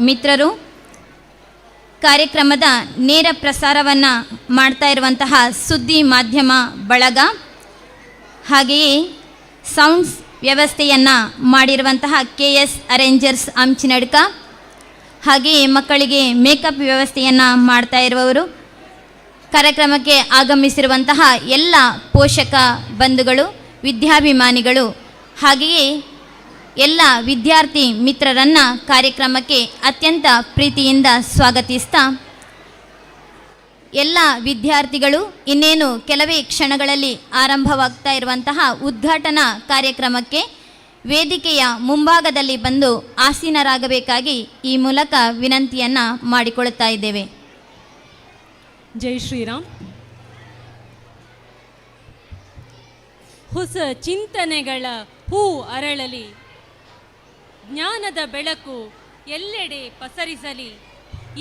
ಮಿತ್ರರು, ಕಾರ್ಯಕ್ರಮದ ನೇರ ಪ್ರಸಾರವನ್ನು ಮಾಡ್ತಾ ಇರುವಂತಹ ಸುದ್ದಿ ಮಾಧ್ಯಮ ಬಳಗ, ಹಾಗೆಯೇ ಸೌಂಡ್ಸ್ ವ್ಯವಸ್ಥೆಯನ್ನು ಮಾಡಿರುವಂತಹ KS ಅರೇಂಜರ್ಸ್ ಹಂಚಿನಡ್ಕ, ಹಾಗೆಯೇ ಮಕ್ಕಳಿಗೆ ಮೇಕಪ್ ವ್ಯವಸ್ಥೆಯನ್ನು ಮಾಡ್ತಾ ಇರುವವರು, ಕಾರ್ಯಕ್ರಮಕ್ಕೆ ಆಗಮಿಸಿರುವಂತಹ ಎಲ್ಲ ಪೋಷಕ ಬಂಧುಗಳು, ವಿದ್ಯಾಭಿಮಾನಿಗಳು, ಹಾಗೆಯೇ ಎಲ್ಲ ವಿದ್ಯಾರ್ಥಿ ಮಿತ್ರರನ್ನು ಕಾರ್ಯಕ್ರಮಕ್ಕೆ ಅತ್ಯಂತ ಪ್ರೀತಿಯಿಂದ ಸ್ವಾಗತಿಸ್ತಾ, ಎಲ್ಲ ವಿದ್ಯಾರ್ಥಿಗಳು ಇನ್ನೇನು ಕೆಲವೇ ಕ್ಷಣಗಳಲ್ಲಿ ಆರಂಭವಾಗ್ತಾ ಇರುವಂತಹ ಉದ್ಘಾಟನಾ ಕಾರ್ಯಕ್ರಮಕ್ಕೆ ವೇದಿಕೆಯ ಮುಂಭಾಗದಲ್ಲಿ ಬಂದು ಆಸೀನರಾಗಬೇಕಾಗಿ ಈ ಮೂಲಕ ವಿನಂತಿಯನ್ನು ಮಾಡಿಕೊಳ್ಳುತ್ತಾ ಇದ್ದೇವೆ. ಜೈ ಶ್ರೀರಾಮ್. ಹೊಸ ಚಿಂತನೆಗಳ ಹೂ ಅರಳಲಿ, ಜ್ಞಾನದ ಬೆಳಕು ಎಲ್ಲೆಡೆ ಪಸರಿಸಲಿ.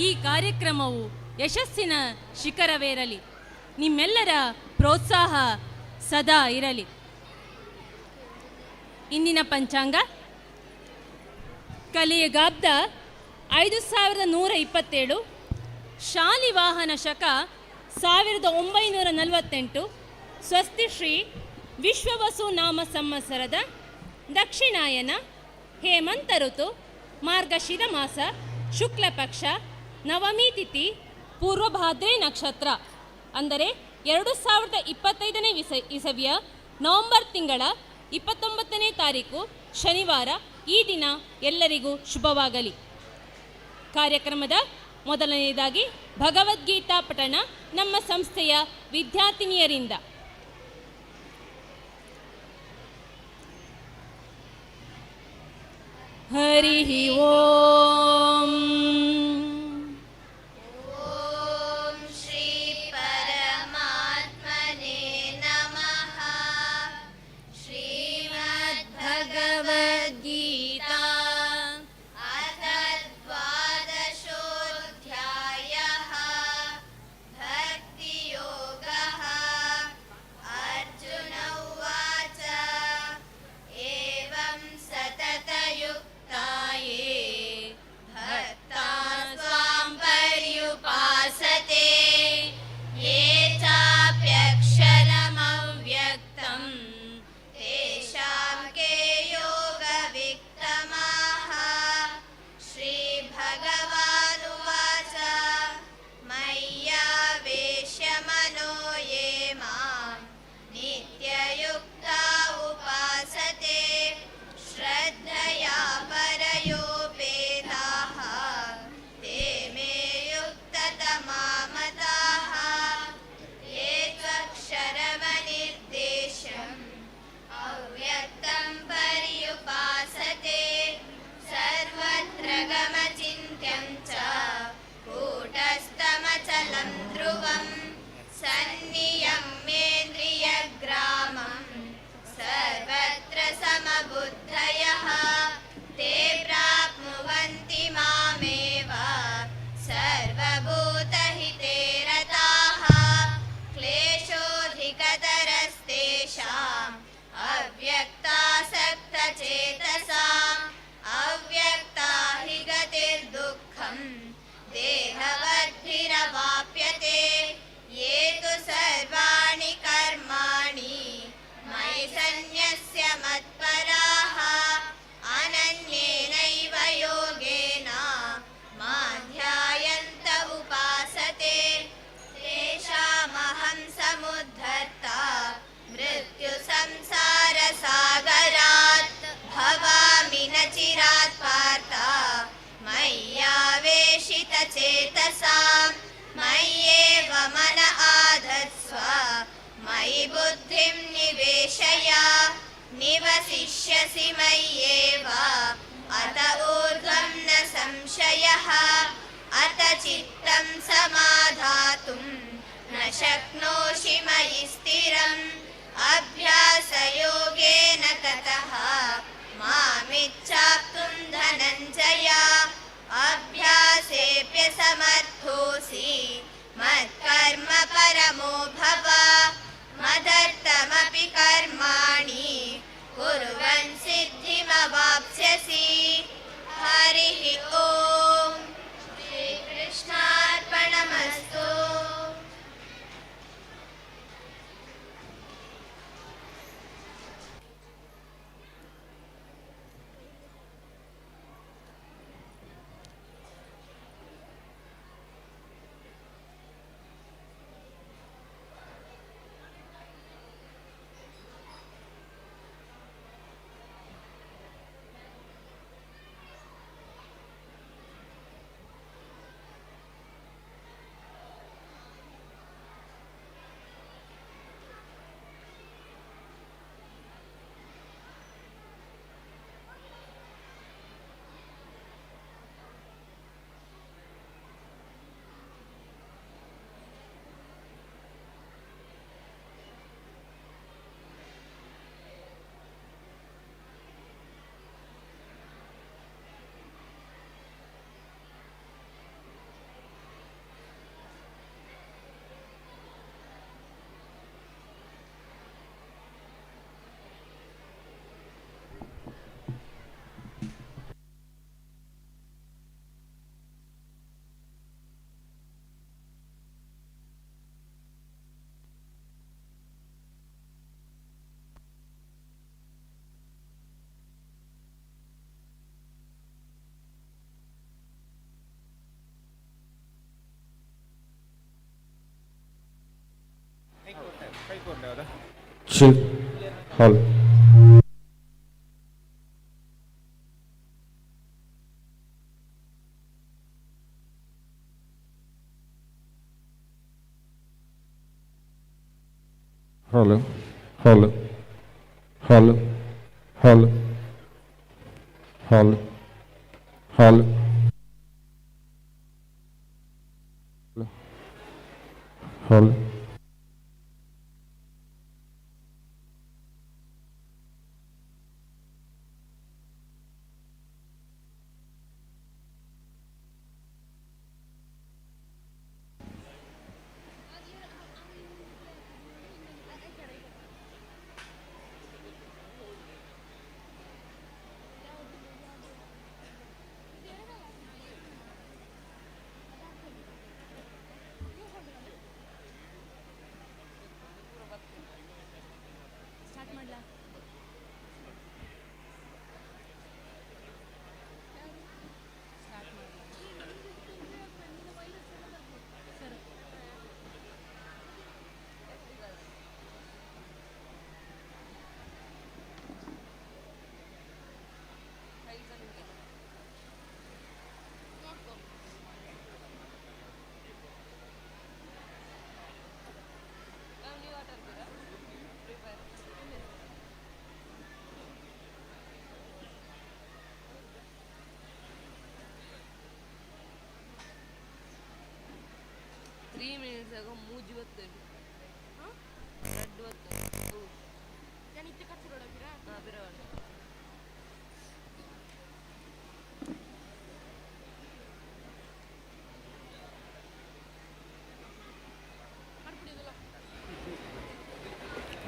ಈ ಕಾರ್ಯಕ್ರಮವು ಯಶಸ್ಸಿನ ಶಿಖರವೇರಲಿ. ನಿಮ್ಮೆಲ್ಲರ ಪ್ರೋತ್ಸಾಹ ಸದಾ ಇರಲಿ. ಇಂದಿನ ಪಂಚಾಂಗ ಕಲಿಯುಗಾಬ್ದ 5127, ಶಾಲಿವಾಹನ ಶಕ 1948, ಸ್ವಸ್ತಿ ಶ್ರೀ ವಿಶ್ವವಸು ನಾಮ ಸಂವತ್ಸರದ ದಕ್ಷಿಣಾಯನ ಹೇಮಂತ ಋತು, ಮಾರ್ಗಶಿರ ಮಾಸ, ಶುಕ್ಲ ಪಕ್ಷ, ನವಮಿ ತಿಥಿ, ಪೂರ್ವಭಾದ್ರೇ ನಕ್ಷತ್ರ. ಅಂದರೆ 2025ನೇ ಇಸವಿಯ ನವೆಂಬರ್ ತಿಂಗಳ 29ನೇ ತಾರೀಕು ಶನಿವಾರ. ಈ ದಿನ ಎಲ್ಲರಿಗೂ ಶುಭವಾಗಲಿ. ಕಾರ್ಯಕ್ರಮದ ಮೊದಲನೆಯದಾಗಿ ಭಗವದ್ಗೀತಾ ಪಠಣ ನಮ್ಮ ಸಂಸ್ಥೆಯ ವಿದ್ಯಾರ್ಥಿನಿಯರಿಂದ. ಹರಿ ಓಂ. ಓಂ ಶ್ರೀ ಪರಮಾತ್ಮನೇ ನಮಃ. ಶ್ರೀಮದ್ ಭಗವದ್ಗೀತಾ ಅಥ ದ್ವಾದಶೋಧ್ಯಾಯಃ. ಭಕ್ತಿಯೋಗಃ. ಅರ್ಜುನ ಉವಾಚ ಏವಂ ಸತತಯುಕ್ತ ಭಕ್ತಾ ಸ್ವಾಂ ಪರ್ಯುಪಾಸತೆ ಯೇ ಚಾಪ್ಯಕ್ಷರಮವ್ಯಕ್ತಂ ತೇಷಾಂ ಕೆ ಯೋಗವಿತ್ತಮಾಃ. ಶ್ರೀ ಭಗವಾನುವಾಚ ಮಯ್ಯಾವೇಶ್ಯ ಮನೋ ಯೇ ಮಾಂ ನಿತ್ಯಯುಕ್ತಾ ಉಪಾಸತೆ ಶ್ರದ್ಧಯಾ ಪರಯೋಪೇತಾಃ ತೇ ಮೇ ಯುಕ್ತತಮಾ ಮತಾಃ. ಯೇ ತ್ವಕ್ಷರಮನಿರ್ದೇಶ್ಯಂ ಅವ್ಯಕ್ತಂ ಪರ್ಯುಪಾಸತೆ ಸರ್ವತ್ರ ಗಮಚಿಂತ್ಯಂ ಚ ಕೂಟಸ್ಥಮಚಲಂ ಧ್ರುವಂ ಸನ್ನಿಯಮ್ಯೇಂದ್ರಿಯಗ್ರಾಮಂ ಸರ್ವತ್ರ ಸಮಬುದ್ಧಯಃ ತೇ ಪ್ರಾಪ್ನುವಂತಿ ಮಾಮೇವ ಸರ್ವಭೂತಹಿತೇ ರತಾಃ. ಕ್ಲೇಶೋಧಿಕತರಸ್ತೇಷಾಂ ಅವ್ಯಕ್ತಾಸಕ್ತಚೇತಸಾಂ ಅವ್ಯಕ್ತಾ ಹಿ ಗತಿರ್ದುಃಖಂ ದೇಹವದ್ಭಿರವಾಪ್ಯತೆ. ಯೇ ತು ಸರ್ವಾಣಿ ಕರ್ಮಾಣಿ ಮಯಿ ಸನ್ಯಸ್ಯ ಮತ್ಪರಾಃ ಅನನ್ಯೇನೈವ ಯೋಗೇನ ಮಾಂ ಧ್ಯಾಯಂತ ಉಪಾಸತೆ ತೇಷಾಮಹಂ ಸಮುದ್ಧರ್ತಾ ಮೃತ್ಯು ಸಂಸಾರ ಸಾಗರಾತ್ ಭವಾಮಿ ನ ಚಿರಾತ್ ಪಾರ್ಥ ಮಯ್ಯಾವೇಶಿತ ಚೇತಸಾಂ ಮಯ್ಯೇವ ಮನ ಆಧತ್ಸ್ವ ಮಯಿ ಬುದ್ಧಿಂ ನಿವೇಶಯ ನಿವಸಿಷ್ಯಸಿ ಮಯ್ಯೇವ ಅತ ಊರ್ಧ್ವಂ ನ ಸಂಶಯಃ. ಅತ ಚಿತ್ತಂ ಸಮಾಧಾತುಂ ನ ಶಕ್ನೋಷಿ ಮಯಿ ಸ್ಥಿರಂ ಅಭ್ಯಾಸಯೋಗೇನ ತತಃ ಮಾಮಿಚ್ಛಾಪ್ತುಂ ಧನಂಜಯ. ಅಭ್ಯಾಸೇಪ್ಯ ಸಮರ್ಥೋಸಿ ಮತ್ಕರ್ಮ ಪರಮೋ ಭವ. ಮದರ್ಥಮಪಿ ಕರ್ಮಾಣಿ ಕುರ್ವನ್ ಸಿದ್ಧಿಮವಾಪ್ಸ್ಯಸಿ. ಹರಿ ಓಂ. chill, hall. Hello, hello, hello, hello, hello, hello, hello.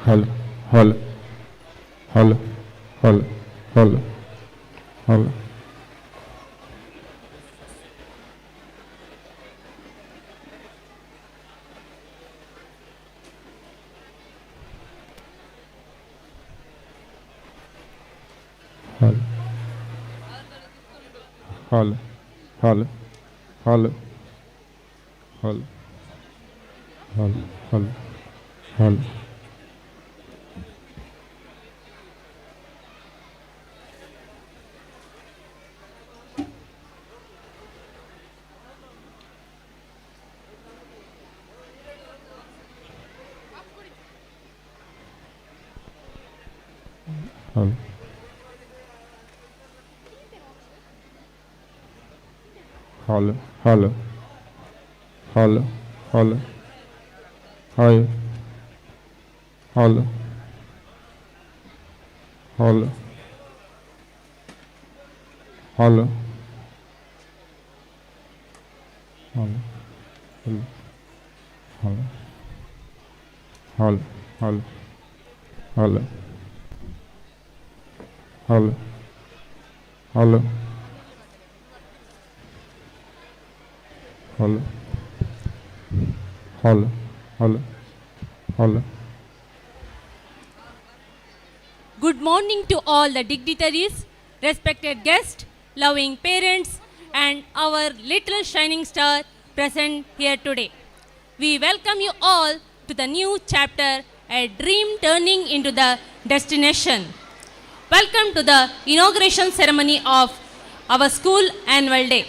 Hello, hello, hello, hello, hello, hello. Hello, hello, hello, hello, hello, hello, hello, hello. Hello. Hello. Hello. Hello. Hello. Hi. Hello. Hello. Hello. Hello. Hello. Hello. Hello. Hello. Hello. Hello. Hello. Hello. Hello. Hello. Hello. Good morning to all the dignitaries, respected guests, loving parents, and our little shining star present here today. We welcome you all to the new chapter, a dream turning into the destination. Welcome to the inauguration ceremony of our school annual day.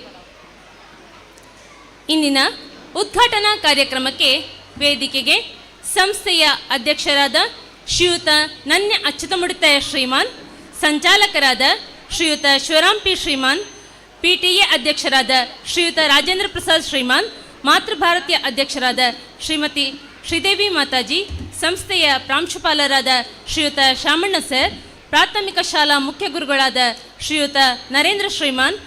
ಇಂದಿನ ಉದ್ಘಾಟನಾ ಕಾರ್ಯಕ್ರಮಕ್ಕೆ ವೇದಿಕೆಗೆ ಸಂಸ್ಥೆಯ ಅಧ್ಯಕ್ಷರಾದ ಶ್ರೀಯುತ ನನ್ಯ ಅಚ್ಯುತಮುಡಿತಯ್ಯ ಶ್ರೀಮಾನ್, ಸಂಚಾಲಕರಾದ ಶ್ರೀಯುತ Shivaram P ಶ್ರೀಮಾನ್, PTA ಅಧ್ಯಕ್ಷರಾದ ಶ್ರೀಯುತ ರಾಜೇಂದ್ರ ಪ್ರಸಾದ್ ಶ್ರೀಮಾನ್, ಮಾತೃಭಾರತಿಯ ಅಧ್ಯಕ್ಷರಾದ ಶ್ರೀಮತಿ ಶ್ರೀದೇವಿ ಮಾತಾಜಿ, ಸಂಸ್ಥೆಯ ಪ್ರಾಂಶುಪಾಲರಾದ ಶ್ರೀಯುತ ಶಾಮಣ್ಣ ಸರ್, ಪ್ರಾಥಮಿಕ ಶಾಲಾ ಮುಖ್ಯ ಗುರುಗಳಾದ ಶ್ರೀಯುತ ನರೇಂದ್ರ ಶ್ರೀಮಾನ್,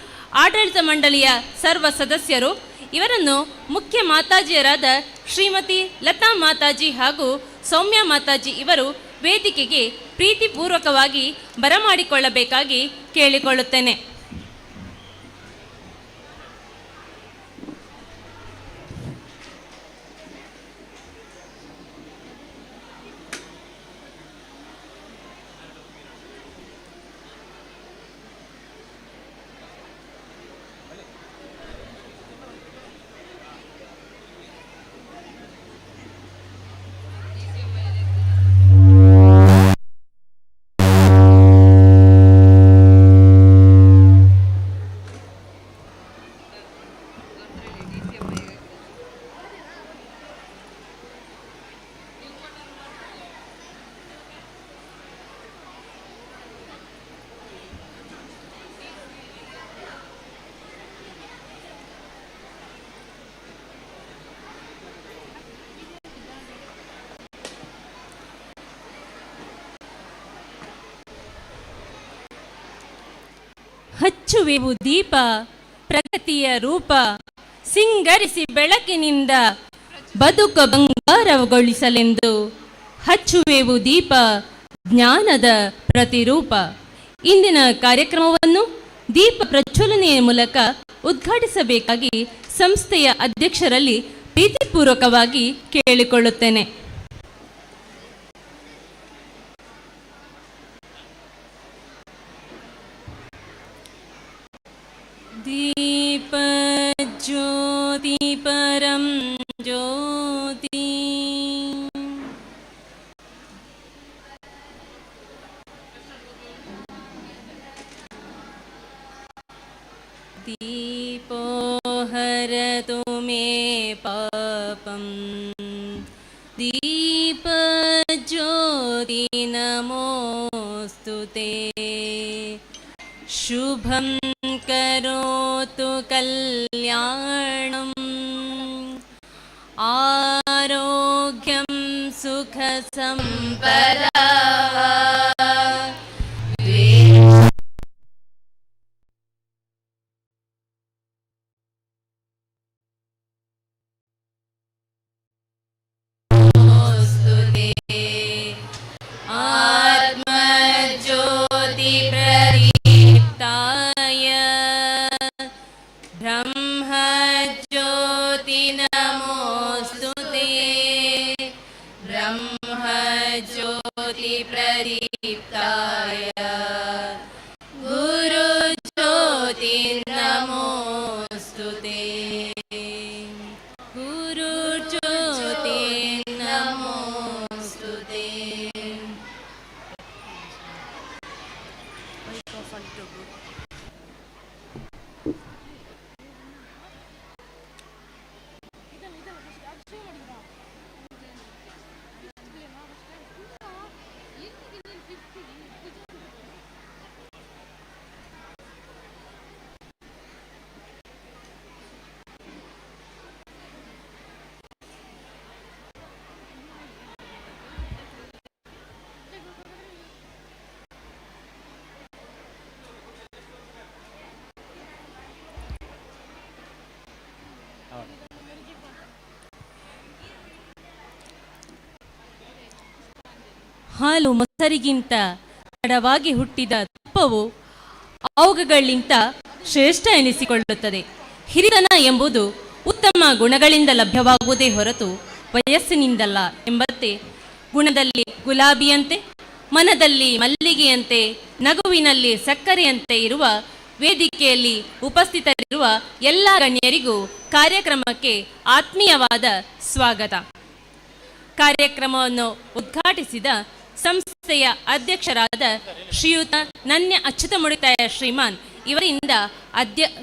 ಆಡಳಿತ ಮಂಡಳಿಯ ಸರ್ವ ಸದಸ್ಯರು, ಇವರನ್ನು ಮುಖ್ಯ ಮಾತಾಜಿಯರಾದ ಶ್ರೀಮತಿ ಲತಾ ಮಾತಾಜಿ ಹಾಗೂ ಸೌಮ್ಯ ಮಾತಾಜಿ ಇವರು ವೇದಿಕೆಗೆ ಪ್ರೀತಿಪೂರ್ವಕವಾಗಿ ಬರಮಾಡಿಕೊಳ್ಳಬೇಕಾಗಿ ಕೇಳಿಕೊಳ್ಳುತ್ತೇನೆ. ಹಚ್ಚುವೆವು ದೀಪ ಪ್ರಗತಿಯ ರೂಪ, ಸಿಂಗರಿಸಿ ಬೆಳಕಿನಿಂದ ಬದುಕು ಬಂಗಾರಗೊಳಿಸಲೆಂದು ಹಚ್ಚುವೆವು ದೀಪ ಜ್ಞಾನದ ಪ್ರತಿರೂಪ. ಇಂದಿನ ಕಾರ್ಯಕ್ರಮವನ್ನು ದೀಪ ಪ್ರಜ್ವಲನೆಯ ಮೂಲಕ ಉದ್ಘಾಟಿಸಬೇಕಾಗಿ ಸಂಸ್ಥೆಯ ಅಧ್ಯಕ್ಷರಲ್ಲಿ ಪ್ರೀತಿಪೂರ್ವಕವಾಗಿ ಕೇಳಿಕೊಳ್ಳುತ್ತೇನೆ. ದೀಪ ಜ್ಯೋತಿ ಪರಂ ಜ್ಯೋತಿ, दीपो हरतु मे पापं, दीपज्योति नमोऽस्तु ते, शुभं करोतु कल्याणम्, आरोग्यं सुखसम्पदः, आत्मज्योति प्रदीप्ताय ब्रह्मज्योति नमोऽस्तु ते, ब्रह्मज्योति प्रदीप्ताय गुरुज्योति नमोऽस्तु ते, गुरुज्योति नमोऽस्तु ते. ಹಾಲು ಮೊಸರಿಗಿಂತ ತಡವಾಗಿ ಹುಟ್ಟಿದ ತುಪ್ಪವು ಅವುಗಳಿಗಿಂತ ಶ್ರೇಷ್ಠ ಎನಿಸಿಕೊಳ್ಳುತ್ತದೆ. ಹಿರಿತನ ಎಂಬುದು ಉತ್ತಮ ಗುಣಗಳಿಂದ ಲಭ್ಯವಾಗುವುದೇ ಹೊರತು ವಯಸ್ಸಿನಿಂದಲ್ಲ ಎಂಬಂತೆ ಗುಣದಲ್ಲಿ ಗುಲಾಬಿಯಂತೆ, ಮನದಲ್ಲಿ ಮಲ್ಲಿಗೆಯಂತೆ, ನಗುವಿನಲ್ಲಿ ಸಕ್ಕರೆಯಂತೆ ಇರುವ ವೇದಿಕೆಯಲ್ಲಿ ಉಪಸ್ಥಿತರಿರುವ ಎಲ್ಲ ಗಣ್ಯರಿಗೂ ಕಾರ್ಯಕ್ರಮಕ್ಕೆ ಆತ್ಮೀಯವಾದ ಸ್ವಾಗತ. ಕಾರ್ಯಕ್ರಮವನ್ನು ಉದ್ಘಾಟಿಸಿದ ಸಂಸ್ಥೆಯ ಅಧ್ಯಕ್ಷರಾದ ಶ್ರೀಯುತ ನನ್ಯ ಅಚ್ಯುತ ಮುಡಿತಾಯ ಶ್ರೀಮಾನ್ ಇವರಿಂದ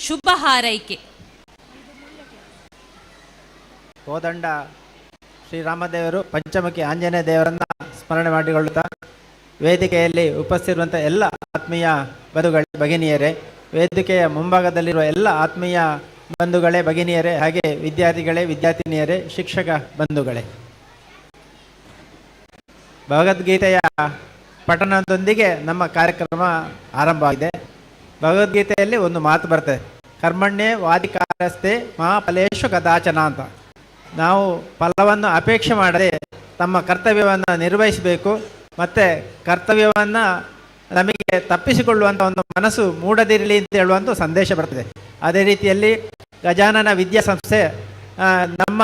ಶುಭ ಹಾರೈಕೆ. ಕೋದಂಡ ಶ್ರೀರಾಮದೇವರು ಪಂಚಮುಖಿ ಆಂಜನೇಯ ದೇವರನ್ನ ಸ್ಮರಣೆ ಮಾಡಿಕೊಳ್ಳುತ್ತಾ ವೇದಿಕೆಯಲ್ಲಿ ಉಪಸ್ಥಿತಿರುವಂಥ ಎಲ್ಲ ಆತ್ಮೀಯ ಬಂಧುಗಳೇ ಭಗಿನಿಯರೇ, ವೇದಿಕೆಯ ಮುಂಭಾಗದಲ್ಲಿರುವ ಎಲ್ಲ ಆತ್ಮೀಯ ಬಂಧುಗಳೇ ಭಗಿನಿಯರೇ, ಹಾಗೆ ವಿದ್ಯಾರ್ಥಿಗಳೇ ವಿದ್ಯಾರ್ಥಿನಿಯರೇ, ಶಿಕ್ಷಕ ಬಂಧುಗಳೇ, ಭಗವದ್ಗೀತೆಯ ಪಠಣದೊಂದಿಗೆ ನಮ್ಮ ಕಾರ್ಯಕ್ರಮ ಆರಂಭವಾಗಿದೆ. ಭಗವದ್ಗೀತೆಯಲ್ಲಿ ಒಂದು ಮಾತು ಬರ್ತದೆ, ಕರ್ಮಣ್ಯೇ ವಾದಿಕಾರಸ್ತೆ ಮಹಾಫಲೇಶು ಕದಾಚನ ಅಂತ. ನಾವು ಫಲವನ್ನು ಅಪೇಕ್ಷೆ ಮಾಡದೆ ತಮ್ಮ ಕರ್ತವ್ಯವನ್ನು ನಿರ್ವಹಿಸಬೇಕು, ಮತ್ತು ಕರ್ತವ್ಯವನ್ನು ನಮಗೆ ತಪ್ಪಿಸಿಕೊಳ್ಳುವಂಥ ಒಂದು ಮನಸ್ಸು ಮೂಡದಿರಲಿ ಅಂತ ಹೇಳುವಂಥ ಸಂದೇಶ ಬರ್ತದೆ. ಅದೇ ರೀತಿಯಲ್ಲಿ ಗಜಾನನ ವಿದ್ಯಾಸಂಸ್ಥೆ ನಮ್ಮ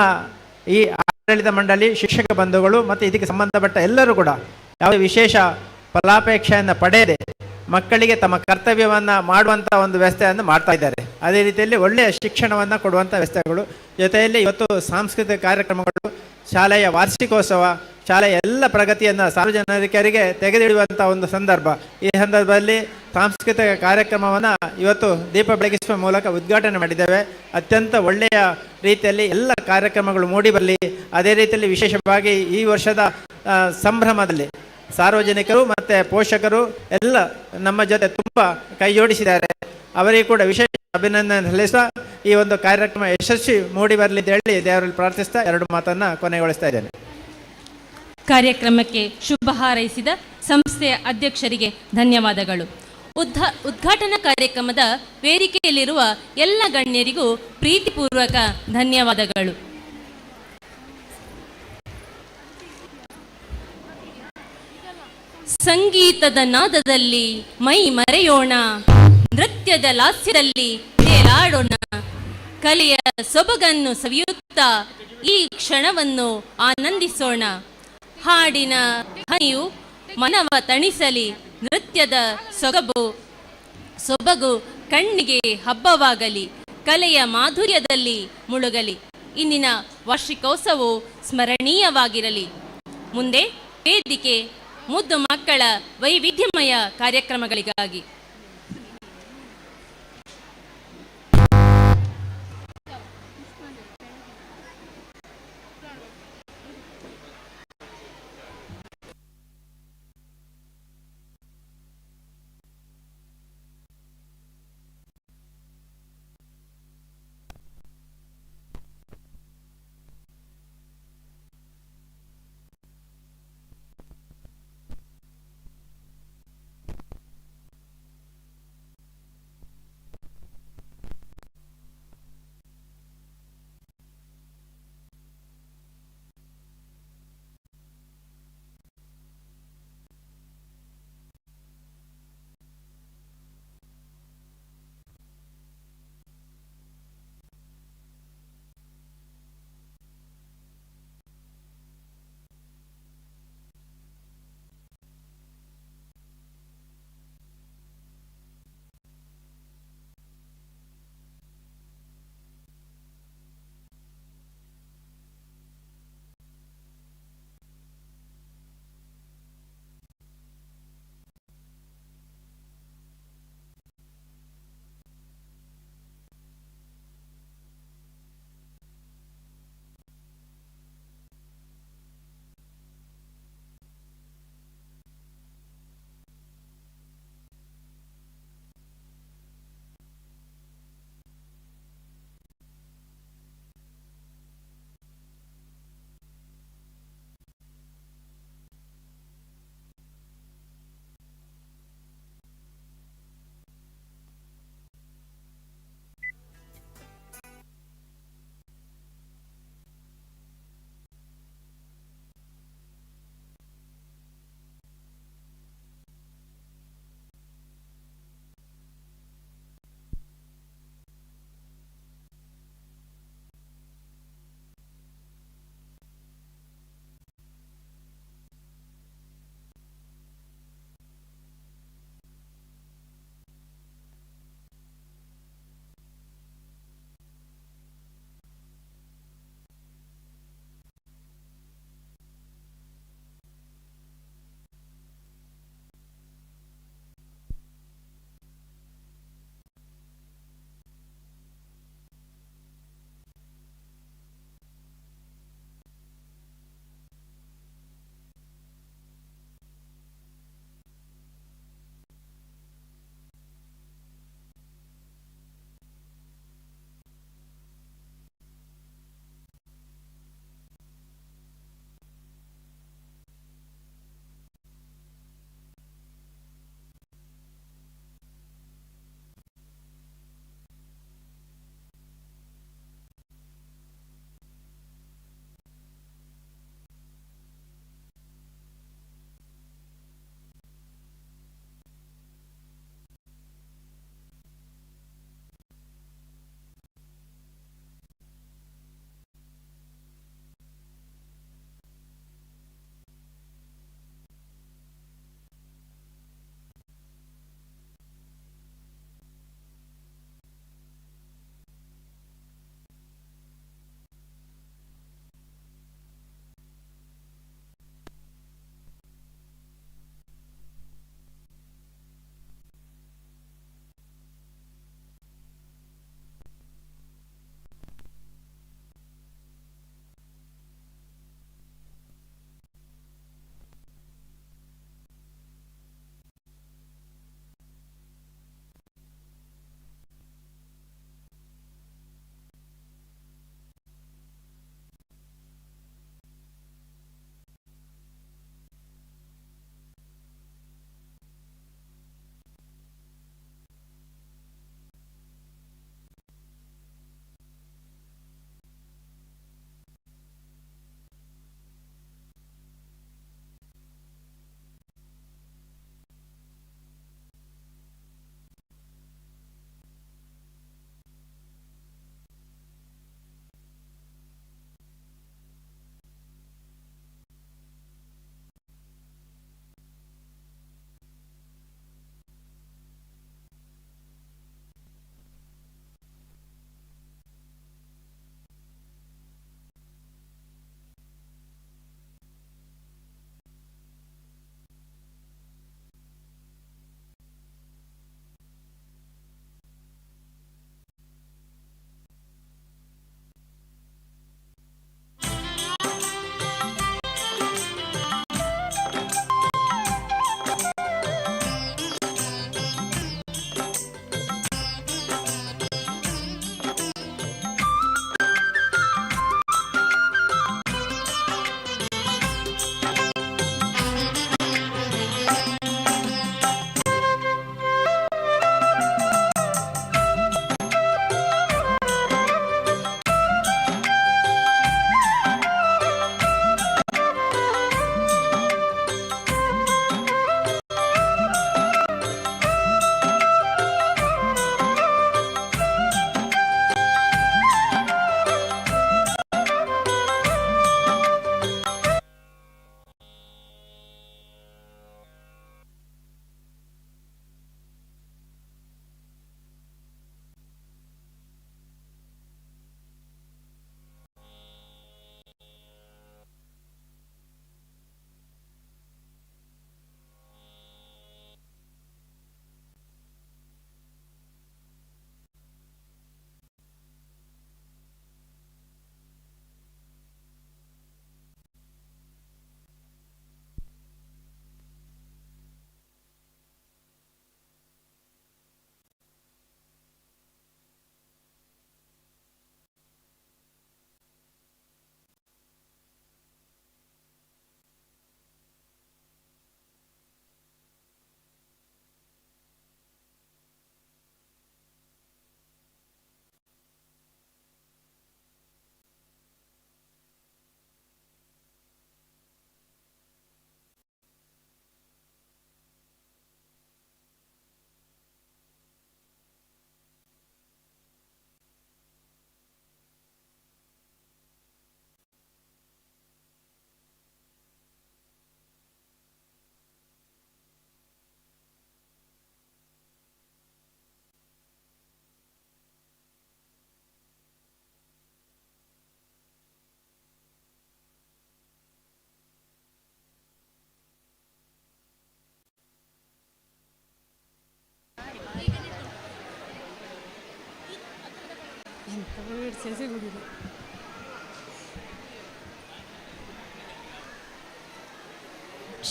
ಈ ಆಡಳಿತ ಮಂಡಳಿ, ಶಿಕ್ಷಕ ಬಂಧುಗಳು ಮತ್ತು ಇದಕ್ಕೆ ಸಂಬಂಧಪಟ್ಟ ಎಲ್ಲರೂ ಕೂಡ ಯಾವುದೇ ವಿಶೇಷ ಫಲಾಪೇಕ್ಷೆಯನ್ನು ಪಡೆಯದೆ ಮಕ್ಕಳಿಗೆ ತಮ್ಮ ಕರ್ತವ್ಯವನ್ನು ಮಾಡುವಂಥ ಒಂದು ವ್ಯವಸ್ಥೆಯನ್ನು ಮಾಡ್ತಾ ಇದ್ದಾರೆ. ಅದೇ ರೀತಿಯಲ್ಲಿ ಒಳ್ಳೆಯ ಶಿಕ್ಷಣವನ್ನು ಕೊಡುವಂಥ ವ್ಯವಸ್ಥೆಗಳು, ಜೊತೆಯಲ್ಲಿ ಇವತ್ತು ಸಾಂಸ್ಕೃತಿಕ ಕಾರ್ಯಕ್ರಮಗಳು, ಶಾಲೆಯ ವಾರ್ಷಿಕೋತ್ಸವ, ಶಾಲೆಯ ಎಲ್ಲ ಪ್ರಗತಿಯನ್ನು ಸಾರ್ವಜನಿಕರಿಗೆ ತೆಗೆದಿಡುವಂಥ ಒಂದು ಸಂದರ್ಭ. ಈ ಸಂದರ್ಭದಲ್ಲಿ ಸಾಂಸ್ಕೃತಿಕ ಕಾರ್ಯಕ್ರಮವನ್ನು ಇವತ್ತು ದೀಪ ಬೆಳಗಿಸುವ ಮೂಲಕ ಉದ್ಘಾಟನೆ ಮಾಡಿದ್ದೇವೆ. ಅತ್ಯಂತ ಒಳ್ಳೆಯ ರೀತಿಯಲ್ಲಿ ಎಲ್ಲ ಕಾರ್ಯಕ್ರಮಗಳು ಮೂಡಿ ಬರಲಿ. ಅದೇ ರೀತಿಯಲ್ಲಿ ವಿಶೇಷವಾಗಿ ಈ ವರ್ಷದ ಸಂಭ್ರಮದಲ್ಲಿ ಸಾರ್ವಜನಿಕರು ಮತ್ತು ಪೋಷಕರು ಎಲ್ಲ ನಮ್ಮ ಜೊತೆ ತುಂಬ ಕೈ ಜೋಡಿಸಿದ್ದಾರೆ. ಅವರಿಗೆ ಕೂಡ ವಿಶೇಷ ಅಭಿನಂದನೆ ಸಲ್ಲಿಸುವ ಈ ಒಂದು ಕಾರ್ಯಕ್ರಮ ಯಶಸ್ವಿ ಮೂಡಿ ಬರಲಿ ಅಂತ ಹೇಳಿ ದೇವರಲ್ಲಿ ಪ್ರಾರ್ಥಿಸ್ತಾ ಎರಡು ಮಾತನ್ನು ಕೊನೆಗೊಳಿಸ್ತಾ ಇದ್ದೇನೆ. ಕಾರ್ಯಕ್ರಮಕ್ಕೆ ಶುಭ ಹಾರೈಸಿದ ಸಂಸ್ಥೆಯ ಅಧ್ಯಕ್ಷರಿಗೆ ಧನ್ಯವಾದಗಳು. ಉದ್ಘಾಟನಾ ಕಾರ್ಯಕ್ರಮದ ವೇದಿಕೆಯಲ್ಲಿರುವ ಎಲ್ಲ ಗಣ್ಯರಿಗೂ ಪ್ರೀತಿಪೂರ್ವಕ ಧನ್ಯವಾದಗಳು. ಸಂಗೀತದ ನಾದದಲ್ಲಿ ಮೈ ಮರೆಯೋಣ, ನೃತ್ಯದ ಲಾಸ್ಯದಲ್ಲಿ ತೇಲಾಡೋಣ, ಕಲೆಯ ಸೊಬಗನ್ನು ಸವಿಯುತ್ತಾ ಈ ಕ್ಷಣವನ್ನು ಆನಂದಿಸೋಣ. ಹಾಡಿನ ಹನಿಯು ಮನವ ತಣಿಸಲಿ, ನೃತ್ಯದ ಸೊಬಗು ಕಣ್ಣಿಗೆ ಹಬ್ಬವಾಗಲಿ, ಕಲೆಯ ಮಾಧುರ್ಯದಲ್ಲಿ ಮುಳುಗಲಿ. ಇಂದಿನ ವಾರ್ಷಿಕೋತ್ಸವವು ಸ್ಮರಣೀಯವಾಗಿರಲಿ. ಮುಂದೆ ವೇದಿಕೆ ಮುದ್ದು ಮಕ್ಕಳ ವೈವಿಧ್ಯಮಯ ಕಾರ್ಯಕ್ರಮಗಳಿಗಾಗಿ.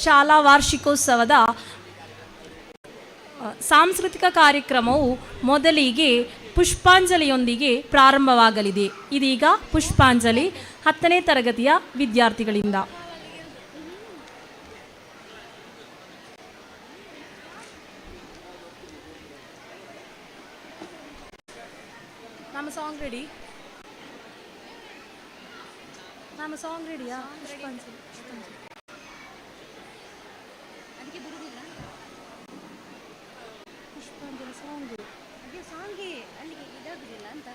ಶಾಲಾ ವಾರ್ಷಿಕೋತ್ಸವದ ಸಾಂಸ್ಕೃತಿಕ ಕಾರ್ಯಕ್ರಮವು ಮೊದಲಿಗೆ ಪುಷ್ಪಾಂಜಲಿಯೊಂದಿಗೆ ಪ್ರಾರಂಭವಾಗಲಿದೆ. ಇದೀಗ ಪುಷ್ಪಾಂಜಲಿ 10ನೇ ತರಗತಿಯ ವಿದ್ಯಾರ್ಥಿಗಳಿಂದ. ನಮ್ಮ ಸಾಂಗ್ ರೆಡಿ? ನಮ್ಮ ಸಾಂಗ್ ರೆಡಿಯಾ? ಪುಷ್ಪಾಂಜಲಿ ಸಾಂಗ್ ಸಾಂಗ್ಗೆ ಅಲ್ಲಿಗೆ ಇದಾಗುದಿಲ್ಲ ಅಂತ.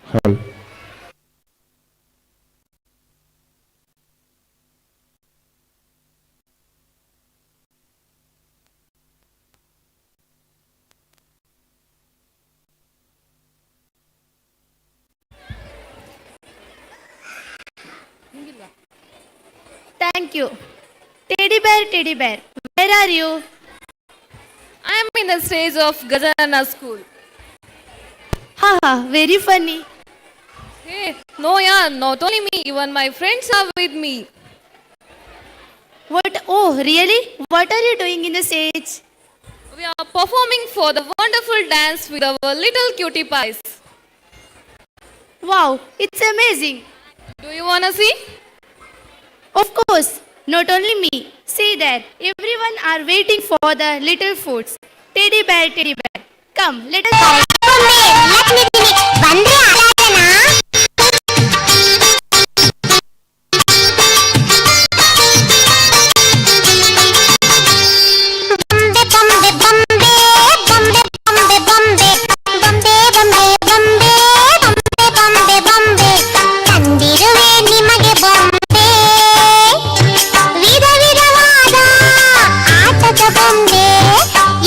Hall. Thank you. Teddy bear, where are you? I am in the stage of Gazana school. Haha, very funny. Hey, no yeah, not only me, even my friends are with me. What? Oh, really? What are you doing in the stage? We are performing for the wonderful dance with our little cutie pies. Wow, it's amazing. Do you wanna see? Of course, not only me. See there, everyone are waiting for the little foods. Teddy bear, come, let us. ಬೊಂಬೆ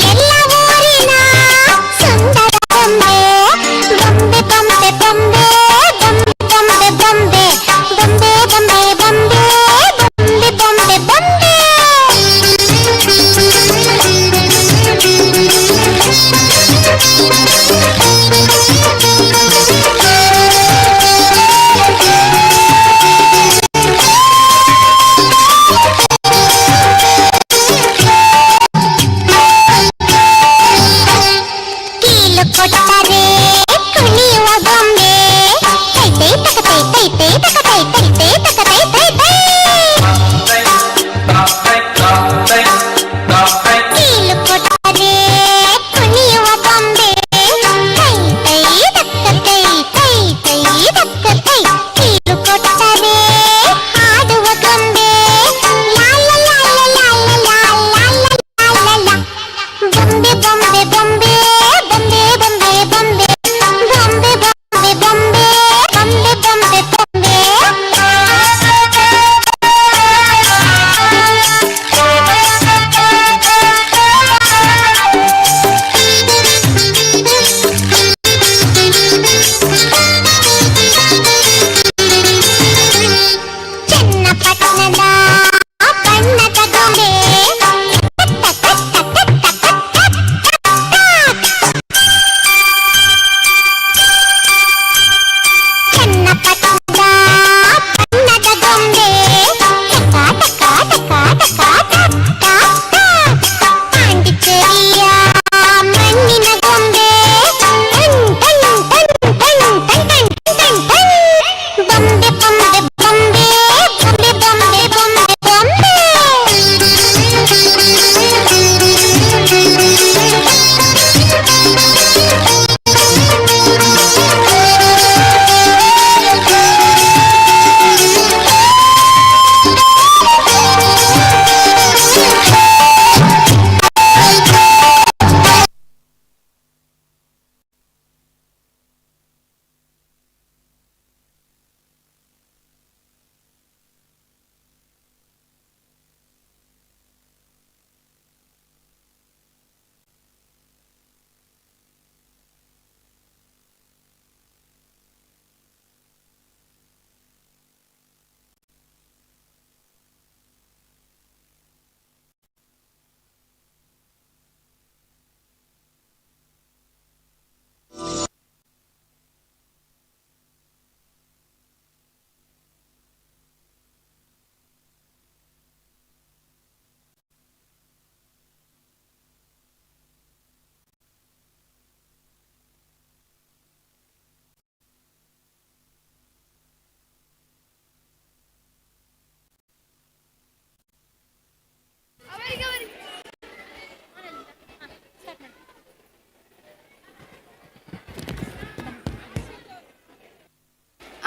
ಎಲ್ಲ ಊರಿನ ಸುಂದರ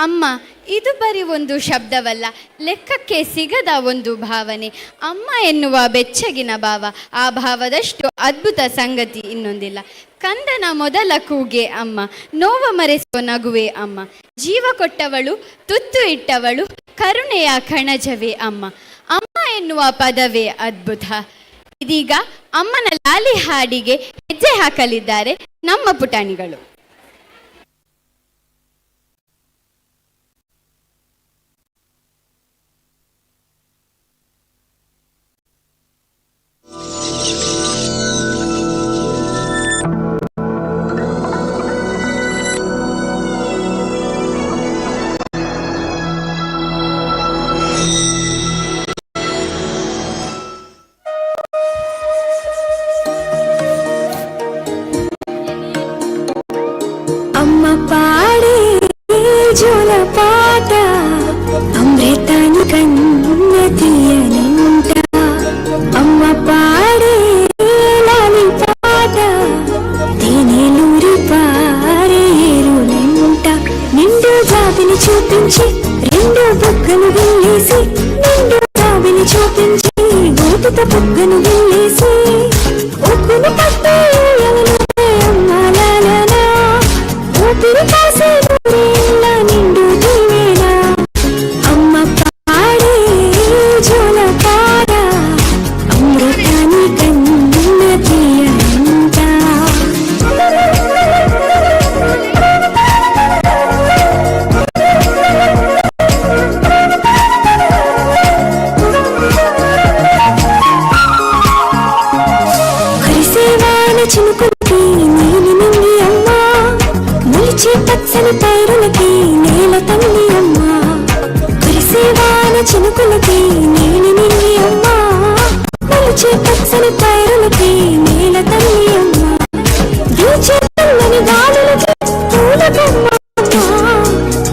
ಅಮ್ಮ, ಇದು ಬರೀ ಒಂದು ಶಬ್ದವಲ್ಲ, ಲೆಕ್ಕಕ್ಕೆ ಸಿಗದ ಒಂದು ಭಾವನೆ. ಅಮ್ಮ ಎನ್ನುವ ಬೆಚ್ಚಗಿನ ಭಾವ, ಆ ಭಾವದಷ್ಟು ಅದ್ಭುತ ಸಂಗತಿ ಇನ್ನೊಂದಿಲ್ಲ. ಕಂದನ ಮೊದಲ ಕೂಗೆ ಅಮ್ಮ, ನೋವ ಮರೆಸುವ ನಗುವೆ ಅಮ್ಮ, ಜೀವ ಕೊಟ್ಟವಳು, ತುತ್ತು ಇಟ್ಟವಳು, ಕರುಣೆಯ ಕಣಜವೇ ಅಮ್ಮ. ಅಮ್ಮ ಎನ್ನುವ ಪದವೇ ಅದ್ಭುತ. ಇದೀಗ ಅಮ್ಮನ ಲಾಲಿ ಹಾಡಿಗೆ ಹೆಜ್ಜೆ ಹಾಕಲಿದ್ದಾರೆ ನಮ್ಮ ಪುಟಾಣಿಗಳು. అమ్మ పాడే జోలపాట అమృతాన్ని కన్న తీయనంట. అమ్మ పాడే లాలి పాట తేనెలూరి పారేరులంట. నిండు జాబిని చూపించి రెండు బుగ్గను వెళ్ళేసి, నిండు జాబిని చూపించి గోటిత బుగ్గను వెళ్ళేసి, ఉప్పును పట్టే ఊపిరి కాసే నూరేళ్ళ నిండు దీవేనా. అమ్మ పాడే జోలపాట అమృతాన్ని కన్న తీయనంట. హరిసేవాన చినుకులకి నీలి నిండి అమ్మ, మొలిచే పచ్చని పైరులకి నేల తల్లి అమ్మ. హరిసేవాన చినుకులకి నీలి నిండి అమ్మ, మొలిచే పచ్చని పైరులకి నేల తల్లి అమ్మ. వీచే తెల్లని గాలులకి పూల బొమ్మ అమ్మ,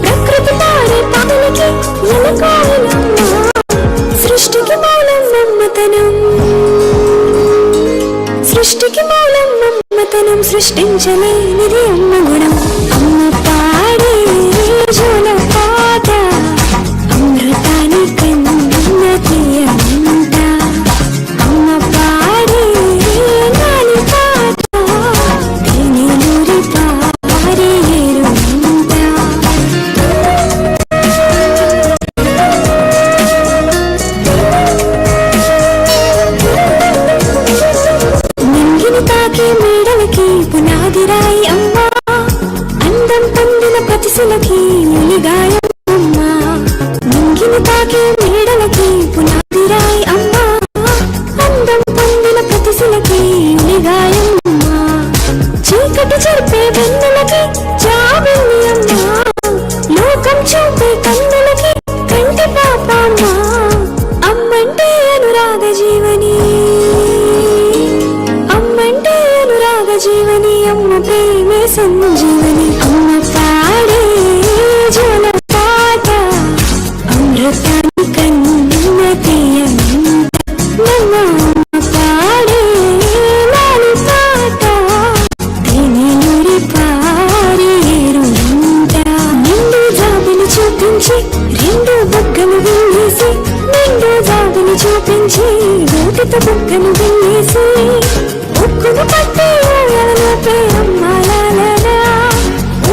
ప్రకృతి పాడే పాటలకి ఎలకాయలమ్మ. సృష్టికి మూలం మమ్మతనం, సృష్టికి మూలం మమ్మతనం, సృష్టించలేనిది అమ్మ గుణం. అమ్మ పాడే జోలపాట అమృతాన్ని కన్న తీయనంట. అమ్మ పాడే లాలి పాట తేనెలూరి పారేరులంట. నింగిని తాకే మేడలకి పునాది రాయి అమ్మ, అందం పొందిన ప్రతిశలకి ఉలిగాయం అమ్మ. నింగిని తాకే మేడలకి పునాది రాయి అమ్మ, అందం పొందిన ప్రతిశలకి ఉలిగాయం అమ్మ. చీకటి చెరిపే వెన్నెలకి జాబిల్లి అమ్మ, లోకం చూపే కన్నులకి కంటి పాప అమ్మ. అమ్మంటే అనురాగ జీవని, అమ్మంటే అనురాగ జీవని, అమ్మ ప్రేమే సంజీవని. అమ్మ పాడే జోలపాట అమృతాన్ని కన్న తీయనంట. నమ్మ అమ్మ పాడే లాలి పాట తేనెలూరి పారేరులంట. నిండు జాబిని చూపించి రెండు బుగ్గను వెళ్ళేసి, నిండు జాబిని చూపించి గోటిత బుగ్గను వెళ్ళేసి, ఉక్కును పట్టి ఊయలలోపే అమ్మ లాలనా.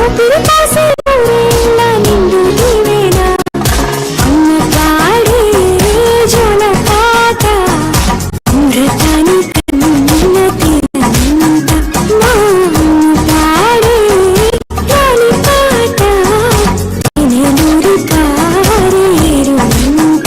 ఊపిరి కాసే నూరేళ్ళ నిండు దీవేనా. అమ్మ పాడే జోలపాట అమృతాన్ని కన్న తీయనంట. మా అమ్మ పాడే లాలి పాట తేనెలూరి పారేరులంట.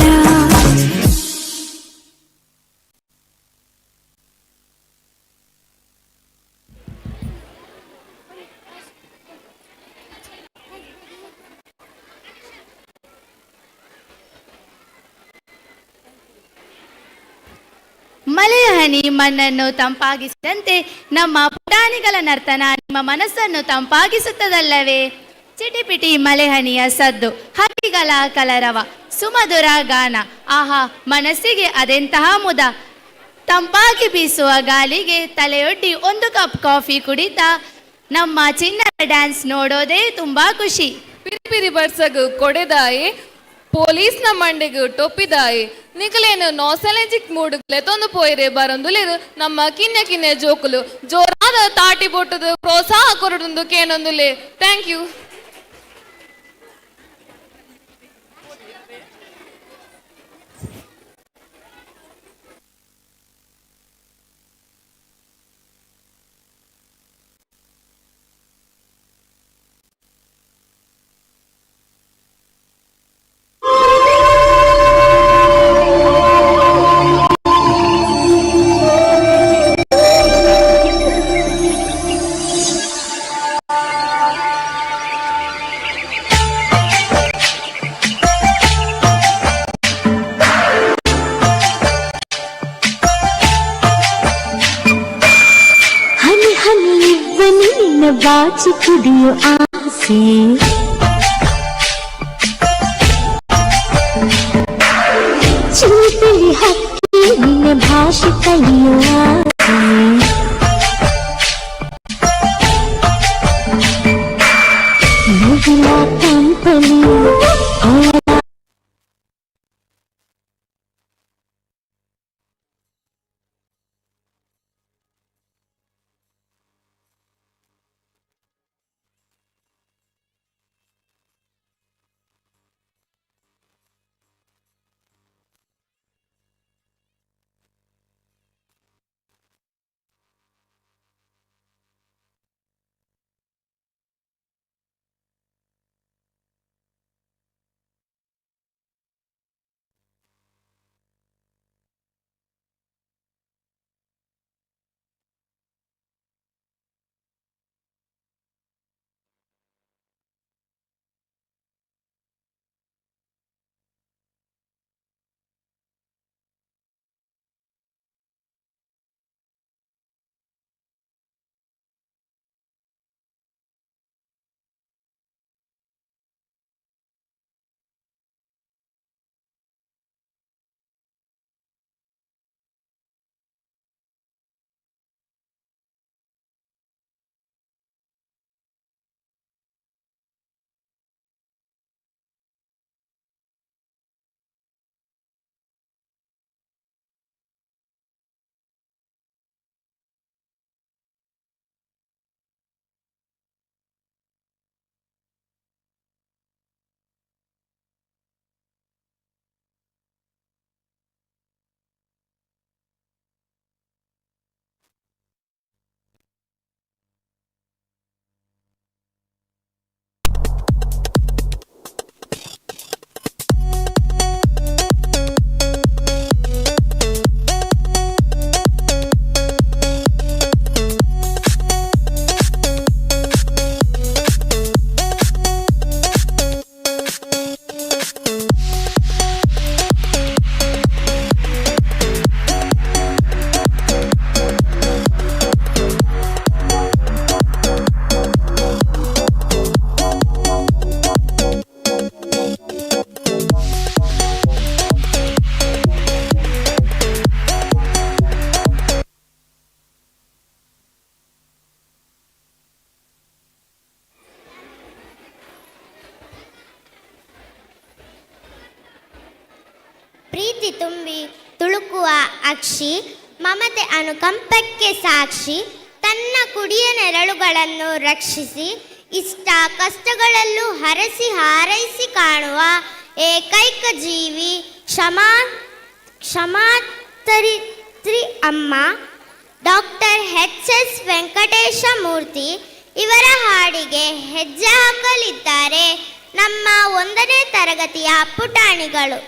ಮಳೆಯ ಹನಿ ಮಣ್ಣನ್ನು ತಂಪಾಗಿಸಿದಂತೆ ನಮ್ಮ ಪುಟಾಣಿಗಳ ನರ್ತನ ನಿಮ್ಮ ಮನಸ್ಸನ್ನು ತಂಪಾಗಿಸುತ್ತದಲ್ಲವೇ? ಚಿಟಿಪಿಟಿ ಮಳೆಹನಿಯ ಸದ್ದು, ಹಕ್ಕಿಗಳ ಕಲರವ, ಸುಮಧುರ ಗಾನ, ಆಹಾ ಮನಸ್ಸಿಗೆ ಅದೆಂತಹ ಮುದ. ತಂಪಾಗಿ ಬೀಸುವ ಗಾಳಿಗೆ ತಲೆಯೊಡ್ಡಿ ಒಂದು ಕಪ್ ಕಾಫಿ ಕುಡಿತಾ ನಮ್ಮ ಚಿನ್ನದ ಡ್ಯಾನ್ಸ್ ನೋಡೋದೇ ತುಂಬಾ ಖುಷಿ. ಪಿರಿ ಬಡ್ಸಗು ಕೊಡೆದಾಯಿ ಪೊಲೀಸ್ನ ಮಂಡೆಗು ಟೊಪ್ಪಿದಾಯಿ ನಿಕಲೇನು ನಾಸ್ಟಾಲಜಿಕ್ ಮೂಡ್ಗ್ಲೆ ತೊಂದು ಪೋಯಿರೆ ಬರೊಂದುಲೆರು ನಮ್ಮ ಕಿನ್ನೆ ಕಿನ್ನೆ ಜೋಕುಲು ಜೋರಾದ ತಾಟಿ ಬೊಟ್ಟದು ಪ್ರೋತ್ಸಾಹ ಕೊರಡೊಂದು ಕೇನೊಂದುಲೆ. Thank you. ಹನಿ ಹನಿ ಇವ್ವನಿ ನಿನ್ನ ಬಾಚಿ ಕುಡಿಯೋ ಆಸೆ, ಚಿಲಿಪಿಲಿ ಹಕ್ಕಿ ನಿನ್ನ ಭಾಷೆ ಕಲಿಯೋ ಆಸೆ, ಮುಗಿಲ ಕಂಪನಿ ಪ್ರೀತಿ ತುಂಬಿ ತುಳುಕುವ ಅಕ್ಷಿ, ಮಮತೆ ಅನುಕಂಪಕ್ಕೆ ಸಾಕ್ಷಿ, ತನ್ನ ಕುಡಿಯ ನೆರಳುಗಳನ್ನು ರಕ್ಷಿಸಿ ಇಷ್ಟ ಕಷ್ಟಗಳಲ್ಲೂ ಹರಸಿ ಹಾರೈಸಿ ಕಾಣುವ ಏಕೈಕ ಜೀವಿ ಕ್ಷಮಾತರಿತ್ರಿ ಅಮ್ಮ ಡಾಕ್ಟರ್ ಎಚ್.ಎಸ್. ವೆಂಕಟೇಶ ಮೂರ್ತಿ ಇವರ ಹಾಡಿಗೆ ಹೆಜ್ಜೆ ಹಾಕಲಿದ್ದಾರೆ ನಮ್ಮ 1ನೇ ತರಗತಿಯ ಪುಟಾಣಿಗಳು.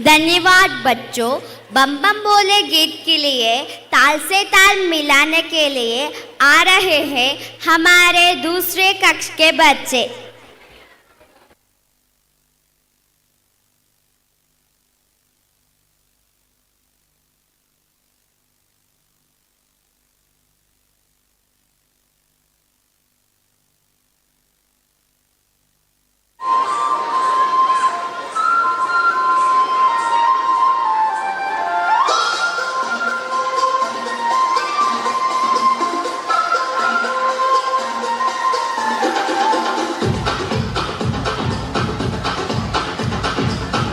धन्यवाद बच्चों। बम बम बोले गीत के लिए ताल से ताल मिलाने के लिए आ रहे हैं हमारे दूसरे कक्ष के बच्चे।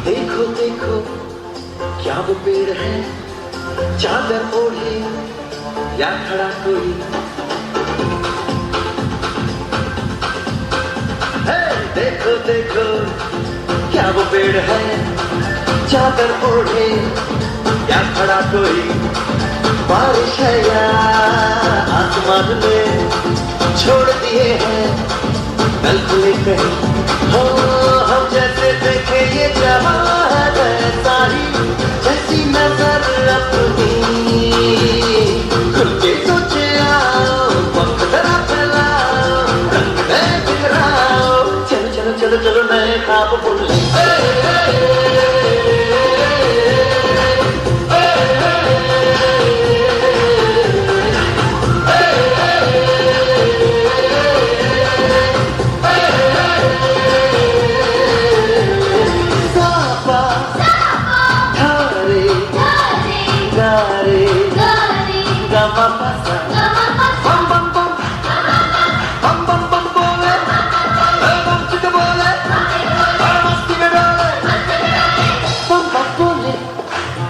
देखो देखो क्या वो पेड़ है, चादर ओढ़े या खड़ा कोई। हे देखो देखो क्या वो पेड़ है, चादर ओढ़े या खड़ा कोई। बारिश है या आसमान में छोड़ दिए हैं कल खुले कहीं। हो हम जैसे देखे ये जहां है वैसा ही, जैसी नजर अपनी खुल के सोचे आओ, वक्त जरा फैलाओ, रंग में बिखराओ। चलो चलो चलो चलो नए ख्वाब बुन ले।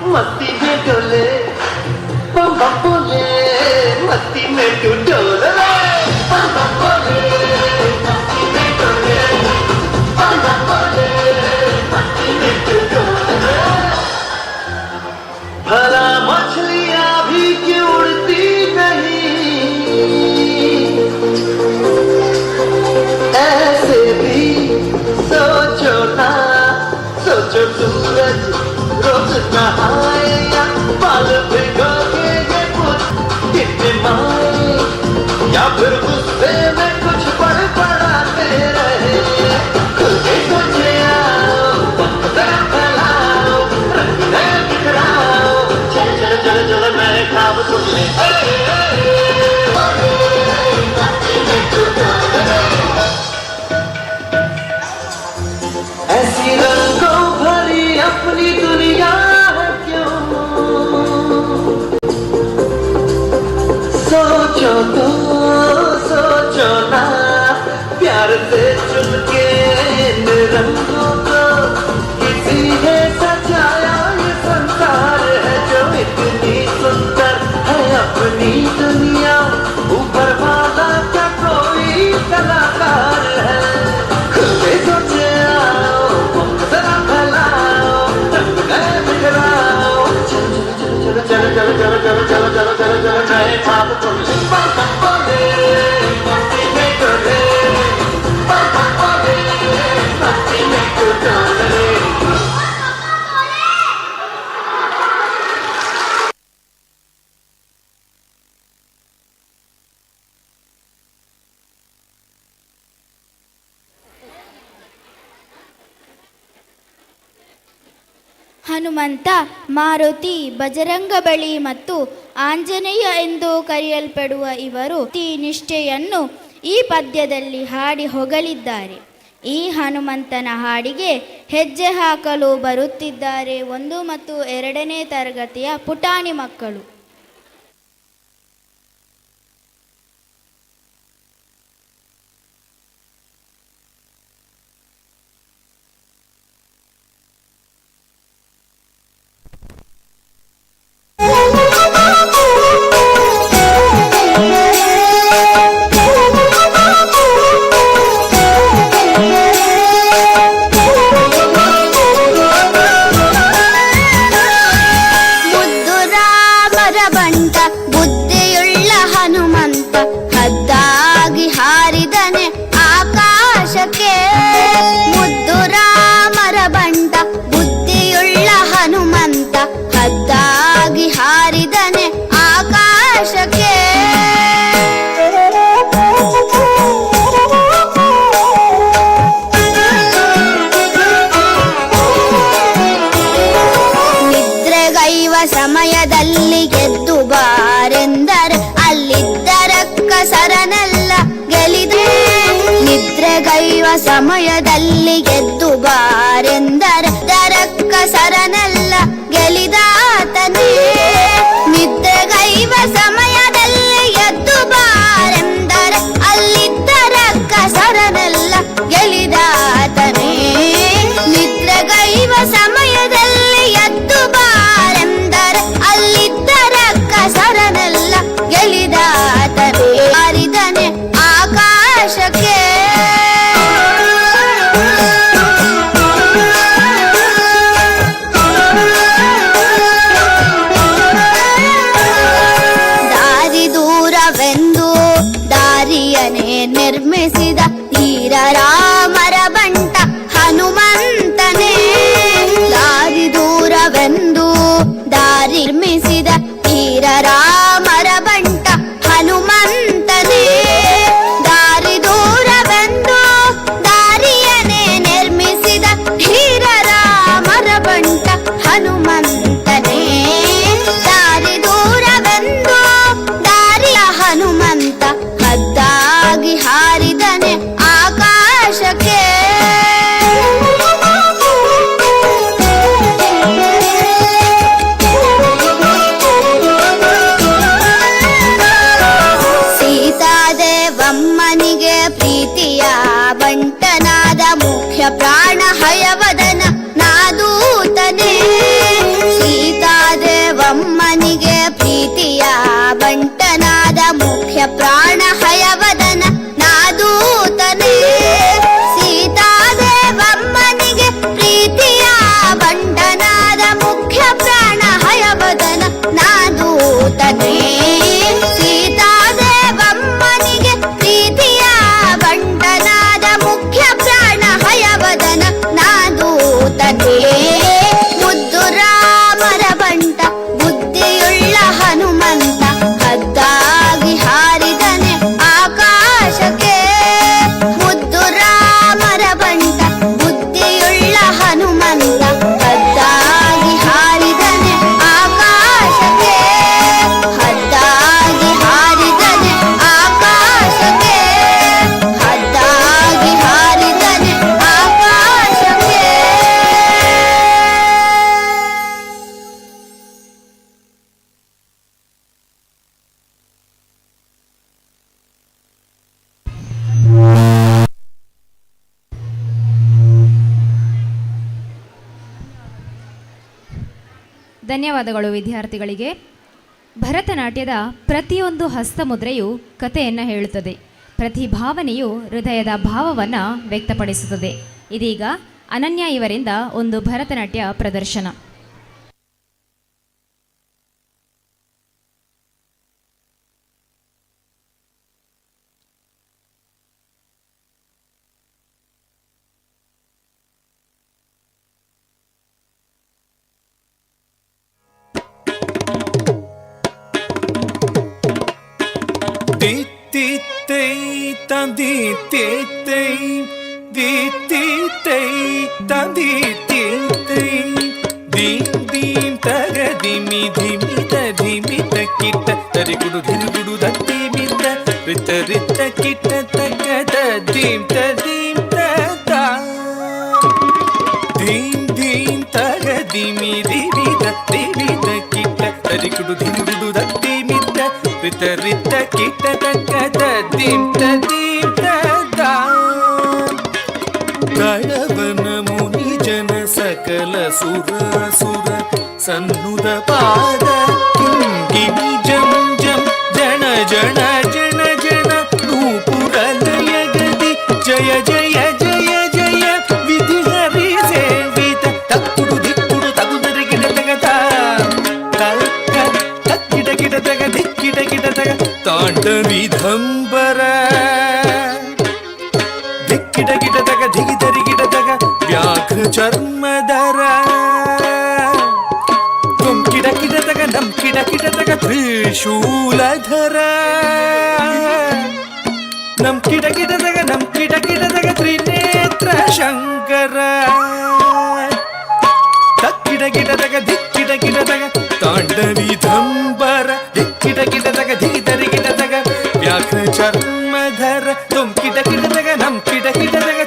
मस्ती में डोले, बम बम बोले, मस्ती में तू डोले। बम बम बोले, मस्ती में डोले, बम बम बोले, मस्ती में तू डोले। भला मछलियां भी क्यों उड़ती नहीं, ऐसे भी सोचो ना, सोचो सूरज रोज नहाए या बाल भिगोगे ये कुछ कितने माए, या फिर गुस्से में कुछ बड़बड़ाते रहे। खुद के सोचे आओ, वक्त जरा फैलाओ, रंग में बिखराओ। चलो चलो चलो चलो नए ख्वाब सुन ले। ऐसी रंगों भरी अपनी दुनिया है क्यों, सोचो तो सोचो ना, प्यार से चुन के इन रंगों को किसी ने सजाया। ये संसार है जो इतनी सुंदर है अपनी दुनिया, ऊपर वाला क्या कोई कलाकार है। खुद के सोचे आओ, जरा फैलाओ, रंग में बिखराओ। चलो चलो चलो चलो चलो चलो चलो चलो चलो चलो नए ख्वाब बुन ले। बम बम बोले, मस्ती में डोले, बम बम बोले, मस्ती में तू डोले। ಹನುಮಂತ, ಮಾರುತಿ, ಬಜರಂಗಬಲಿ ಮತ್ತು ಆಂಜನೇಯ ಎಂದು ಕರೆಯಲ್ಪಡುವ ಇವರು ಭಕ್ತಿ ನಿಷ್ಠೆಯನ್ನು ಈ ಪದ್ಯದಲ್ಲಿ ಹಾಡಿ ಹೊಗಳಿದ್ದಾರೆ. ಈ ಹನುಮಂತನ ಹಾಡಿಗೆ ಹೆಜ್ಜೆ ಹಾಕಲು ಬರುತ್ತಿದ್ದಾರೆ 1 ಮತ್ತು 2ನೇ ತರಗತಿಯ ಪುಟಾಣಿ ಮಕ್ಕಳು. ಮುದ್ದು ರಾಮರು ಸಮಯದಲ್ಲಿ ಗೆದ್ದು ಬಾರೆಂದರೆ ದರಕ್ಕ ಸರನೆಲ್ಲ ಗೆಲಿದಾತನೇ. ನಿದ್ರೆಗೈವ ಸಮಯದಲ್ಲಿ ಎದ್ದು ಬಾರೆಂದರೆ ಅಲ್ಲಿದ್ದರಕ್ಕ ಸರನೆಲ್ಲ ಗೆಲಿದಾತನೇ. ನಿದ್ರೆಗೈವ ಸಮಯದಲ್ಲಿ ಎದ್ದು ಬಾರೆಂದರೆ ಅಲ್ಲಿದ್ದರಕ್ಕ ಸರನೆಲ್ಲ ಗೆಲಿದಾತನೇ. ಹಾರಿದನೆ ಆಕಾಶಕ್ಕೆ ದಾರಿ ದೂರವೆಂದು ದಾರಿಯನೇ ನಿರ್ಮಿಸಿದ ತೀರ ರಾಮರ ಬಂಟ ಹನುಮಂತನೇ. ದಾರಿ ದೂರವೆಂದು ದಾರಿ ನಿರ್ಮಿಸಿದ ತೀರ ರಾಮರ ಬಂಟ ಹನುಮಂತನೇ. ದಾರಿ ದೂರವೆಂದು ದಾರಿಯನೇ ನಿರ್ಮಿಸಿದ ಧೀರ ರಾಮರ ಬಂಟ ಹನುಮಂತನೇ. ದಾರಿ ದೂರವೆಂದು ದಾರಿಯ ಹನುಮಂತ ಹದ್ದಾಗಿ ಹಾರಿದನೆ ಆಕಾಶಕ್ಕೆ. ಸೀತಾದೇವಮ್ಮನಿಗೆ ಪ್ರೀತಿಯ ಬಂಟನಾದ ಮುಖ್ಯ ಪ್ರಾಣ ಹಯವದನ ನಾದೂತನೇ. ಸೀತಾದೇವಮ್ಮನಿಗೆ ಪ್ರೀತಿಯ ಬಂಟನಾದ ಮುಖ್ಯ ಪ್ರಾಣ ಹಯವದನ ನಾದೂತನೇ. ಸೀತಾದೇವಮ್ಮನಿಗೆ ಪ್ರೀತಿಯ ಬಂಟನಾದ ಮುಖ್ಯ ಪ್ರಾಣ ಹಯವದನ ನಾದೂತನೇ. ಸೀತಾದೇವಮ್ಮನಿಗೆ ಪ್ರೀತಿಯ ಬಂಟನಾದ ಮುಖ್ಯ ಪ್ರಾಣ ಹಯವದನ ನಾದೂತನೇ. ಮುದ್ದು ರಾಮರ ಬಂಟ ಬುದ್ಧಿಯುಳ್ಳ ಹನುಮಂತ ಹದ್ದಾಗಿ ಹಾರಿದನೆ ಆಕಾಶಕ್ಕೆ. ಮುದ್ದು ರಾಮರ ಬಂಟ ಬುದ್ಧಿಯುಳ್ಳ ಹನುಮಂತ ಹದ್ದಾಗಿ ಹಾರಿದನೆ ಆಕಾಶಕ್ಕೆ. ಹದ್ದಾಗಿ ಹಾರಿದನೆ ಆಕಾಶಕ್ಕೆ. ಹದ್ದಾಗಿ ಹಾರಿದನೆ ಆಕಾಶಕ್ಕೆ. ಧನ್ಯವಾದಗಳು ವಿದ್ಯಾರ್ಥಿಗಳಿಗೆ. ಭರತನಾಟ್ಯದ ಪ್ರತಿಯೊಂದು ಹಸ್ತಮುದ್ರೆಯು ಕಥೆಯನ್ನು ಹೇಳುತ್ತದೆ. ಪ್ರತಿ ಭಾವನೆಯು ಹೃದಯದ ಭಾವವನ್ನು ವ್ಯಕ್ತಪಡಿಸುತ್ತದೆ. ಇದೀಗ ಅನನ್ಯ ಇವರಿಂದ ಒಂದು ಭರತನಾಟ್ಯ ಪ್ರದರ್ಶನ. ಕಳವನ ಮುನಿ ಜನ ಸಕಲ ಸುರ ಸುರ ಸನ್ನುದ ಪಾದ ಕಿಂಕಿಣಿ ಜಂ ಜಂ ಜನ ಜನ ಜನ ಜನ ನೂಪುರಲಯ ಗದಿ ಜಯ ಜಯ ಜಯ ಜಯ ವಿಧಿ ಹರಿ ಸೇವಿತ ತಕ್ಕುಡು ದಿಕ್ಕುಡು ತಗುದರೆ ಗಿಡ ತಗತ ತಕ್ಕಿಡ ಗಿಡ ತಗ ದಿಕ್ಕಿಡ ಗಿಡ ತಗ ತಾಂಡವಿಧಂಬರ ದಿಕ್ಕಿಡ ಗಿಡ ತಗ ದಿಗಿದರಿ ಗಿಡ ತಗ ವ್ಯಾಘ್ರ ಚರ್ಮದರ ತುಂ ಕಿಡ ಕಿಡ ತಗ ನಂ ಕಿಡ ಕಿಡ ತಗ ತ್ರಿಶೂಲಧರ ನಂ ಕಿಡ ಕಿಡ ತಗ ನಂ ಕಿಡ ಕಿಡ ತಗ ತ್ರಿನೇತ್ರ ಶಂಕರ ತಕ್ಕಿಡ ಗಿಡ ತಗ ದಿಕ್ಕಿಡ ಗಿಡ ತಗ ತಾಂಡವಿಧಂಬರ ದಿಕ್ಕಿಡ ಗಿಡ ತಗ ದಿಗಿದರಿ ಗಿಡ ತಗ ವ್ಯಾಘ್ರ ಚರ್ಮಧರ ತುಂ ಕಿಡ ಕಿಡ ತಗ ನಂ ಕಿಡ ಕಿಡ ತಗ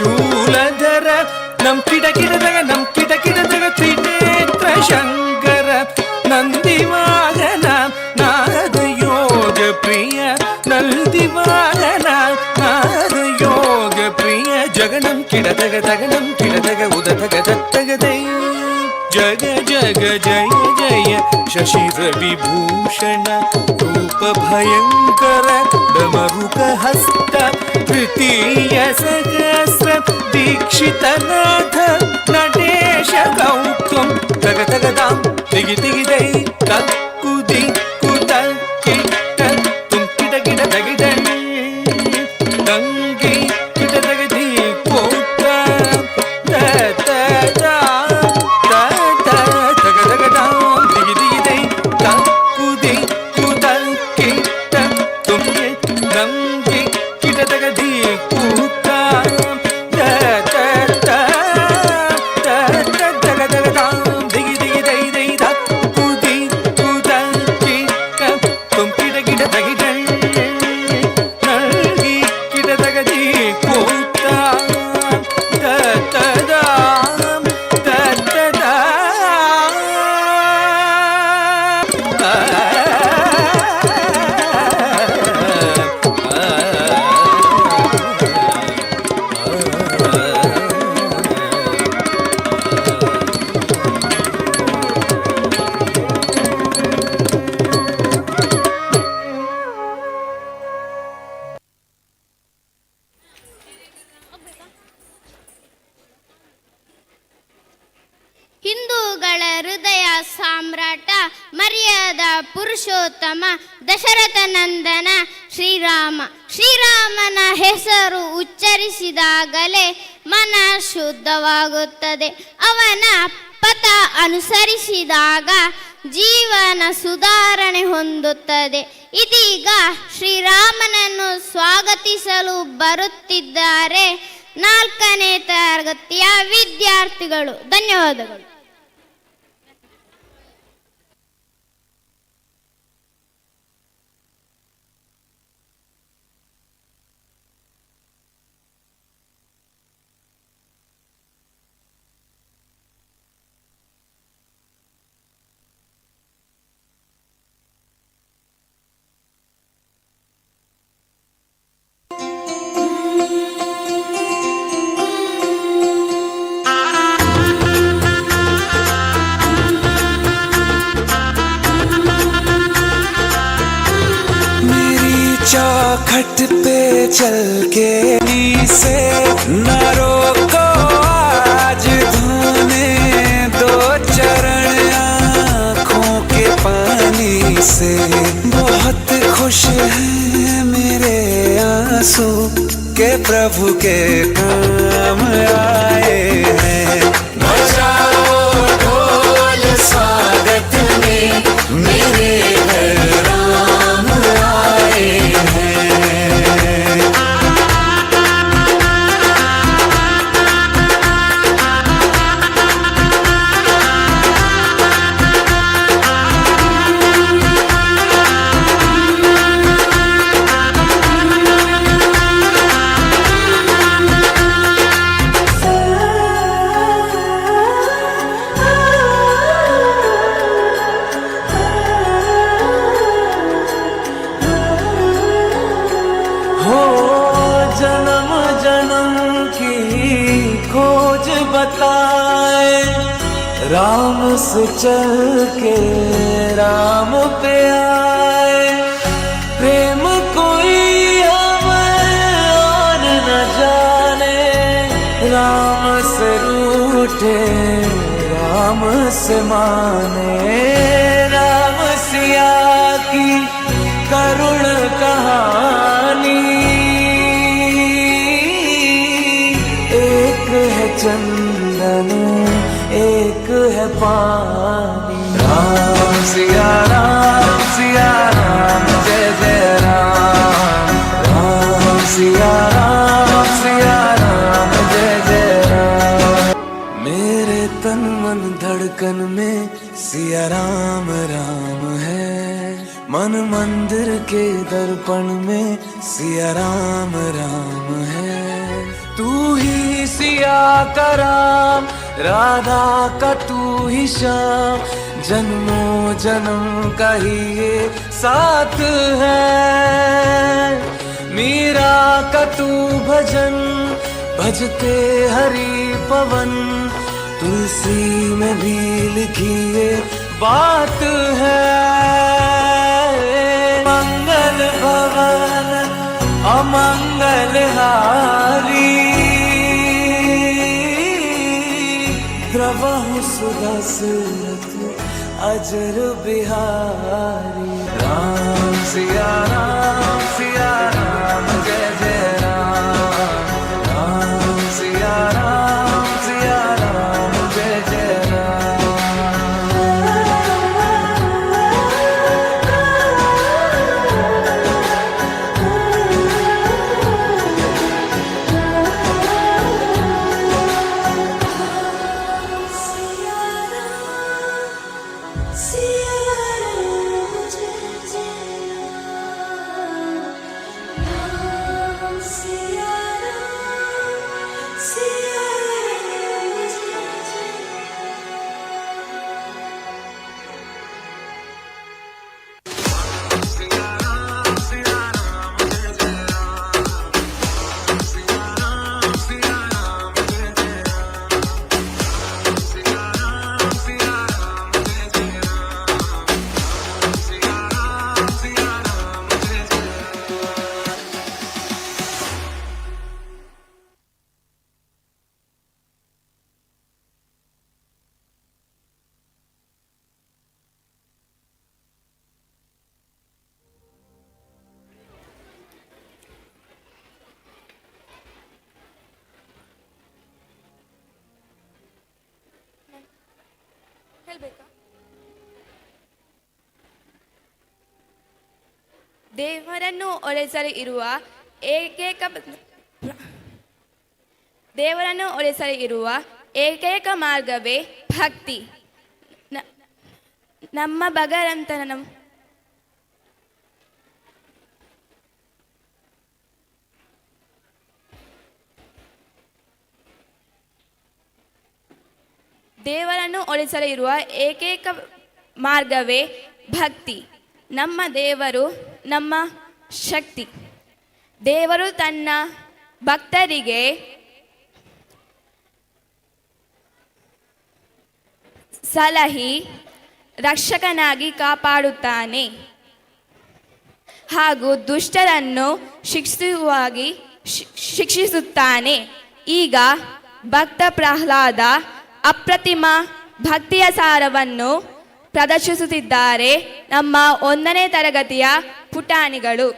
ಶೂಲಧರ ನಮ್ ಕಿಡ ಕಿಡದಾಗ ನಮ್ ಕಿಡ ಕಿಡದಾಗ ತ್ರಿನೇತ್ರ ಶಂಕರ ನಂದಿವಾಹನ ನಾರದ ಯೋಗ ಪ್ರಿಯ ನಂದಿವಾಹನ ನಾರದ ಯೋಗ ಪ್ರಿಯ ಜಗಣಂ ಕಿಡದಗ ತಗಣಂ ಕಿಡದಗ ಉದತಗ ದತ್ತಗದೈ ಜಗ ಜಗ ಜಯ ಜಯ ಶಶಿರ ವಿಭೂಷಣ ರೂಪ ಭಯಂಕರ ಡಮರುಕ ಹಸ್ತ ತೃತೀಯ ಸಹಸ್ರ ದೀಕ್ಷಿತನಾಥ ನಟೇಶ ಗೌತಮ್ ತಗ ತಗದಾಂ ದಿಗಿ ದಿಗಿದೈ ತಕ್ಕುದಿ ಕುತ ಕಿಟ್ಟ ತುಂ ಕಿಡ ಕಿಡ ತಗಿದೈ ತಂಗಿ ಕಿಡ ತಗದಿ ಕೋಟ ತ ತ ತ ಹಿಂದೂಗಳ ಹೃದಯ ಸಾಮ್ರಾಟ ಮರ್ಯಾದ ಪುರುಷೋತ್ತಮ ದಶರಥ ನಂದನ ಶ್ರೀರಾಮ. ಶ್ರೀರಾಮನ ಹೆಸರು ಉಚ್ಚರಿಸಿದಾಗಲೇ ಮನ ಶುದ್ಧವಾಗುತ್ತದೆ. ಅವನ ಪಥ ಅನುಸರಿಸಿದಾಗ ಜೀವನ ಸುಧಾರಣೆ ಹೊಂದುತ್ತದೆ. ಇದೀಗ ಶ್ರೀರಾಮನನ್ನು ಸ್ವಾಗತಿಸಲು ಬರುತ್ತಿದ್ದಾರೆ 4ನೇ ತರಗತಿಯ ವಿದ್ಯಾರ್ಥಿಗಳು. ಧನ್ಯವಾದಗಳು. चौखट पे चल के से न रोको आज धोने दो चरण आँखों के पानी से। बहुत खुश है मेरे आंसू के प्रभु के काम आए हैं। बजाओ ढोल स्वागत में मेरे घर राम आए हैं। राम से चल के राम पे आए। प्रेम कोई हमें और न जाने। राम से रूठे राम से माने। राम सिया की करुण कहानी। एक है चंदन एक है पानी। राम सिया राम जय जय राम। राम सिया राम जय जय राम। मेरे तन मन धड़कन में सिया राम राम है। मन मंदिर के दर्पण में सिया राम राम है। तू ही सिया का राम, राधा का तू ही श्याम, जन्मों जन्म का ही ये साथ है। मीरा का तू भजन, भजते हरि पवन, तुलसी में भी लिखी ये बात है। मंगल भवन अमंगल हारी, द्रवहु सुदशरथ अजर बिहारी। राम सिया राम जय जय राम, राम सिया राम जय जय राम। ದೇವರನ್ನು ಒಲಿಸಲು ಇರುವ ದೇವರನ್ನು ಒಲಿಸಲು ಇರುವ ಏಕೈಕ ಮಾರ್ಗವೇ ಭಕ್ತಿ. ನಮ್ಮ ಭಗವಂತನ ದೇವರನ್ನು ಒಲಿಸಲು ಇರುವ ಏಕೈಕ ಮಾರ್ಗವೇ ಭಕ್ತಿ. ನಮ್ಮ ದೇವರು ನಮ್ಮ ಶಕ್ತಿ. ದೇವರು ತನ್ನ ಭಕ್ತರಿಗೆ ಸಲಹಿ ರಕ್ಷಕನಾಗಿ ಕಾಪಾಡುತ್ತಾನೆ ಹಾಗೂ ದುಷ್ಟರನ್ನು ಶಿಕ್ಷಿಸುತ್ತಾನೆ. ಈಗ ಭಕ್ತ ಪ್ರಹ್ಲಾದ ಅಪ್ರತಿಮ ಭಕ್ತಿಯ ಸಾರವನ್ನು ಪ್ರದರ್ಶಿಸುತ್ತಿದ್ದಾರೆ ನಮ್ಮ 1ನೇ ತರಗತಿಯ ಪುಟಾಣಿಗಳು.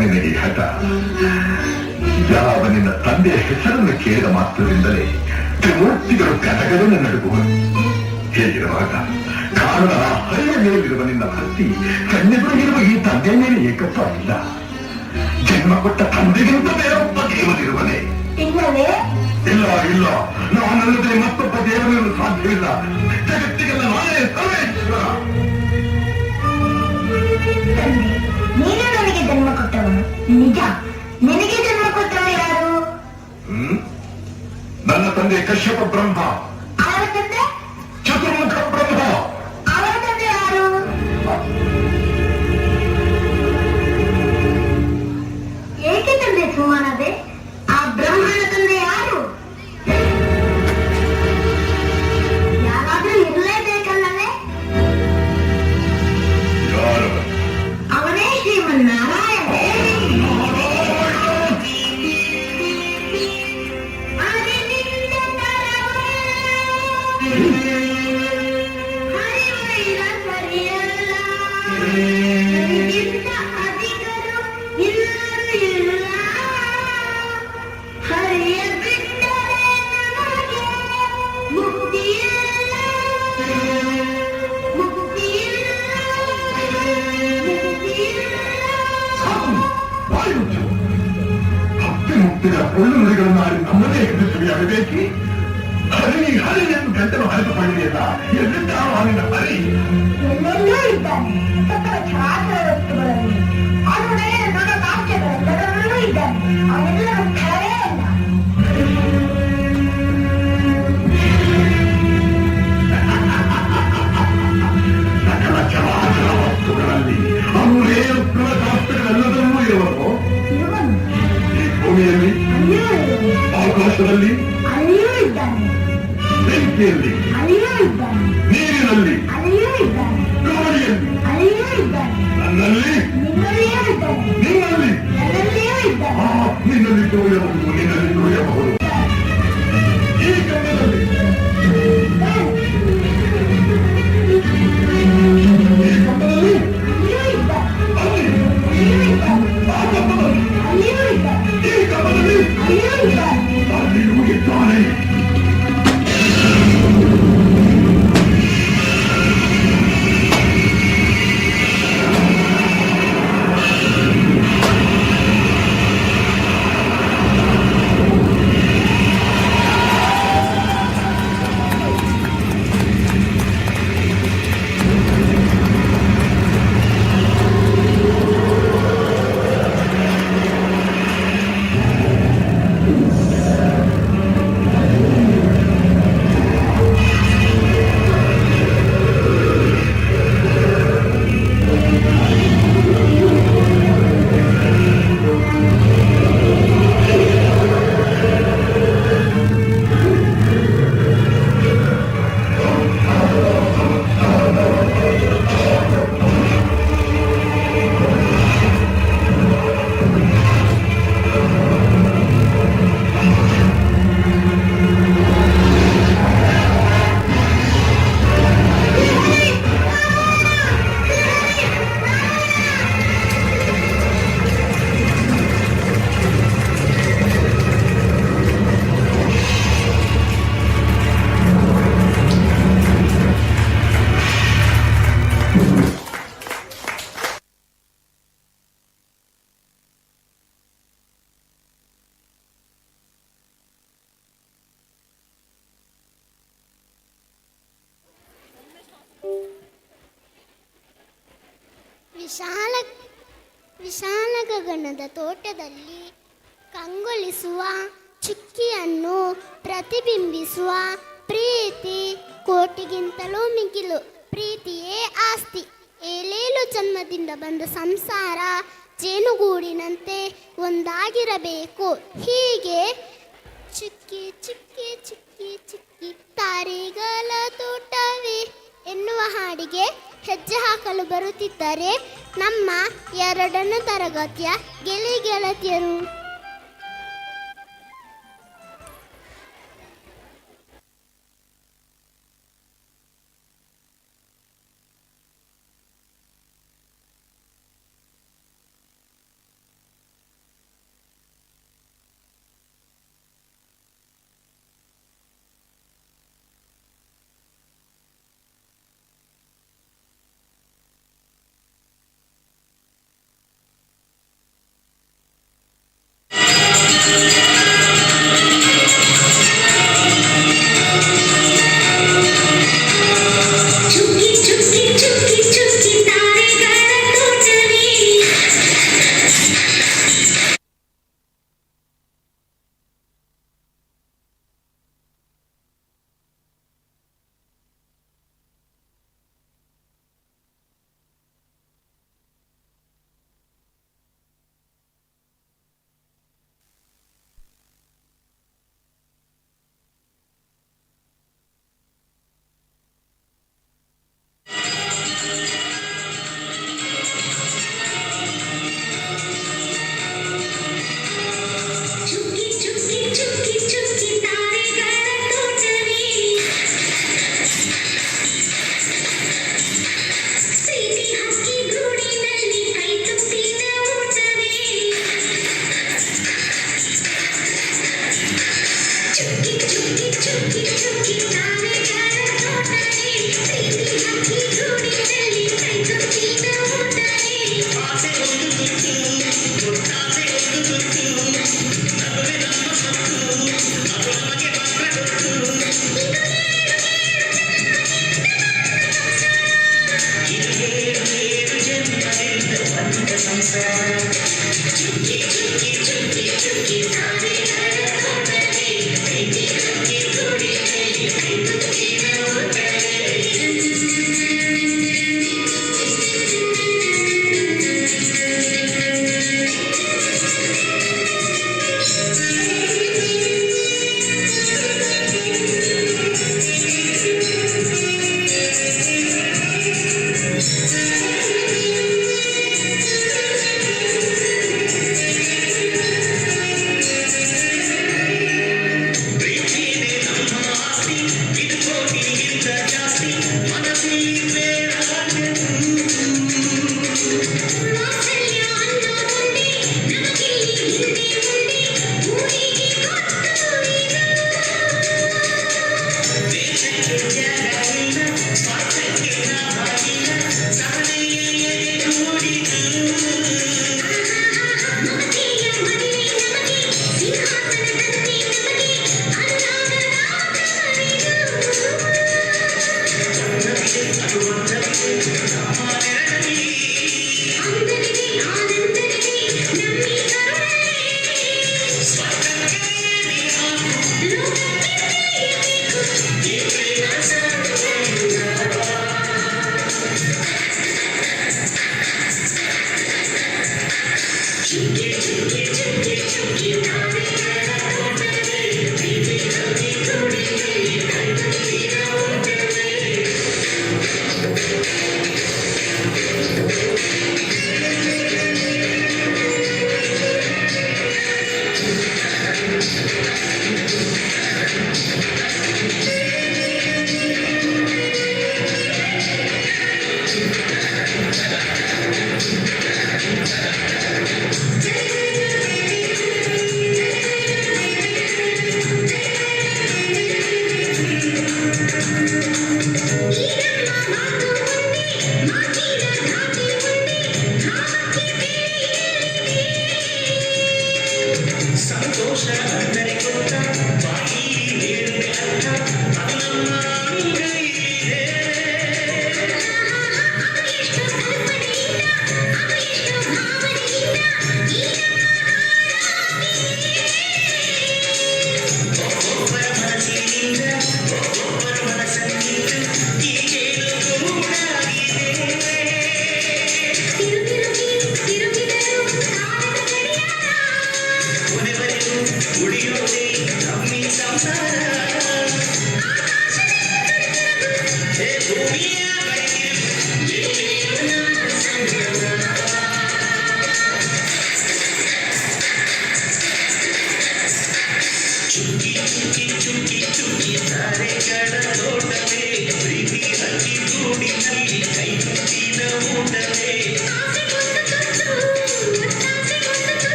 ನಿನಗೆ ಹಠ. ಯಾವ ನಿನ್ನ ತಂದೆಯ ಹೆಸರನ್ನು ಕೇಳಿದ ಮಾತ್ರದಿಂದಲೇ ತ್ರಿಮೂರ್ತಿಗಳು ಗದಗದನ್ನು ನಡುಗುವರು. ಹೇಗಿರುವಾಗ ಕಾರಣ ಹರಿಯ ಮೇಲಿರುವ ನಿನ್ನ ಭಕ್ತಿ ಕಣ್ಣೆದುರಿಗಿರುವ ಈ ತಂದೆಯ ಮೇಲೆ ಏಕತ್ವ ಇಲ್ಲ. ಜನ್ಮ ಕೊಟ್ಟ ತಂದೆಗಿಂತ ಬೇರೊಬ್ಬ ದೇವರಿರುವನೇ? ಇಲ್ಲ ಇಲ್ಲ, ನಾನಲ್ಲದೆ ಮತ್ತೊಬ್ಬ ದೇವರಿರಲು ಸಾಧ್ಯವಿಲ್ಲ. ಜಗತ್ತಿಗೆಲ್ಲ ನಾನೇ ಸರ್ವೇಶ್ವರ. ನೀನು ನನಗೆ ಜನ್ಮ ಕೊಟ್ಟವನು ನಿಜ. ನಿನಗೆ ಜನ್ಮ ಕೊಟ್ಟವನು ಯಾರು? ನನ್ನ ತಂದೆ ಕಶ್ಯಪ ಬ್ರಹ್ಮ. ಅವರ ತಂದೆ ಚತುರ್ಮುಖ ಬ್ರಹ್ಮ. ಅವರ ತಂದೆ ಯಾರು? ಏಕೆ ತಂದೆ ಸುಮ್ಮನದೆ? ಆ ಬ್ರಹ್ಮನ ತಂದೆ ಯಾರು? ಯಾರಾದ್ರೂ ಇರಲೇಬೇಕಲ್ಲವೇ? ಅವನೇ ಶ್ರೀಮನ್ನಾರಾಯಣ. ಒಳ್ಳು ನುಡಿಗಳನ್ನು ಆಡಿ ನಮ್ಮದೇ ಹೆದರಿಸಬೇಕಾಗಬೇಕಿ. ಹರಿ ಹರಿ ಎಂದು ಗಂಟಲು ಹರಿದುಕೊಳ್ಳಲಿಲ್ಲ. ಎಲ್ಲಿದ್ದ ಅವನಿನ ಹರಿ? ಎಲ್ಲೆಲ್ಲೂ ಇದ್ದಾನೆ. ಸಕಲ ಛಾತ್ರ ವಸ್ತುಗಳಲ್ಲಿ ಅವನೇ ದೊಡ್ಡ ಕಾವ್ಯಗಳೆಲ್ಲರಲ್ಲೂ ಇದ್ದಾನೆ. ಅವನೆಲ್ಲರೂ ಸ್ಥಳವೇ ಅಲ್ಲ. ಸಕಲ ಚರಾಚರ ವಸ್ತುಗಳಲ್ಲಿ ಅವನೇ ಶಾಸ್ತ್ರಗಳೆಲ್ಲದರಲ್ಲೂ ಇರುವನು. ಭೂಮಿಯಲ್ಲಿ, ಆಕಾಶದಲ್ಲಿ, ಅಲ್ಲಿಯೂ ಇದ್ದಾನೆ. ಬೆಂಕಿಯಲ್ಲಿ, ಅಲ್ಲಿಯೂ ಇದ್ದಾನೆ. ನೀರಿನಲ್ಲಿ, ಅಲ್ಲಿಯೂ ಇದ್ದಾನೆ. ಗಾಳಿಯಲ್ಲಿ, ಅಲ್ಲಿಯೂ ಇದ್ದಾನೆ. ನನ್ನಲ್ಲಿ, ನಿನ್ನಲ್ಲಿಯೂ ಇದ್ದಾನೆ. ನಿನ್ನಲ್ಲಿ, ನನ್ನಲ್ಲಿಯೂ ಇದ್ದಾನೆ. ನಿನ್ನಲ್ಲಿ ತೋಯಬಹುದು, ನಿನ್ನಲ್ಲಿ ತೋಯಬಹುದು. ಈ ಕಣ್ಣಿನಲ್ಲಿ ವಿಶಾಲ ಗಗನದ ತೋಟದಲ್ಲಿ ಕಂಗೊಳಿಸುವ ಚುಕ್ಕಿಯನ್ನು ಪ್ರತಿಬಿಂಬಿಸುವ ಪ್ರೀತಿ ಕೋಟಿಗಿಂತಲೂ ಮಿಗಿಲು. ಪ್ರೀತಿಯೇ ಆಸ್ತಿ. ಏಳೇಳು ಜನ್ಮದಿಂದ ಬಂದ ಸಂಸಾರ ಜೇನುಗೂಡಿನಂತೆ ಒಂದಾಗಿರಬೇಕು. ಹೀಗೆ ಚುಕ್ಕಿ ಚುಕ್ಕಿ ಚುಕ್ಕಿ ಚುಕ್ಕಿ ತಾರೆಗಳ ತೋಟವೇ ಎನ್ನುವ ಹಾಡಿಗೆ ಹೆಜ್ಜೆ ಹಾಕಲು ಬರುತ್ತಿದ್ದರೆ ನಮ್ಮ 2ನೇ ತರಗತಿಯ ಗೆಳೆಯರು. Thank you.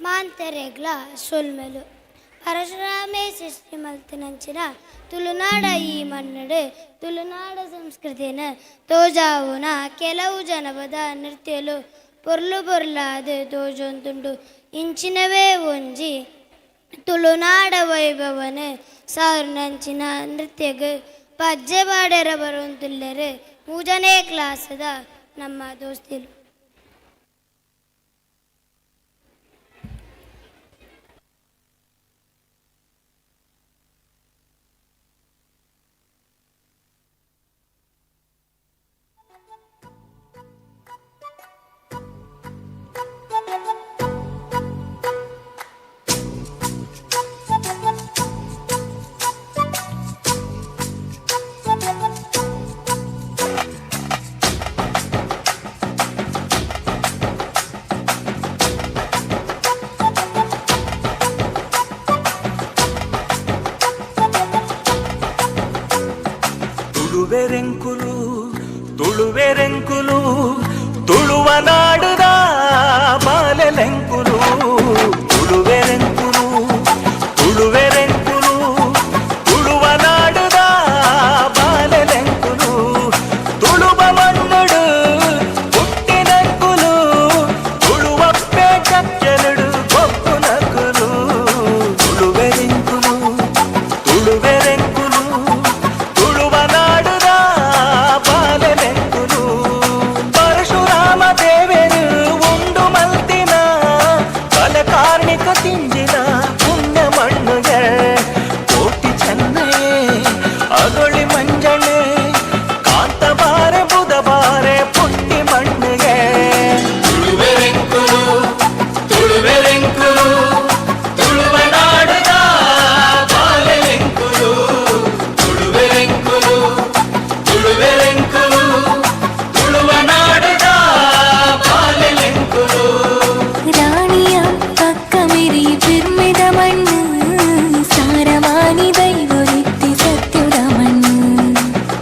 మాంతెరేగ్ల సొల్మెలు పరశురామే సృష్టి మల్తినంచిన ತುಳುನಾಡ ಈ ಮನ್ನಡೆ ತುಳುನಾಡ ಸಂಸ್ಕೃತಿನ ತೋಜಾವುನ ಕೆಲವು ಜನಪದ ನೃತ್ಯಲು ಪೊರ್ಲು ಪೊರ್ಲಾದ ತೋಜೊಂದುಂಡು ಇಂಚಿನವೇ ಒಂಜಿ ತುಳುನಾಡ ವೈಭವನ ಸಾರುನಂಚಿನ ನೃತ್ಯಗ ಪಜ್ಜೆ ಬಾಡೆರ ಬರೋಂತುಲ್ಲರೆ 3ನೇ ಕ್ಲಾಸದ ನಮ್ಮ ದೋಸ್ತಿಲು. ತುಳುವೆರೆಂಕುಲು ತುಳುವೆರೆಂಕುಲು ತುಳುವ ನಾಡುದ ಬಾಲೆಲೆಂಕುಲು ತುಳುವೆರೆಂಕುಲು ತುಳುವೆರೆಂಕುಲು ತುಳುವ ನಾಡುದ ಬಾಲೆಲೆಂಕುಲು ತುಳುವ ಮಣ್ಣುಡು ಹುಟ್ಟಿನಂಕುಲು ತುಳುವಪ್ಪೆ ಚಚ್ಚಲುಡು ಕೊಪ್ಪು ನಕುಲು ತುಳುವೆರೆಂಕುಲು ತುಳುವೆರೆಂಕುಲು ತುಳುವ ನಾಡುದ ಬಾಲೆಲೆಂಕುಲು ಪರಶುರಾಮ ದೇವರು ಉಂಡು ಮಲ್ತಿನ ಕಲಕಾರ್ಣಿಕ ತಿಂಜಿನ ಪುಣ್ಯ ಮಣ್ಣುಗೆ ಕೋಟಿ ಚೆನ್ನಯೇ ಅಗೊಳಿ ಮಂಜಣೆ ಕಾಂತಬಾರೆ ಬುಧಬಾರೆ ಪುಟ್ಟಿ ಮಣ್ಣುಗೆ ತುಳುವೆರೆಂಕುಲು ತುಳುವೆರೆಂಕುಲು ತುಳುವ ನಾಡುದ ಬಾಲೆಲೆಂಕುಲು ತುಳುವೆರೆಂಕುಲು ತುಳುವೆರೆಂಕುಲು ತುಳುವ ನಾಡುದ ಬಾಲೆಲೆಂಕುಲು ರಾಣಿಯ ಪಕ್ಕ ಮೆರಿ ಬಿರ್ಮಿದ ಮಣ್ಣು ಸಾರವಾನಿ ದೈವರಿತ್ತಿ ಸತ್ಯುಡ ಮಣ್ಣು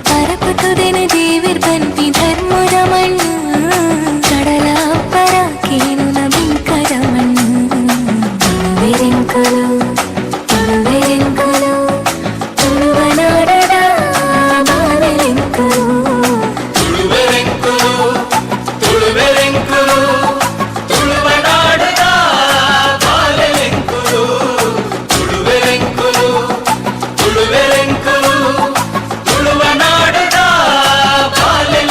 ಪರಪತುದೆನ ದೇವಿರ್ ಬಂತಿ ಧರ್ಮದ ಮಣ್ಣು ಕಡಲ ಅಪ್ಪರ ಕೇನುನ ಬಿಂಕದ ಮಣ್ಣು ತುಳುವೆರೆಂಕುಲು ತುಳುವೆರೆಂಕುಲು ತುಳುವ ನಾಡದ ಬಾಲೆಲೆಂಕುಲು ತುಳುವೆರೆಂಕುಲು ತುಳುವೆರೆಂಕುಲು ತುಳುವ ನಾಡುದ ಬಾಲೆಲೆಂಕುಲು ತುಳುವೆರೆಂಕುಲು ತುಳುವೆರೆಂಕುಲು ತುಳುವ ನಾಡುದ ಬಾಲೆಲೆಂಕುಲು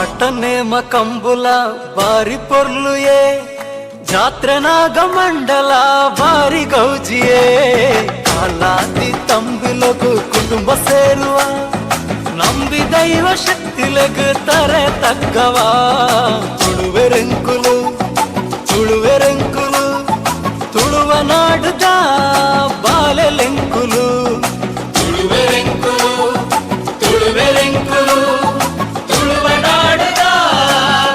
ಆಟನೇಮ ಕಂಬುಲ ಬಾರಿ ಪೊರ್ಲುಯೇ ಜಾತ್ರೆನಾಗ ಮಂಡಲ ಬಾರಿ ಗೌಜಿಯೇ ಕಾಲಾದಿ ತಂಬಿಲಗು ಕುಟುಂಬ ಸೇರುವ ನಂಬಿ ದೈವ ಶಕ್ತಿಲಗು ತರೆ ತಕ್ಕವಾ ತುಳುವೆರೆಂಕುಲು ತುಳುವೆರೆಂಕುಲು ತುಳುವ ನಾಡುದ ಬಾಲೆಲೆಂಕುಲು ತುಳುವೆರೆಂಕುಲು ತುಳುವೆರೆಂಕುಲು ತುಳುವ ನಾಡುದ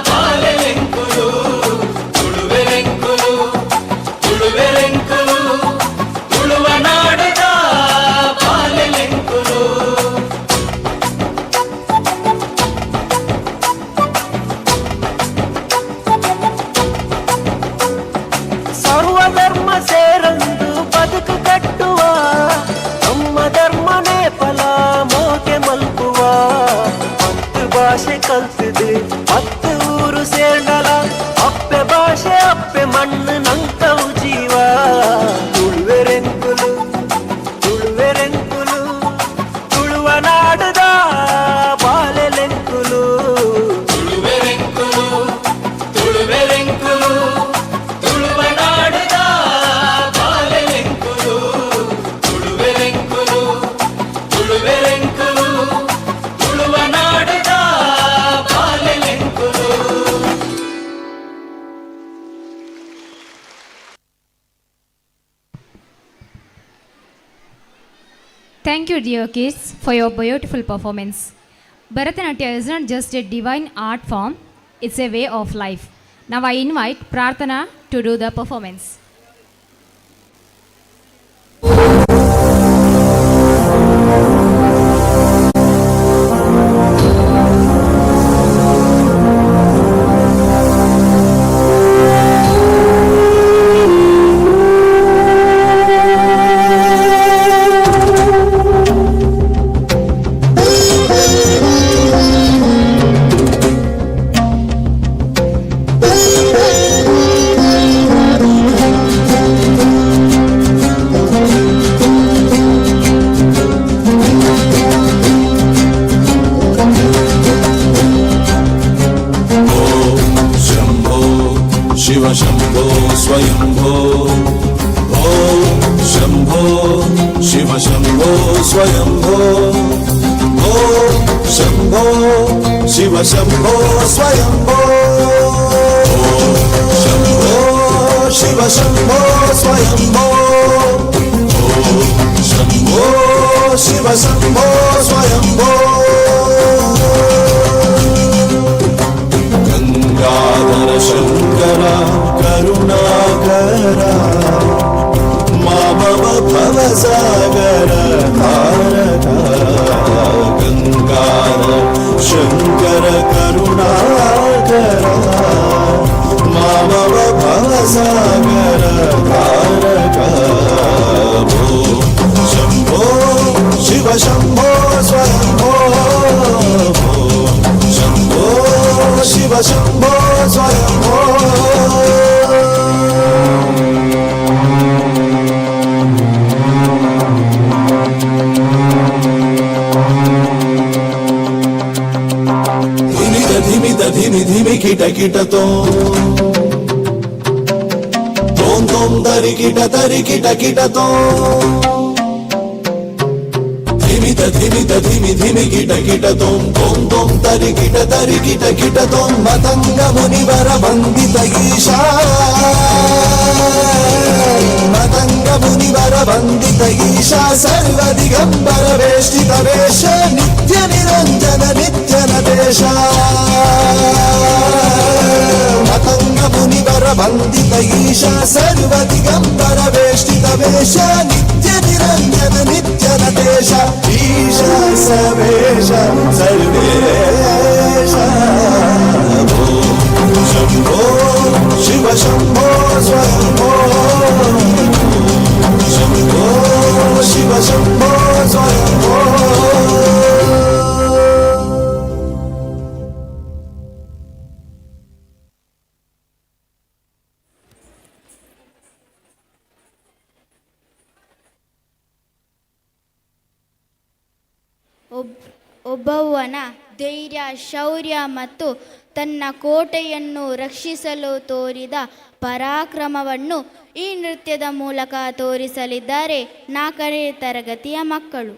ಬಾಲೆಲೆಂಕುಲು ತುಳುವೆರೆಂಕುಲು ತುಳುವೆರೆಂಕುಲು ತುಳುವ ನಾಡುದ ಬಾಲೆಲೆಂಕುಲು ಸರ್ವಧರ್ಮ ಸೇರಂದು ಬದುಕು ಕಟ್ಟುವ ನಮ್ಮ ಧರ್ಮನೇ ಫಲ ಮೋಕೆ ಮಲ್ಪುವ ಹತ್ತು ಭಾಷೆ ಕಲ್ತಿದೆ ಹತ್ತು ಊರು ಸೇರ್ಡಲ ಅಪ್ಪೆ ಭಾಷೆ ಅಪ್ಪೆ ಮಣ್ಣು ನಂತವು ಜೀವ ತುಳುವೆರೆಂಕುಲು ತುಳುವೆರೆಂಕುಲು ತುಳುವ ನಾಡುದ ಬಾಲೆಲೆಂಕುಲು ತುಳುವೆರೆಂಕುಲು ತುಳುವೆರೆಂಕುಲು ತುಳುವ ನಾಡುದ ಬಾಲೆಲೆಂಕುಲು ತುಳುವೆರೆಂಕುಲು ತುಳುವೆರೆಂಕುಲು ತುಳುವ ನಾಡುದ ಬಾಲೆಲೆಂಕುಲು. Thank you, dear kids, for your beautiful performance. Bharatanatyam is not just a divine art form, it's a way of life. Now I invite Prarthana to do the performance. Shiv Shambho Swayambho ओम शंभो शिव शंभो स्वयंभो ओम शंभो शिव शंभो स्वयंभो ओम शंभो शिव शंभो स्वयंभो ओम शंभो शिव शंभो स्वयंभो गंगाधर शंकर करुणाकर मामव भवसागर तारक गंगाधर शंकर करुणाकर मामव भवसागर तारक शंभो शिव शंभो स्वयंभो शंभो शिव शंभो स्वयंभो धिमि धिमि किट किट तो तोम तरी kit kit तो धिमि धिमि kit kit तोम तरी kit kit तोम Matang मुनिवर वंदित ईशा मतंग मुनिवर वंदित ईशा सर्व दिगंबर वेष्टित वेश नित्य निरंजन नित्य नदेश मतंग मुनिवर वंदित ईशा सर्व दिगंबर वेष्टित वेश नित्य निरंजन नित्य नदेश ईशा सवेश सर्वेश शंभो शिव शंभो स्वयंभो शंभो शिव शंभो स्वयंभो ಒಬ್ಬವ್ವನ ಧೈರ್ಯ, ಶೌರ್ಯ ಮತ್ತು ತನ್ನ ಕೋಟೆಯನ್ನು ರಕ್ಷಿಸಲು ತೋರಿದ ಪರಾಕ್ರಮವನ್ನು ಈ ನೃತ್ಯದ ಮೂಲಕ ತೋರಿಸಲಿದ್ದಾರೆ 4ನೇ ತರಗತಿಯ ಮಕ್ಕಳು.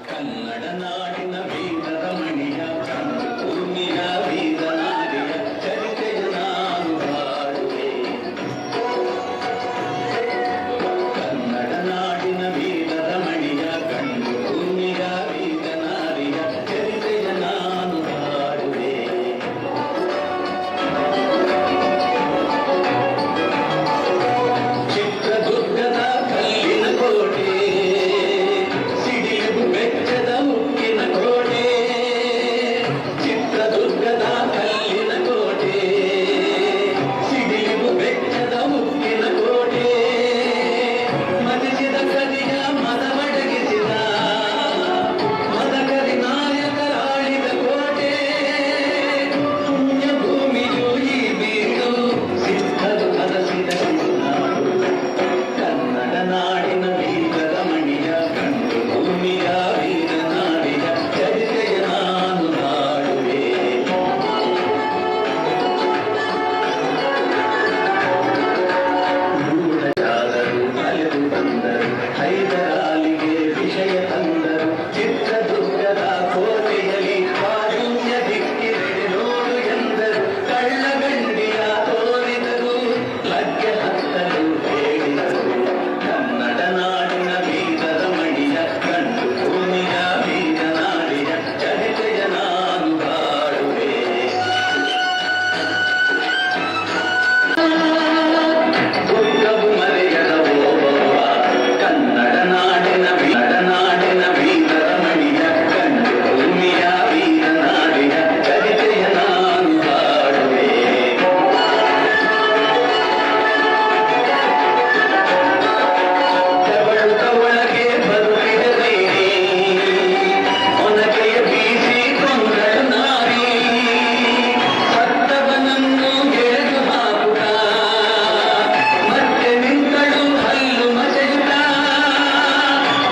ಕನ್ನಡ ನಾಡಿನ ವೀರದ ಮಣಿಯ ಭೂಮಿಯ ವೀರನಾರಿಯ ಚರಿತೆಯ ನಾನು ಹಾಡುವೆ. ಕನ್ನಡ ನಾಡಿನ ವೀರದ ಮಣಿಯ ಗಂಡು ಭೂಮಿಯ ವೀರನಾರಿಯ ಚರಿತೆಯ ನಾನು ಹಾಡುವೆ. ಚಿತ್ರದುರ್ಗದ ಕಲ್ಲಿನ ಕೋಟೆ, ಸಿಡಿಲು ಬೆಚ್ಚದ ಉಕ್ಕಿನ ಕೋಟೆ. ಚಿತ್ರದುರ್ಗದ ಕಲ್ಲಿನ ಕೋಟೆ, ಸಿಡಿಲು ಬೆಚ್ಚದ ಉಕ್ಕಿನ ಕೋಟೆ. ಮದಿಸಿದ ಕದಿಯ ಮದವಡಗಿಸಿದ ಮದಕರಿ ನಾಯಕರಾಳಿದ ಕೋಟೆ. ಪುಣ್ಯ ಭೂಮಿಯು ಈ ಬೀಡು, ಸಿದ್ಧರು ಕನಸಿದ ನಾಡು. ಕನ್ನಡ ನಾಡಿನ ವೀರದ ಮಣಿಯ ಗಂಡು ಭೂಮಿಯ ವೀರನಾಡಿಯ ಚರಿತೆಯ ನಾನು ಹಾಡುವೆ. ಗೂಢಚಾರರು ಅಲೆದು ಬಂದರು, ಹೈದರಾಲಿಗೆ ವಿಷಯ ತಂದರು. ಚಿತ್ರದುರ್ಗದ ಕೋಟೆಯಲ್ಲಿ ಕಾರುಣ್ಯ ದಿಕ್ಕಿರೆಡೆ ನೋಡು ಎಂದರು. ಕಳ್ಳಗಂಡಿಯ ತೋರಿದರು, ಲಗ್ಗೆ ಹತ್ತಲು ಹೇಳಿದರು. ಕನ್ನಡ ನಾಡಿನ ವೀರದ ಮಣಿಯ ಗಂಡು ಭೂಮಿಯ ವೀರನಾಡಿಯ ಚರಿತೆಯ ನಾನು ಹಾಡುವೆ. ದುರ್ಗವು ಮರೆಯದ ಓಬವ್ವ, ಕನ್ನಡ ನಾಡಿನ ವೀರದ ಮಣಿಯ ಗಂಡು ಭೂಮಿಯ ವೀರನಾಡಿಯ ಚರಿತೆಯ ನಾನು ಹಾಡುವೆ. ತೆವಳುತ್ತ ಒಳಗೆ ಬರುತ್ತಿದೆ ಒನಕೆಯ ಬೀಸಿ ಕೊಂಡಳು ನಾರಿ. ಸತ್ತವನನ್ನು ಎಳೆದು ಹಾಕುತ್ತ ಮತ್ತೆ ನಿಂತಳು ಹಲ್ಲು ಮಸೆಯುತ್ತ.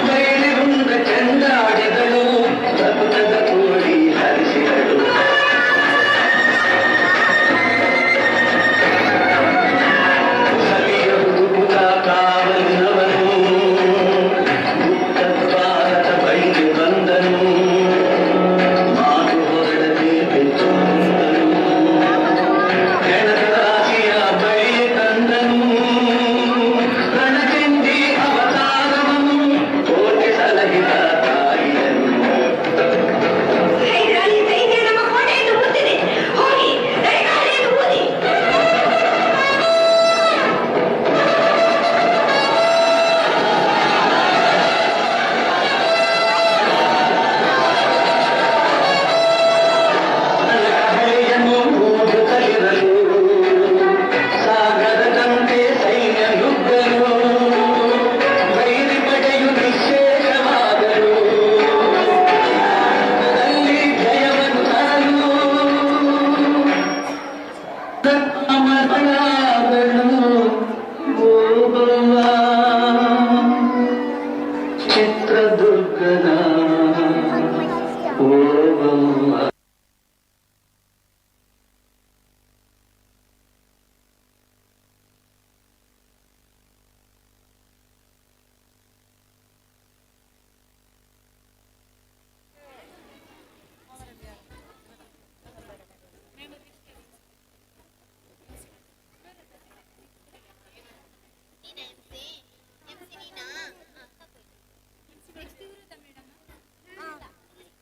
ಬೈಲಿರುಂಡ ಚೆಂಡಾಡಿದಳು, ರಕ್ತದ ಕೋಳಿ ಹರಿಸಿದಳು. ಸಲಿಯ ಹುಡುಗ ಕಾವಲಿನವನು, ಗುಪ್ತದ್ವಾರದ ಬೈಗೆ ಬಂದನು. ಮಾತು ಹೊರಡದೆ ಬೆಚ್ಚು ನಿಂತನು, ಹೆಣದ ರಾಶಿಯ ಬಳಿಗೆ ತಂದನು. ರಣಚಂಡಿ ಅವತಾರವನು, ಕೋಟೆ ಸಲಹಿದ ತಾಯಿಯನು. ಹೈದರಾಲಿ ಸೈನ್ಯ ನಮ್ಮ ಕೋಟೆಯನ್ನು ಮುತ್ತಿದೆ. ಹೋಗಿ ರಣಗಾಲಿಯನ್ನು ಊದಿ. ಹಳೆಯನ್ನು ಊದುತ್ತಲಿರಲು, ಸಾಗರದಂತೆ ಸೈನ್ಯ ನುಗ್ಗಲು. ವೈರಿ ಪಡೆಯು ನಿಶ್ಶೇಷವಾದರು, ಯುದ್ಧದಲ್ಲಿ ಜಯವನ್ನು ತರಲು. ಅಮರನಾದಳು ಓಬವ್ವ, ಚಿತ್ರದುರ್ಗದ ಓಬವ್ವ.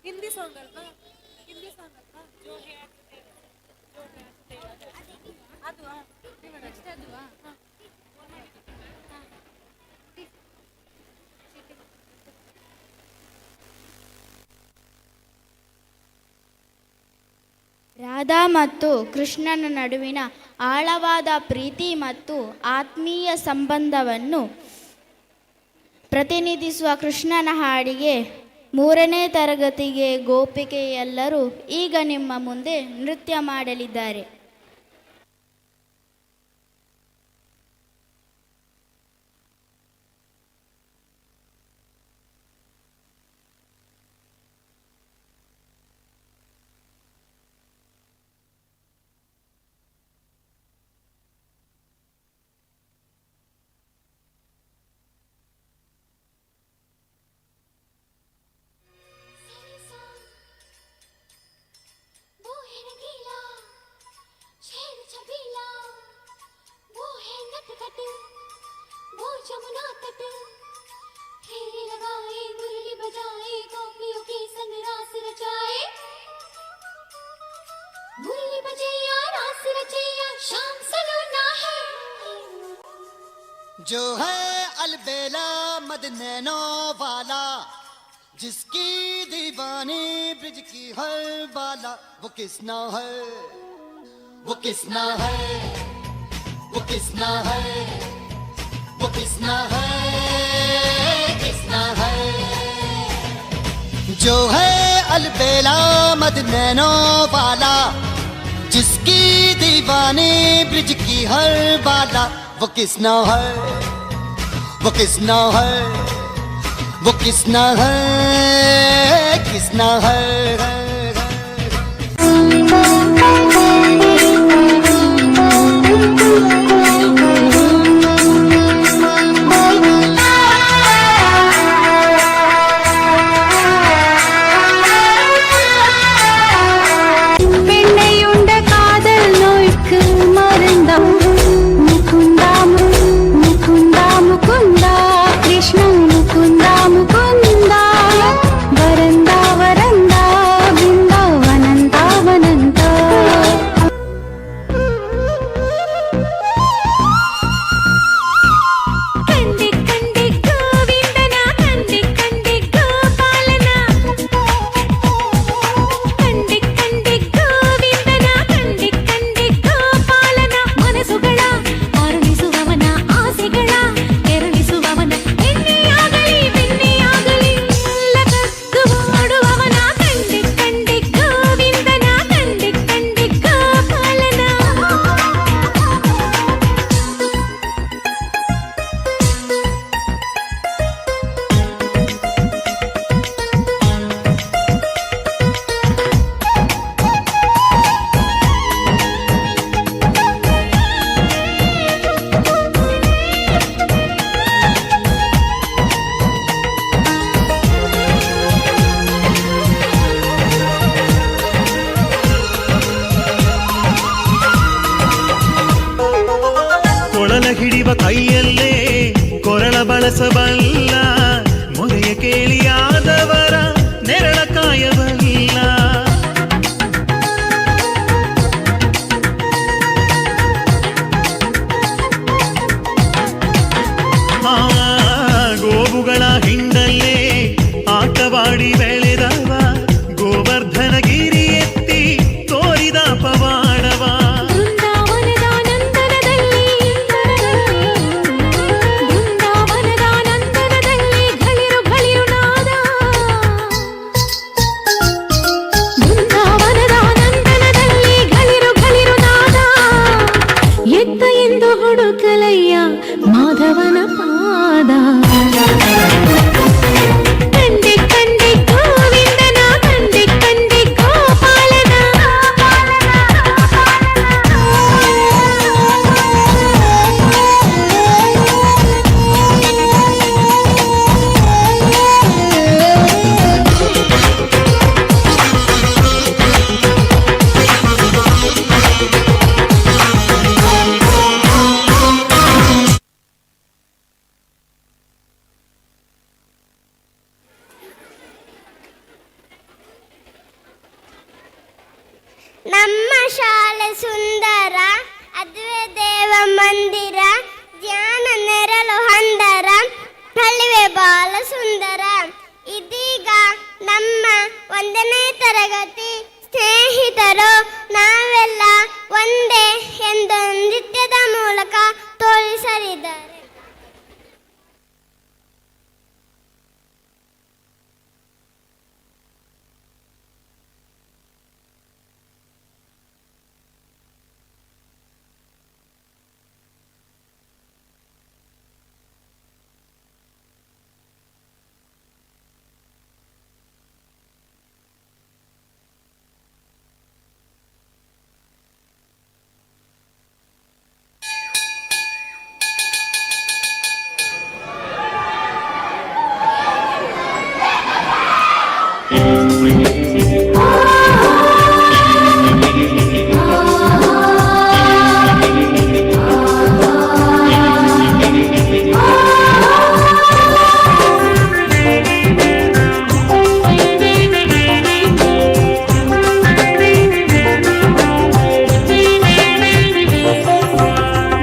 ಹಿಂದಿ ಸಾಂಗ್ ಅಲ್ವಾ? ಹಿಂದಿ ಸಾಂಗ್ ಅಲ್ವಾ? ಜೋ ಹೇ ಅದು ಅಷ್ಟೇ ಅದು ರಾಧಾ ಮತ್ತು ಕೃಷ್ಣನ ನಡುವಿನ ಆಳವಾದ ಪ್ರೀತಿ ಮತ್ತು ಆತ್ಮೀಯ ಸಂಬಂಧವನ್ನು ಪ್ರತಿನಿಧಿಸುವ ಕೃಷ್ಣನ ಹಾಡಿಗೆ 3ನೇ ತರಗತಿಗೆ ಗೋಪಿಕೆಯೆಲ್ಲರೂ ಈಗ ನಿಮ್ಮ ಮುಂದೆ ನೃತ್ಯ ಮಾಡಲಿದ್ದಾರೆ. जो है अलबेला मद नैनो वाला, जिसकी दीवानी ब्रिज की हर बाला, वो किसना है, वो किसना है, वो किसना है, वो किसना है, किसना है। जो है अलबेला मद नैनो वाला, जिसकी दीवानी ब्रिज की हर बाला, वो किसना है, वो किसना है, वो किसना है, किसना है। ಹಿಡಿವ ಕೈಯಲ್ಲೇ ಕೊರಳ ಬಳಸಬಲ್ಲ, ಮೊರೆಯ ಕೇಳಿಯಾದವರ ನೆರಳ ಕಾಯಬಲ್ಲ. ಗೋವುಗಳ ಹಿಂಡಲ್ಲೇ ಆಟವಾಡಿ ಬೆಳೆದವ, ಗೋವರ್ಧನಗಿರಿ ಎತ್ತಿ ತೋರಿದ ಪವಾಡವ. ಹುಡುಕಲಯ್ಯ ಮಾಧವನ ಪಾದ, ಕಂಡೆ ಕಂಡೆ ಗೋವಿಂದನ, ಕಂಡೆ ಕಂಡೆ ಗೋಪಾಲನ. ನಮ್ಮ ಶಾಲೆ ಸುಂದರ, ಅದುವೆ ದೇವ ಮಂದಿರ, ಧ್ಯಾನ ನೆರಳು ಹಂದರ, ಕಲಿವೆ ಬಾಲ ಸುಂದರ. ಇದೀಗ ನಮ್ಮ 1ನೇ ತರಗತಿ ಸ್ನೇಹಿತರು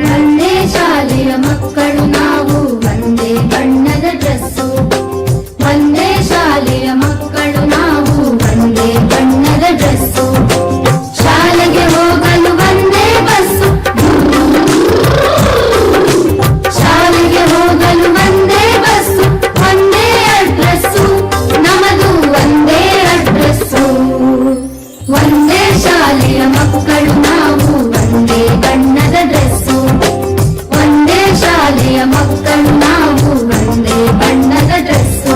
ಒಂದೇ ಶಾಲೆಯ ಮಕ್ಕಳು ನಾವು ಒಂದೇ ಬಣ್ಣದ ಡ್ರೆಸ್ಸು ಒಂದೇ ಶಾಲೆಯ ಮಕ್ಕಳು ನಾವು ಒಂದೇ ಬಣ್ಣದ ಡ್ರೆಸ್ಸು ಶಾಲೆಗೆ ಹೋಗಲು ಒಂದೇ ಬಸ್ಸು ಶಾಲೆಗೆ ಹೋಗಲು ಒಂದೇ ಬಸ್ಸು ಒಂದೇ ಅಡ್ರೆಸ್ಸು ನಮದು ಒಂದೇ ಅಡ್ರೆಸ್ಸು ಒಂದೇ ಶಾಲೆಯ ಮಕ್ಕಳು ನಾವು ಒಂದೇ ಬಣ್ಣದ ಡ್ರೆಸ್ಸು ಒಂದೇ ಶಾಲೆಯ ಮಕ್ಕಳು ನಾವು ಒಂದೇ ಬಣ್ಣದ dress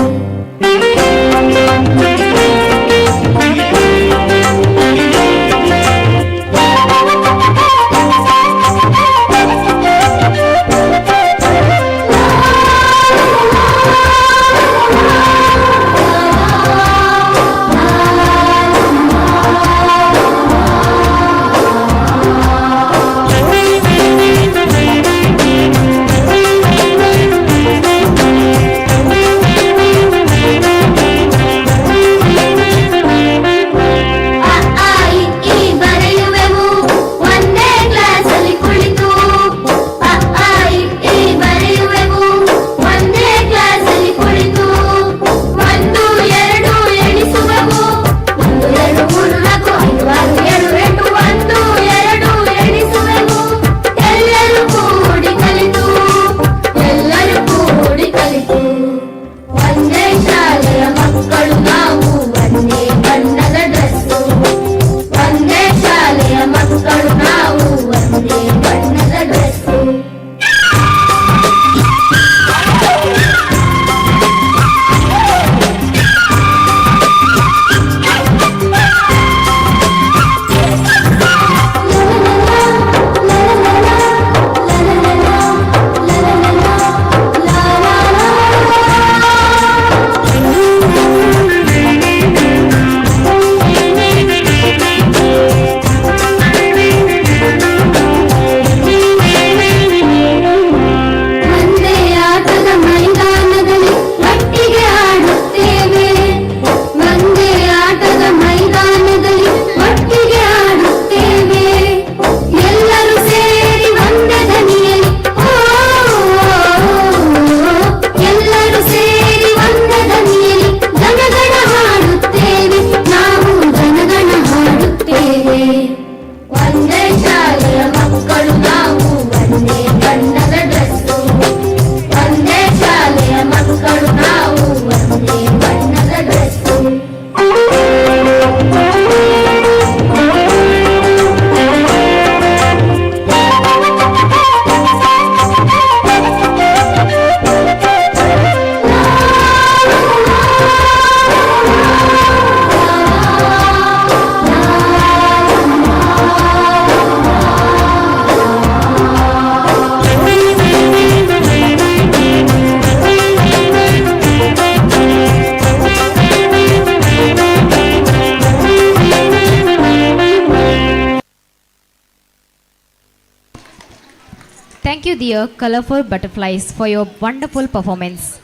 Thank you, dear colorful butterflies, for your wonderful performance.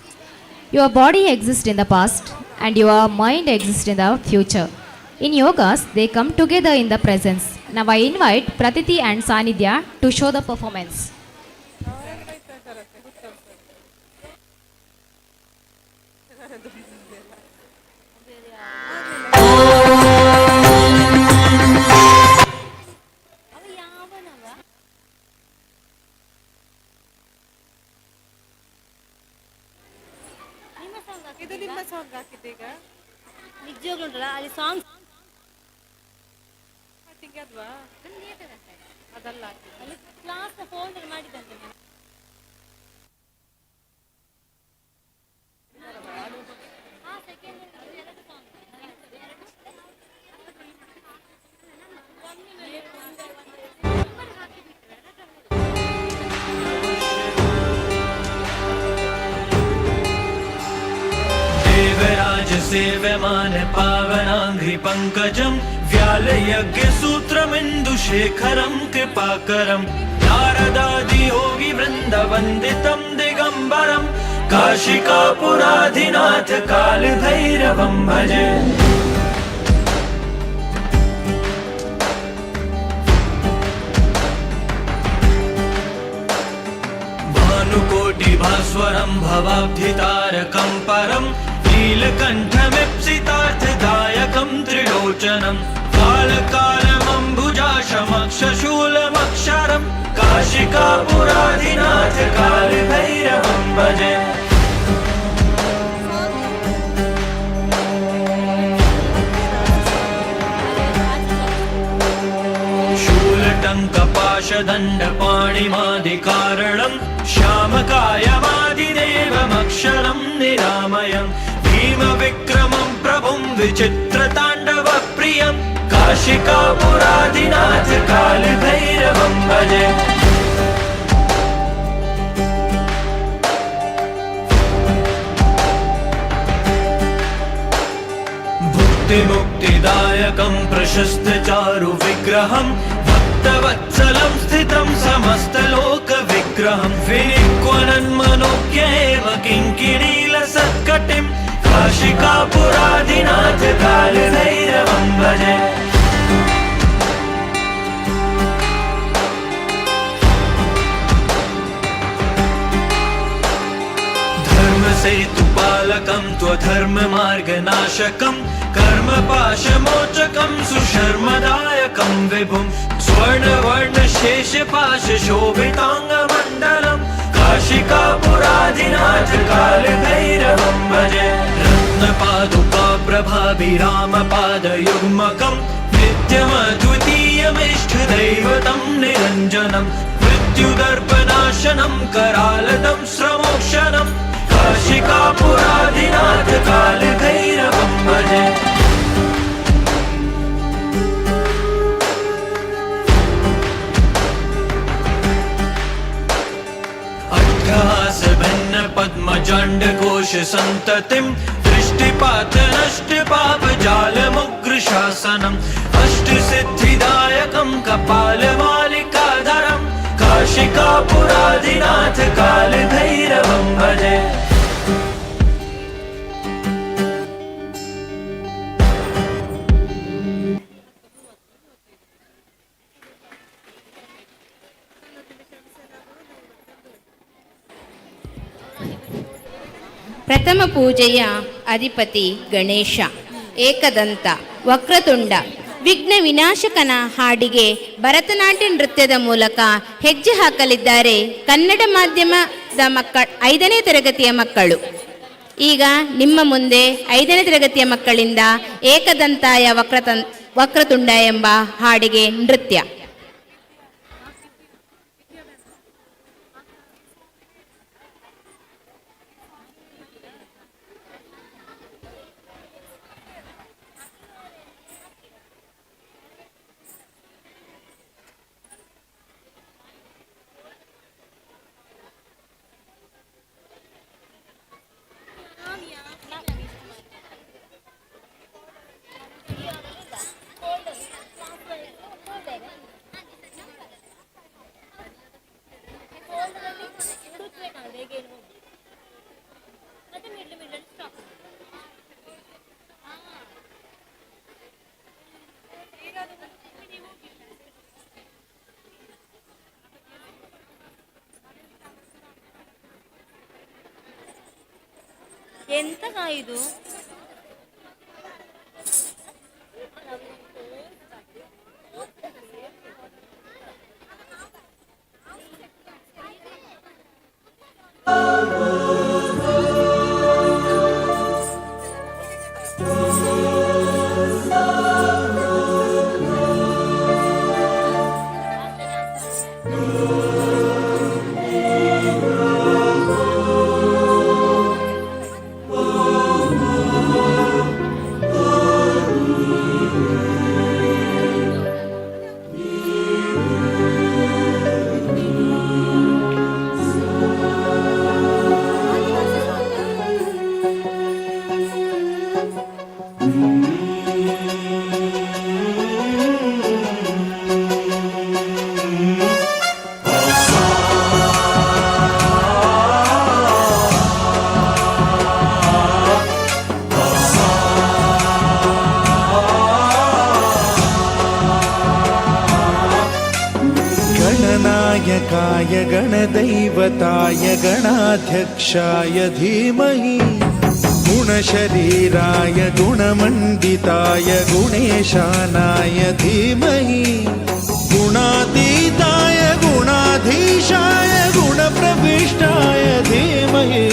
Your body exists in the past and your mind exists in the future. In yogas, they come together in the presence. Now I invite Pratiti and Sanidhya to show the performance. ಇದು ನಿಮ್ಮ song ಹಾಕಿದ್ದೀಗ ನಿಜವಾಗ್ಲೂ ಉಂಟಲ್ಲ ಅಲ್ಲಿ song ಅದ್ವಾ ಅದಲ್ಲ ಅಲ್ಲಿ ಕ್ಲಾಸ್ನ folder ಮಾಡಿದಂತೆ ನಾನು. देवराज सेव्यमान पावनाङ्घ्रि पङ्कजं व्यालयज्ञसूत्रमिन्दुशेखरं कृपाकरं नारदादियोगी वृन्दवन्दितं दिगम्बरं काशिकापुराधिनाथ कालभैरवं भजे। भानुकोटिभास्वरं भवाब्धितारकं परं नीलकण्ठमीप्सितार्थदायकं त्रिलोचनं कालकालमम्बुजाशमक्षशूलमक्षरं काशिकापुराधिनाथ कालभैरवं भजे। शूलटङ्कपाशदण्डपाणिमादिकारणं श्यामकायमादिदेवमक्षरं निरामयं भीमविक्रमं प्रभुं विचित्रताण्डवप्रियं काशिकापुराधिनाथ कालभैरवं भजे। भुक्तिमुक्तिदायकं प्रशस्तचारुविग्रहं भक्तवत्सलं स्थितं समस्तलोकविग्रहं विनिक्वनन्मनोज्ञेव किङ्किणीलसत्कटिं काशिकापुराधिनाथ कालभैरवं भजे। धर्मसेतुपालकं त्वधर्ममार्गनाशकं कर्मपाशमोचकं सुशर्मदायकं विभुं स्वर्णवर्णशेषपाशशोभिताङ्गमण्डलं काशिकापुराधिनाथ कालभैरवं भजे। रत्नपादुकाप्रभाभिरामपादयुग्मकं नित्यमद्वितीयमिष्टदैवतं निरञ्जनं मृत्युदर्पनाशनं करालदं श्रमोक्षणं काशिकापुराधिनाथ कालभैरवं भजे। अट्टहासभिन्नपद्मजाण्डकोशसन्ततिं दृष्टिपातनष्टपापजालमुग्रशासनम् अष्टसिद्धिदायकं कपालमालिकाधरं काशिकापुराधिनाथ कालभैरवं भजे। ಪ್ರಥಮ ಪೂಜೆಯ ಅಧಿಪತಿ ಗಣೇಶ, ಏಕದಂತ, ವಕ್ರತುಂಡ, ವಿಘ್ನ ವಿನಾಶಕನ ಹಾಡಿಗೆ ಭರತನಾಟ್ಯ ನೃತ್ಯದ ಮೂಲಕ ಹೆಜ್ಜೆ ಹಾಕಲಿದ್ದಾರೆ ಕನ್ನಡ ಮಾಧ್ಯಮದ 5ನೇ ತರಗತಿಯ ಮಕ್ಕಳು. ಈಗ ನಿಮ್ಮ ಮುಂದೆ 5ನೇ ತರಗತಿಯ ಮಕ್ಕಳಿಂದ ಏಕದಂತಾಯ ವಕ್ರತುಂಡ ಎಂಬ ಹಾಡಿಗೆ ನೃತ್ಯ. ಎಂತನಾ ಇದು? गणनायकाय गणदैवताय गणाध्यक्षाय धीमहि गुणशरीराय गुणमण्डिताय गुणेशानाय धीमहि गुणातीताय गुणाधीशाय गुणप्रविष्टाय धीमहि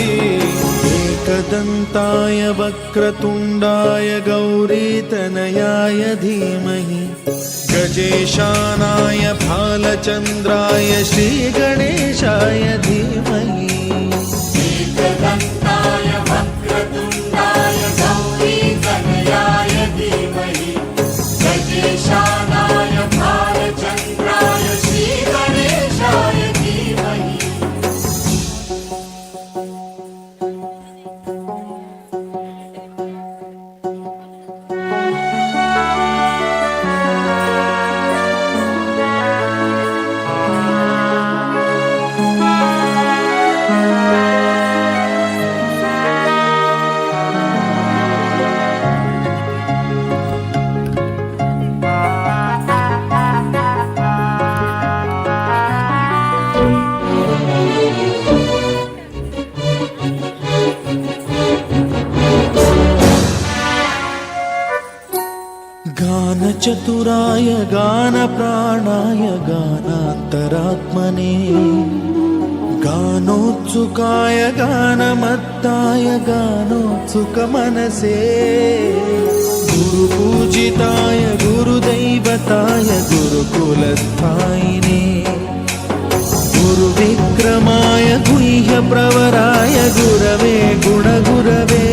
एकदन्ताय वक्रतुण्डाय गौरीतनयाय धीमहि गजेशानाय भालचन्द्राय श्रीगणेशाय धीमहि एकदन्ताय वक्रतुण्डाय गौरीतनयाय धीमहि गजेशानाय भालचन्द्राय श्रीगणेशाय धीमहि गानचतुराय गानप्राणाय गानान्तरात्मने गानोत्सुकाय गानमत्ताय गानोत्सुकमनसे गुरुपूजिताय गुरुदैवताय गुरुकुलस्थायिने गुरुविक्रमाय गुह्यप्रवराय गुरवे गुणगुरवे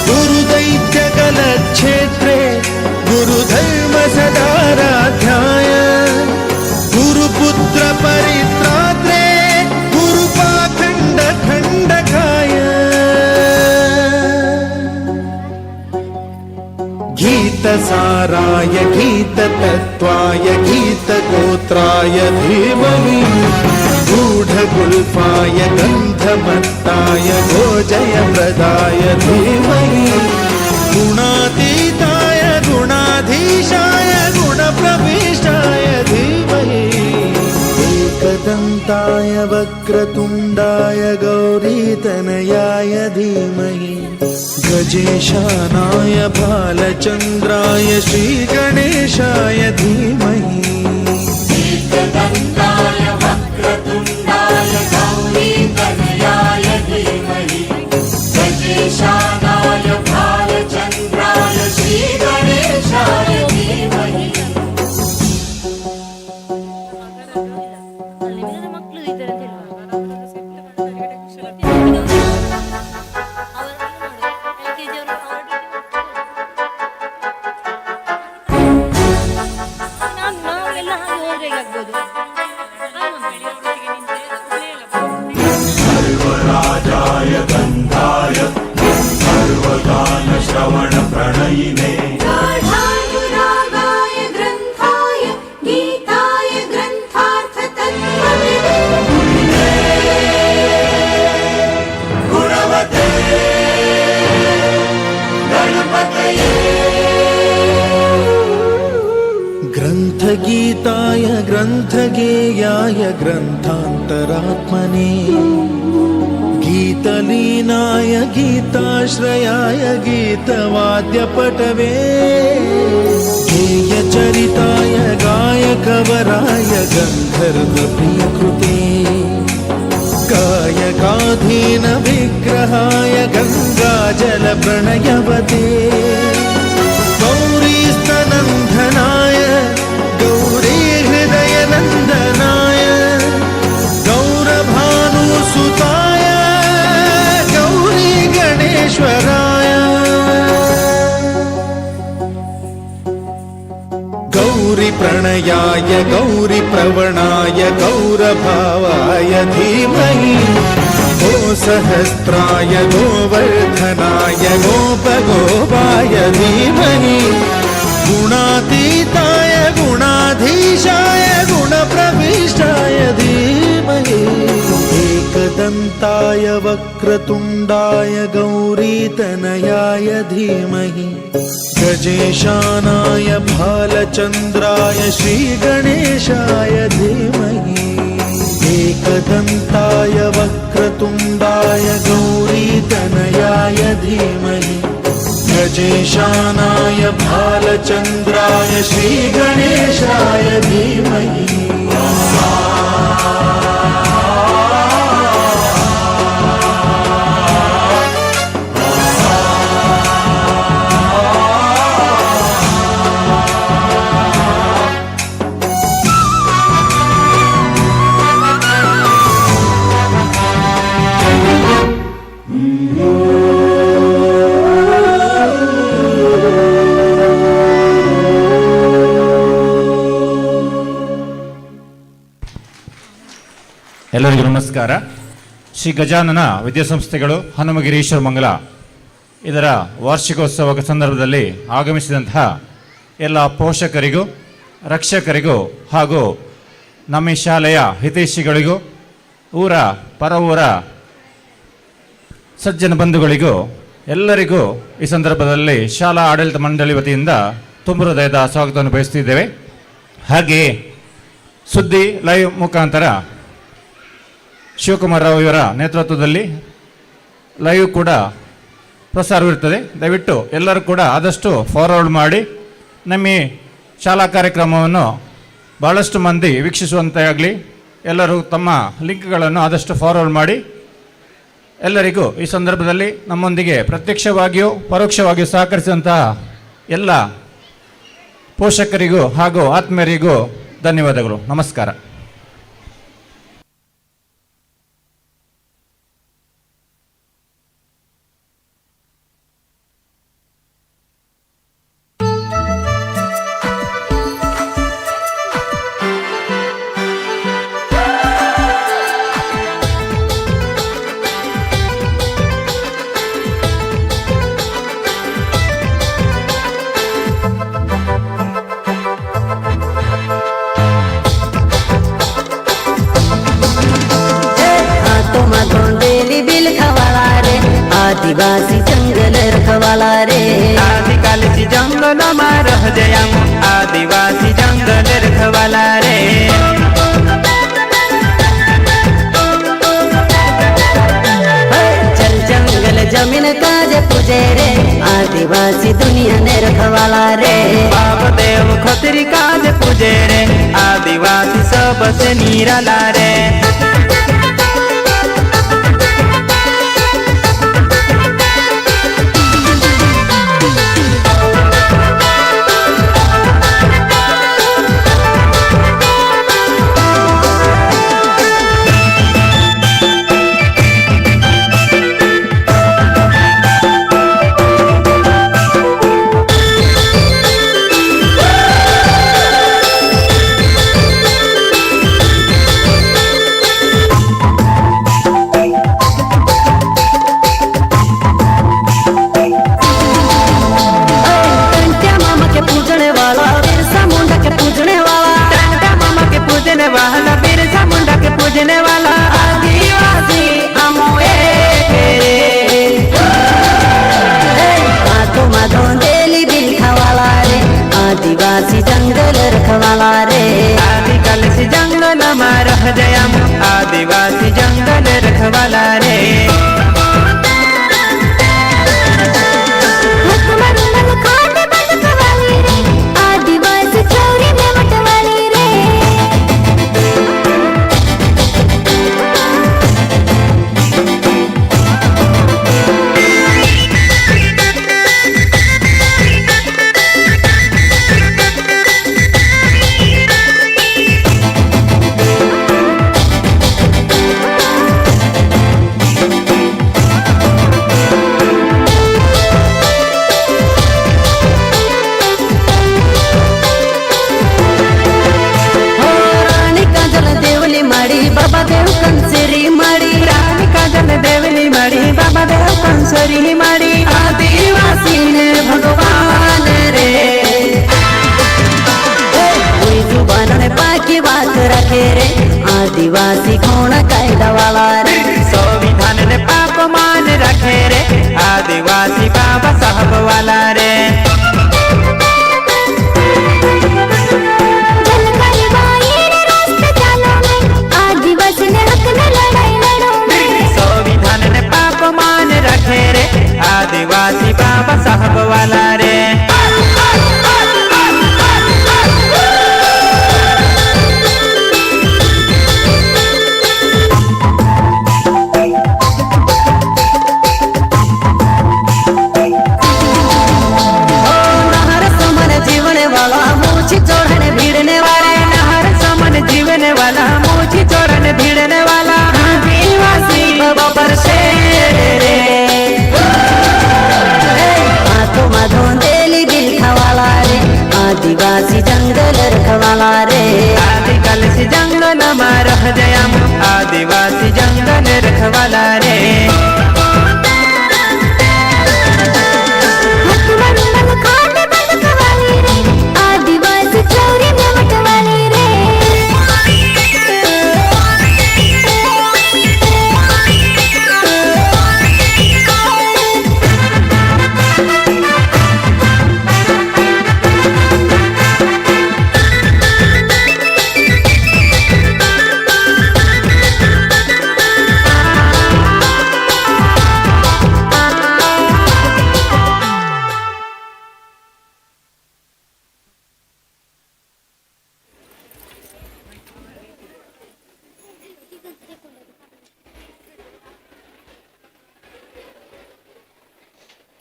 गुरुदैत्यकलक्षेत्रे गुरुधर्मसदाराध्याय गुरुपुत्रपरित्रात्रे गुरुपाखण्डखण्डकाय गीतसाराय गीततत्त्वाय गीतगोत्राय धीमहि गूढगुल्फाय गन्धमत्ताय गोजयप्रदाय धीमहि गुणातीताय गुणाधीशाय गुणप्रविष्टाय धीमहि एकदन्ताय वक्रतुण्डाय गौरीतनयाय धीमहि गजेशानाय भालचन्द्राय श्रीगणेशाय धीमहि एकदन्ताय वक्रतुण्डाय गौरीतनयाय धीमहि गजेशानाय भालचन्द्राय श्रीगणेशाय धीमहि सर्वराजाय गन्धाय सर्वगानश्रवणप्रणयिने गाढानुरागाय ग्रन्थाय गीताय ग्रन्थार्थतत्त्वविदे गुणवते गणपतये ग्रन्थगीताय ग्रन्थगेयाय ग्रन्थान्तरात्मने गीतलीनाय गीताश्रयाय गीतवाद्यपटवे गेयचरिताय गायकवराय गन्धर्वप्रियकृते गायकाधीन विग्रहाय गङ्गाजलप्रणयवते गौरीस्तनन्दनाय गौरीहृदयनन्दनाय गौरभानुसुताय गौरी गणेश्वराय गौरीप्रणयाय गौरीप्रवणाय गौरभावाय धीमहि गोसहस्राय गोवर्धनाय गोपगोपाय धीमहि गुणातीताय गुणाधीशाय गुणप्रविष्टाय धीमहि एकदन्ताय एकदन्ताय वक्रतुण्डाय गौरीतनयाय धीमहि गजेशानाय भालचन्द्राय श्रीगणेशाय धीमहि एकदन्ताय वक्रतुण्डाय गौरीतनयाय धीमहि गजेशानाय भालचन्द्राय श्रीगणेशाय धीमहि ಎಲ್ಲರಿಗೂ ನಮಸ್ಕಾರ. ಶ್ರೀ ಗಜಾನನ ವಿದ್ಯಾಸಂಸ್ಥೆಗಳು ಹನುಮಗಿರೀಶ್ವರ ಮಂಗಲ ಇದರ ವಾರ್ಷಿಕೋತ್ಸವದ ಸಂದರ್ಭದಲ್ಲಿ ಆಗಮಿಸಿದಂತಹ ಎಲ್ಲ ಪೋಷಕರಿಗೂ ರಕ್ಷಕರಿಗೂ ಹಾಗೂ ನಮ್ಮ ಶಾಲೆಯ ಹಿತೈಷಿಗಳಿಗೂ ಊರ ಪರ ಊರ ಸಜ್ಜನ ಬಂಧುಗಳಿಗೂ ಎಲ್ಲರಿಗೂ ಈ ಸಂದರ್ಭದಲ್ಲಿ ಶಾಲಾ ಆಡಳಿತ ಮಂಡಳಿ ವತಿಯಿಂದ ತುಂಬ ಹೃದಯದ ಸ್ವಾಗತವನ್ನು ಬಯಸ್ತಿದ್ದೇವೆ. ಹಾಗೆಯೇ ಸುದ್ದಿ ಲೈವ್ ಮುಖಾಂತರ ಶಿವಕುಮಾರ್ ರಾವ್ ಇವರ ನೇತೃತ್ವದಲ್ಲಿ ಲೈವ್ ಕೂಡ ಪ್ರಸಾರವಿರುತ್ತದೆ. ದಯವಿಟ್ಟು ಎಲ್ಲರೂ ಕೂಡ ಆದಷ್ಟು ಫಾರ್ವರ್ಡ್ ಮಾಡಿ ನಮ್ಮ ಶಾಲಾ ಕಾರ್ಯಕ್ರಮವನ್ನು ಭಾಳಷ್ಟು ಮಂದಿ ವೀಕ್ಷಿಸುವಂತಾಗಲಿ. ಎಲ್ಲರೂ ತಮ್ಮ ಲಿಂಕ್ಗಳನ್ನು ಆದಷ್ಟು ಫಾರ್ವರ್ಡ್ ಮಾಡಿ. ಎಲ್ಲರಿಗೂ ಈ ಸಂದರ್ಭದಲ್ಲಿ ನಮ್ಮೊಂದಿಗೆ ಪ್ರತ್ಯಕ್ಷವಾಗಿಯೂ ಪರೋಕ್ಷವಾಗಿಯೂ ಸಹಕರಿಸಿದಂತಹ ಎಲ್ಲ ಪೋಷಕರಿಗೂ ಹಾಗೂ ಆತ್ಮೀಯರಿಗೂ ಧನ್ಯವಾದಗಳು. ನಮಸ್ಕಾರ. आदिवासी जंगल रखवाला रे आदिकाली जंगल में रह जया आदिवासी जंगल रखवाला रे चल जंगल जमीन काज पूजे रे आदिवासी दुनिया ने रखवाला रे बाप देव खतरी काज पूजे रे आदिवासी सबसे निराला रे आदिवासी जंगल रखवाला रे आदिकाल से जंगल में रह जया आदिवासी जंगल रखवाला रे आदिवासी चौरी में मटवाली रे बाबा देव कंसरी माड़ी रानी काजल देवली माड़ी बाबा देव कंसरी माड़ी आदिवासी ने भगवान रे कोई जुबान ने बाकी बात रखे रे आदिवासी कौन कायदा वाला रे बाबा साहब वाला रे। जीवने वाला मोची चोरन भिड़ने वाला आदिवासी बबर से रे माथो माथो देली दिल खवाला रे आदिवासी जंगल रखवाला रे। आदिकल से जंगल में रह जया आदिवासी जंगल रखवाला रे। आदिवासी चौरी में मटवाले रे।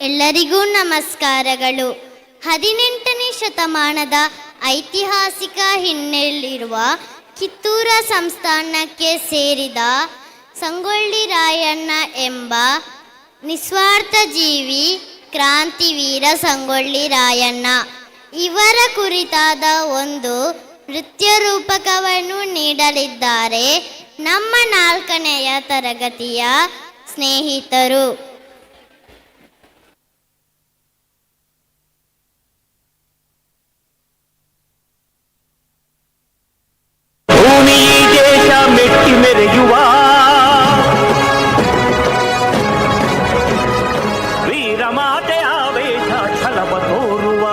ಎಲ್ಲರಿಗೂ ನಮಸ್ಕಾರಗಳು. 18ನೇ ಶತಮಾನದ ಐತಿಹಾಸಿಕ ಹಿನ್ನೆಲೆಯಿರುವ ಕಿತ್ತೂರ ಸಂಸ್ಥಾನಕ್ಕೆ ಸೇರಿದ ಸಂಗೊಳ್ಳಿ ರಾಯಣ್ಣ ಎಂಬ ನಿಸ್ವಾರ್ಥ ಜೀವಿ ಕ್ರಾಂತಿವೀರ ಸಂಗೊಳ್ಳಿ ರಾಯಣ್ಣ ಇವರ ಕುರಿತಾದ ಒಂದು ನೃತ್ಯ ರೂಪಕವನ್ನು ನೀಡಲಿದ್ದಾರೆ ನಮ್ಮ 4ನೆಯ ತರಗತಿಯ ಸ್ನೇಹಿತರು. ಭೂಮಿ ದೇಶ ಮೆಟ್ಟಿ ಮೆರೆಯುವ ವೀರಮಾತೆ ಆವೇಶ ಛಲವ ತೋರುವ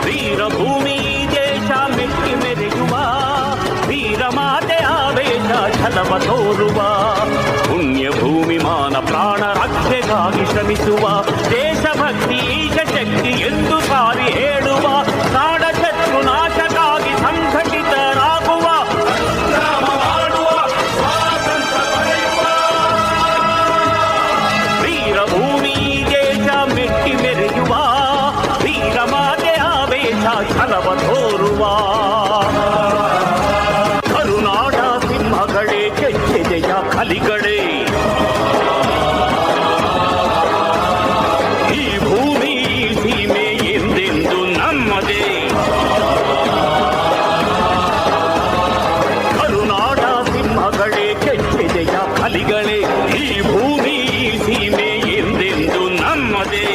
ವೀರಭೂಮಿ ದೇಶ ಮೆಟ್ಟಿ ಮೆರೆಯುವ ವೀರಮಾತೆ ಆವೇಶ ಛಲವ ತೋರುವ ಪುಣ್ಯ ಭೂಮಿ ಮಾನ ಪ್ರಾಣ ರಕ್ಷೆಗಾಗಿ ಶ್ರಮಿಸುವ ದೇಶಭಕ್ತಿ ಈಶ ಶಕ್ತಿ ಎಂದು ಸಾರಿ ಹೇಳುವ ನಾಡ ಶತ್ರು ನಾಶಕ್ಕಾಗಿ ಸಂಘಟಿತರಾಗುವ ಮಾಡುವ ಸ್ವಾತಂತ್ರ್ಯ ಪಡೆಯುವ ವೀರಭೂಮಿ ದೇಶ ಮೆಟ್ಟಿ ಮೆರೆಯುವ ವೀರಮಾತೆ ಆವೇಶ ಛಲವ ತೋರುವ ಕರುನಾಡ ಸಿಂಹಗಳೇ ಕೆಚ್ಚೆದೆಯ ಕಲಿಗಳೇ ಈ ಭೂಮಿ ಸೀಮೆ ಎಂದೆಂದು ನಮ್ಮದೇ ಕರುನಾಡ ಸಿಂಹಗಳೇ ಕೆಚ್ಚೆದೆಯ ಕಲಿಗಳೇ ಈ ಭೂಮಿ ಸೀಮೆ ಎಂದೆಂದು ನಮ್ಮದೇ.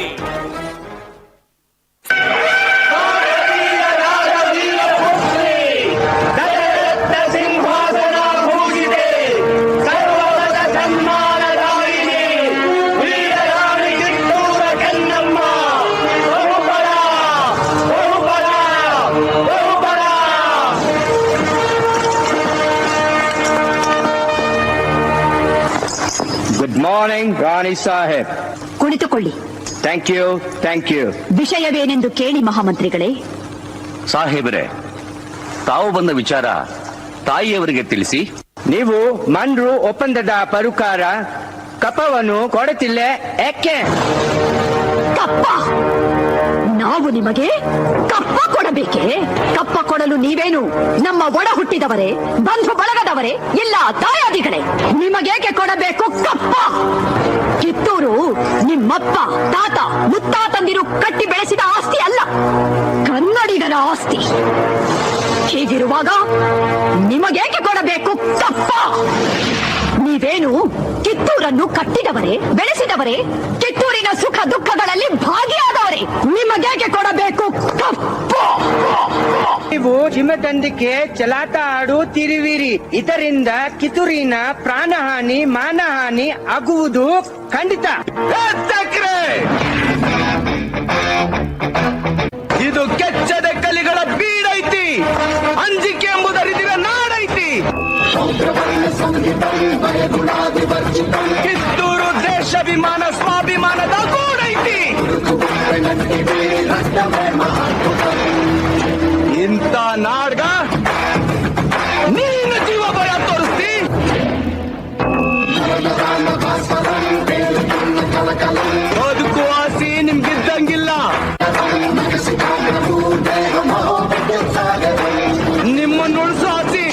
ಸಿಂಹಾಸನ ಭೂಷಿತೆ ಸರ್ವದ ಸನ್ಮಾನದಾಯಿನಿ ವೀರರಾಣಿ ಕಿತ್ತೂರ ಚೆನ್ನಮ್ಮ ಬಹುಬಲ ಬಹುಬಲ ಬಹುಬಲ. ಗುಡ್ ಮಾರ್ನಿಂಗ್ ರಾಣಿ ಸಾಹೇಬ್. ಕುಳಿತುಕೊಳ್ಳಿ. Thank you thank you. ವಿಷಯವೇನೆಂದು ಕೇಳಿ ಮಹಾಮಂತ್ರಿಗಳೇ. ಸಾಹೇಬರೇ, ತಾವು ಬಂದ ವಿಚಾರ ತಾಯಿಯವರಿಗೆ ತಿಳಿಸಿ. ನೀವು ಮನ್ರು ಒಪ್ಪಂದದ ಪರುಕಾರ ಕಪ್ಪವನ್ನು ಕೊಡುತ್ತಿಲ್ಲ ಯಾಕೆ? ಕಪ್ಪ? ನಾವು ನಿಮಗೆ ಕಪ್ಪ ಕೊಡಬೇಕೆ? ಕಪ್ಪ ಕೊಡಲು ನೀವೇನು ನಮ್ಮ ಒಡ ಹುಟ್ಟಿದವರೇ, ಬಂಧು ಬಳಗದವರೇ, ಇಲ್ಲ ದಾಯಾದಿಗಳೇ? ನಿಮಗೇಕೆ ಕೊಡಬೇಕು ಕಪ್ಪ? ಕಿತ್ತೂರು ನಿಮ್ಮಪ್ಪ ತಾತ ಮುತ್ತಾತಂದಿರು ಕಟ್ಟಿ ಬೆಳೆಸಿದ ಆಸ್ತಿ ಅಲ್ಲ, ಕನ್ನಡಿಗರ ಆಸ್ತಿ. ಹೀಗಿರುವಾಗ ನಿಮಗೇಕೆ ಕೊಡಬೇಕು ಕಪ್ಪ? ನೀವೇನು ಕಿತ್ತೂರನ್ನು ಕಟ್ಟಿದವರೇ, ಬೆಳೆಸಿದವರೇ, ಕಿತ್ತೂರಿನ ಸುಖ ದುಃಖಗಳಲ್ಲಿ ಭಾಗಿಯಾದವರೇ. ನಿಮಗೇಕೆ ಕೊಡಬೇಕು ಕಪ್ಪ? ನೀವು ಹಿಮದಂದಿಕೆ ಚಲಾಟ ಆಡುತ್ತಿರುವಿರಿ. ಇದರಿಂದ ಕಿತ್ತೂರಿನ ಪ್ರಾಣಹಾನಿ ಮಾನಹಾನಿ ಆಗುವುದು ಖಂಡಿತ. ಇದು ಕೆಚ್ಚದ ಕಲಿಗಳ ಬೀಡೈತಿ, ಅಂಜಿಕೆ ಎಂಬುದರಿದಿವೆ ನಾಡೈತಿ. ಕಿತ್ತೂರು ಇಂಥ ನಾಡ್ಗ ನೀನು ಜೀವ ಭಯ ತೋರಿಸ್ತಿ. ಬದುಕು ಆಸೆ ನಿಮ್ಗಿದ್ದಂಗಿಲ್ಲ. ನಿಮ್ಮನ್ನು ಉಳಿಸೋ ಆಸೆ.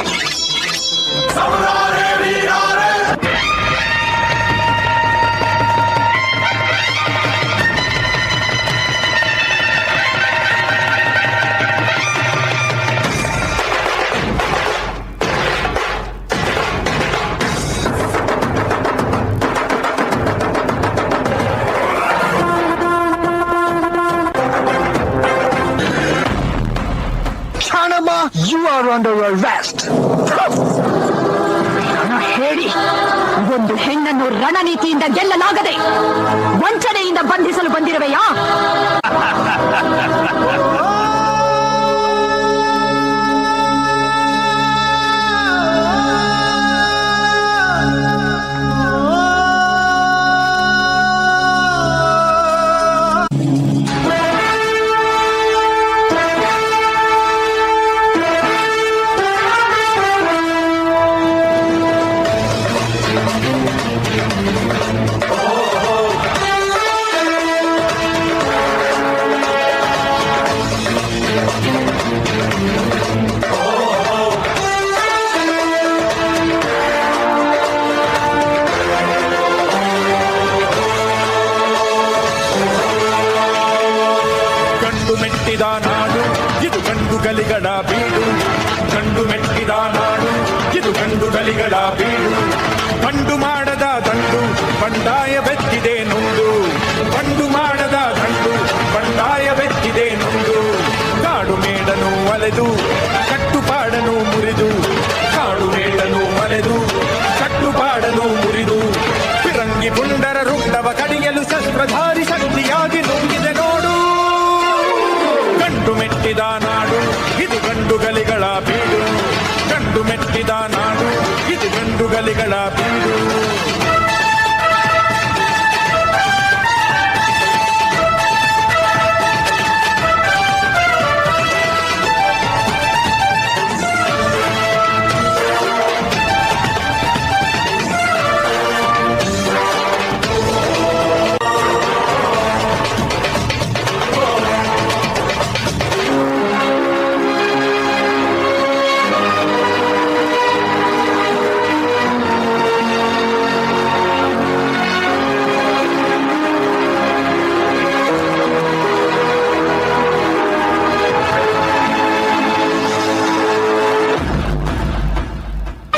You are under arrest. ಹೇಳಿ, ಒಂದು ಹೆಣ್ಣನ್ನು ರಣನೀತಿಯಿಂದ ಗೆಲ್ಲಲಾಗದೆ ವಂಚನೆಯಿಂದ ಬಂಧಿಸಲು ಬಂದಿರುವೆಯಾ? ಮೆಟ್ಟಿದ ನಾಡು ಇದು ಗಂಡುಗಲಿಗಳ ಬೀಡು. ಗಂಡು ಮೆಟ್ಟಿದ ನಾಡು ಇದು ಗಂಡುಗಲಿಗಳ ಬೀಡು. ಬಂಡು ಮಾಡದ ದಂಡು ಬಂಡಾಯ ಬೆತ್ತಿದೆ ನೊಂದು. ಬಂಡು ಮಾಡದ ದಂಡು ಬಂಡಾಯ ಬೆತ್ತಿದೆ ನೊಂದು. ಕಾಡು ಮೇಡನು ಅಲೆದು ಕಟ್ಟುಪಾಡನು ಮುರಿದು. ಕಾಡು ಮೇಡನು ಅಲೆದು ಕಟ್ಟುಪಾಡನು ಮುರಿದು. ಫಿರಂಗಿ ಪುಂಡರ ರುಂಡವ ಕಡಿಯಲು ಶಸ್ತ್ರಧಾರಿ ಶಕ್ತಿಯಾಗಿ ನುಂಗಿದೆ ನೋಡು. ಗಂಡು ಮೆಟ್ಟಿದ ನಾಡು ಇದು ಗಂಡುಗಲಿಗಳ ಬೀಡು. ಗಂಡು ಮೆಟ್ಟಿದ ನಾಡು ಇದು ಗಂಡುಗಲಿಗಳ ಬೀಡು.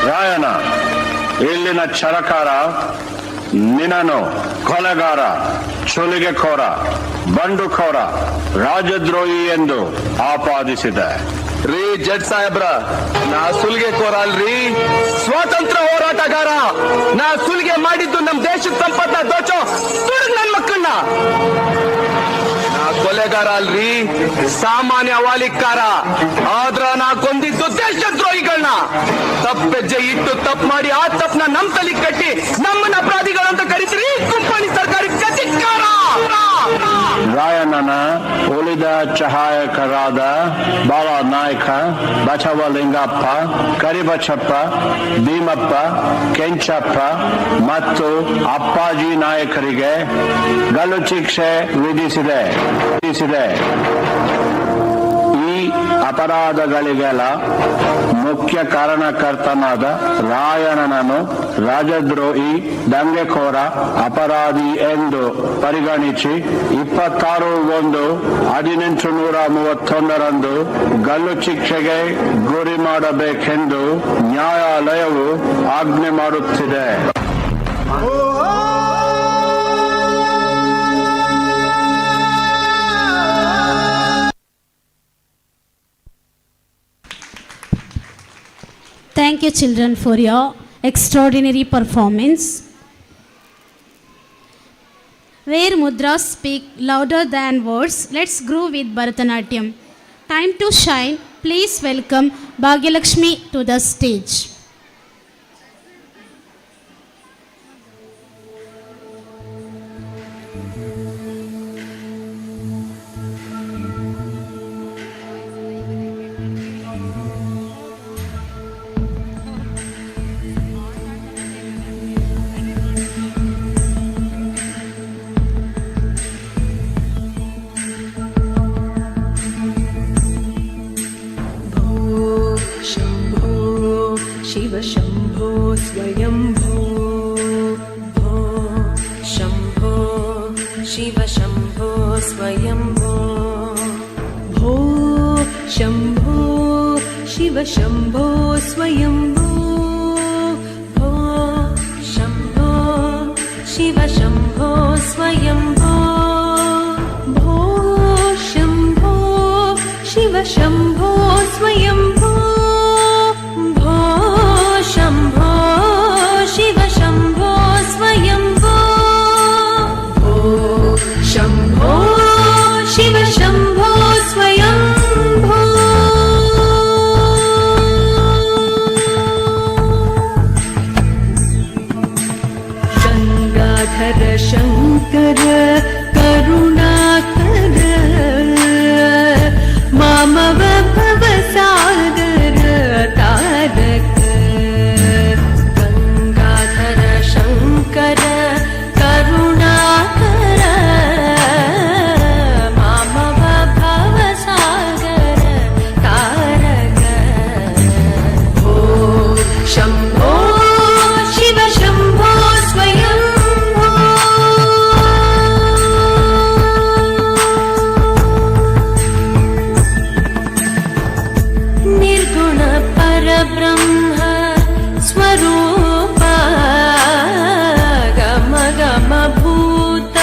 ರಾಯನ ಇಲ್ಲಿನ ಛಲಕಾರ ನಿನ್ನನು ಕೊಲೆಗಾರ, ಚುಲಿಗೆಖೋರ, ಬಂಡುಖೋರ, ರಾಜದ್ರೋಹಿ ಎಂದು ಆಪಾದಿಸಿದೆ. ರೀ ಜಡ್ ಸಾಹೇಬ್ರ, ನಾ ಸುಲಿಗೆಕೋರ ಅಲ್ರಿ, ಸ್ವಾತಂತ್ರ್ಯ ಹೋರಾಟಗಾರ. ನಾ ಸುಲಿಗೆ ಮಾಡಿದ್ದು ನಮ್ ದೇಶದ ಸಂಪತ್ತ ದೋಚೋ ತುಡುಗ್ ನನ್ ಮಕ್ಕಳನ್ನ. ನಾ ಕೊಲೆಗಾರ ಅಲ್ರಿ, ಸಾಮಾನ್ಯ ವಾಲಿಕಾರ. ಆದ್ರ ನಾ ಕೊಂದಿದ್ದು ದೇಶದ್ರೋಹಿಗಳನ್ನ. ತಪ್ಪೆಜ್ಜೆ ಇಟ್ಟು ತಪ್ಪು ಮಾಡಿ ಆ ತಪ್ಪನ ನಮ್ ತಲೆ ಕಟ್ಟಿ ನಮ್ಮನ್ನ ಅಪರಾಧಿಗಳಂತ ಕರೀತೀರಿ. ಕುಂಪಣಿ ಸರ್ಕಾರಿ ಪ್ರತಿಕಾರ. ರಾಯಣ್ಣನ ಉಳಿದ ಸಹಾಯಕರಾದ ಬಾಳನಾಯಕ, ಬಸವಲಿಂಗಪ್ಪ, ಕರಿಬಸಪ್ಪ, ಭೀಮಪ್ಪ, ಕೆಂಚಪ್ಪ ಮತ್ತು ಅಪ್ಪಾಜಿ ನಾಯಕರಿಗೆ ಗಲ್ಲು ಶಿಕ್ಷೆ ವಿಧಿಸಿದೆ. ಈ ಅಪರಾಧಗಳಿಗೆಲ್ಲ ಮುಖ್ಯ ಕಾರಣಕರ್ತನಾದ ರಾಯಣ್ಣನನ್ನು ರಾಜದ್ರೋಹಿ, ದಂಗೆಕೋರ, ಅಪರಾಧಿ ಎಂದು ಪರಿಗಣಿಸಿ 26/1/1831 ಗಲ್ಲು ಶಿಕ್ಷೆಗೆ ಗುರಿ ಮಾಡಬೇಕೆಂದು ನ್ಯಾಯಾಲಯವು ಆಜ್ಞೆ ಮಾಡುತ್ತಿದೆ. Thank you, children, for your extraordinary performance. Where mudras speak louder than words, let's groove with Bharatanatyam. Time to shine. Please welcome Bhagyalakshmi to the stage. Shiva Shambho Swayambho ಭೋ Shambho Shiva Shambho Swayambho ಭೋ Shambho Shiva Shambho Swayambho ಭೋ Shambho Shiva Shambho Swayambho ಭೋ Shambho Shiva Shambho Swayambho ಭೋ Shambho Shiva Shambho Swayambho Gangadhara Shankara Karunakara ಮಾಮವ ಭವಸಾಗರ ತಾರಕ ಗಂಗಾಧರ ಶಂಕರ ಕರುಣಾಕರ ಮಾಮವ ಭವಸಾಗರ ತಾರಕ ಭೋ ಶಂಭೋ ಶಿವ ಶಂಭೋ ಸ್ವಯಂಭೋ ನಿರ್ಗುಣ ಪರಬ್ರಹ್ಮ ಸ್ವರೂಪ ಗಮ ಗಮ ಭೂತ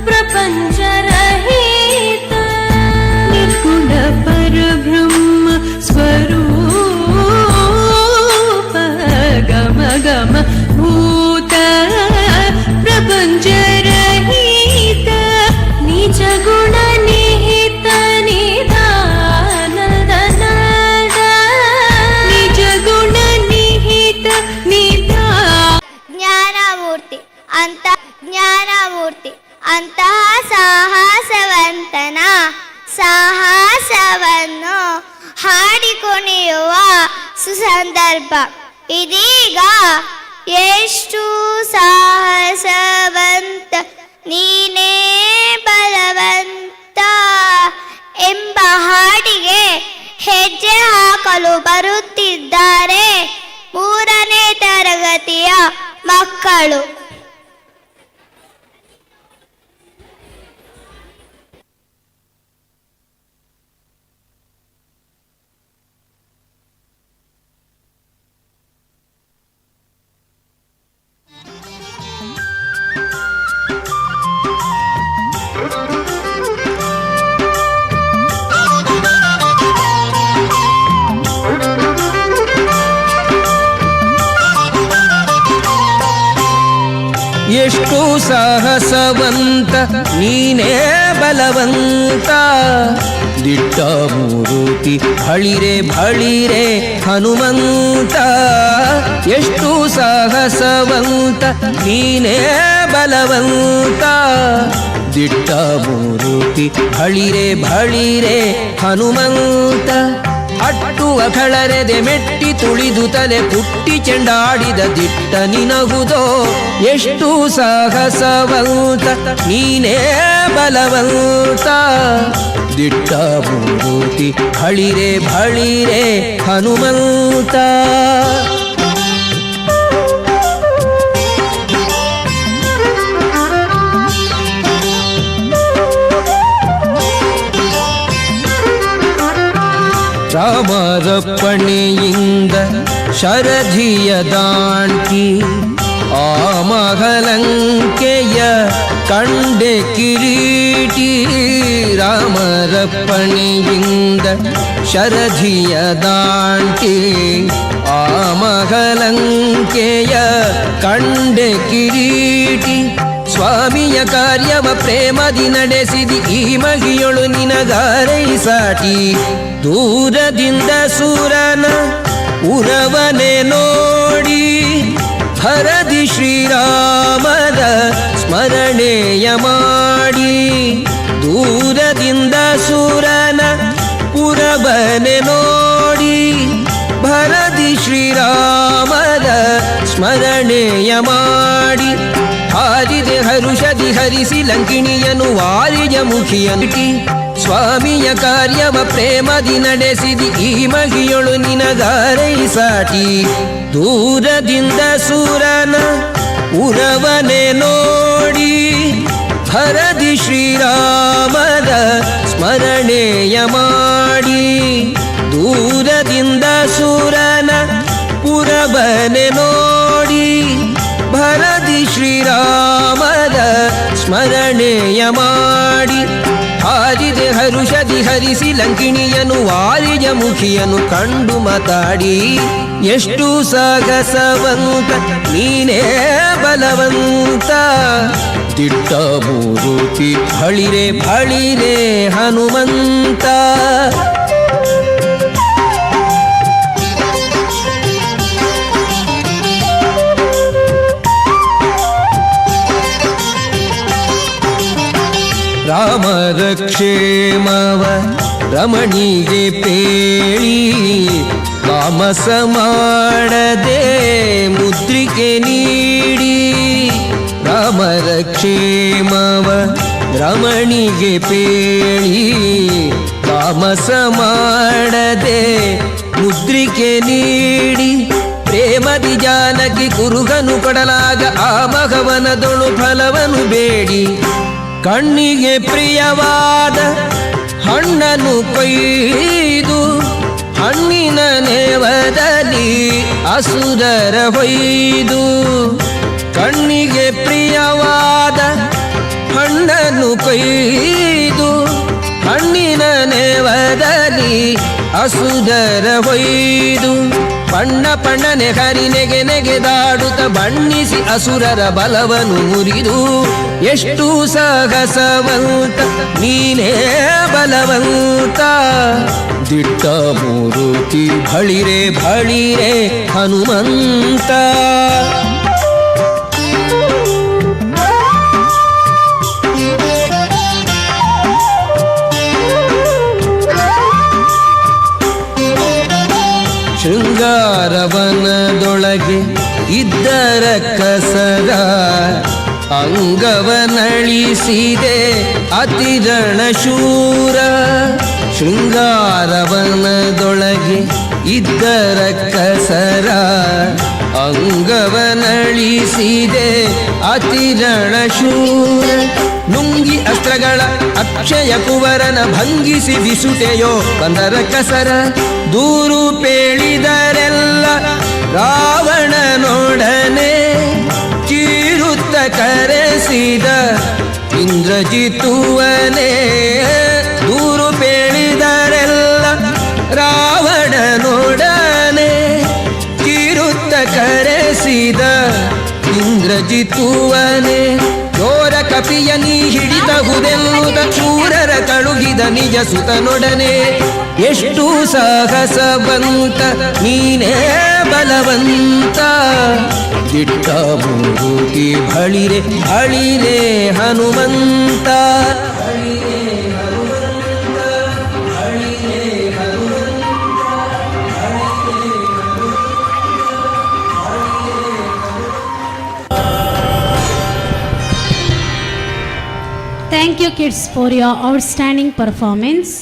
ಪ್ರಪಂಚ ರಹಿತ ನಿರ್ಗುಣ ಪರಬ್ರಹ್ಮ ಸ್ವರೂಪ ಗಮ ಗಮ ಭೂತ ಪ್ರಪಂಚ ರಹಿತ ನಿಜ ಗುಣ ನಿಹಿತ ನಿಧಾನದ ನಾದ ನಿಜ ಗುಣ ನಿಹಿತ ನಿಧಾ ಜ್ಞಾನಮೂರ್ತಿ ಜ್ಞಾನಮೂರ್ತಿ ಅಂತಹ ಸಾಹಸವನ್ನು ಹಾಡಿಕೊನೆಯುವ ಸುಸಂದರ್ಭ ಇದೀಗ. ಎಷ್ಟು ಸಾಹಸವಂತ ನೀನೇ ಬಲವಂತ ಎಂಬ ಹಾಡಿಗೆ ಹೆಜ್ಜೆ ಹಾಕಲು ಬರುತ್ತಿದ್ದಾರೆ 3ನೇ ತರಗತಿಯ ಮಕ್ಕಳು. ಎಷ್ಟು ಸಾಹಸವಂತ ನೀನೇ ಬಲವಂತ ದಿಟ್ಟ ಮೂರುತಿ ಭಳಿರೆ ಭಳಿರೆ ಹನುಮಂತ. ಎಷ್ಟು ಸಾಹಸವಂತ ನೀನೇ ಬಲವಂತ ದಿಟ್ಟ ಮೂರುತಿ ಭಳಿರೆ ಭಳಿರೆ ಹನುಮಂತ. ಅಟ್ಟು ಅಖಳರೆದೆ ಮೆಟ್ಟಿ ತುಳಿದು ತಲೆ ಪುಟ್ಟಿ ಚೆಂಡಾಡಿದ ದಿಟ್ಟ ನಿನಗುದೋ. ಎಷ್ಟು ಸಾಹಸವಂತ ನೀನೇ ಬಲವಂತ ದಿಟ್ಟ ಮೂರುತಿ ಭಳಿರೆ ಭಳಿರೆ ಹನುಮಂತ. ರಾಮರಪ್ಪಣೆಯಿಂದ ಶರಧಿಯ ದಾಂಟಿ ಆ ಮಹಲಂಕೆಯ ಕಂಡೆ ಕಿರೀಟಿ. ರಾಮರಪ್ಪಣೆಯಿಂದ ಶರಧಿಯ ದಾಂಟಿ ಆ ಮಹಲಂಕೆಯ ಕಂಡೆ ಕಿರೀಟಿ. ಸ್ವಾಮಿಯ ಕಾರ್ಯವ ಪ್ರೇಮದಿ ನಡೆಸಿದಿ ಈ ಮಗಿಯೊಳು ನಿನಗಾರೈ ಸಾಟಿ. ದೂರದಿಂದ ಸೂರನ ಉರವನೆ ನೋಡಿ ಹರದಿ ಶ್ರೀರಾಮರ ಸ್ಮರಣೆಯ ಮಾಡಿ. ದೂರದಿಂದ ಸೂರನ ಉರವನೆ ನೋಡಿ ಭರದಿ ಶ್ರೀರಾಮರ ಸ್ಮರಣೆಯ ಮಾಡಿ. ಹಾರಿದೆ ಹರುಷದಿ ಹರಿಸಿ ಲಂಕಿಣಿಯನು ವಾರಿಜ ಮುಖಿಯನಿಟಿ. ಸ್ವಾಮಿಯ ಕಾರ್ಯವ ಪ್ರೇಮದಿ ನಡೆಸಿದಿ ಈ ಮಗಿಯೊಳು ನಿನಗಾರೈ ಸಾಟಿ. ದೂರದಿಂದ ಸೂರನ ಉರವನೆ ನೋಡಿ ಭರದಿ ಶ್ರೀರಾಮನ ಸ್ಮರಣೆಯ ಮಾಡಿ ದೂರದಿಂದ ಸುರನ ಪುರಬನೆ ನೋಡಿ ಭರದಿ ಶ್ರೀರಾಮನ ಸ್ಮರಣೆಯ ಮಾಡಿ ಹಾರಿದೆ ಹರುಷದಿ ಹರಿಸಿ ಲಂಕಿಣಿಯನು ವಾಲಿಜ ಮುಖಿಯನು ಕಂಡು ಮಾತಾಡಿ ಎಷ್ಟು ಸಾಗಸವಂತ ನೀನೇ ಬಲವಂತ ದಿಟ್ಟ ಮೂರುತಿ ಬಳಿರೆ ಬಳಿರೆ ಹನುಮಂತ ರಾಮರ ಕ್ಷೇಮವ ರಮಣಿಗೆ ಪೇಳಿ ತಾಮಸ ಮಾಡದೆ ಮುದ್ರಿಕೆ ನೀಡಿ ರಾಮರ ಕ್ಷೇಮವ ರಮಣಿಗೆ ಪೇಳಿ ತಾಮಸ ಮಾಡದೆ ಮುದ್ರಿಕೆ ನೀಡಿ ಪ್ರೇಮದಿ ಜಾನಕಿ ಕುರುಗನು ಕೊಡಲಾಗ ಆ ಮಗವನದೊಳು ಫಲವನು ಬೇಡಿ ಕಣ್ಣಿಗೆ ಪ್ರಿಯವಾದ ಹಣ್ಣನ್ನು ಕೊಯ್ದು ಹಣ್ಣಿನ ನೇವದಲ್ಲಿ ಅಸುರರ ಹೊಯ್ದು ಕಣ್ಣಿಗೆ ಪ್ರಿಯವಾದ ಹಣ್ಣನ್ನು ಕೊಯ್ದು ಹಣ್ಣಿನ ನೇವದಲ್ಲಿ ಅಸುರರ ಹೊಯ್ದು ಬಣ್ಣ ಪಣ್ಣನೆ ಹರಿ ನೆಗೆದಾಡುತ್ತ ಬಣ್ಣಿಸಿ ಅಸುರರ ಬಲವನ್ನು ಮುರಿದು ಎಷ್ಟು ಸಾಹಸವಂತ ನೀನೇ ಬಲವಂತ ದಿಟ್ಟ ಮೂರುತಿ ಬಳಿರೆ ಬಳಿರೆ ಹನುಮಂತ ಶೃಂಗಾರವನದೊಳಗೆ ಇದ್ದರ ಕಸರ ಅಂಗವನಳಿಸಿದೆ ಅತಿರಣ ಶೂರ ಶೃಂಗಾರವನದೊಳಗೆ ಇದ್ದರ ಕಸರ ಅಂಗವನಳಿಸಿದೆ ಅತಿರಣ ಶೂರ ನುಂಗಿ ಅಸ್ತ್ರಗಳ ಅಕ್ಷಯ ಕುವರನ ಭಂಗಿಸಿ ಬಿಸುಟೆಯೋ ಬಂದರ ಕಸರ ದೂರು ಪೇಳಿದರೆಲ್ಲ ರಾವಣನೊಡನೆ ಚೀರುತ್ತ ಕರೆಸಿದ ಇಂದ್ರಜಿತುವನೇ ದೂರು ಪೇಳಿದರೆಲ್ಲ ರಾವಣನೊಡನೆ ಚೀರುತ್ತ ಕರೆಸಿದ ಇಂದ್ರಜಿತುವನೇ ಚೋರ ಕಪಿಯ ನೀ ಹಿಡಿತಹುದೆಲ್ಲುದ ಶೂರರ ಕಳುಹಿದ ನಿಜ ಸುತನೊಡನೆ ಎಷ್ಟು ಸಾಹಸವಂತ ನೀನೇ ಬಲವಂತ ದಿಟ್ಟ ಮೂರುತಿ ಬಳಿರೆ ಬಳಿರೆ Hanumantha Thank you kids for your outstanding performance.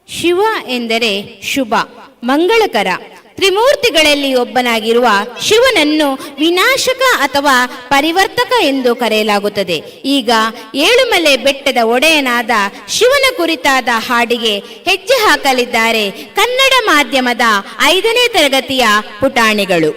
Shiva ಎಂದರೆ ಶುಭ ಮಂಗಳಕರ ತ್ರಿಮೂರ್ತಿಗಳಲ್ಲಿ ಒಬ್ಬನಾಗಿರುವ ಶಿವನನ್ನು ವಿನಾಶಕ ಅಥವಾ ಪರಿವರ್ತಕ ಎಂದು ಕರೆಯಲಾಗುತ್ತದೆ. ಈಗ ಏಳುಮಲೆ ಬೆಟ್ಟದ ಒಡೆಯನಾದ ಶಿವನ ಕುರಿತಾದ ಹಾಡಿಗೆ ಹೆಜ್ಜೆ ಹಾಕಲಿದ್ದಾರೆ ಕನ್ನಡ ಮಾಧ್ಯಮದ 5ನೇ ತರಗತಿಯ ಪುಟಾಣಿಗಳು.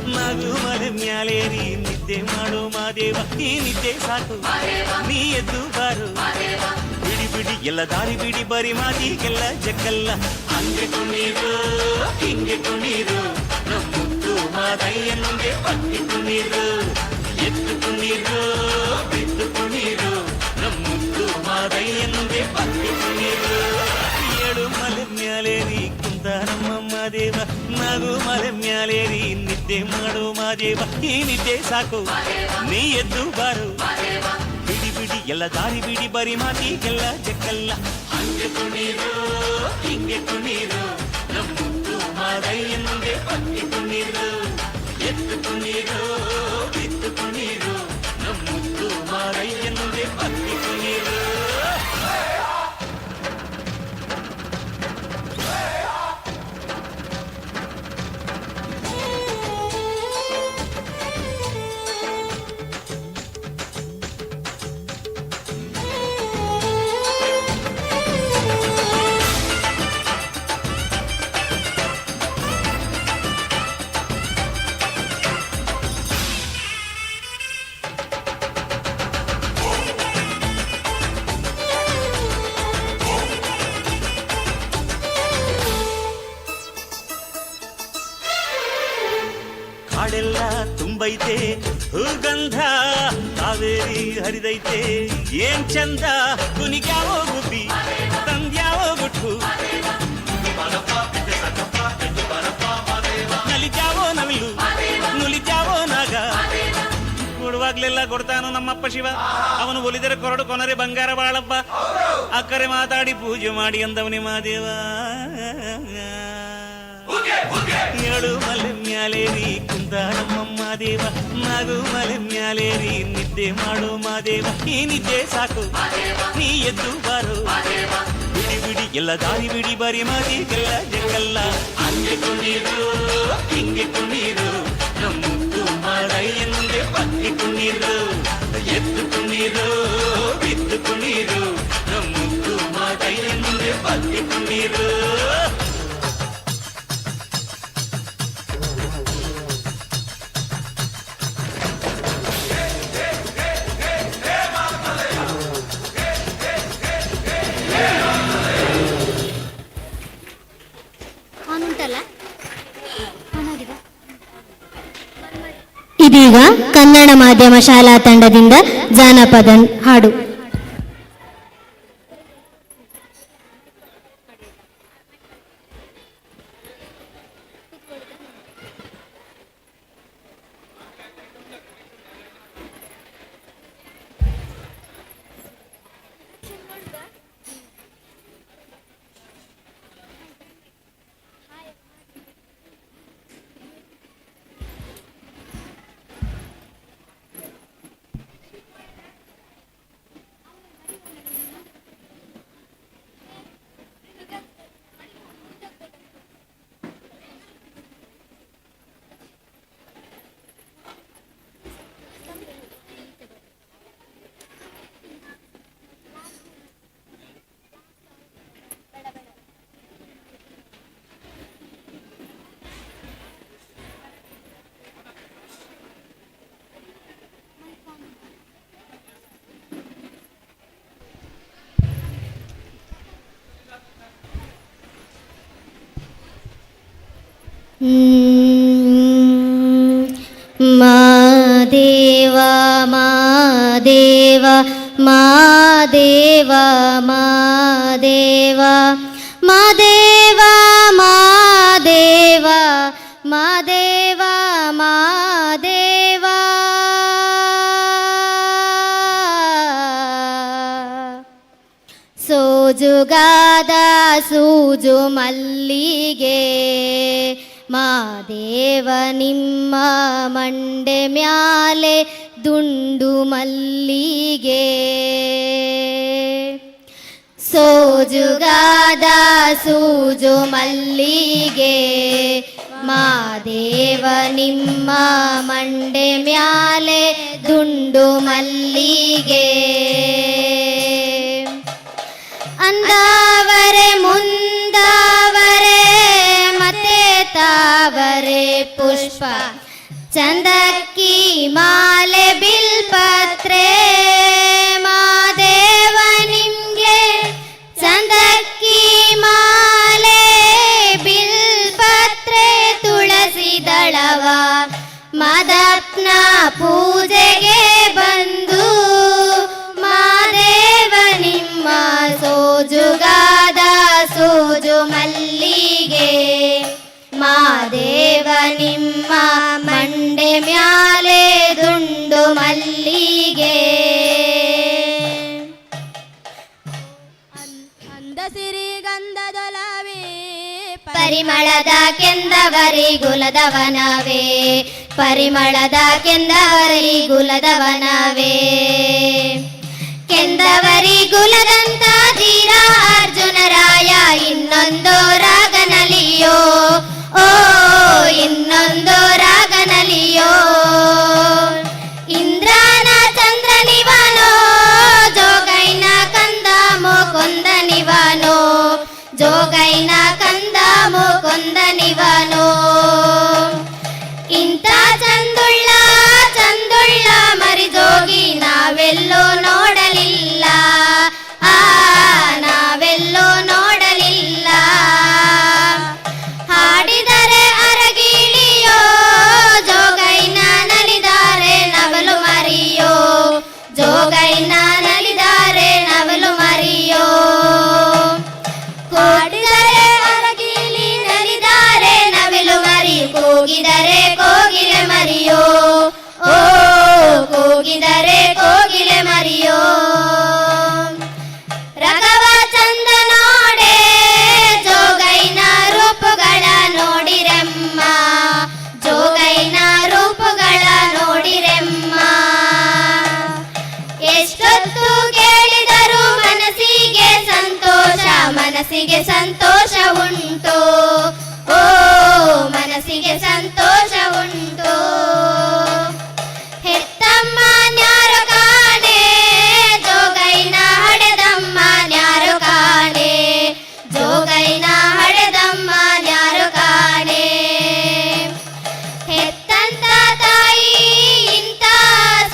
ನಗು ಮಲೆ ಮ್ಯಾಲೇರಿ ನಿದ್ದೆ ಮಾಡೋ ಮಾದೇವ ಈ ನಿದ್ದೆ ಸಾಕು ನೀ ಎದ್ದು ಬಾರು ಬಿಡಿ ಬಿಡಿ ಎಲ್ಲ ದಾರಿ ಬಿಡಿ ಬರಿ ಮಾತಿಗೆಲ್ಲ ಜಗ್ಗಲ್ಲ ಹಂಗೆ ಕುಣೀರು ಹಿಂಗೆ ಕುಣೀರು ನಮ್ಮುತ್ತು ಮಾದಯ್ಯನಿಗೆ ಪಟ್ಟಿ ಕುಣೀರು ಎದ್ದು ಕುಣೀರು ಬಿದ್ದು ಕುಣೀರು ನಮ್ಮುತ್ತು ಮಾದಯ್ಯನಿಗೆ ಪಟ್ಟಿ ಕುಣೀರು ಏಳು ಮಲೆ ಮ್ಯಾಲೇರಿ ಕುಂತ ನಮ್ಮ ಮಾದೇವ ನಗು ಮಲೆ ಮ್ಯಾಲೇರಿ ನಿದ್ದೆ ಮಾಡೋ ಮಾದೇವ ಈ ನಿದ್ದೆ ಸಾಕು ನೀ ಎದ್ದು ಬಾರು ಬಿಡಿ ಬಿಡಿ ಎಲ್ಲ ದಾರಿ ಬಿಡಿ ಬರಿ ಮಾತಿಗೆಲ್ಲ ಜಕ್ಕಲ್ಲ ಹಂಗೆ ಕುಣೀರು ಹಿಂಗೆ ಕುಣೀರು ನಮ್ಮುತ್ತು ಮಾದಯ್ಯನಿಗೆ ಪಟ್ಟಿ ಕುಣೀರು ಎದ್ದು ಕುಣೀರು ಬಿದ್ದು ಕುಣೀರು ನಮ್ಮುತ್ತು ಮಾದಯ್ಯನಿಗೆ ಪಟ್ಟಿ ಕುಣೀರು ಕಾಡೆಲ್ಲ ತುಂಬೈತೆ ಹೂಗಂಧ ಕಾವೇರಿ ಹರಿದೈತೆ ಏನ್ ಚಂದ ಕುನಿಗ್ಯಾವೋ ಗುಬ್ಬಿ ತಂದ್ಯಾವೋ ಗುಟ್ಟು ನಲಿದ್ಯಾವೋ ನವಿಲು ನುಲಿದ್ಯಾವೋ ನಾಗ ಕೊಡುವಾಗ್ಲೆಲ್ಲ ಕೊಡ್ತಾನು ನಮ್ಮಪ್ಪ ಶಿವ ಅವನು ಒಲಿದರೆ ಕೊರಡು ಕೊನರೆ ಬಂಗಾರ ಬಾಳಪ್ಪ ಅಕ್ಕರೆ ಮಾತಾಡಿ ಪೂಜೆ ಮಾಡಿ ಅಂದವನಿ ಮಾದೇವ ಏಳು ಮಲೆ ಮ್ಯಾಲೇರಿ ಕುಂತ ನಮ್ಮ ಮಾದೇವ ನಗು ಮಲೆ ಮ್ಯಾಲೇರಿ ನಿದ್ದೆ ಮಾಡೋ ಮಾದೇವ ಈ ನಿದ್ದೆ ಸಾಕು ನೀ ಎದ್ದು ಬಾರು ಬಿಡಿ ಬಿಡಿ ಎಲ್ಲ ದಾರಿ ಬಿಡಿ ಬರಿ ಮಾತಿಗೆಲ್ಲ ಜಗಲ್ಲ ಹಂಗೆ ಕುಣೀರು ಹಿಂಗೆ ಕುಣೀರು ನಮ್ಮುತ್ತು ಮಾದಯ್ಯನಿಗೆ ಪಟ್ಟಿ ಕುಣೀರು ಎದ್ದು ಕುಣೀರು ಬಿದ್ದು ಕುಣೀರು ನಮ್ಮುತ್ತು ಮಾದಯ್ಯನಿಗೆ ಪಟ್ಟಿ ಕುಣೀರು ಇದೀಗ ಕನ್ನಡ ಮಾಧ್ಯಮ ಶಾಲಾ ತಂಡದಿಂದ ಜಾನಪದ ಹಾಡು. ಮಾದೇವ ಮಾದೇವ ಮಾದೇವ ಮಾದೇವ ಮಾದೇವ ಮಾದೇವ ಮಾದೇವ ಮಾದೇವ ಸೋಜುಗಾದ ಸೂಜು ಮಲ್ಲಿಗೆ ಮಾದೇವ ನಿಮ್ಮ ಮಂಡೆ ಮ್ಯಾಲೆ ದುಂಡು ಮಲ್ಲಿಗೆ ಸೋಜುಗಾದ ಸೂಜು ಮಲ್ಲಿಗೆ ಮಾದೇವ ನಿಮ್ಮ ಮಂಡೆ ಮ್ಯಾಲೆ ದುಂಡು ಮಲ್ಲಿಗೆ ಅಂದಾವರೆ ಮುಂದಾವರೆ ಮತ್ತೆ ತಾವರೆ ಪುಷ್ಪ ಚಂದಕ್ಕಿ ಮಾಲೆ ಬಿಲ್ಪತ್ರೆ ಮಾದೇವ ನಿಮ್ಗೆ ಚಂದಕ್ಕಿ ಮಾಲೆ ಬಿಲ್ಪತ್ರೆ ತುಳಸಿ ದಳವ ಮದಪ್ನ ಪೂಜೆಗೆ ಬಂದು ಮಾದೇವ ನಿಮ್ಮ ಸೋಜುಗಾದ ಸೋಜು ಮಲ್ಲಿಗೆ ಮಾದೇವ ನಿಮ್ಮ ಮಂಡೆ ಮ್ಯಾಲೆ ದುಂಡು ಮಲ್ಲಿಗೆ ಅಂದಸಿರಿ ಗಂಧದೊಲವೇ ಪರಿಮಳದ ಕೆಂದವರಿ ಗುಲದವನವೇ ಪರಿಮಳದ ಕೆಂದವರಿ ಗುಲದವನವೇ ಕೆಂದವರಿ ಗುಲದಂತ ಧೀರ ಅರ್ಜುನರಾಯ ಇನ್ನೊಂದು ರಾಗನಲಿಯೋ ಓ ಇನ್ನೊಂದು ರಾಗನಲಿಯೋ ಇಂದ್ರನ ಚಂದ್ರನಿವನೋ ಜೋಗೈನ ಕಂದ ಮುಕುಂದನಿವನೋ ಜೋಗೈನ ಕಂದ ಮುಕುಂದನಿವನೋ ಇಂಥ ಚಂದುಳ್ಳ ಚಂದುಳ್ಳ ಮರಿಜೋಗಿ ನಾವೆಲ್ಲೋ ನೋಡಲಿಲ್ಲ ನಾವೆಲ್ಲೋ ನೋಡಲಿಲ್ಲ ಹಾಡಿದರೆ ಅರಗಿಳಿಯೋ ಜೋಗೈನ ನಲಿದಾರೆ ನವಲು ಮರಿಯೋ ಜೋಗೈನ ನಲಿದಾರೆ ನವಲು ಮರಿಯೋ ಹಾಡಿದರೆ ಅರಗಿಳಿ ನಲಿದಾರೆ ನವಿಲು ಮರಿ ಕೂಗಿದರೆ ಕೋಗಿಲೆ ಮರಿಯೋ ಓ ಕೂಗಿದರೆ ಕೋಗಿಲೆ ಮರಿಯೋ ರಗವ ಚಂದ ನೋಡೆ ಜೋಗೈನ ರೂಪುಗಳ ನೋಡಿರೆಮ್ಮ ಜೋಗೈನ ರೂಪುಗಳ ನೋಡಿರೆಮ್ಮ ಎಷ್ಟೊತ್ತು ಕೇಳಿದರು ಮನಸ್ಸಿಗೆ ಸಂತೋಷ ಮನಸ್ಸಿಗೆ ಸಂತೋಷ ಉಂಟು ಓ ಮನಸ್ಸಿಗೆ ಸಂತೋಷ ಉಂಟು ಹೆತ್ತಮ್ಮ ನ್ಯಾರು ಕಾಣೆ ಜೋಗೈನ ಹಡೆದಮ್ಮ ನ್ಯಾರು ಕಾಣೆ ಜೋಗೈನ ಹಡೆದಮ್ಮ ನ್ಯಾರು ಕಾಣೆ ಹೆತ್ತಂತ ತಾಯಿ ಇಂಥ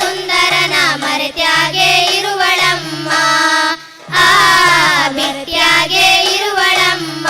ಸುಂದರನ ಮರೆತ್ಯಾಗೆ ಇರುವಳಮ್ಮ ಮಿಥ್ಯಾಗೆ ಇರುವಳಮ್ಮ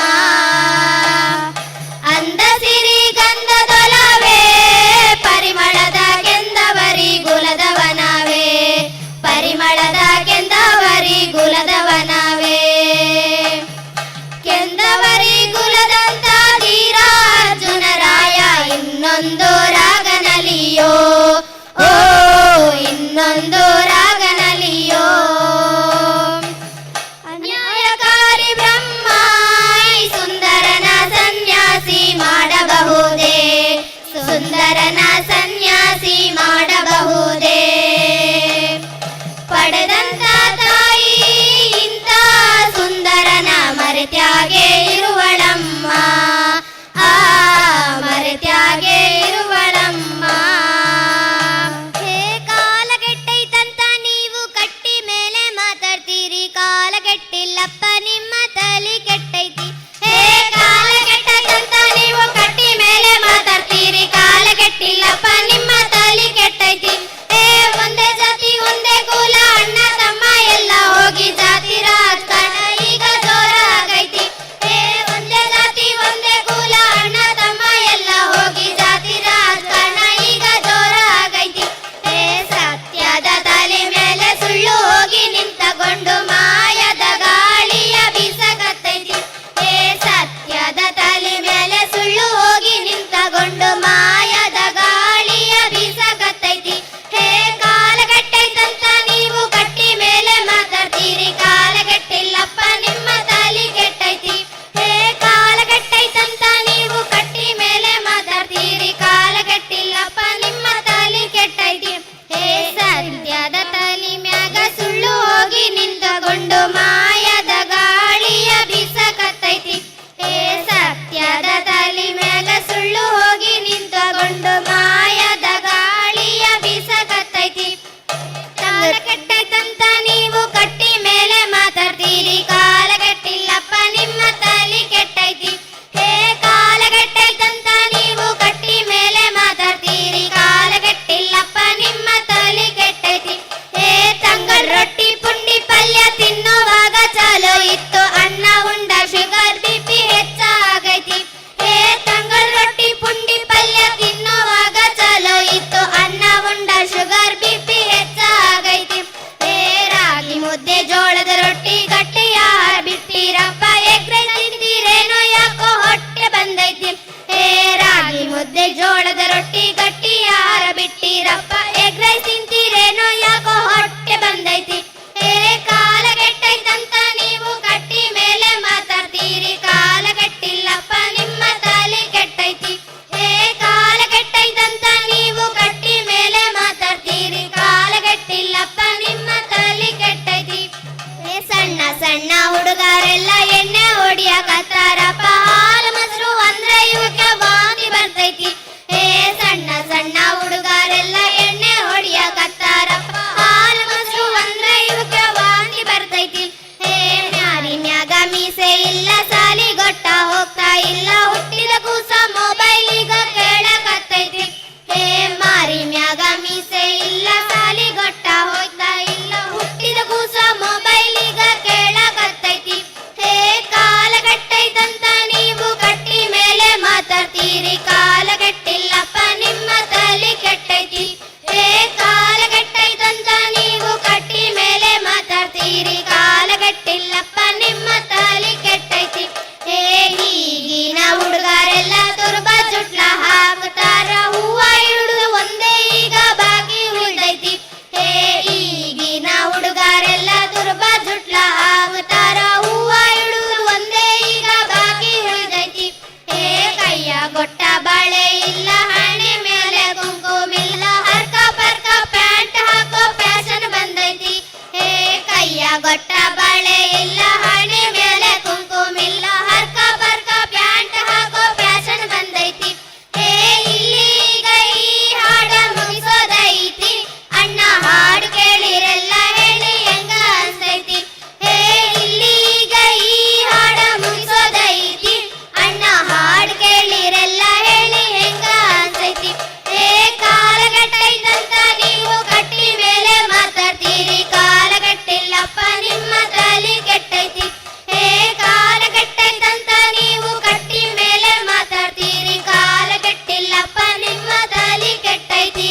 ಕೆಟ್ಟೈತಂತ ನೀವು ಕಟ್ಟಿ ಮೇಲೆ ಮಾತಾಡ್ತೀರಿ, ಕಾಲ ಕೆಟ್ಟಿಲ್ಲಪ್ಪ ನಿಮ್ಮ ತಲೆ ಕೆಟ್ಟೈತಿ. ಹೇ ಕಾಲ ಕೆಟ್ಟೈತಂತ ನೀವು ಕಟ್ಟಿ ಮೇಲೆ ಮಾತಾಡ್ತೀರಿ, ಕಾಲ ಕೆಟ್ಟಿಲ್ಲಪ್ಪ ನಿಮ್ಮ ತಲೆ ಕೆಟ್ಟೈತಿ.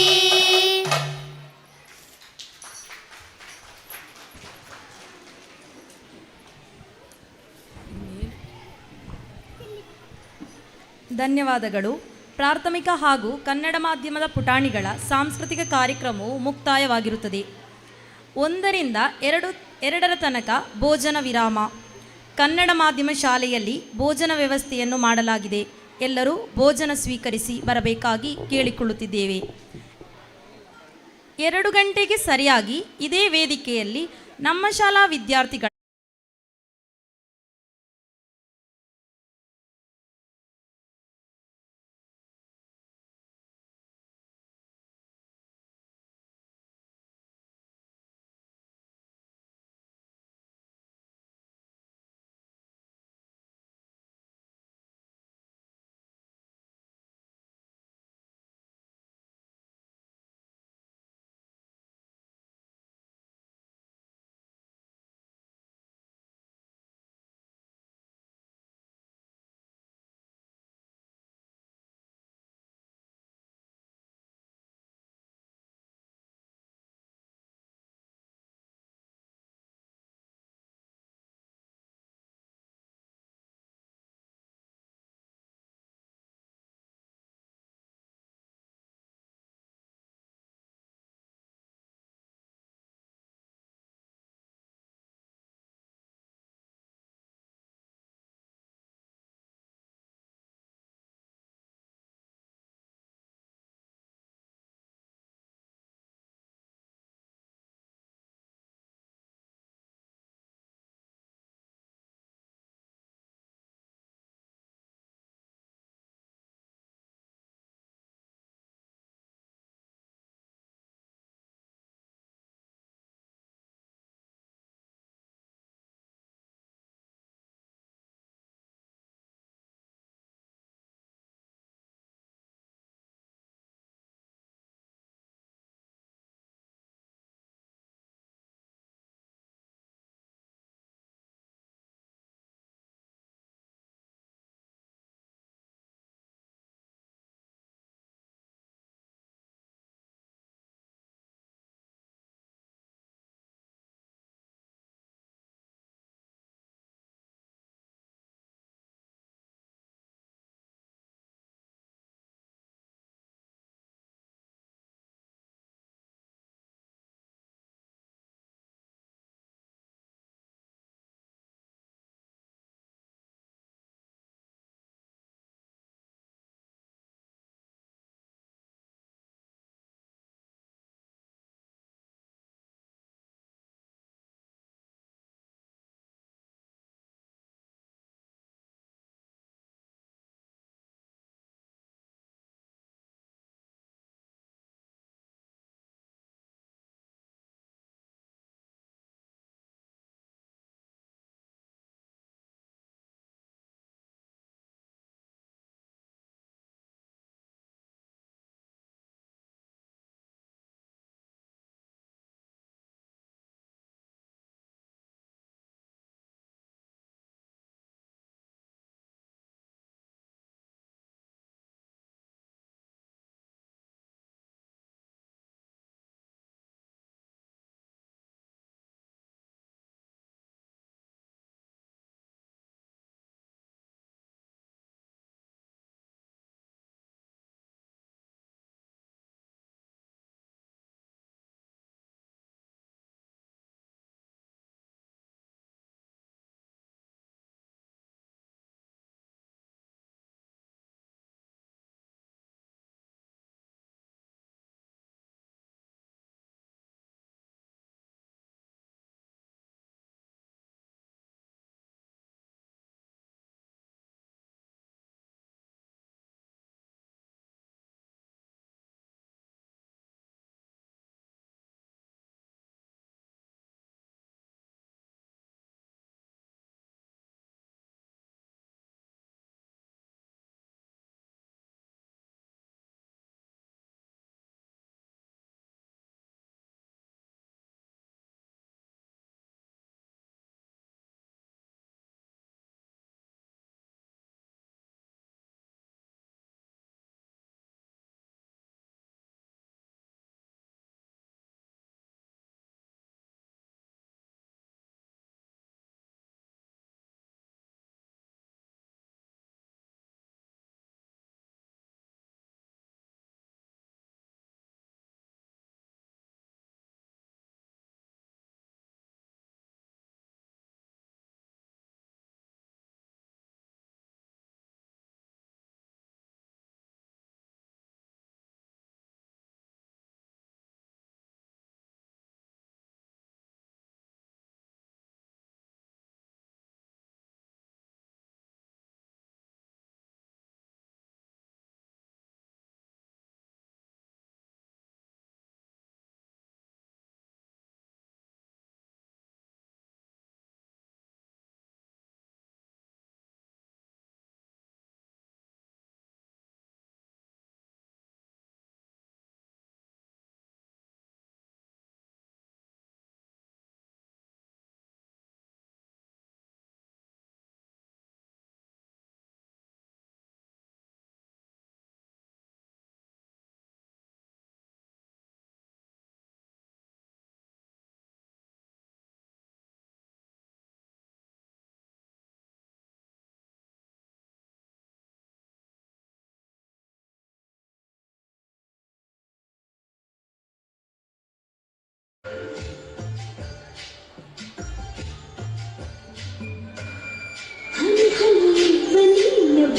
ಧನ್ಯವಾದಗಳು. ಪ್ರಾಥಮಿಕ ಹಾಗೂ ಕನ್ನಡ ಮಾಧ್ಯಮದ ಪುಟಾಣಿಗಳ ಸಾಂಸ್ಕೃತಿಕ ಕಾರ್ಯಕ್ರಮವು ಮುಕ್ತಾಯವಾಗಿರುತ್ತದೆ. 1ರಿಂದ 2ರ ತನಕ ಭೋಜನ ವಿರಾಮ. ಕನ್ನಡ ಮಾಧ್ಯಮ ಶಾಲೆಯಲ್ಲಿ ಭೋಜನ ವ್ಯವಸ್ಥೆಯನ್ನು ಮಾಡಲಾಗಿದೆ. ಎಲ್ಲರೂ ಭೋಜನ ಸ್ವೀಕರಿಸಿ ಬರಬೇಕಾಗಿ ಕೇಳಿಕೊಳ್ಳುತ್ತಿದ್ದೇವೆ. 2 ಗಂಟೆಗೆ ಸರಿಯಾಗಿ ಇದೇ ವೇದಿಕೆಯಲ್ಲಿ ನಮ್ಮ ಶಾಲಾ ವಿದ್ಯಾರ್ಥಿಗಳ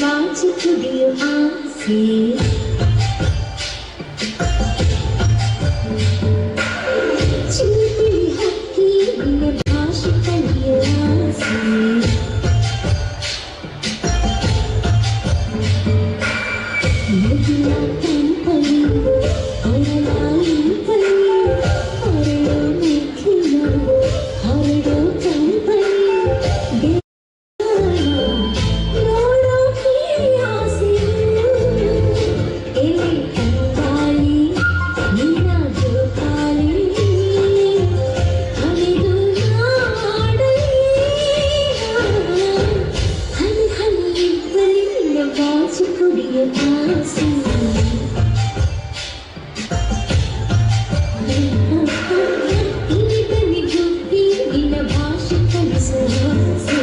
ಬಾಚಿ ಕುಡಿಯೋ ಆಸೆ ಚಿಲಿಪಿಲಿ ಹಕ್ಕಿ ನಿನ್ನ ಭಾಷೆ ಕಲಿಯೋ ಆಸೆ ನದಿಯ ತಂಪಲಿ ಅರಳಾಲಿ ಪಲಿ ಹರಡೋ ಮೆಕ್ಕಿನ ಹರಡೋ ತಂಪಲಿ ನೋಡೋ ಆಸೆ ಎಲೆ ತಂಗಾಳಿ ನಿನ್ನ ಜೋಕಾಲಿ ಹರಿದು ನಾಡಲಿ ಹನಿ ಹನಿ ಇಬ್ಬಲಿ ನಿನ್ನ ಬಾಚಿ ಕುಡಿಯೋ ಆಸೆ ಇನಿದನಿ ಗುಬ್ಬಿ ನಿನ್ನ ಭಾಷೆ ಕಲಿಸೋ ಆಸೆ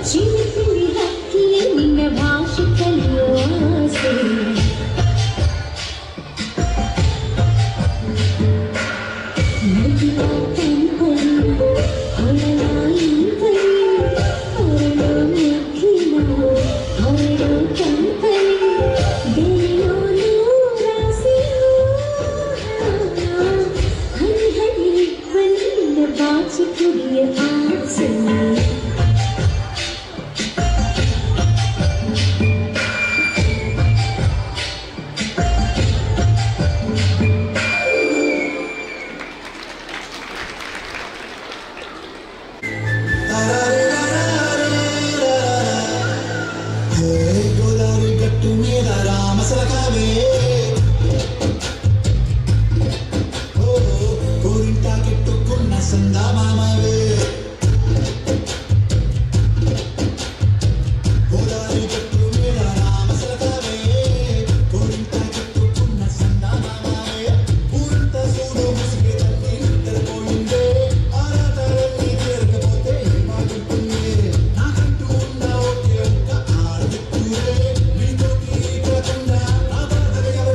ಚಿಲಿಪಿಲಿ ಹಕ್ಕಿ ನಿನ್ನ ಭಾಷೆ ಕಲಿಯೋ ಆಸೆ ನದಿಯ ತಂಪಲಿ ಅರಳಾಲಿ ಪಲಿ ಹರಡೋ ಮೆಕ್ಕಿನ ಹರಡೋ ತಂಪಲಿ ಬೆಳೆಯೋ ನೂರಾಸೆ ಹನಿ ಹನಿ ಇಬ್ಬಲಿ ನಿನ್ನ ಬಾಚಿ ಕುಡಿಯೋ ಆಸೆ గోదావరి గట్టు మీద రామసలకావే గోరింటా కెట్టుకున్న సందామామవే గోదావరి గట్టు మీద రామసలకావే గోరింటా కెట్టుకున్న సందామామవే ఊరంత సూడు ముసిగే తల్లి నిద్రపోయిందే ఆరాటలన్నీ చేరకపోతే బాగుంటుంది నాకంటూ ఉన్న ఒకే ఒక్క ఆడదిక్కువే నీతో తీరకుండా నా బాధగా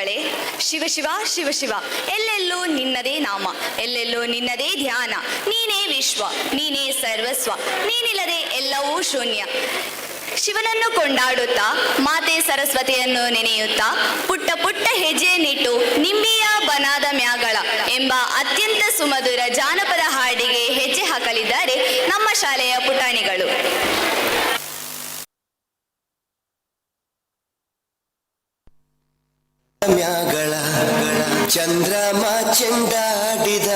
ಮಗಳೇ, ಶಿವ ಶಿವ ಶಿವ ಶಿವ, ಎಲ್ಲೆಲ್ಲೂ ನಿನ್ನದೇ ನಾಮ, ಎಲ್ಲೆಲ್ಲೂ ನಿನ್ನದೇ ಧ್ಯಾನ. ನೀನೇ ವಿಶ್ವ, ನೀನೇ ಸರ್ವಸ್ವ, ನೀನಿಲ್ಲದೆ ಎಲ್ಲವೂ ಶೂನ್ಯ. ಶಿವನನ್ನು ಕೊಂಡಾಡುತ್ತಾ, ಮಾತೆ ಸರಸ್ವತಿಯನ್ನು ನೆನೆಯುತ್ತಾ, ಪುಟ್ಟ ಪುಟ್ಟ ಹೆಜ್ಜೆಯನ್ನಿಟ್ಟು ನಿಂಬಿಯ ಬನಾದ ಮ್ಯಾಗಳ ಎಂಬ ಅತ್ಯಂತ ಸುಮಧುರ ಜಾನಪದ ಹಾಡಿಗೆ ಹೆಜ್ಜೆ ಹಾಕಲಿದ್ದಾರೆ ನಮ್ಮ ಶಾಲೆಯ ಪುಟಾಣಿಗಳು. ಮ್ಯಾಗಳ ಚಂದ್ರಮ ಚೆಂಡಾಡಿದ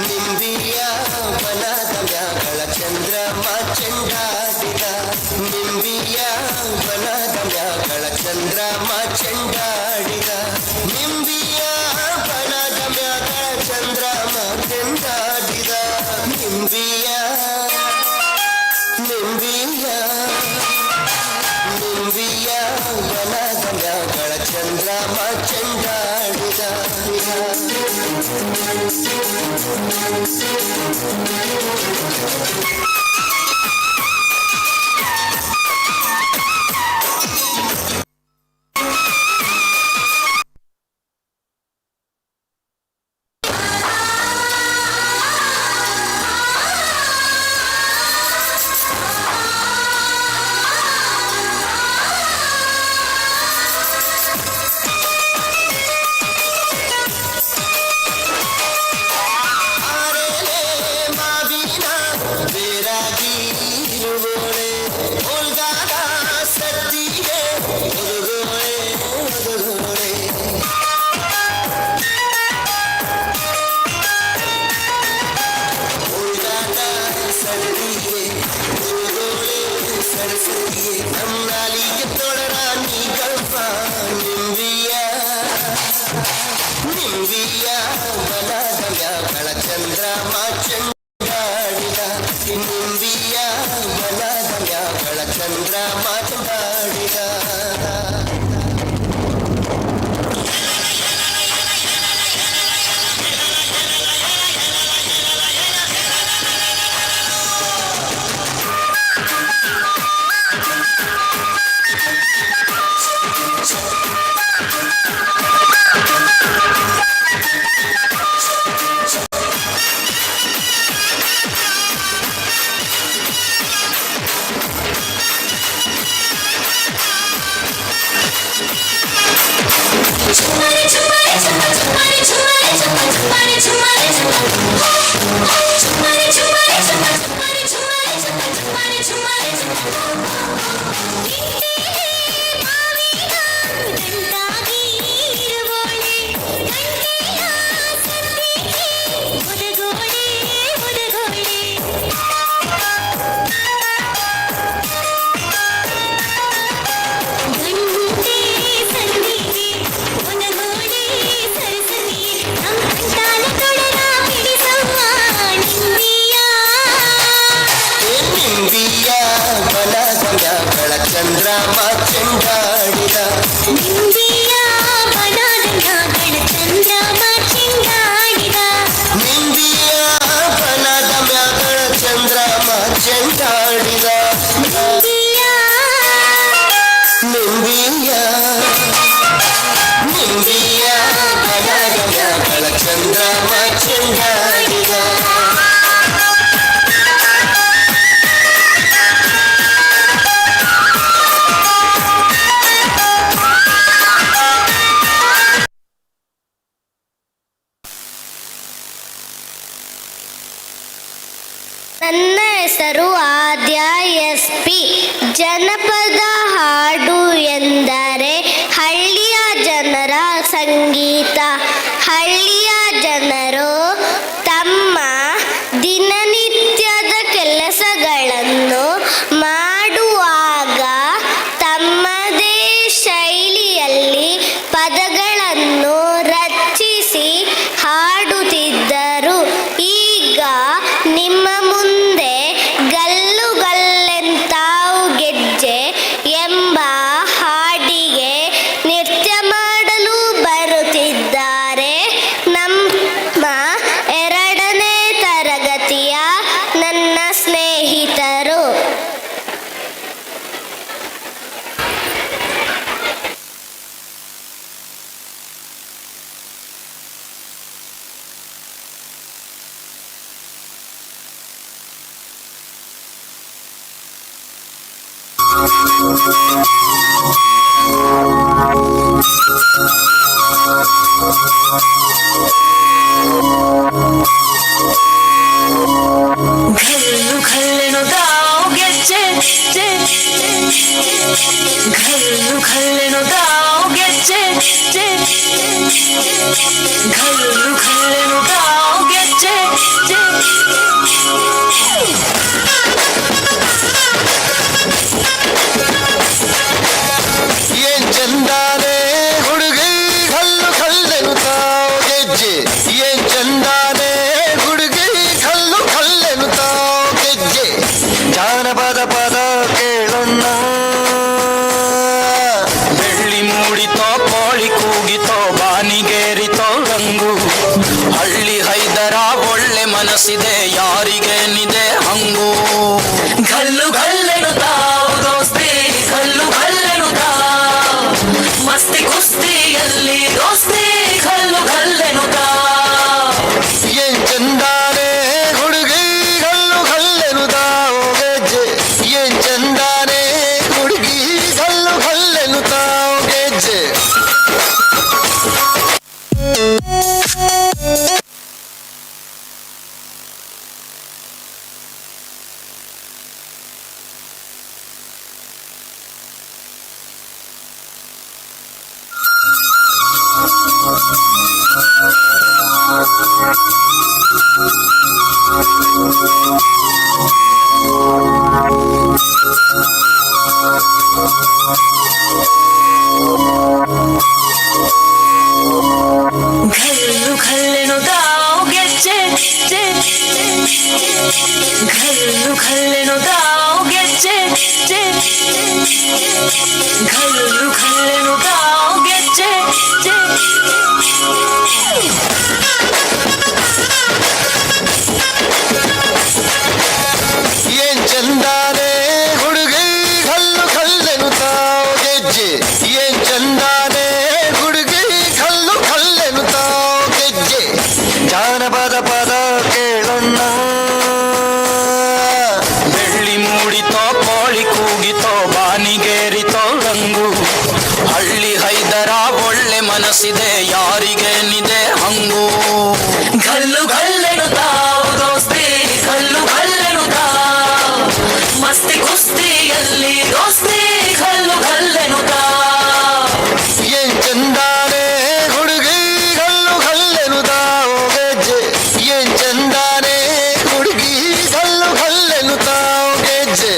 ನಿಂಬಿಯ ಬನದ ಮ್ಯಾಗಳ ಚಂದ್ರಮ ಚೆಂಡಾಡಿದ ನಿಂಬಿಯ ಬನದ ಮ್ಯಾಗಳ ಚಂದ್ರಮ ಚೆಂಡಾಡಿದ ನಿಂಬಿಯ ಬನದ ಮ್ಯಾಗಳ ಚಂದ್ರಮ ಚೆಂಡಾಡಿದ ನಿಂಬಿಯ ನಿಂಬಿಯ ನಿಂಬಿಯ ಬನದ ಮ್ಯಾಗಳ ಚಂದ್ರಮ ಚೆಂಡಾಡಿದ ಚಂದ್ರಮ ಚೆಂಡಾಡಿದ ನಿಂಬಿಯ ಬನದ ಮ್ಯಾಗಳ ಚಂದ್ರಮ ಚೆಂಡಾಡಿದ ನಿಂಬಿಯ ಬನದ ಮ್ಯಾಗಳ ಚಂದ್ರಮ ಚೆಂಡಾಡಿದ ನಿಂಬಿಯ ನಿಂಬಿಯ ನಿಂಬಿಯ ಬನದ ಮ್ಯಾಗಳ ಚಂದ್ರಮ ಚೆಂಡಾಡಿದ ನನ್ನ ಹೆಸರು ಆದ್ಯ SP. ಜನಪದ ಹಾಡು ಎಂದರೆ ಹಳ್ಳಿಯ ಜನರ ಸಂಗೀತ. ಹಳ್ಳಿಯ ಜನರು ತಮ್ಮ ದಿನನಿತ್ಯದ ಕೆಲಸಗಳನ್ನು ಮಾಡುವಾಗ ತಮ್ಮದೇ ಶೈಲಿಯಲ್ಲಿ ಪದಗಳನ್ನು ರಚಿಸಿ ಹಾಡುತ್ತಿದ್ದರು. ಈಗ ನಿಮ್ಮ ಮುಂದೆ ಗಲ್ಲು ಗಲ್ಲೆಂತಾವು ಗೆಜ್ಜೆ ಎಂಬ ಹಾಡಿಗೆ ನೃತ್ಯ ಮಾಡಲು ಬರುತ್ತಿದ್ದಾರೆ. घल्लू घल्लेनो दाव ಗೆಜ್ಜೆ घल्लू घल्लेनो दाव ಗೆಜ್ಜೆ घल्लू घल्लेनो दाव ಗೆಜ್ಜೆ ಏನ್ ಚಂದಾನೆ ಹುಡುಗಿ ಕಲ್ಲು ಕಲ್ಲೆನು ತಾವು ಗೆಜ್ಜೆ ಏನ್ ಚಂದಾನೆ ಹುಡುಗಿ ಕಲ್ಲು ಕಲ್ಲೆನು ತಾವು ಗೆಜ್ಜೆ ಜಾನಪದ ಪದ ಕೇಳೋಣ ಬೆಳ್ಳಿ ಮೂಡಿತೋ ಕೋಳಿ ಕೂಗಿತೋ ಬಾನಿಗೇರಿತೋ ರಂಗು ಹಳ್ಳಿ ಹೈದರ ಒಳ್ಳೆ ಮನಸ್ಸಿದೆ ಯಾರಿಗೇನಿದೆ ಹಂಗು घल्लू घल्लेनो दाव ದೋಸ್ತಿ घल्लू घल्लेनो दाव ಮಸ್ತಿ ಕುಸ್ತಿಯಲ್ಲಿ ದೋಸ್ತಿ घल्लू घल्लेनो दाव ಏನ್ ಚಂದಾನೆ ಹುಡುಗಿ ಕಲ್ಲು ಕಲ್ಲೆನು ತಾವು ಗೆಜ್ಜೆ ಏನ್ ಚಂದಾನೆ ಹುಡುಗಿ ಕಲ್ಲು ಕಲ್ಲೆನು ತಾವು ಗೆಜ್ಜೆ घल्लू घल्लेनो दाव ಗೆಜ್ಜೆ घल्लू घल्लेनो दाव ಗೆಜ್ಜೆ घल्लू घल्लेनो दाव ಗೆಜ್ಜೆ ಏನ್ ಚಂದಾನೆ ಹುಡುಗಿ ಕಲ್ಲು ಕಲ್ಲೆನು ತಾವು ಗೆಜ್ಜೆ ಏನ್ ಚಂದಾನೆ ಹುಡುಗಿ ಕಲ್ಲು ಕಲ್ಲೆನು ತಾವು ಗೆಜ್ಜೆ ಜಾನಪದ ಪದ ಕೇಳೋಣ ಬೆಳ್ಳಿ ಮೂಡಿತೋ ಕೋಳಿ ಕೂಗಿತೋ ಬಾನಿಗೇರಿತೋ ರಂಗು ಹಳ್ಳಿ ಹೈದರ ಒಳ್ಳೆ ಮನಸ್ಸಿದೆ ಯಾರಿಗೇನಿದೆ ಹಂಗು घल्लू घल्लेनो दाव ದೋಸ್ತಿ घल्लू घल्लेनो दाव ಮಸ್ತಿ ಕುಸ್ತಿಯಲ್ಲಿ ದೋಸ್ತಿ घल्लू घल्लेनो दाव ಏನ್ ಚಂದಾನೆ ಹುಡುಗಿ ಕಲ್ಲು ಕಲ್ಲೆನು ತಾವು ಗೆಜ್ಜೆ ಏನ್ ಚಂದಾನೆ ಹುಡುಗಿ ಕಲ್ಲು ಕಲ್ಲೆನು ತಾವು ಗೆಜ್ಜೆ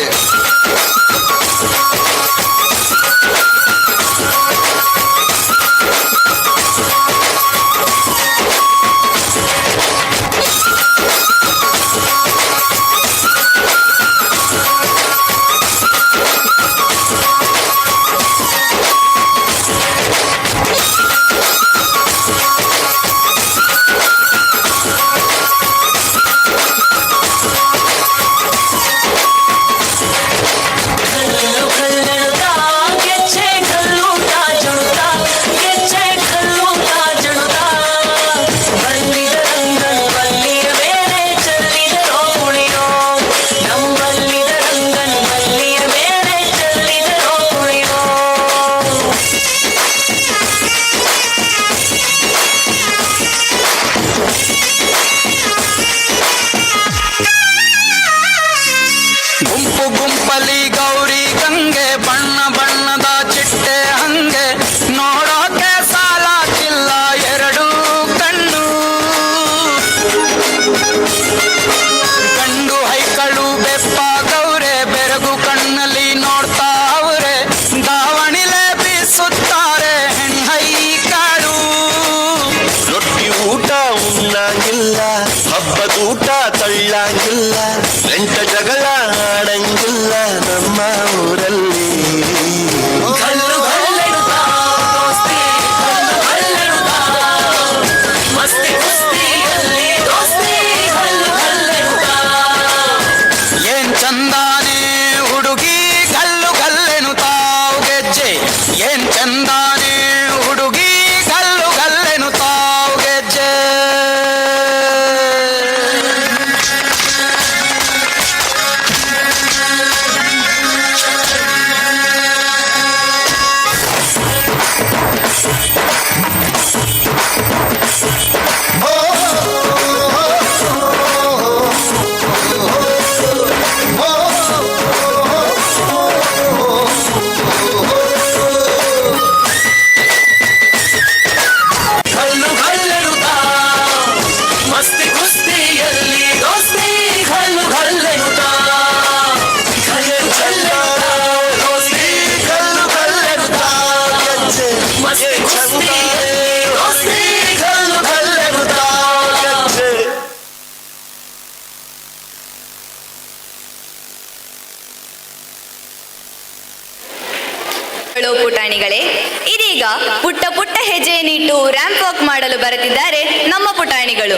घल्लू घल्लेनो दाव ಗೆಜ್ಜೆ घल्लू ತಾ ಜುಣುತಾ ಗೆಜ್ಜೆ घल्लू ತಾ ಜುಣುತಾ ಬಲ್ಲಿದ ರಂಗನ್ ಬಲ್ಲಿಯ ಮೇಲೆ ಚೆಲ್ಲಿದರೋ ಕುಣಿಯೋ ನಮ್ಮಲ್ಲಿದ ರಂಗನ್ ಬಲ್ಲಿಯ ಮೇಲೆ ಚೆಲ್ಲಿದರೋ ಕುಣಿಯೋ ಗುಂಪು ಗುಂಪಲಿ ಗೌರಿ ಗಂಗೆ ಬಣ್ಣ ಬಣ್ಣದ ಚಿಟ್ಟೆ ಹಂಗೆ ನೋಡೋಕೆ ಸಾಲಾಗಿಲ್ಲ ಎರಡು ಕಣ್ಣು ಗಂಡು ಹೈಕಳು ಬೆಪ್ಪಾಗವ್ರೆ ಬೆರಗು ಕಣ್ಣಲ್ಲಿ ನೋಡ್ತಾ ಅವ್ರೆ ದಾವಣಿಲೆ ಬೀಸುತ್ತಾರೆ ಹೆಣ್ಣೈಕಳು ರೊಟ್ಟಿ ಊಟ ಉಣ್ಣಂಗಿಲ್ಲ ಹಬ್ಬದೂಟ ತಳ್ಳಂಗಿಲ್ಲ ಗಂಟ ಜಗಳ ಆಡಂಗಿಲ್ಲ ನಮ್ಮ ಊರಲ್ಲಿ घल्लू घल्लेनो दाव ದೋಸ್ತಿ घल्लू घल्लेनो दाव ಮಸ್ತಿ ಕುಸ್ತಿಯಲ್ಲಿ ದೋಸ್ತಿ घल्लू घल्लेनो दाव ಏನ್ ಚಂದಾನೆ ಹುಡುಗಿ ಕಲ್ಲು ಕಲ್ಲೆನು ತಾವು ಗೆಜ್ಜೆ ಏನ್ ಚಂದಾನೆ ಹುಡುಗಿ ಕಲ್ಲು ಕಲ್ಲೆನು ತಾವು ಗೆಜ್ಜೆ ಇನ್ನು ರ್ಯಾಂಪ್ ವಾಕ್ ಮಾಡಲು ಬರೆದಿದ್ದಾರೆ ನಮ್ಮ ಪುಟಾಣಿಗಳು.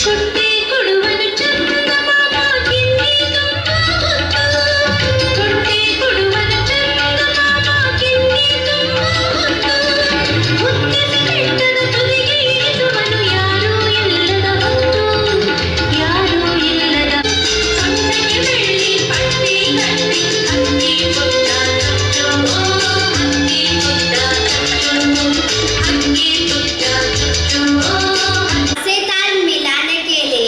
ಕೊಟ್ಟೆ ಕೊಡುವನು ಚಂದಮಾಮ ಕಿನ್ನಿ ತುಂಬ ಹೊತ್ತು ಕೊಟ್ಟೆ ಕೊಡುವನು ಚಂದಮಾಮ ಕಿನ್ನಿ ತುಂಬ ಹೊತ್ತು ಮುತ್ತಿಸಿ ಬೆಟ್ಟದ ತುದಿಗೆ ಇಳಿಸುವನು ಯಾರೂ ಇಲ್ಲದ ಹೊತ್ತು ಯಾರೂ ಇಲ್ಲದ ಸೊಂಟಕ್ಕೆ ಬೆಳ್ಳಿ ಪಟ್ಟಿ ಕಟ್ಟಿ ಹಕ್ಕಿ ಪುಟ್ಟ ಚುಚ್ಚು ಹಕ್ಕಿ ಪುಟ್ಟ ಚುಚ್ಚು ಹಕ್ಕಿ ಪುಟ್ಟ ಚುಚ್ಚು से ताल मिलाने के लिए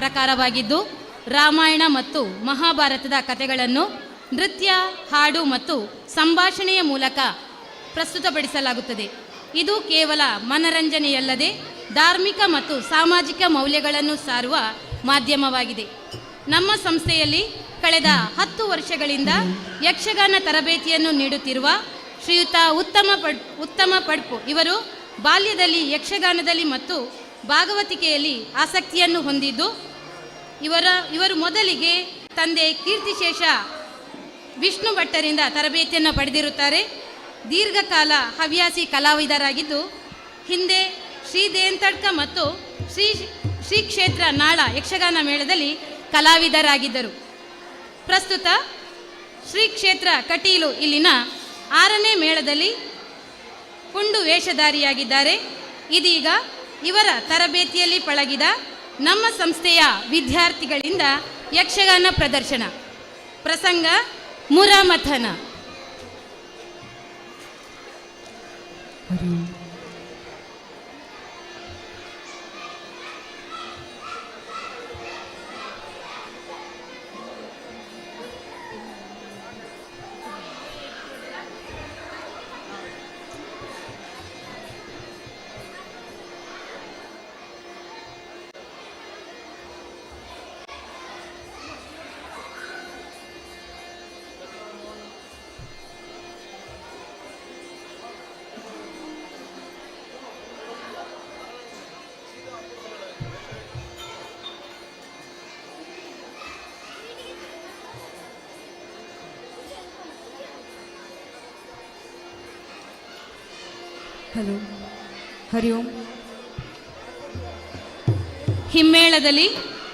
ಪ್ರಕಾರವಾಗಿದ್ದು ರಾಮಾಯಣ ಮತ್ತು ಮಹಾಭಾರತದ ಕಥೆಗಳನ್ನು ನೃತ್ಯ, ಹಾಡು ಮತ್ತು ಸಂಭಾಷಣೆಯ ಮೂಲಕ ಪ್ರಸ್ತುತಪಡಿಸಲಾಗುತ್ತದೆ. ಇದು ಕೇವಲ ಮನರಂಜನೆಯಲ್ಲದೆ ಧಾರ್ಮಿಕ ಮತ್ತು ಸಾಮಾಜಿಕ ಮೌಲ್ಯಗಳನ್ನು ಸಾರುವ ಮಾಧ್ಯಮವಾಗಿದೆ. ನಮ್ಮ ಸಂಸ್ಥೆಯಲ್ಲಿ ಕಳೆದ 10 ವರ್ಷಗಳಿಂದ ಯಕ್ಷಗಾನ ತರಬೇತಿಯನ್ನು ನೀಡುತ್ತಿರುವ ಶ್ರೀಯುತ ಉತ್ತಮ ಪಡ್ಪು ಇವರು ಬಾಲ್ಯದಲ್ಲಿ ಯಕ್ಷಗಾನದಲ್ಲಿ ಮತ್ತು ಭಾಗವತಿಕೆಯಲ್ಲಿ ಆಸಕ್ತಿಯನ್ನು ಹೊಂದಿದ್ದು ಇವರು ಮೊದಲಿಗೆ ತಂದೆ ಕೀರ್ತಿಶೇಷ ವಿಷ್ಣು ಭಟ್ಟರಿಂದ ತರಬೇತಿಯನ್ನು ಪಡೆದಿರುತ್ತಾರೆ. ದೀರ್ಘಕಾಲ ಹವ್ಯಾಸಿ ಕಲಾವಿದರಾಗಿದ್ದು ಹಿಂದೆ ಶ್ರೀ ದೇಂತಡ್ಕ ಮತ್ತು ಶ್ರೀ ಕ್ಷೇತ್ರ ನಾಳ ಯಕ್ಷಗಾನ ಮೇಳದಲ್ಲಿ ಕಲಾವಿದರಾಗಿದ್ದರು. ಪ್ರಸ್ತುತ ಶ್ರೀ ಕ್ಷೇತ್ರ ಕಟೀಲು ಇಲ್ಲಿನ 6ನೇ ಮೇಳದಲ್ಲಿ ಪುಂಡು ವೇಷಧಾರಿಯಾಗಿದ್ದಾರೆ. ಇದೀಗ ಇವರ ತರಬೇತಿಯಲ್ಲಿ ಪಳಗಿದ ನಮ್ಮ ಸಂಸ್ಥೆಯ ವಿದ್ಯಾರ್ಥಿಗಳಿಂದ ಯಕ್ಷಗಾನ ಪ್ರದರ್ಶನ. ಪ್ರಸಂಗ ಮುರಾಮಥನ. ಹಲೋ, ಹರಿ ಓಂ. ಹಿಮ್ಮೇಳದಲ್ಲಿ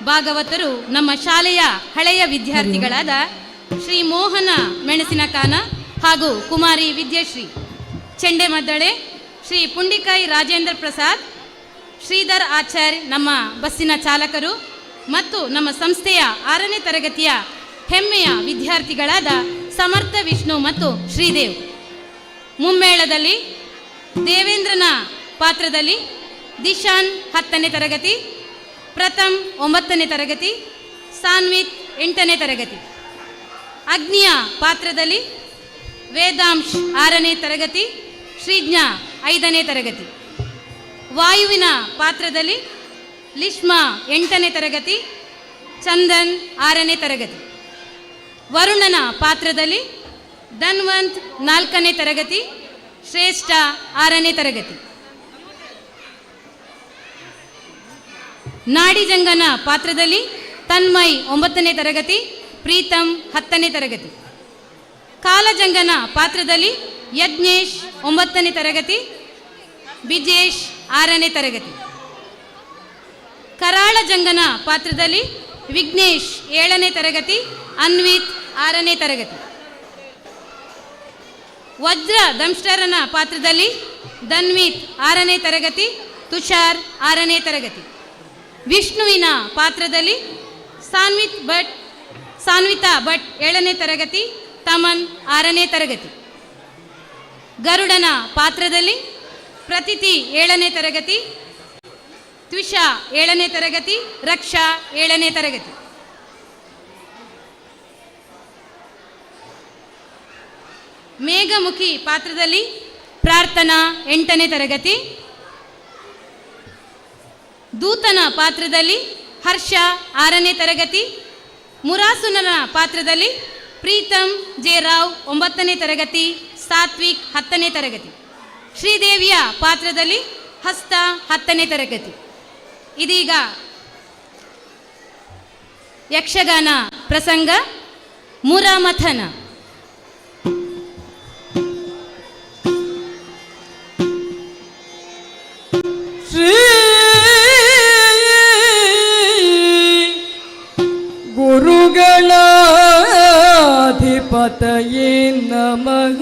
ಭಾಗವತರು ನಮ್ಮ ಶಾಲೆಯ ಹಳೆಯ ವಿದ್ಯಾರ್ಥಿಗಳಾದ ಶ್ರೀ ಮೋಹನ ಮೆಣಸಿನಕಾನ ಹಾಗೂ ಕುಮಾರಿ ವಿದ್ಯಾಶ್ರೀ. ಚೆಂಡೆಮದ್ದಳೆ ಶ್ರೀ ಪುಂಡಿಕಾಯಿ ರಾಜೇಂದ್ರ ಪ್ರಸಾದ್, ಶ್ರೀಧರ್ ಆಚಾರ್ಯ ನಮ್ಮ ಬಸ್ಸಿನ ಚಾಲಕರು ಮತ್ತು ನಮ್ಮ ಸಂಸ್ಥೆಯ 6ನೇ ತರಗತಿಯ ಹೆಮ್ಮೆಯ ವಿದ್ಯಾರ್ಥಿಗಳಾದ ಸಮರ್ಥ ವಿಷ್ಣು ಮತ್ತು ಶ್ರೀದೇವ್. ಮುಮ್ಮೇಳದಲ್ಲಿ ದೇವೇಂದ್ರನ ಪಾತ್ರದಲ್ಲಿ ದಿಶಾನ್ 10ನೇ ತರಗತಿ, ಪ್ರಥಮ್ 9ನೇ ತರಗತಿ, ಸಾನ್ವಿತ್ 8ನೇ ತರಗತಿ. ಅಗ್ನಿಯ ಪಾತ್ರದಲ್ಲಿ ವೇದಾಂಶ್ 6ನೇ ತರಗತಿ, ಶ್ರೀಜ್ಞಾ 5ನೇ ತರಗತಿ. ವಾಯುವಿನ ಪಾತ್ರದಲ್ಲಿ ಲಿಷ್ಮಾ 8ನೇ ತರಗತಿ, ಚಂದನ್ 6ನೇ ತರಗತಿ. ವರುಣನ ಪಾತ್ರದಲ್ಲಿ ಧನ್ವಂತ್ 4ನೇ ತರಗತಿ, ಶ್ರೇಷ್ಠ 6ನೇ ತರಗತಿ. ನಾಡಿಜಂಗನ ಪಾತ್ರದಲ್ಲಿ ತನ್ಮಯ್ 9ನೇ ತರಗತಿ, ಪ್ರೀತಮ್ 10ನೇ ತರಗತಿ. ಕಾಲಜಂಗನ ಪಾತ್ರದಲ್ಲಿ ಯಜ್ಞೇಶ್ 9ನೇ ತರಗತಿ, ಬಿಜೇಶ್ 6ನೇ ತರಗತಿ. ಕರಾಳ ಜಂಗನ ಪಾತ್ರದಲ್ಲಿ ವಿಘ್ನೇಶ್ 7ನೇ ತರಗತಿ, ಅನ್ವಿತ್ 6ನೇ ತರಗತಿ. ವಜ್ರ ದಂಷ್ಟರನ ಪಾತ್ರದಲ್ಲಿ ಧನ್ವಿತ್ 6ನೇ ತರಗತಿ, ತುಷಾರ್ 6ನೇ ತರಗತಿ. ವಿಷ್ಣುವಿನ ಪಾತ್ರದಲ್ಲಿ ಸಾನ್ವಿತಾ ಭಟ್ 7ನೇ ತರಗತಿ, ತಮನ್ 6ನೇ ತರಗತಿ. ಗರುಡನ ಪಾತ್ರದಲ್ಲಿ ಪ್ರತಿತಿ 7ನೇ ತರಗತಿ, ತ್ವಿಷಾ 7ನೇ ತರಗತಿ, ರಕ್ಷಾ 7ನೇ ತರಗತಿ. ಮೇಘಮುಖಿ ಪಾತ್ರದಲ್ಲಿ ಪ್ರಾರ್ಥನಾ 8ನೇ ತರಗತಿ. ದೂತನ ಪಾತ್ರದಲ್ಲಿ ಹರ್ಷ 6ನೇ ತರಗತಿ. ಮುರಾಸುನನ ಪಾತ್ರದಲ್ಲಿ ಪ್ರೀತಮ್ ಜೆ ರಾವ್ 9ನೇ ತರಗತಿ, ಸಾತ್ವಿಕ್ 10ನೇ ತರಗತಿ. ಶ್ರೀದೇವಿಯ ಪಾತ್ರದಲ್ಲಿ ಹಸ್ತ 10ನೇ ತರಗತಿ. ಇದೀಗ ಯಕ್ಷಗಾನ ಪ್ರಸಂಗ ಮುರಾಮಥನ. ಗುರುಗಣಾಧಿಪತಯೇ ನಮಃ.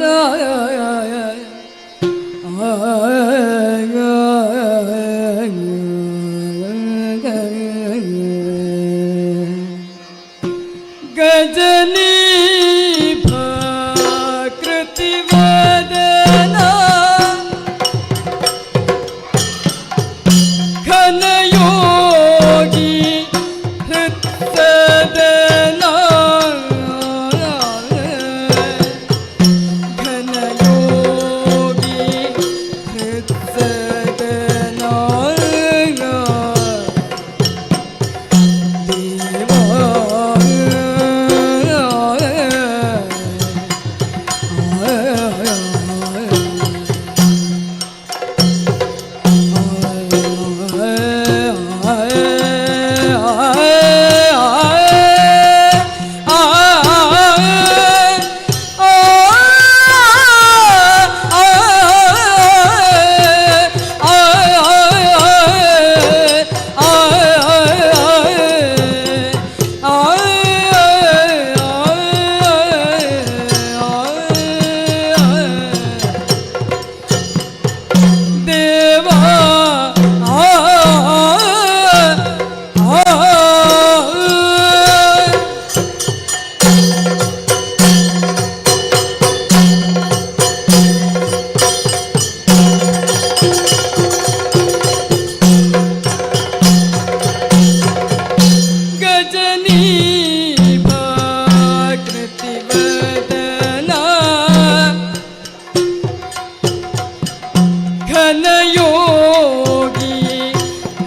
ಗಜನಿ ಕೃತಿವದನ ಘನಯೋಗಿ ಯೋಗಿ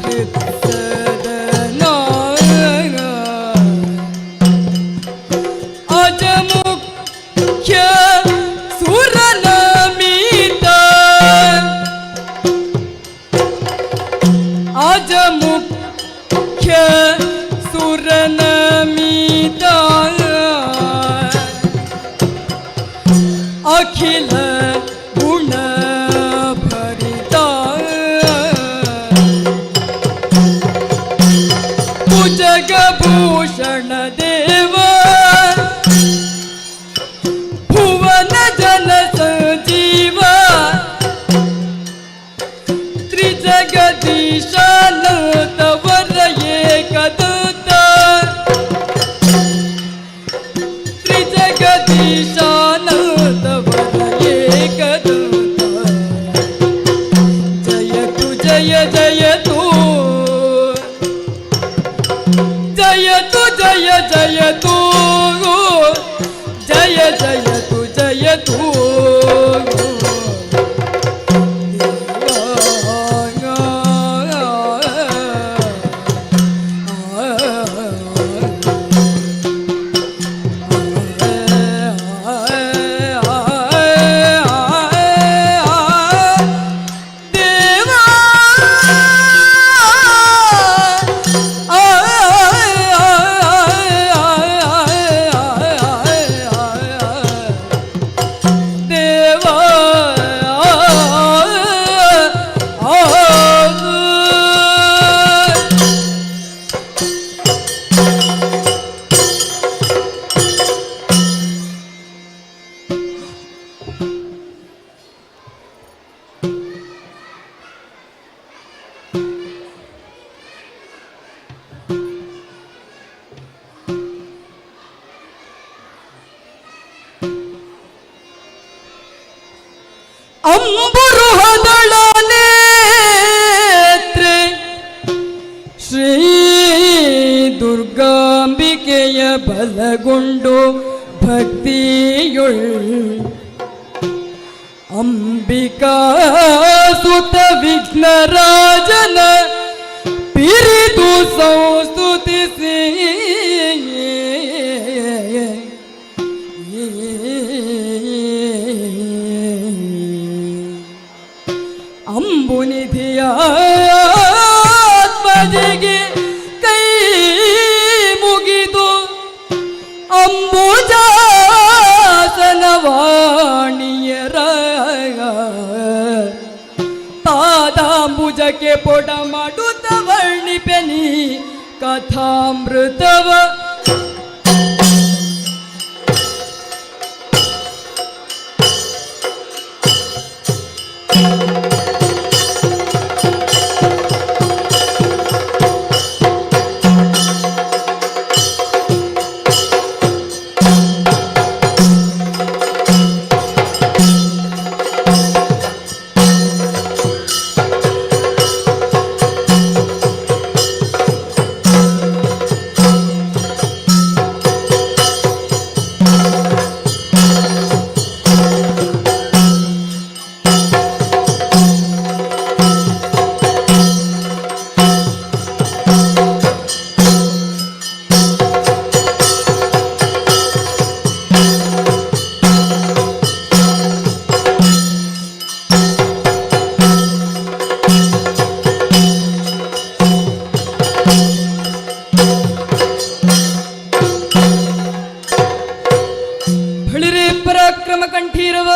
ಹೃತ್ಸದನ ಅಜಮುಖ್ಯ ಸುರನಮಿತ ಅಜಮುಖ್ಯ ಸುರನಮಿತ ಅಖಿಲ ಗುಣ ಭರಿತ ಭುಜಗಭೂಷಣ ದೇವ ಭುವನ ಜನ ಸಂಜೀವ ತ್ರಿಜಗದೀಶಾನ ತವರ ಏಕದೂತ ತ್ರಿಜಗದೀಶಾನ ತವರ ಏಕದೂತ ಜಯತು ಜಯ ಜಯತು ಜಯತು ಜಯ ಜಯತು ಜಯ ಜಯತು ಜಯತು ಅಂಬುರುಹದಳ ನೇತ್ರೆ ಶ್ರೀ ದುರ್ಗಾಂಬಿಕೆಯ ಬಲಗೊಂಡು ಭಕ್ತಿಯುಳ್ ಅಂಬಿಕಾ ಸುತ ವಿಘ್ನರಾಜನ ಪಿರಿದು ಸಂಸ್ತುತಿಸಿ ಅಂಬುನಿಧಿಯ ಆತ್ಮಜಿಗೆ ಕೈ ಮುಗಿದು ಅಂಬುಜಾಸನವಾಣಿಯರ ಪಾದಾಂಬುಜಕ್ಕೆ ಪೊಡ ಮಾಡುತ್ತ ವರ್ಣಿಪೆನಿ ಕಥಾಮೃತವ ಪರಾಕ್ರಮ ಕಂಠೀರವ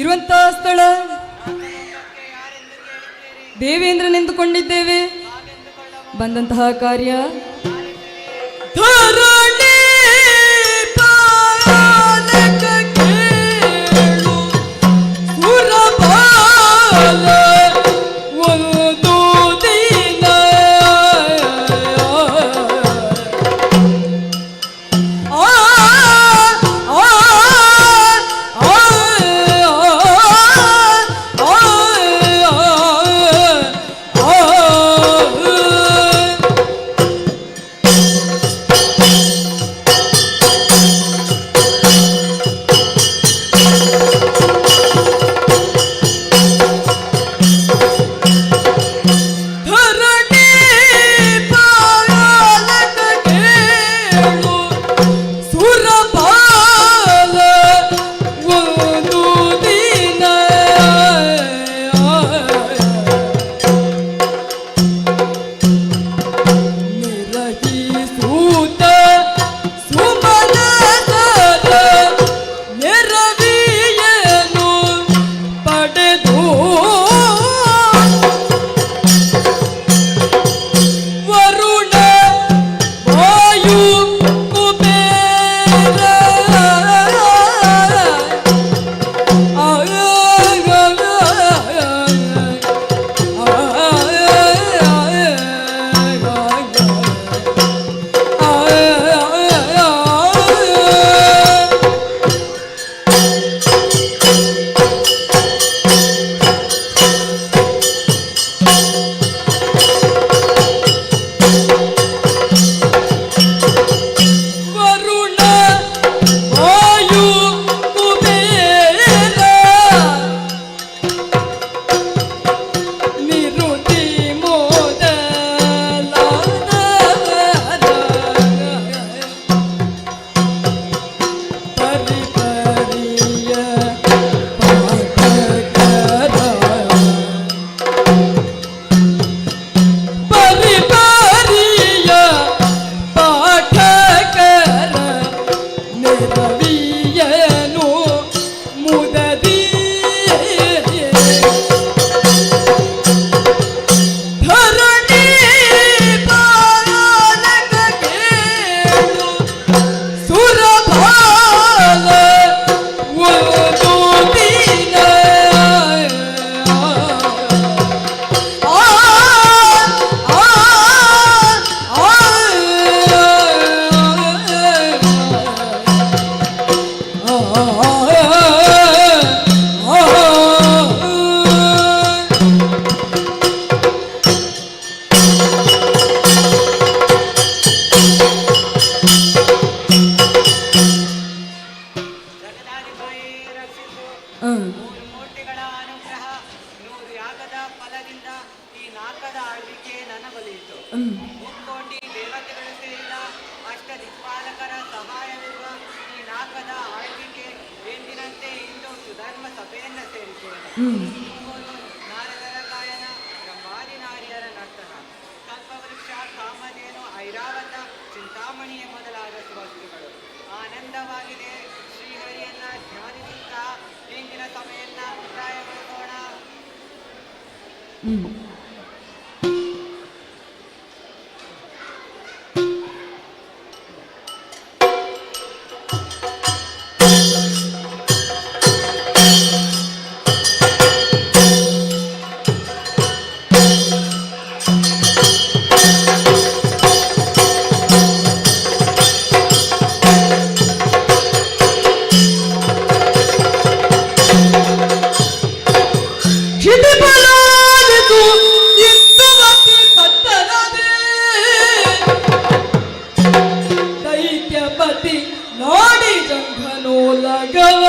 ಇರುವಂತಹ ಸ್ಥಳ ದೇವೇಂದ್ರನೆಂದುಕೊಂಡಿದ್ದೇವೆ. ಬಂದಂತಹ ಕಾರ್ಯ ಧರಣಿ ಪಾಲಕ ಕೇಳು ಸುರಪಾಲ ಒಂದು ದಿನ ನಾಲ್ಕದ ಆಳ್ವಿಕೆ ನನ್ನ ಬಲಿಯಿತು. ಮುಕ್ಕೋಟಿ ದೇವತೆಗಳು ಸೇರಿದ ಅಷ್ಟ ದಿಕ್ಪಾಲಕರ ಸಹಾಯವಿರುವ ಈ ನಾಲ್ಕದ ಆಳ್ವಿಕೆ ಎಂದಿನಂತೆ ಇಂದು ಸುಧರ್ಮ ಸಭೆಯನ್ನ ಸೇರಿದ್ದೇನೆ. ನಾರದರ ಗಾಯನ, ಬ್ರಹ್ಮಾದಿ ನಾರಿಯರ ನರ್ತನ, ಕಲ್ಪವೃಕ್ಷ, ಕಾಮಧೇನು, ಐರಾವತ, ಚಿಂತಾಮಣಿಯ ಮೊದಲಾದ ವಸ್ತುಗಳು ಆನಂದವಾಗಿದೆ. ಶ್ರೀಹರಿಯನ್ನ ಧ್ಯಾನಿಸುತ್ತಾ ಇಂದಿನ ಸಭೆಯನ್ನ ಮುಕ್ತಾಯಗೊಳಿಸೋಣ. ದೈತ್ಯಪತಿ ನಾಡಿ ಜಂಘನೋಲಗವ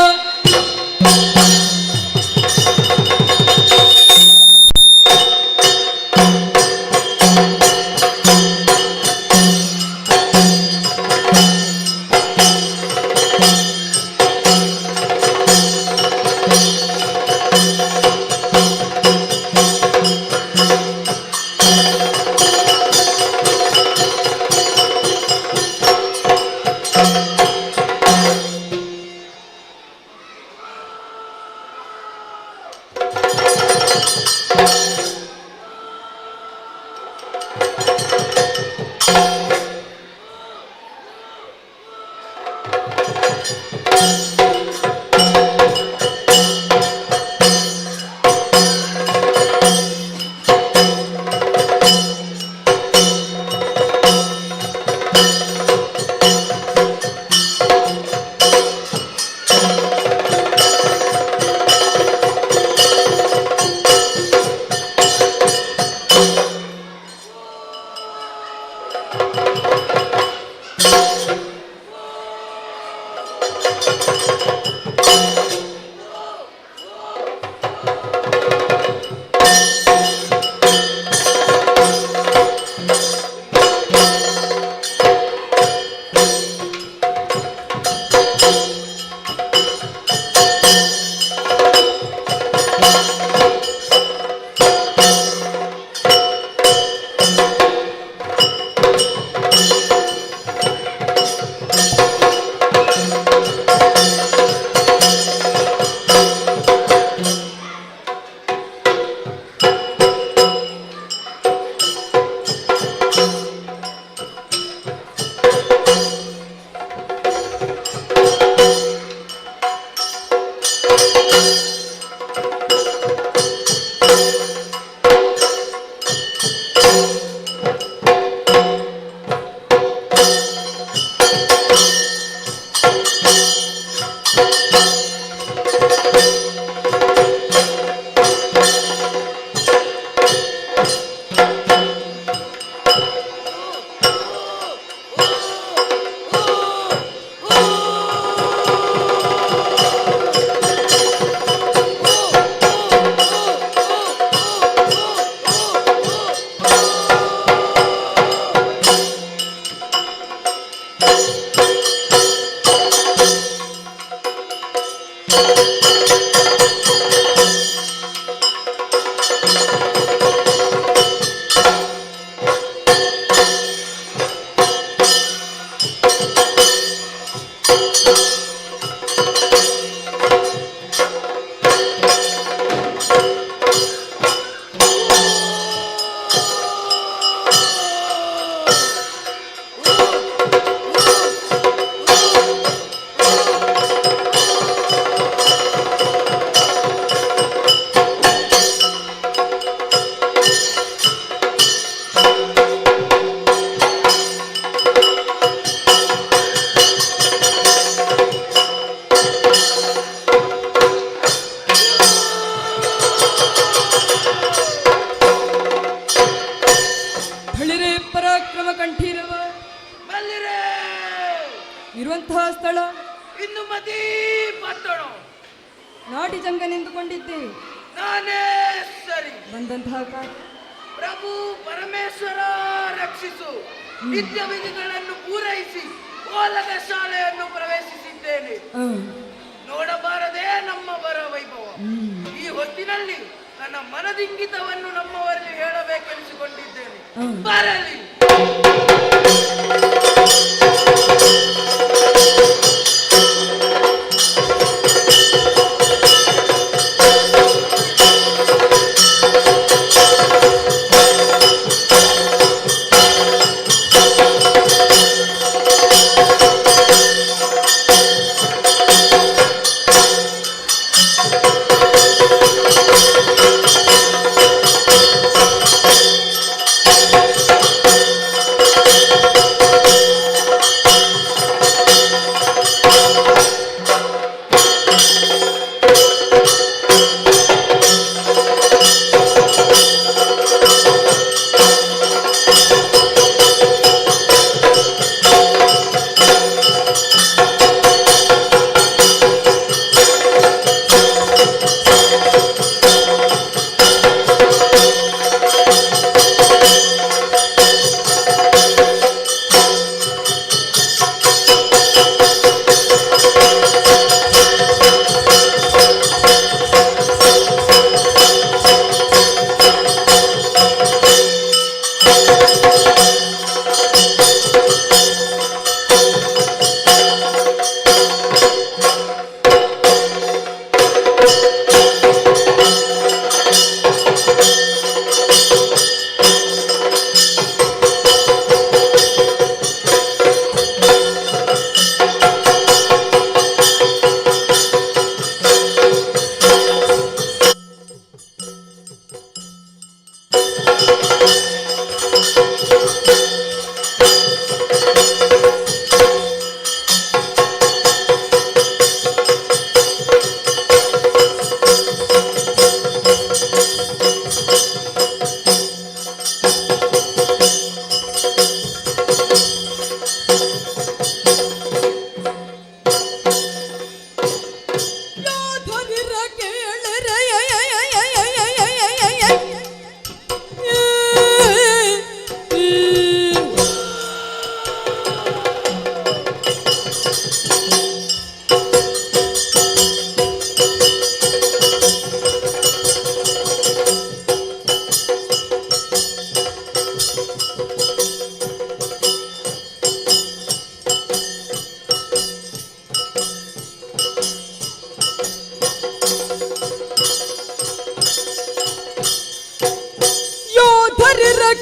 ಇರುವಂತಹ ಸ್ಥಳ ಇನ್ನು ಮದಿ ಮಾತಾಡೋ ನಾಟಿ ಜಂಗ ನಿಂತುಕೊಂಡಿದ್ದೇವೆ. ನಾನೇ ಸರಿ ಬಂದಂತಹ ಕಾರ್ಯ ಪ್ರಭು ಪರಮೇಶ್ವರ ರಕ್ಷಿಸು. ನಿತ್ಯ ವಿಧಿಗಳನ್ನು ಪೂರೈಸಿ ಓಲಗ ಶಾಲೆಯನ್ನು ಪ್ರವೇಶಿಸಿದ್ದೇನೆ. ನೋಡಬಾರದೆ ನಮ್ಮವರ ವೈಭವ. ಈ ಹೊತ್ತಿನಲ್ಲಿ ನನ್ನ ಮನದಿಂಗಿತವನ್ನು ನಮ್ಮವರಲ್ಲಿ ಹೇಳಬೇಕೆನಿಸಿಕೊಂಡಿದ್ದೇನೆ. ಬರಲಿ.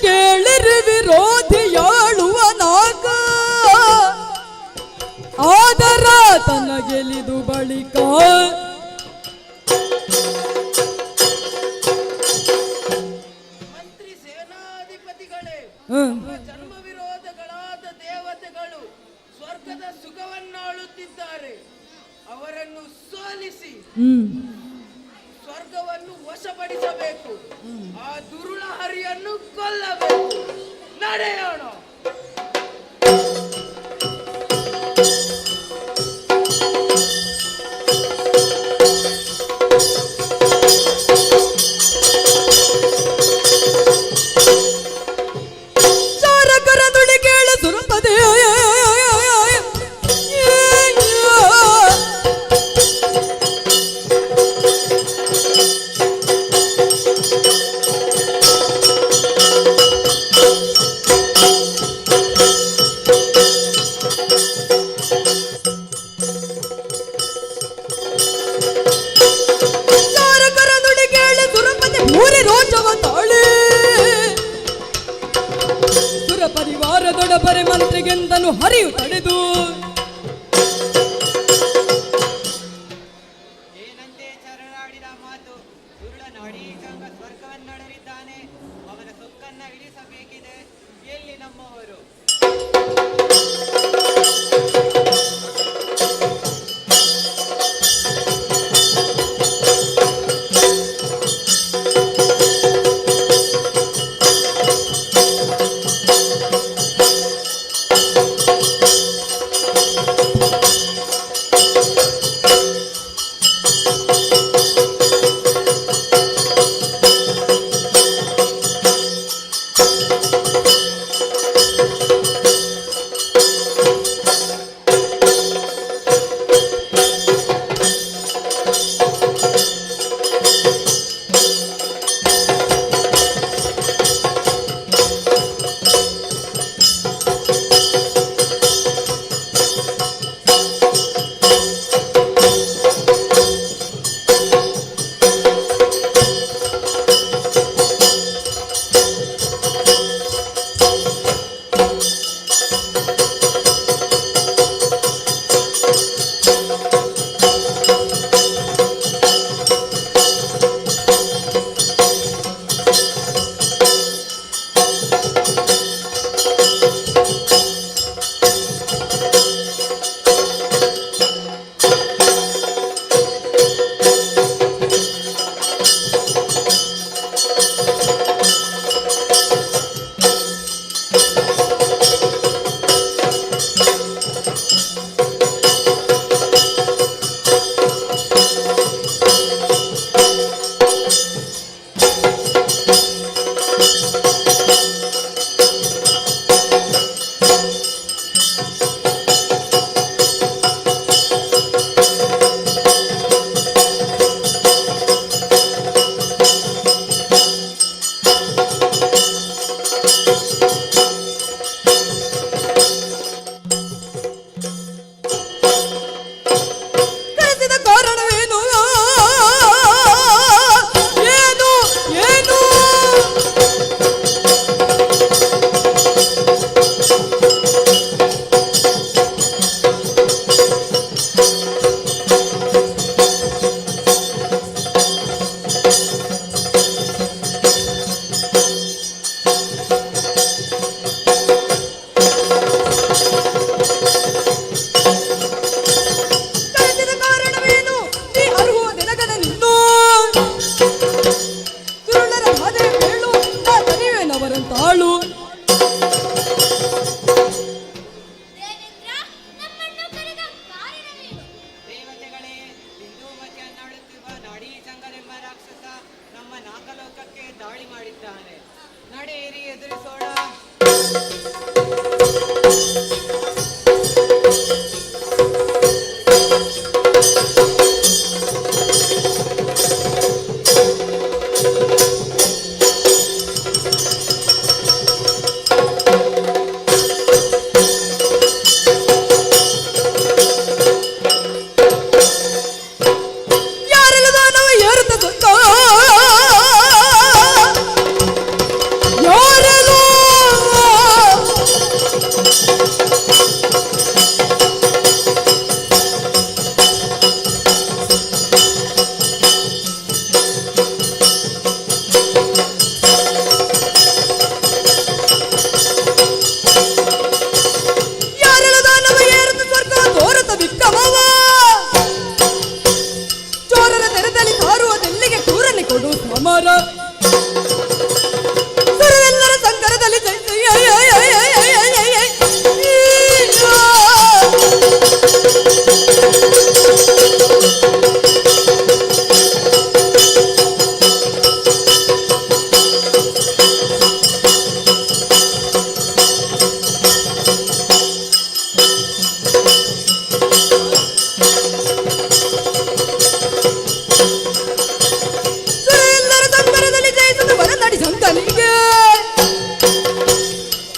ಕೇಳಿರಿ ವಿರೋಧಿಯಾಳುವನಾಗ ಆದರ ತನಗೆಲಿದು ಬಳಿಕ ಮಂತ್ರಿ ಸೇನಾಧಿಪತಿಗಳೇ, ಜನ್ಮ ವಿರೋಧಗಳಾದ ದೇವತೆಗಳು ಸ್ವರ್ಗದ ಸುಖವನ್ನಾಳುತ್ತಿದ್ದಾರೆ. ಅವರನ್ನು ಸೋಲಿಸಿ ಸ್ವರ್ಗವನ್ನು ವಶಪಡಿಸಬೇಕು. ಆ ದುರುಳ ಹರಿಯನ್ನು ಕೊಲ್ಲಬೇಕು. ನಡೆಯೋಣ. ಪರಿವಾರದೊಡಬರೆ ಮಂತ್ರಿಗೆಂದನು ಹರಿಯು ತಡೆದು ಏನಂತೆ ಚರಣಾಡಿದ ಮಾತು. ದುರುಳ ನಾಡೀಕಂಗ ಸ್ವರ್ಗವನ್ನಡರಿದ್ದಾನೆ. ಅವನ ಸೊಕ್ಕನ್ನ ಇಳಿಸಬೇಕಿದೆ. ಎಲ್ಲಿ ನಮ್ಮವರು?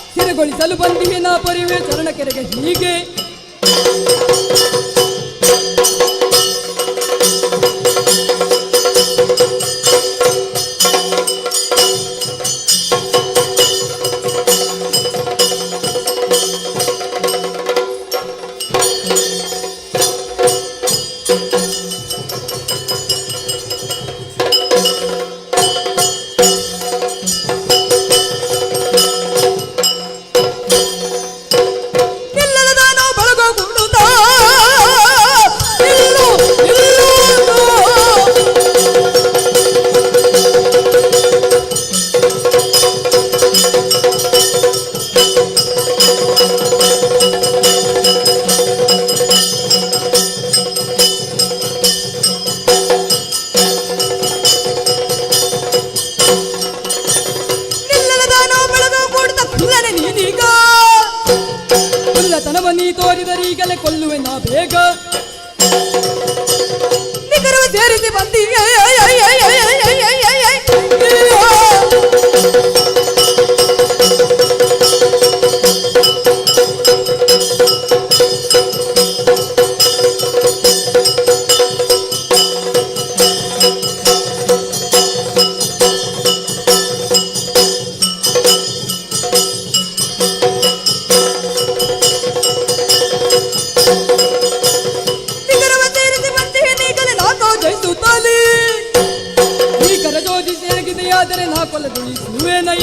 ಸ್ಥಿರಗೊಳಿಸಲು ಬಂದಿಹೆ ನಾ ಪರಿವೆ ಚರಣ ಕೆರೆಗೆ ಹೀಗೆ ತನವನ್ನೀ ತೋರಿದರೀಗಲೇ ಕೊಲ್ಲುವೆ ನಾ ಬೇಗ ನಿಗರವ ಸೇರಿಸಿ ಬಂದಿ ಆದರೆ ನಾ ಕೊಲ್ಲದುಳಿಸುವೆನೈ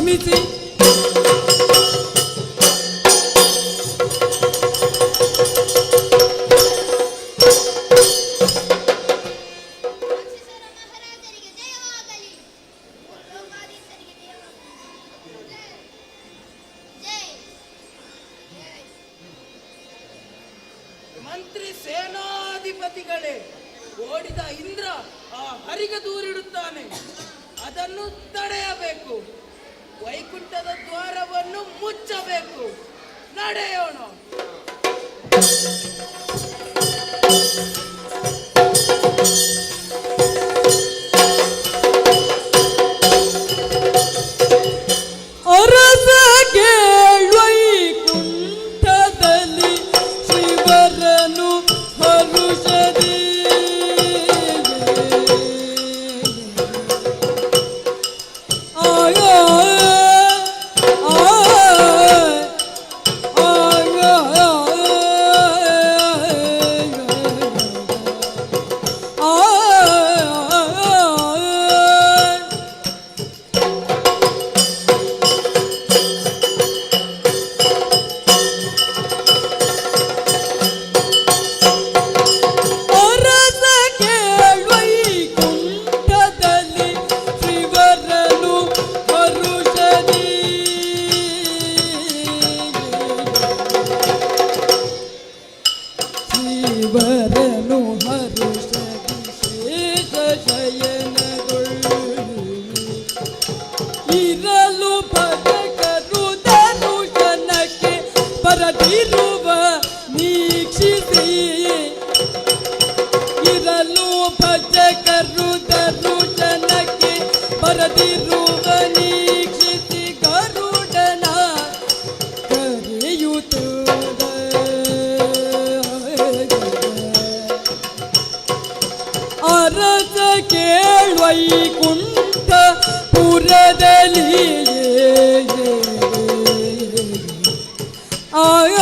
ಕ್ಷಮಿಸಿ. ಮಂತ್ರಿ ಸೇನಾಧಿಪತಿಗಳೇ, ಓಡಿದ ಇಂದ್ರ ಆ ಹರಿಗೆ ದೂರಿಡುತ್ತಾನೆ. ಅದನ್ನು ತಡೆಯಬೇಕು. ವೈಕುಂಠದ ದ್ವಾರವನ್ನು ಮುಚ್ಚಬೇಕು. ನಡೆಯೋಣ. ಅರಸ ವೈಕುಂಠದಲ್ಲಿ ಶಿವರನು ಹರುಷದಿ ಆಯ ಶಿವರನು ಹರುಷದಿ ಶೇಷ ಶಯನಗೊಳ್ಳು ಇರಲು ಭಜಕರು ಧನುಷನಕ್ಕೆ ಬರದಿರುವ ನೀಕ್ಷಿಸಿ. ಇರಲು ಭಜಕರು ಧನುಷನಕ್ಕೆ ಬರದಿರುವ ನೀಕ್ಷಿಸಿ ಗರುಡನ ಕರೆಯುತ್ತ ಅರಸ ಕೇಳ್ವೈಕುಂಠ ಪುರದಲ್ಲಿ ಆಯ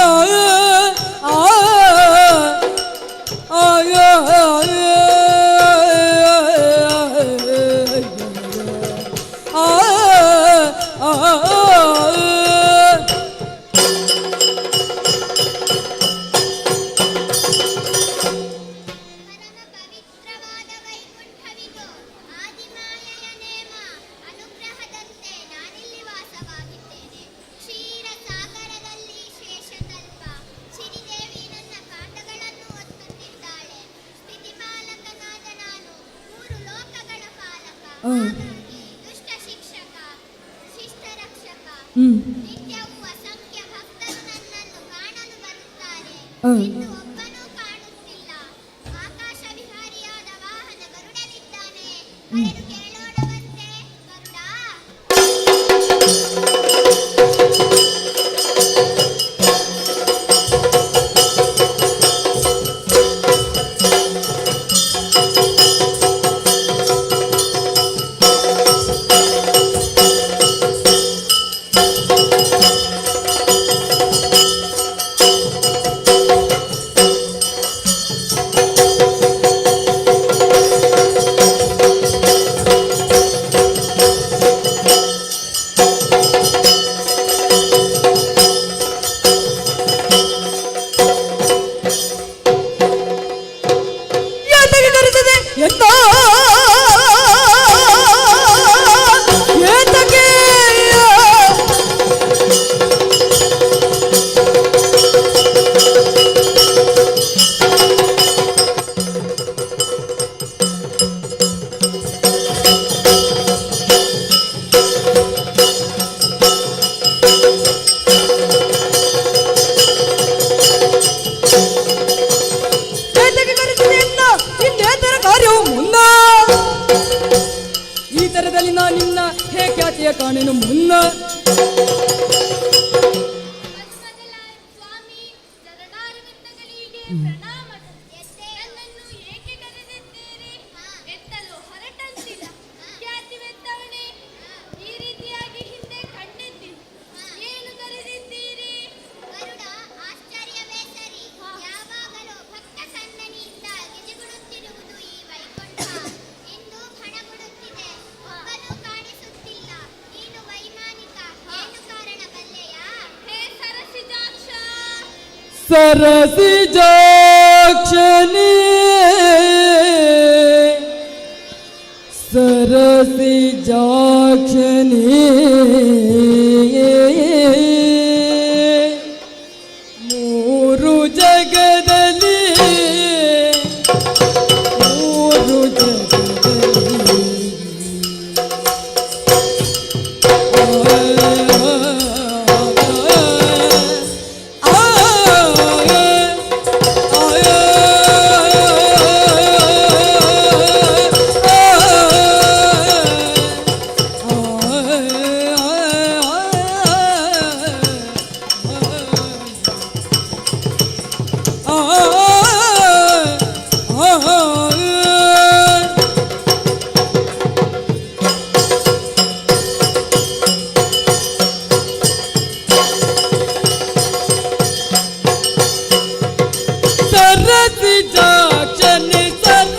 ದುಷ್ಟ ಶಿಕ್ಷಕ, ಶಿಷ್ಟ ರಕ್ಷಕ, ನಿತ್ಯವೂ ಅಸಂಖ್ಯ ಭಕ್ತರು ನನ್ನನ್ನು ಕಾಣಲು ಬರುತ್ತಾರೆ. ಇನ್ನು ಒಬ್ಬನೂ ಕಾಣುತ್ತಿಲ್ಲ. ಆಕಾಶ ವಿಹಾರಿಯಾದ ವಾಹನ ಗರುಡನಿದ್ದಾನೆ. ಕರೆದು ಕೇಳೋಣವಂತೆ. ಗರುಡ, ಕಾಣೆನು ಮುನ್ನ ಇಂದು ಹಣಗೊಡುತ್ತಿದೆ. ಒಬ್ಬನು ಕಾಣಿಸುತ್ತಿಲ್ಲ. ನೀನು ವೈಮಾನಿಕ ಸರಸಿಜಾಕ್ಷನೇ ಸರಸಿಜಾಕ್ಷನೇ ಮೂರು ಜಗದಲ್ಲಿ ಮೂರು ಜಗದಲ್ಲಿ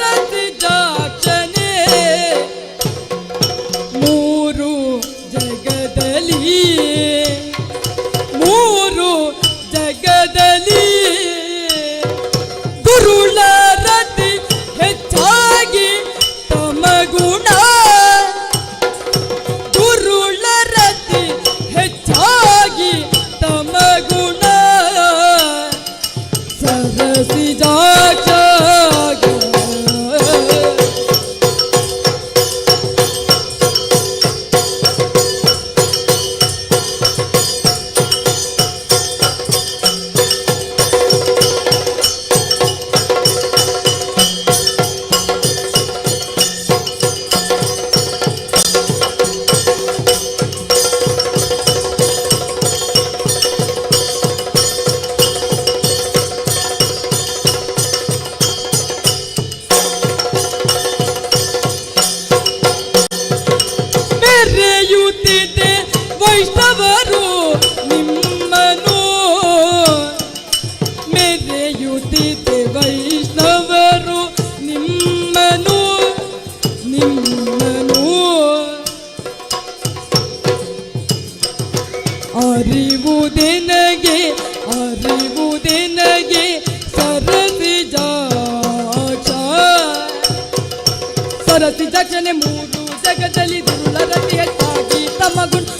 ಸರಸಿಜಾಕ್ಷನೇ ಮೂರು ಜಗದಲ್ಲಿ ದುರುಳರತಿ ಹೆಚ್ಚಾಗಿ ತಮ್ಮ ಗುಣ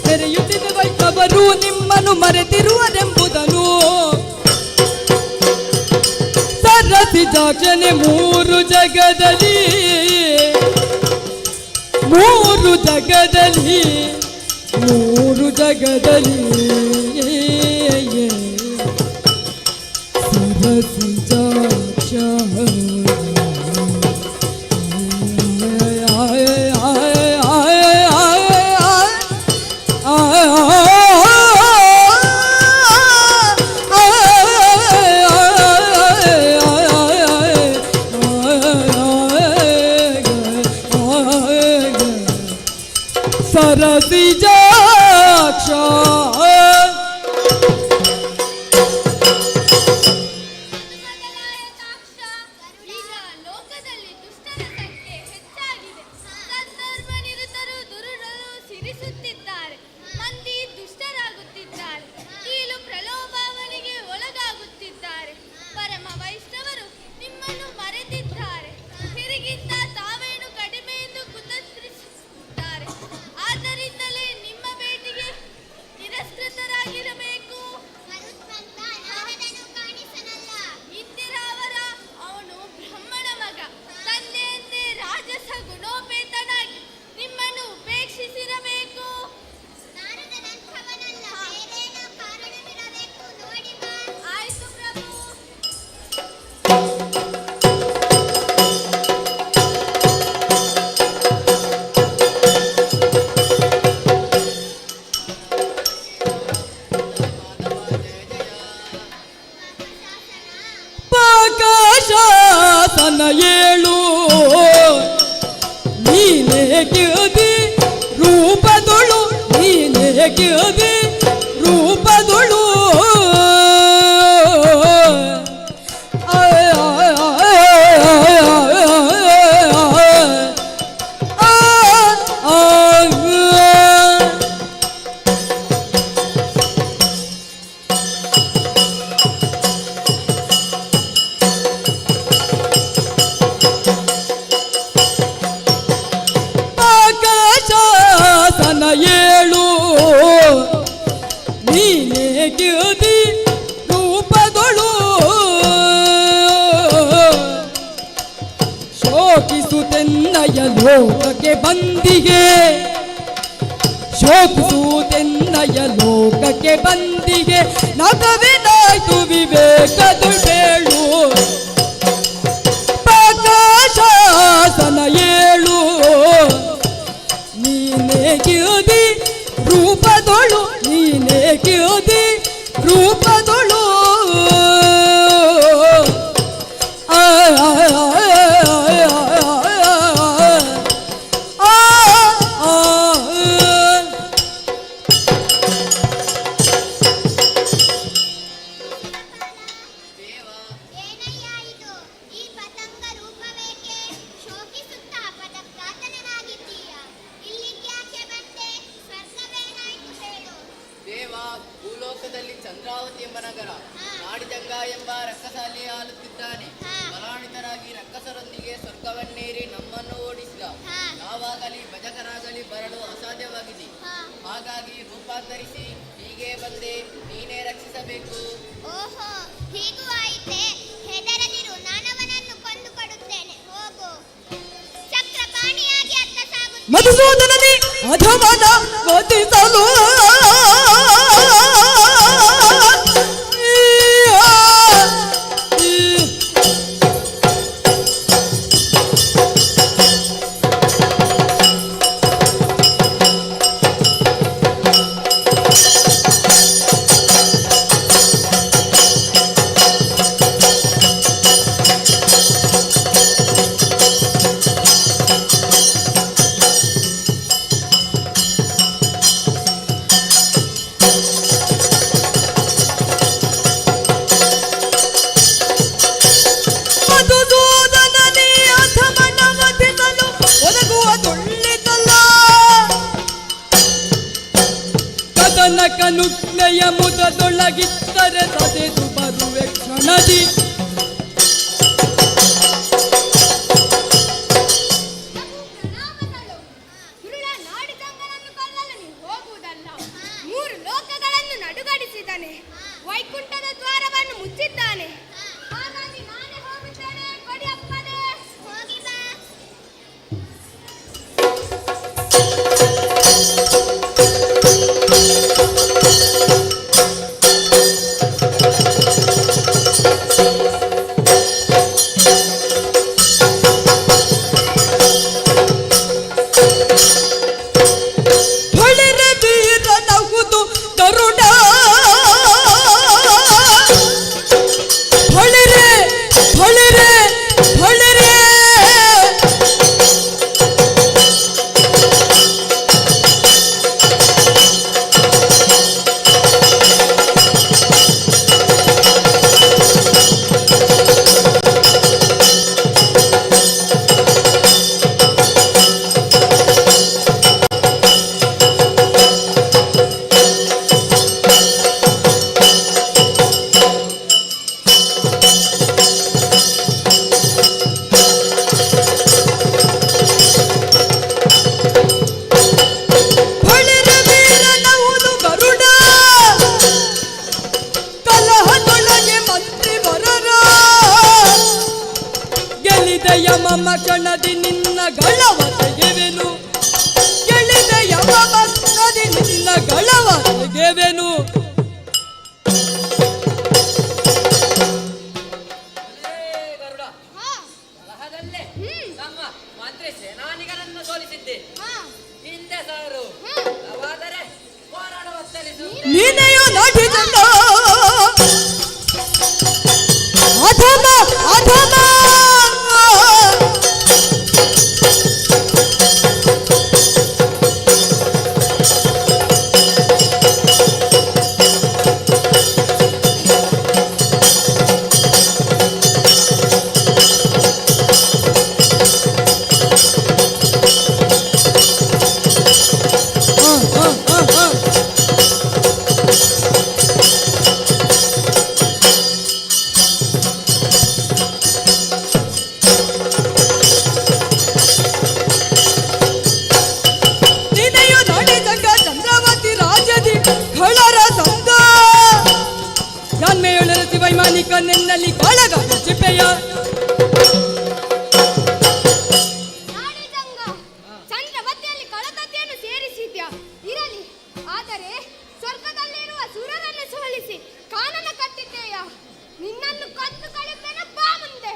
ಮೆರೆಯುತ್ತಿದೆ ವೈಷ್ಣವರು ನಿಮ್ಮನ್ನು ಮರೆತಿರುವರೆಂಬುದನ್ನು ಸರಸಿಜಾಕ್ಷನೇ ಮೂರು ಜಗದಲ್ಲಿ ಮೂರು ಜಗದಲ್ಲಿ ಮೂರು ಜಗದಲ್ಲಿ ಸರಸಿಜಾಕ್ಷ ಸರಸಿಜಾಕ್ಷ ಈಗ ಲೋಕದಲ್ಲಿ ದುಷ್ಟರ ಸಂಖ್ಯೆ ಹೆಚ್ಚಾಗಿದೆ. ಸದ್ಧರ್ಮ ನಿರತರು ದುರುಳರು ಸಿರಿಸುತ್ತಿದ್ದಾರೆ. ಮಂದಿ ದುಷ್ಟರಾಗುತ್ತಿದ್ದಾರೆ. ಕೀಳು ಪ್ರಲೋಭಾವನೆಗೆ ಒಳಗಾಗುತ್ತಿದ್ದಾರೆ. ಪರಮ ವೈಷ್ಣವರು ನಿಮ್ಮನ್ನು ಮರೆತಿದ್ದಾರೆ. ಹಿರಿಗಿಂತ ತಾವೇನು ಕಡಿಮೆ ಎಂದು ಕುತಂತ್ರಿಸುತ್ತಾರೆ. ಆದ್ದರಿಂದಲೇ ನಿಮ್ಮ ಭೇಟಿಗೆ ತಿರಸ್ಕೃತರಾಗಿರಬೇಕು. ಇಂದಿರಾವರ ಅವನು ಬ್ರಹ್ಮಣ ಮಗ. ತಂದೆಯಂತೆ ರಾಜಸ ಗುಣೋಪೇತನಾಗಿ ನಿಮ್ಮನ್ನು ಉಪೇಕ್ಷಿಸಿರಬೇಕು. ಆಯ್ತು ಪ್ರಭು. ಪಾಕಶಾಸನ ಏಳು ನೀನೇ ಕಿದಿ ರೂಪದೊಳು ನೀನೇ ಕಿದಿ ರೂಪದೊಳು ಗಿಲ್ದಿ ರೂಪದೊಳು ಶೋಕಿಸುತ್ತೆನ್ನಯ ಲೋಕಕ್ಕೆ ಬಂದಿಗೆ ಶೋಕಿಸುತ್ತೆನ್ನಯ ಲೋಕಕ್ಕೆ ಬಂದಿಗೆ ನಗವಿನಾಯ್ತು ವಿವೇಕದು ಬೇಳು ಪ್ರಕಾಶಾಸನ ಏಳು ನೀನೇ ಗಿಲ್ದಿ ರೂಪದೊಳು ನೀನೇ ಗಿಲ್ದಿ ರೂಪದೊಳು ಆ ದೇವ ಭೂಲೋಕದಲ್ಲಿ ಚಂದ್ರಾವತಿ ಎಂಬ ನಗರ ನಾಡಿಜಂಗ ಎಂಬ ರಕ್ಕಸಾಲಿ ಆಳುತ್ತಿದ್ದಾನೆ. ಬಲಾಣಿತರಾಗಿ ರಕ್ಕಸರೊಂದಿಗೆ ಸ್ವರ್ಗವನ್ನೇರಿ ನಮ್ಮನ್ನು ಓಡಿಸಿದ. ನಾವಾಗಲಿ ಭಜಕರಾಗಲಿ ಬರಲು ಅಸಾಧ್ಯವಾಗಿದೆ. ಹಾಗಾಗಿ ರೂಪಾಂತರಿಸಿ ಹೀಗೆ ಬಂದೆ, ನೀನೇ ರಕ್ಷಿಸಬೇಕು. ಓಹೋ, ಹೀಗೂ ಆಯಿತೆ. ಹೆದರದಿರು, ನಾನವನನ್ನು ಕೊಂದು ಕೊಡುತ್ತೇನೆ. ಹೋಗು. ಚಕ್ರಪಾಣಿಯಾಗಿ ಅತ್ತ ಸಾಗುತ್ತೇನೆ. ಮಧುಸೂದನನೇ ಅಧಮನ ವಧಿಸಲು ಕನುಜ್ಞೆಯ ಮುದದೊಳಗಿತ್ತರೆ ತದೆದು ಬರುವೆ ಕ್ಷಣದಿ. ಮೂರು ಲೋಕಗಳನ್ನು ನಡುಗಡಿಸಿದ್ದಾನೆ. ವೈಕುಂಠದ ದ್ವಾರವನ್ನು ಮುಚ್ಚಿದ್ದಾನೆ. ಹಾಗಾಗಿ ನಾನೇ ಹೋಗುತ್ತೇನೆ. ಕೊಡಿ ಅಪ್ಪನೇ. ಹೋಗಿ ಬಾ. ಮಮ ಕಣದಿ ನಿನ್ನ ಗಳವ ತೆಗೆವೆನು. ಗೆಳಿದೆಯ ಮಮ ಕಣದಿ ನಿನ್ನ ಗಳವ ತೆಗೆವೆನು. ನಮ್ಮ ಮಂತ್ರಿ ಸೇನಾನಿಗರನ್ನು ಸೋಲಿಸಿದ್ದೆ. ಹಿಂದೆ ಸಾರು ಅವಾದರೆ ಹೋರಾಡುವ ನೀನೆಯೋ ನಾಟಿ ಚಂದ ಅಧಮ ಅಧಮ ತನಿಕ ನೆನ್ನಲಿ ಕೊಳಗದ ಚಿಪ್ಪೆಯ ಚಂದ್ರವತಿಯಲ್ಲಿ ಕಳತತೆಯನ್ನು ಸೇರಿಸಿದ್ಯಾ ಇರಲಿ, ಆದರೆ ಸ್ವರ್ಗದಲ್ಲಿರುವ ಸುರರನ್ನು ಸೋಲಿಸಿ ಕಾನನ ಕಟ್ಟಿದ್ದೇಯ. ನಿನ್ನನ್ನು ಕದ್ದು ಕಳುತ್ತೇನೆ, ಬಾ ಮುಂದೆ.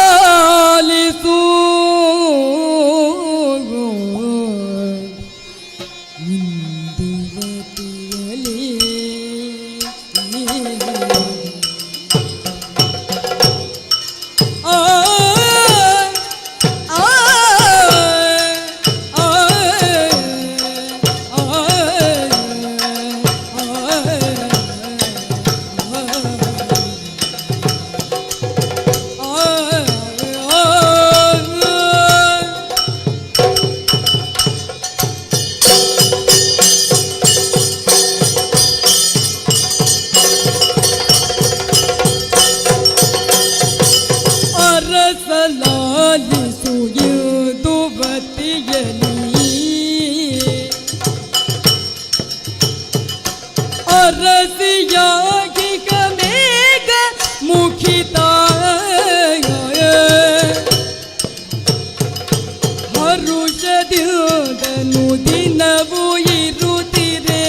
ಅರಸಲಾಲಿಸು ಇಂದುವತಿಯಲಿ ಆ ಆ ಅರಸಲಾಲಿಸು ಇಂದುವತಿಯಲಿ ಅರಸಿಯಾಗಿ ಮೇಘ ಮುಖಿತ ಹರುಷದಿಂದನು ದಿನವೂ ಇರುತ್ತಿರೆ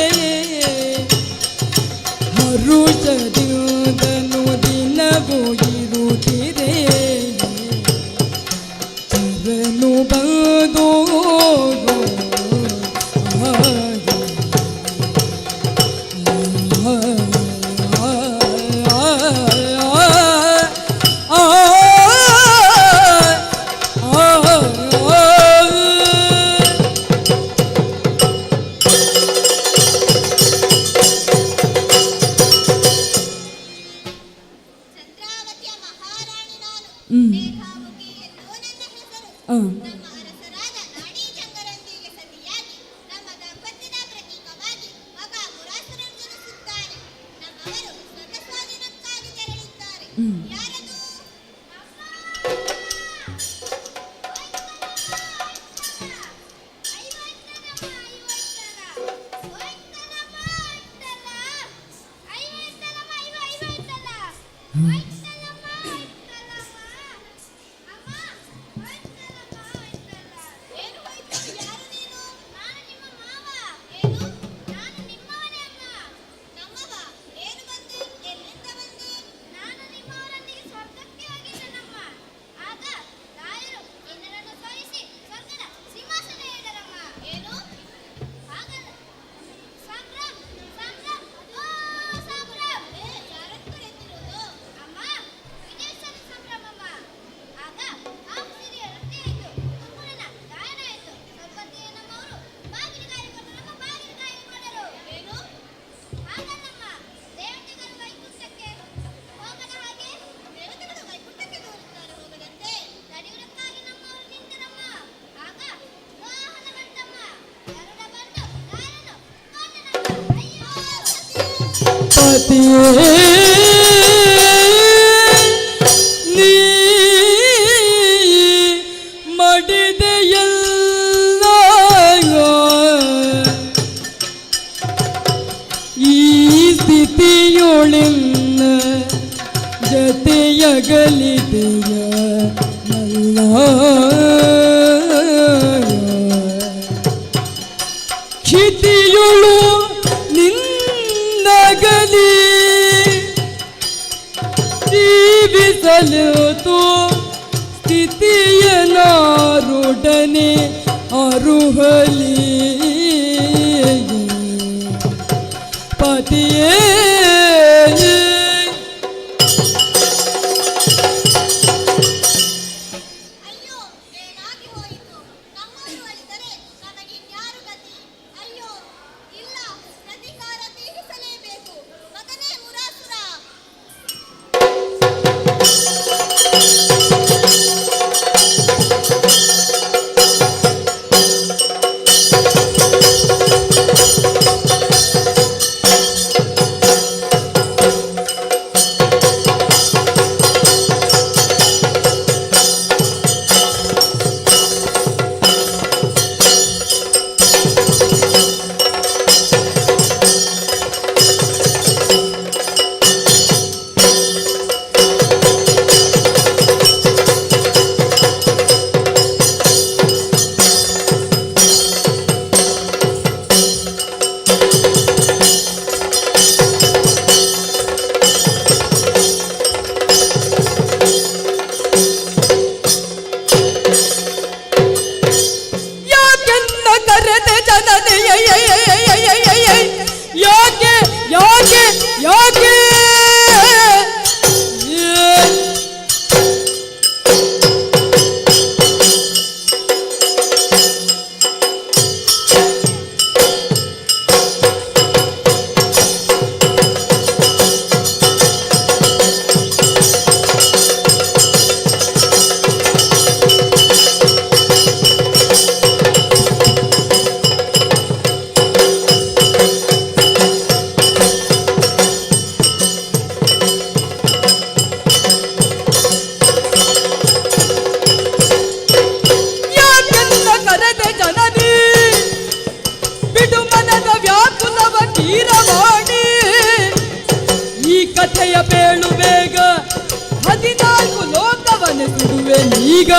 ಹರುಷದಿಂದನು ದಿನವೂ ಇರುತ್ತಿರೆ ಚರನು ಬಂದು ನೀ ಮಡಿದೆಯಲ್ಲ ಸ್ಥಿತಿಯೊಳಿನ್ನ ಜತೆಯಗಲಿದೆಯ ಮಲ್ಲ ಕ್ಷಿತಿಯುಳು ನಿನ್ನಗಲಿ ಜೀವಿಸಲು ಸ್ಥಿತಿಯ ನಾರೊಡನೆ ಅರುಹಲಿ ಪತಿಯೇ ಈಗ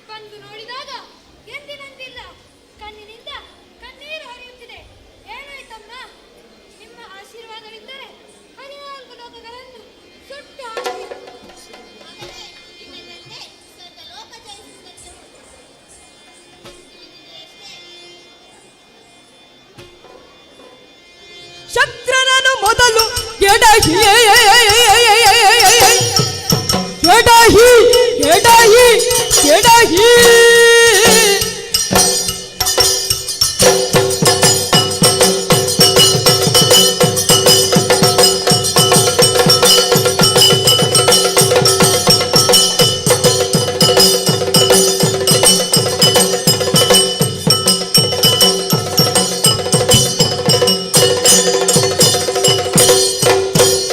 ಬಂದು ನೋಡಿದಾಗ ಎಂದಿನಂತಿಲ್ಲ ಕಣ್ಣಿನಿಂದ ಕಣ್ಣೀರು ಹರಿಯುತ್ತಿದೆ. ಏನಾಯ್ತಮ್ಮ? ನಿಮ್ಮ ಆಶೀರ್ವಾದವಿದ್ದರೆ 14 ಲೋಕಗಳನ್ನು ಸುಟ್ಟು ಹಾಕಿ ಲೋಕ ಜಯಿಸಿದಂತೆ ಶಕ್ರನನು ಮೊದಲು ಎಡಹಿ ಎಡಹಿ ಎಡಹಿ ಎಡಹಿ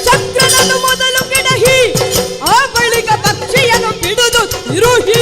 ಶಕ್ರನನು ಮೊದಲು ಕೆಡಹಿ ಆ ಬಳಿಕ ಪಕ್ಷಿಯನ್ನು ಬಿಡುದು ತಿರುಹಿ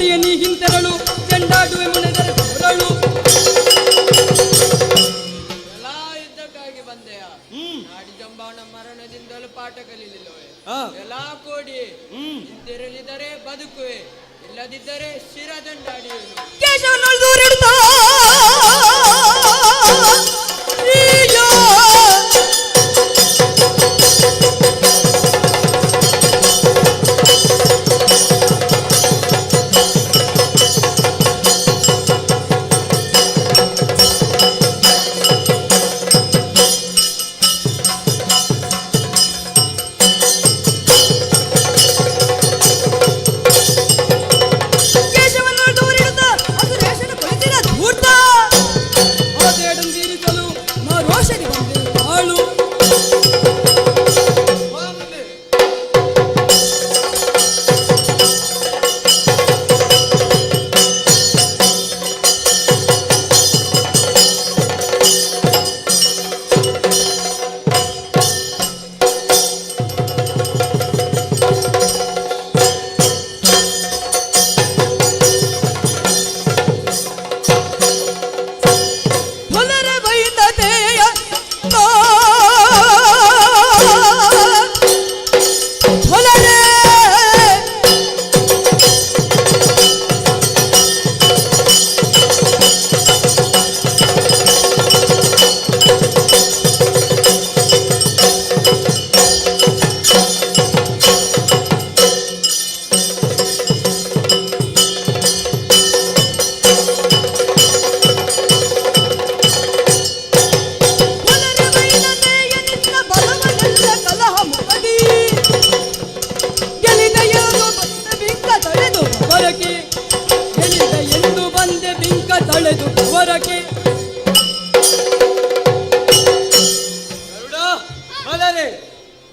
ಕಟ್ಟಿಯ ನೀ ಹಿಂತೆರಳು ಚೆಂಡಾಡುವೆ ಮುನೆದರೆ ಹೊರಳು. ಎಲ್ಲ ಯುದ್ಧಕ್ಕಾಗಿ ಬಂದೆಯ ನಾಡಿ ಜಂಬಾಣ ಮರಣದಿಂದಲೂ ಪಾಠ ಕಲಿಲಿಲ್ಲವೇ? ಎಲ್ಲ ಕೋಡಿ ಹಿಂದಿರಲಿದರೆ ಬದುಕುವೆ, ಇಲ್ಲದಿದ್ದರೆ ಶಿರದಂಡಾಡಿಯುವುದು.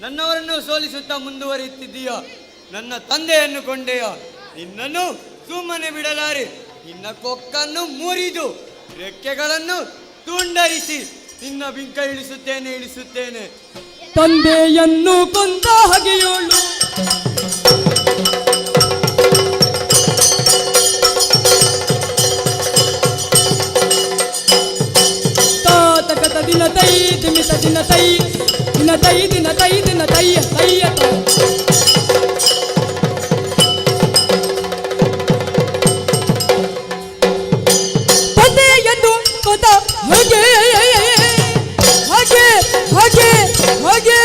ನನ್ನವರನ್ನು ಸೋಲಿಸುತ್ತಾ ಮುಂದುವರಿಯುತ್ತಿದ್ದೀಯ. ನನ್ನ ತಂದೆಯನ್ನು ಕೊಂಡೆಯ, ನಿನ್ನನ್ನು ಸುಮ್ಮನೆ ಬಿಡಲಾರೆ. ನಿನ್ನ ಕೊಕ್ಕನ್ನು ಮುರಿದು ರೆಕ್ಕೆಗಳನ್ನು ತುಂಡರಿಸಿ ನಿನ್ನ ಬಿಂಕ ಇಳಿಸುತ್ತೇನೆ. ತಂದೆಯನ್ನು ಕೊಂದ ಹಾಗೆಯೋಳು ತಾತಕತ ದಿನ ತೈ ದಿಮಿತ ದಿನ ತೈ ದಿನ ತೈ ದಿನ ತೈ ದಿನ ತೈಯ ತೈಯ ತಂದೆಯನ್ನು ಕೊಂದ ಹಾಗೆ ಹಾಗೆ ಹಾಗೆ ಹಾಗೆ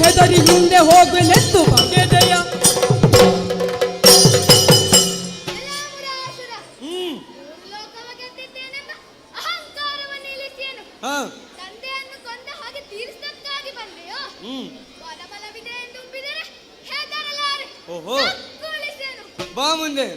ಹೆದರಿ ಹಿಂದೆ ಹೋಗುವೆನೆಂದು ಬಗೆದೆಯ ತಂದೆಯನ್ನು ಕೊಂದ ಹಾಗೆ ತೀರಿಸಕ್ಕಾಗಿ ಬಂದೆಯೋ? ಬಲಬಲವಿದೆ ಎಂದು ಉಬ್ಬಿದರೆ ಹೆದರಲಾರೆ. ಓಹೋ, ಬಾ ಮುಂದೆ.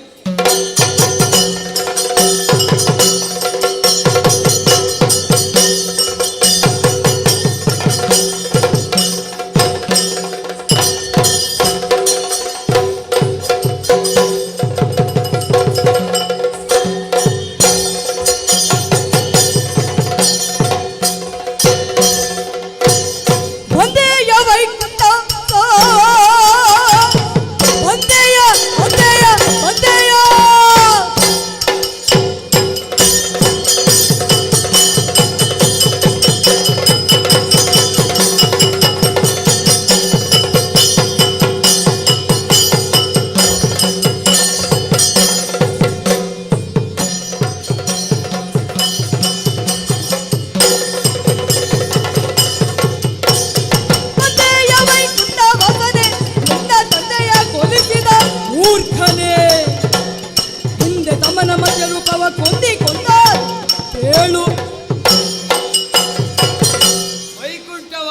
ಒಂದೆಯ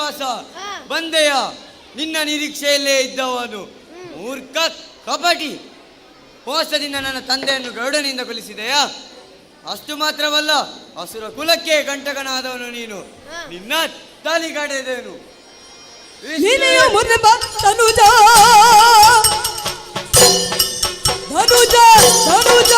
ಶ್ರೀನಿವಾಸ ಬಂದೆಯ? ನಿನ್ನ ನಿರೀಕ್ಷೆಯಲ್ಲೇ ಇದ್ದವನು ಮೂರ್ಖ ಕಪಟಿ. ಮೋಸದಿಂದ ನನ್ನ ತಂದೆಯನ್ನು ಗರುಡನಿಂದ ಕೊಲಿಸಿದೆಯಾ? ಅಷ್ಟು ಮಾತ್ರವಲ್ಲ, ಅಸುರ ಕುಲಕ್ಕೆ ಕಂಟಕನಾದವನು ನೀನು. ನಿನ್ನ ತಾಲಿಗಾಡೆದೇನು? ಧನುಜ ಧನುಜ ಧನುಜ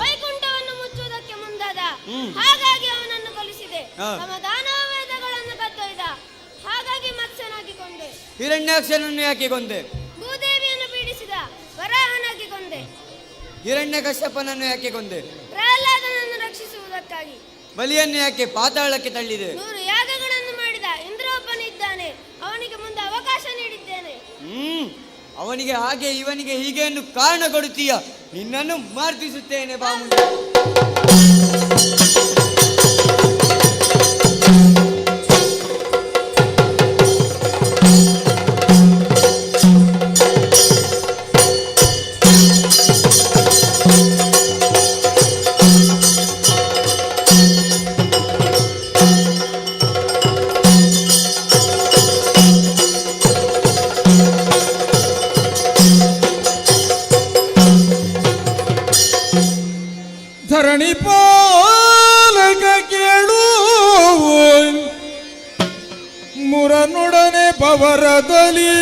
ವೈಕುಂಠವನ್ನು ಮುಚ್ಚುವುದಕ್ಕೆ ಮುಂದಾದ, ಹಾಗಾಗಿ ಅವನನ್ನು ಕೊಲಿಸಿದೆ. ಸಮಾಧಾನ ವೇದಗಳನ್ನು ಕತ್ತೊಯ್ದ, ಹಾಗಾಗಿ ಮತ್ಸ್ಯನಾಗಿ ಕೊಂದೆ. ಹಿರಣ್ಯಾಕ್ಷನನ್ನು ಯಾಕೆ ಕೊಂದೆ? ಭೂದೇವಿಯನ್ನು ಪೀಡಿಸಿದ, ವರಾಹನಾಗಿ ಕೊಂದೆ. ಹಿರಣ್ಯಕಶ್ಯಪನನ್ನು ಯಾಕೆ ಕೊಂದೆ? ಪ್ರಹ್ಲಾದನನ್ನು ರಕ್ಷಿಸುವುದಕ್ಕಾಗಿ. ಬಲಿಯನ್ನು ಯಾಕೆ ಪಾತಾಳಕ್ಕೆ ತಳ್ಳಿದೆ? 100 ಯಾಗಗಳನ್ನು ಮಾಡಿದ ಇಂದ್ರೊಬ್ಬನಿದ್ದಾನೆ, ಅವನಿಗೆ ಮುಂದೆ ಅವಕಾಶ ನೀಡಿದ್ದೇನೆ. ಅವನಿಗೆ ಹಾಗೆ ಇವನಿಗೆ ಹೀಗೆ ಎಂದು ಕಾರಣ ಕೊಡುತ್ತೀಯ? ನಿನ್ನನ್ನು ಮಾರ್ತಿಸುತ್ತೇನೆ ಬಾ ಮುಂದೆ. ಧರಣಿ ಪಾಲಕ ಕೇಳು ಮುರನೊಡನೆ ಬವರದಲ್ಲಿ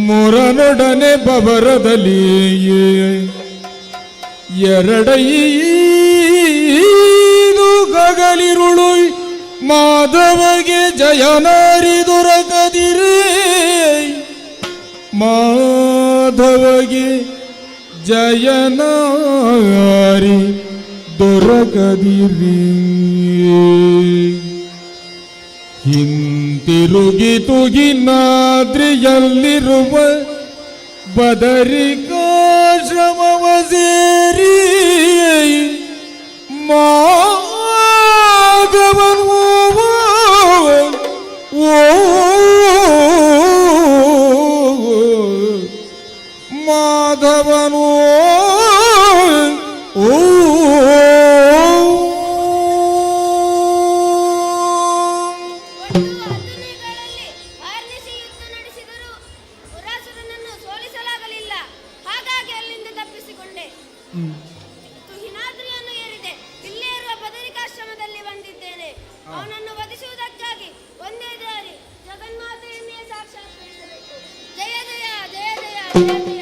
ಮುರನೊಡನೆ ಬವರದಲ್ಲಿ ಎರಡೈದು ಗಗಲಿರುಳು ಮಾಧವಗೆ ಜಯನಾರಿ ದೊರಕದಿರೇ ಮಾಧವಗೆ ಜಯನಾರಿ ದೊರಕದಿರಿ ಹಿಂತಿರುಗಿತು ಗಿನ್ನಾದ್ರಿಯಲ್ಲಿರುವ ಬದರಿಕಾಶ್ರಮವ ಸೇರಿ ಮಾಧವನು ಮಾಧವನು ಸೋಲಿಸಲಾಗಲಿಲ್ಲ, ಹಾಗಾಗಿ ಅಲ್ಲಿಂದ ತಪ್ಪಿಸಿಕೊಂಡೆ. ಹಿನಾದ್ರಿಯನ್ನು ಏರಿದೆ, ಇಲ್ಲೇ ಇರುವ ಬದರಿಕಾಶ್ರಮದಲ್ಲಿ ಬಂದಿದ್ದೇನೆ. ಅವನನ್ನು ವಧಿಸುವುದಕ್ಕಾಗಿ ಒಂದೇ ದಾರಿ, ಜಗನ್ಮಾತೆಯನ್ನೇ ಸಾಕ್ಷಾತ್ಕರಿಸಬೇಕು. ಜಯ ಜಯ ಜಯ ಜಯ ಜಯ ಜಯ.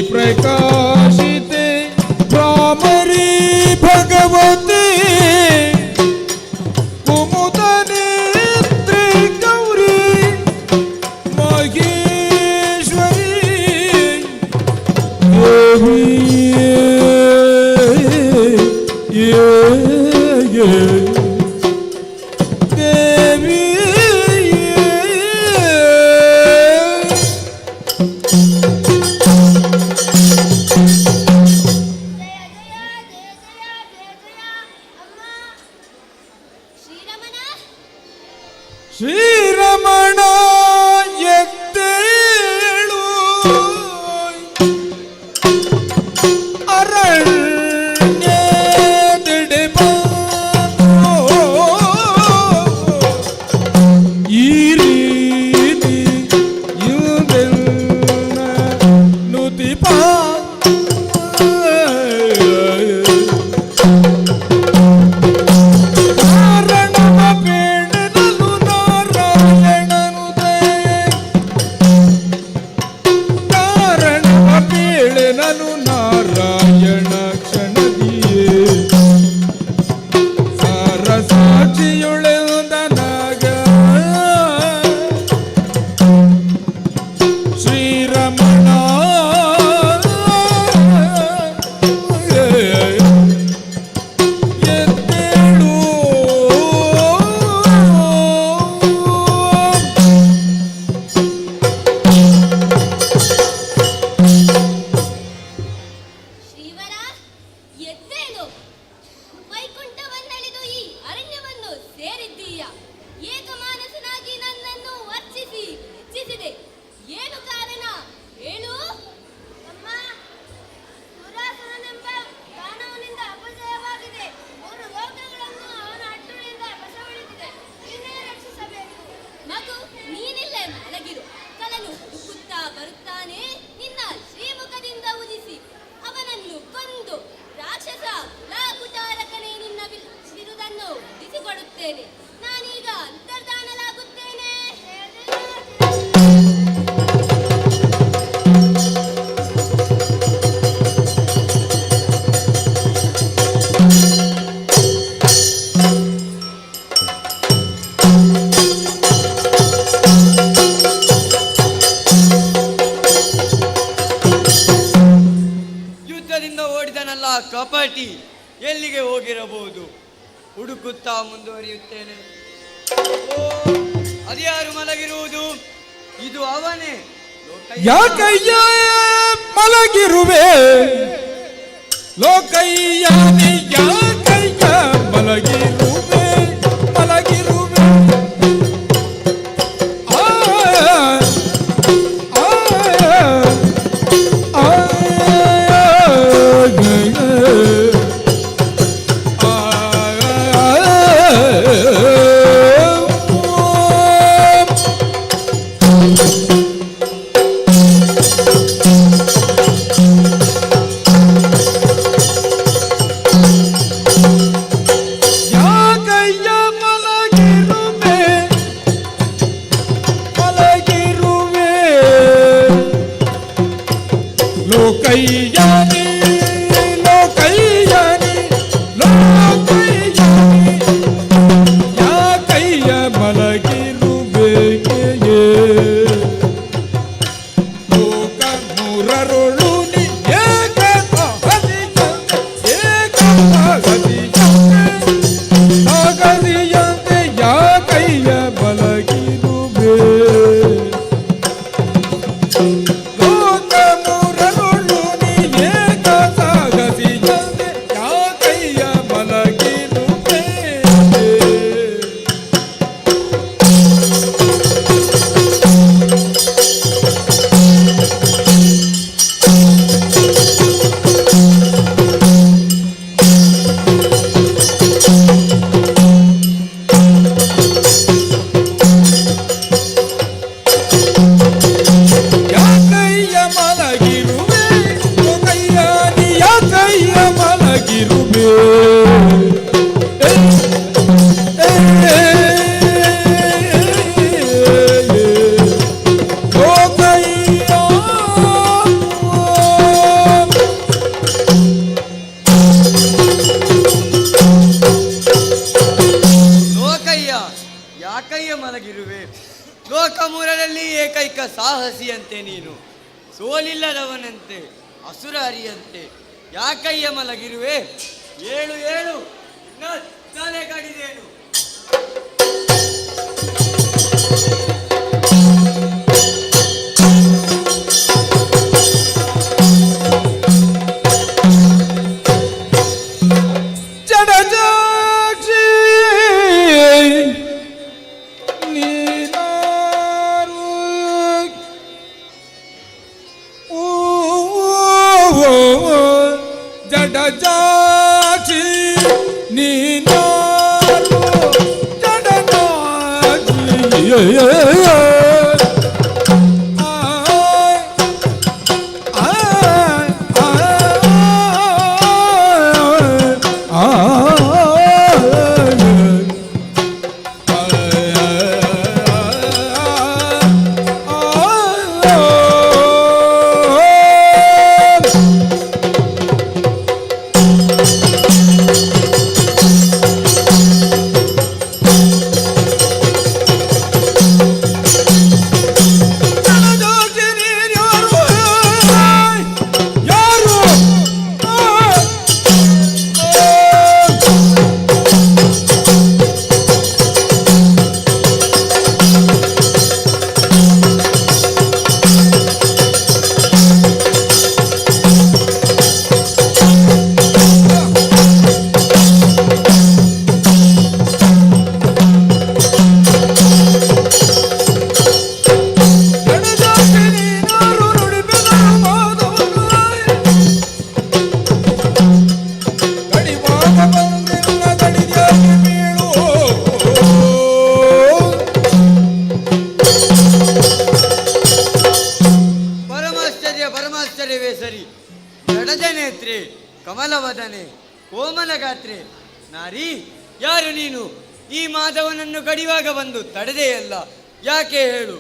प्रकाशिते भ्रामरी भगवते कुमुदनेत्रे गौरी महेश्वरी देवी देवी ಕಪಟಿ ಎಲ್ಲಿಗೆ ಹೋಗಿರಬಹುದು ಹುಡುಕುತ್ತಾ ಮುಂದುವರಿಯುತ್ತೇನೆ. ಓ, ಅದ್ಯಾರು ಮಲಗಿರುವುದು? ಇದು ಅವನೇ. ಯಾಕಯ್ಯ ಮಲಗಿರುವೆ ಲೋಕಯ್ಯ ಯಾಕಯ್ಯ ಮಲಗಿರುವೆ ಮಲಗಿರುವೆ ಲೋಕಮೂರರಲ್ಲಿ ಏಕೈಕ ಸಾಹಸಿಯಂತೆ ನೀನು, ಸೋಲಿಲ್ಲದವನಂತೆ ಅಸುರಾರಿಯಂತೆ ಯಾಕಯ್ಯ ಮಲಗಿರುವೆ? ಏಳು ಏಳು, ತಲೆ ಕಡಿದೇನು? ಜಡಜಾಕ್ಷಿ ನೀನಾರು ಜಡಜಾಕ್ಷಿ ಪರಮಾಶ್ಚರ್ಯವೇ ಸರಿ. ಜಡಜನೇತ್ರೆ, ಕಮಲವದನೆ, ಕೋಮಲ ಗಾತ್ರೆ. ನಾರಿ, ಯಾರು ನೀನು? ಈ ಮಾಧವನನ್ನು ಕಡಿಯುವಾಗ ಬಂದು ತಡೆದೆಯಲ್ಲ, ಯಾಕೆ ಹೇಳು?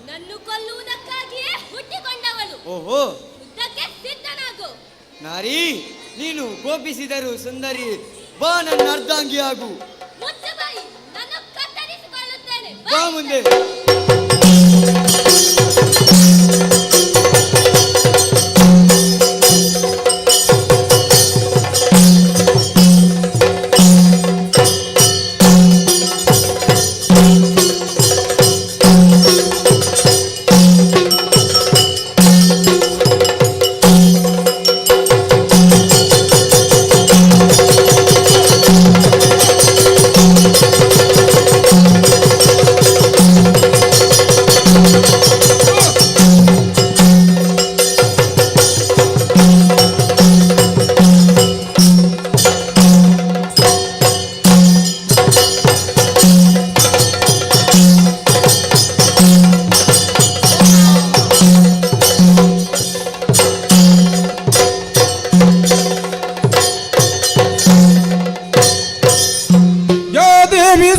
ನನ್ನು ಕೊಲ್ಲುವುದಕ್ಕಾಗಿಯೇ ಹುಟ್ಟಿಕೊಂಡವಳು. ಓಹೋ, ಯುದ್ಧಕ್ಕೆ ಸಿದ್ಧನಾಗು. ನಾರಿ, ನೀನು ಕೋಪಿಸಿದರು ಸುಂದರಿ. ಬಾ ನನ್ನ ಅರ್ಧಾಂಗಿಯಾಗು. ಮುಚ್ಚು ಬಾಯಿ, ನನ್ನ ಕತ್ತರಿಸಿಕೊಳ್ಳುತ್ತೇನೆ. ಬಾ ಮುಂದೆ.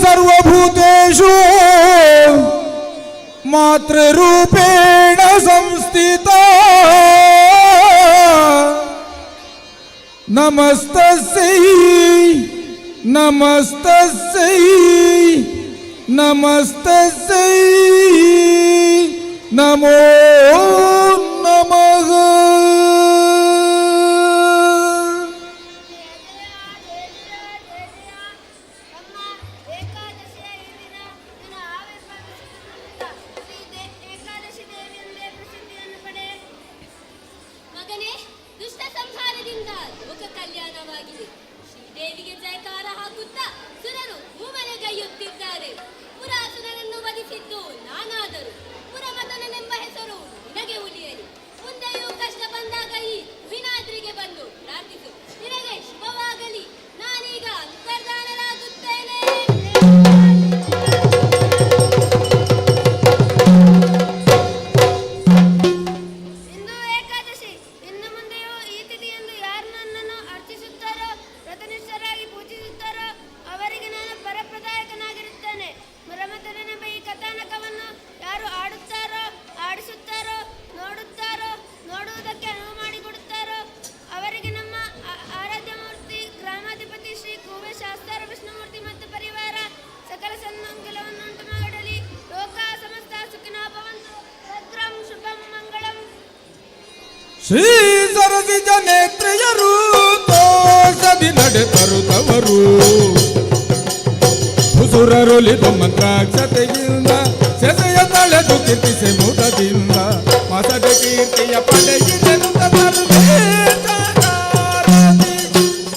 सर्वभूतेषु मातृरूपेण संस्थिता नमस्तस्यै नमस्तस्यै नमस्तस्यै नमो नमः. ಶ್ರೀದೇವಿಗೆ ಜಯಕಾರ ಹಾಕುತ್ತಾ ಸುರರು ಪುರಾಸುರನನ್ನು ವಧಿಸಿದ್ದು ನಾನಾದರೂ ಪುರಮದನನೆಂಬ ಹೆಸರು ನಿನಗೆ ಶ್ರೀ ಸರಸಿಜ ನೇತ್ರಿಯರು ತೋಷದಿ ನಡೆ ತರುತ್ತವರು ಹುಸುರರೊಲಿದ ಮಂತ್ರಾಕ್ಷತೆಯಿಂದ ಸೆಸೆಯ ತಳೆದು ಕಿತ್ತಿಸೆ ಮುಖದಿಂದ ಮಸದ ಕೀರ್ತಿಯ ಪಡೆಯಿದೆನು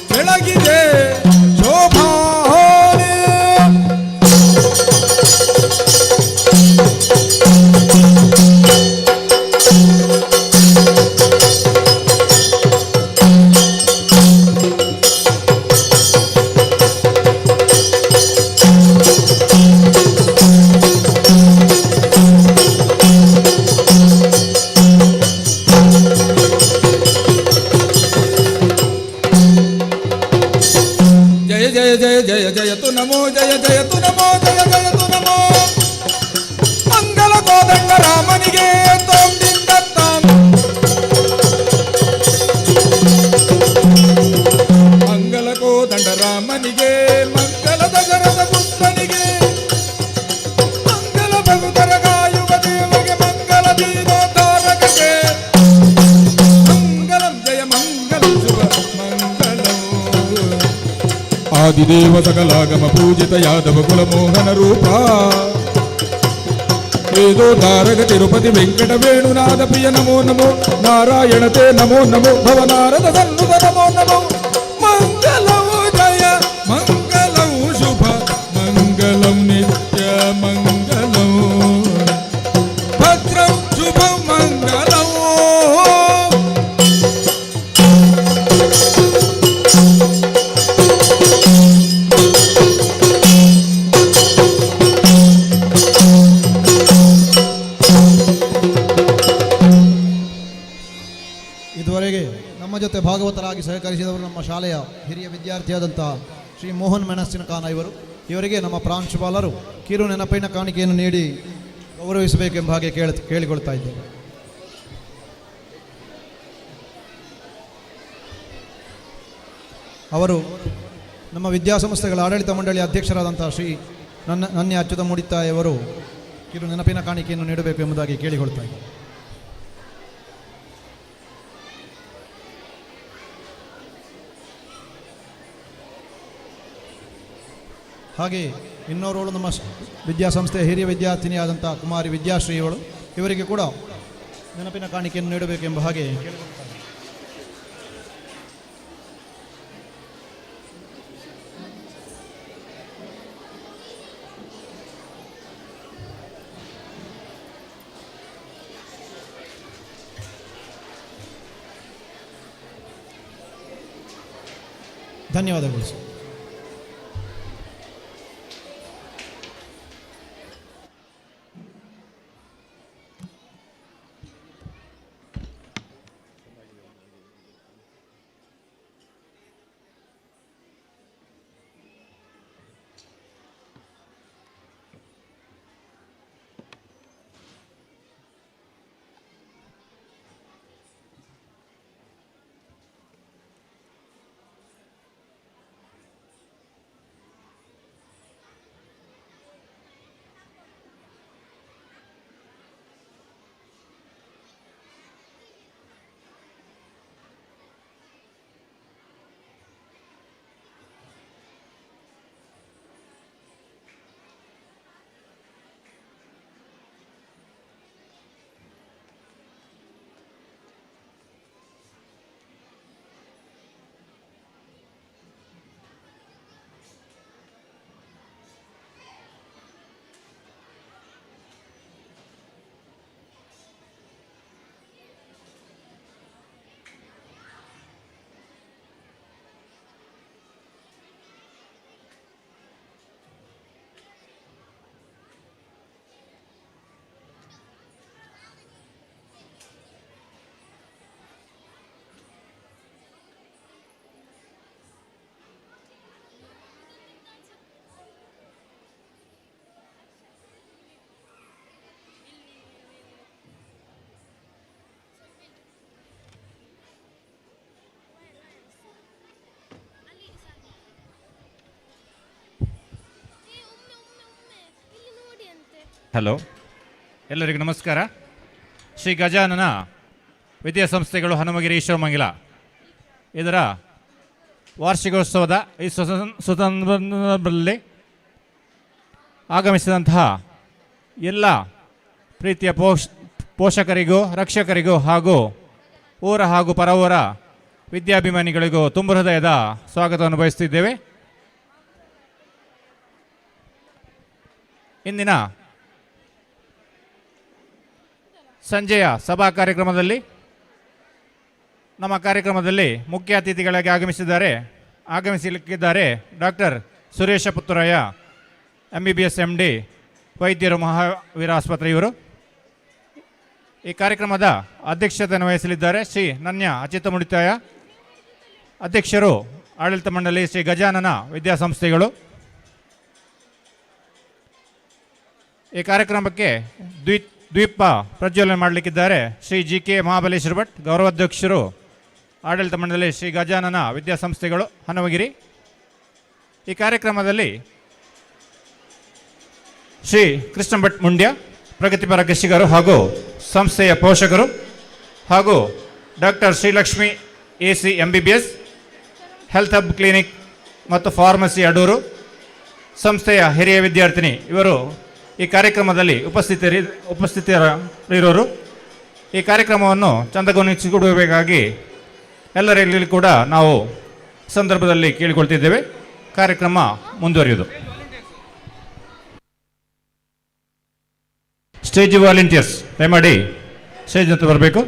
ಬೆಳಗಿದೆ ಶೋಭಾನೆ. ಜಯತು ನಮೋ ಜಯತು ನಮೋ ಜಯತು ನಮೋ ಮಂಗಲ ಕೋದಂಡ ರಾಮನಿಗೆ ತೋಂದಿಂದ ಮಂಗಲ ಕೋದಂಡ ರಾಮನಿಗೆ ಮಂಗಲ ದಶರಥ ಪುತ್ರನಿಗೆ ಮಂಗಲ ಭಗುತರ ಕಾಯುವ ದೇವಗೆ ಮಂಗಲ ದೀನೋದ್ಧಾರಕಕ್ಕೆ ಮಂಗಲಂ ಜಯ ಮಂಗಲಂ ಶುಭ ಮಂಗಲಂ. ಆದಿದೇವ ಸಕಲಾಗಮ ಪೂಜಿತ ಯಾದವ ಕುಲ ಮೋಹನ ರೂಪ ವೇದೋದ್ಧಾರಕ ತಿರುಪತಿ ವೆಂಕಟ ವೇಣುನಾದ ಪ್ರಿಯ ನಮೋ ನಮೋ ನಾರಾಯಣತೆ ನಮೋ ನಮೋ ಭವನಾರದ ಸನ್ನುತ ನಮೋ ನಮೋ ಮಂಗಲವು ಜಯ ಮಂಗಲವು ಶುಭ ಮಂಗಲಂ ನಿತ್ಯ ಮಂಗಲಂ ಭದ್ರಂ ಶುಭ ಮಂಗಲಂ. ಇದುವರೆಗೆ ನಮ್ಮ ಜೊತೆ ಭಾಗವತರಾಗಿ ಸಹಕರಿಸಿದವರು ನಮ್ಮ ಶಾಲೆಯ ಹಿರಿಯ ವಿದ್ಯಾರ್ಥಿಯಾದಂಥ ಶ್ರೀ ಮೋಹನ್ ಮೆಣಸಿನಕಾನ ಇವರಿಗೆ ನಮ್ಮ ಪ್ರಾಂಶುಪಾಲರು ಕಿರು ನೆನಪಿನ ಕಾಣಿಕೆಯನ್ನು ನೀಡಿ ಗೌರವಿಸಬೇಕೆಂಬ ಹಾಗೆ ಕೇಳಿಕೊಳ್ತಾ ಇದ್ದೇವೆ. ಅವರು ನಮ್ಮ ವಿದ್ಯಾಸಂಸ್ಥೆಗಳ ಆಡಳಿತ ಮಂಡಳಿಯ ಅಧ್ಯಕ್ಷರಾದಂಥ ಶ್ರೀ ನನ್ನೆ ಅಚ್ಯುತ ಮೂಡಿತ್ತಾಯವರು ಕಿರು ನೆನಪಿನ ಕಾಣಿಕೆಯನ್ನು ನೀಡಬೇಕು ಎಂಬುದಾಗಿ ಕೇಳಿಕೊಳ್ತಾ ಇದ್ದೇವೆ. ಹಾಗೆ ಇನ್ನೋರ್ವಳು ನಮ್ಮ ವಿದ್ಯಾಸಂಸ್ಥೆಯ ಹಿರಿಯ ವಿದ್ಯಾರ್ಥಿನಿಯಾದಂಥ ಕುಮಾರಿ ವಿದ್ಯಾಶ್ರೀಯವಳು ಇವರಿಗೆ ಕೂಡ ನೆನಪಿನ ಕಾಣಿಕೆಯನ್ನು ನೀಡಬೇಕೆಂಬ ಹಾಗೆ ಕೇಳಿಕೊಳ್ತಾರೆ. ಧನ್ಯವಾದಗಳು ಸರ್. ಹಲೋ, ಎಲ್ಲರಿಗೂ ನಮಸ್ಕಾರ. ಶ್ರೀ ಗಜಾನನ ವಿದ್ಯಾಸಂಸ್ಥೆಗಳು ಹನುಮಗಿರಿ ಈಶ್ವರಮಂಗಲ ಇದರ ವಾರ್ಷಿಕೋತ್ಸವದ ಈ ಸಂದರ್ಭದಲ್ಲಿ ಆಗಮಿಸಿದಂತಹ ಎಲ್ಲ ಪ್ರೀತಿಯ ಪೋಷಕರಿಗೂ ರಕ್ಷಕರಿಗೂ ಹಾಗೂ ಊರ ಹಾಗೂ ಪರವೂರ ವಿದ್ಯಾಭಿಮಾನಿಗಳಿಗೂ ತುಂಬ ಹೃದಯದ ಸ್ವಾಗತವನ್ನು ಬಯಸುತ್ತಿದ್ದೇವೆ. ಇಂದಿನ ಸಂಜೆಯ ಸಭಾ ಕಾರ್ಯಕ್ರಮದಲ್ಲಿ ನಮ್ಮ ಕಾರ್ಯಕ್ರಮದಲ್ಲಿ ಮುಖ್ಯ ಅತಿಥಿಗಳಾಗಿ ಆಗಮಿಸಲಿಕ್ಕಿದ್ದಾರೆ ಡಾಕ್ಟರ್ ಸುರೇಶ ಪುತ್ತೂರಯ್ಯ MBBS MD ವೈದ್ಯರು ಮಹಾವೀರ ಆಸ್ಪತ್ರೆ ಇವರು. ಈ ಕಾರ್ಯಕ್ರಮದ ಅಧ್ಯಕ್ಷತೆಯನ್ನು ವಹಿಸಲಿದ್ದಾರೆ ಶ್ರೀ ನನ್ಯ ಅಚ್ಯುತ ಮುಡಿತಾಯ, ಅಧ್ಯಕ್ಷರು ಆಡಳಿತ ಮಂಡಳಿ ಶ್ರೀ ಗಜಾನನ ವಿದ್ಯಾಸಂಸ್ಥೆಗಳು. ಈ ಕಾರ್ಯಕ್ರಮಕ್ಕೆ ದ್ವೀಪ ಪ್ರಜ್ವಲನೆ ಮಾಡಲಿಕ್ಕಿದ್ದಾರೆ ಶ್ರೀ GK ಮಹಾಬಲೇಶ್ವರ ಭಟ್, ಗೌರವಾಧ್ಯಕ್ಷರು ಆಡಳಿತ ಮಂಡಳಿ ಶ್ರೀ ಗಜಾನನ ವಿದ್ಯಾಸಂಸ್ಥೆಗಳು ಹನುಮಗಿರಿ. ಈ ಕಾರ್ಯಕ್ರಮದಲ್ಲಿ ಶ್ರೀ ಕೃಷ್ಣ ಭಟ್ ಮುಂಡ್ಯ, ಪ್ರಗತಿಪರ ಕೃಷಿಕರು ಹಾಗೂ ಸಂಸ್ಥೆಯ ಪೋಷಕರು, ಹಾಗೂ doctor Srilakshmi AC MBBS health hub clinic ಮತ್ತು ಫಾರ್ಮಸಿ ಅಡೂರು ಸಂಸ್ಥೆಯ ಹಿರಿಯ ವಿದ್ಯಾರ್ಥಿನಿ ಇವರು ಈ ಕಾರ್ಯಕ್ರಮದಲ್ಲಿ ಉಪಸ್ಥಿತರಿರೋರು. ಈ ಕಾರ್ಯಕ್ರಮವನ್ನು ಚಂದಗೊಳಿಸಿಕೊಡಬೇಕಾಗಿ ಎಲ್ಲರಲ್ಲಿ ಕೂಡ ನಾವು ಸಂದರ್ಭದಲ್ಲಿ ಕೇಳಿಕೊಳ್ತಿದ್ದೇವೆ. ಕಾರ್ಯಕ್ರಮ ಮುಂದುವರಿಯುವುದು. ಸ್ಟೇಜ್ ವಾಲಂಟಿಯರ್ಸ್ ದಯಮಾಡಿ ಸ್ಟೇಜ್ ಅಂತ ಬರಬೇಕು.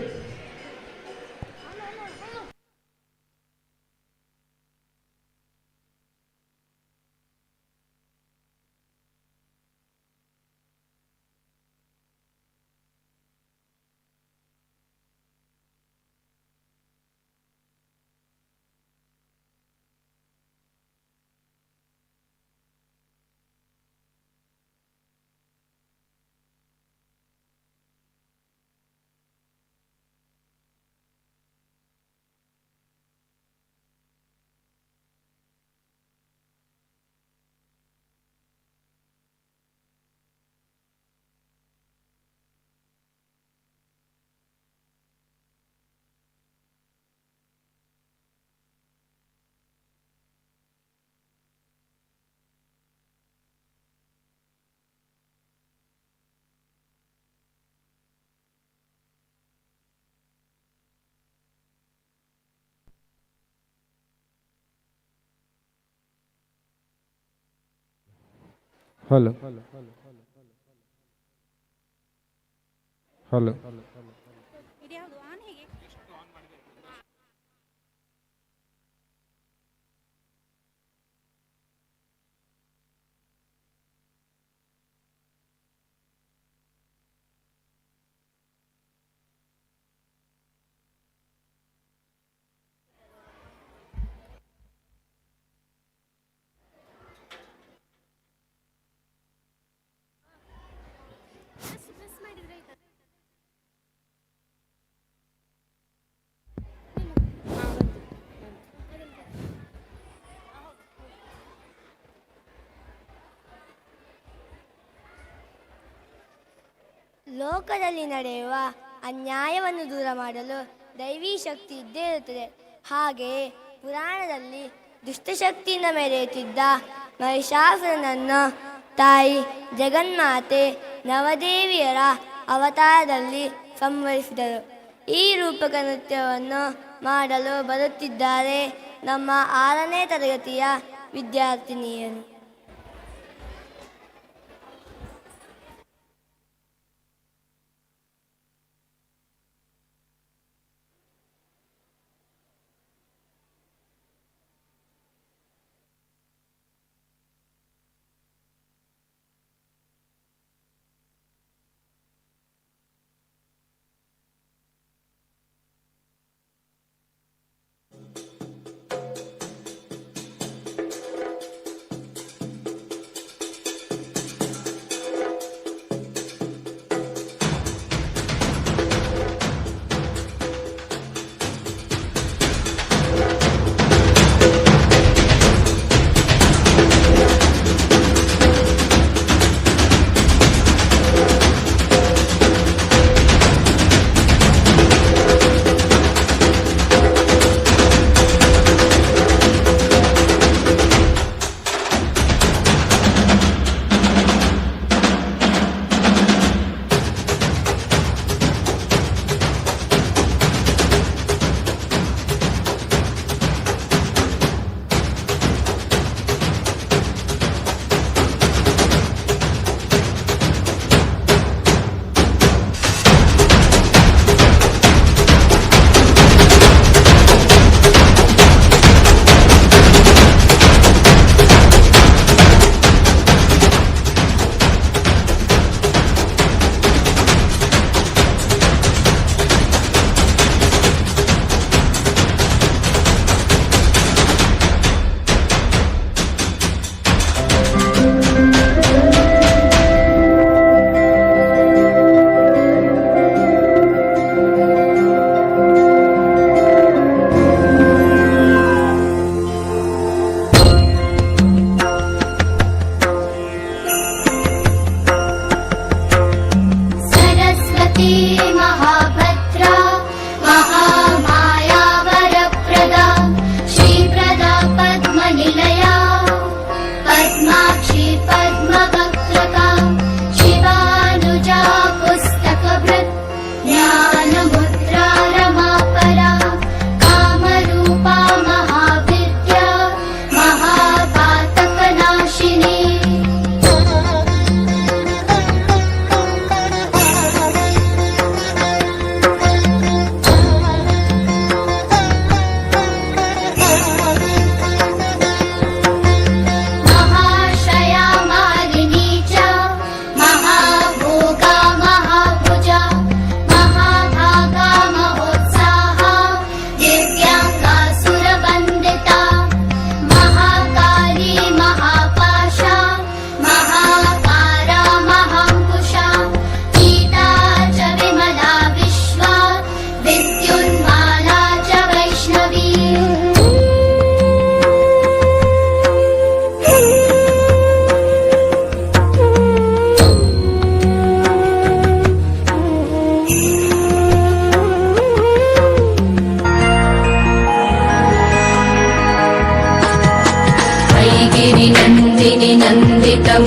ಹಲೋ ಹಲೋ ಲೋಕದಲ್ಲಿ ನಡೆಯುವ ಅನ್ಯಾಯವನ್ನು ದೂರ ಮಾಡಲು ದೈವಿ ಶಕ್ತಿ ಇದ್ದೇ ಇರುತ್ತದೆ. ಹಾಗೆಯೇ ಪುರಾಣದಲ್ಲಿ ದುಷ್ಟಶಕ್ತಿಯಿಂದ ಮೆರೆಯುತ್ತಿದ್ದ ಮಹಿಷಾಸುರನನ್ನು ತಾಯಿ ಜಗನ್ಮಾತೆ ನವದೇವಿಯರ ಅವತಾರದಲ್ಲಿ ಸಂಹರಿಸಿದರು. ಈ ರೂಪಕ ನೃತ್ಯವನ್ನು ಮಾಡಲು ಬರುತ್ತಿದ್ದಾರೆ ನಮ್ಮ 6ನೇ ತರಗತಿಯ ವಿದ್ಯಾರ್ಥಿನಿಯರು.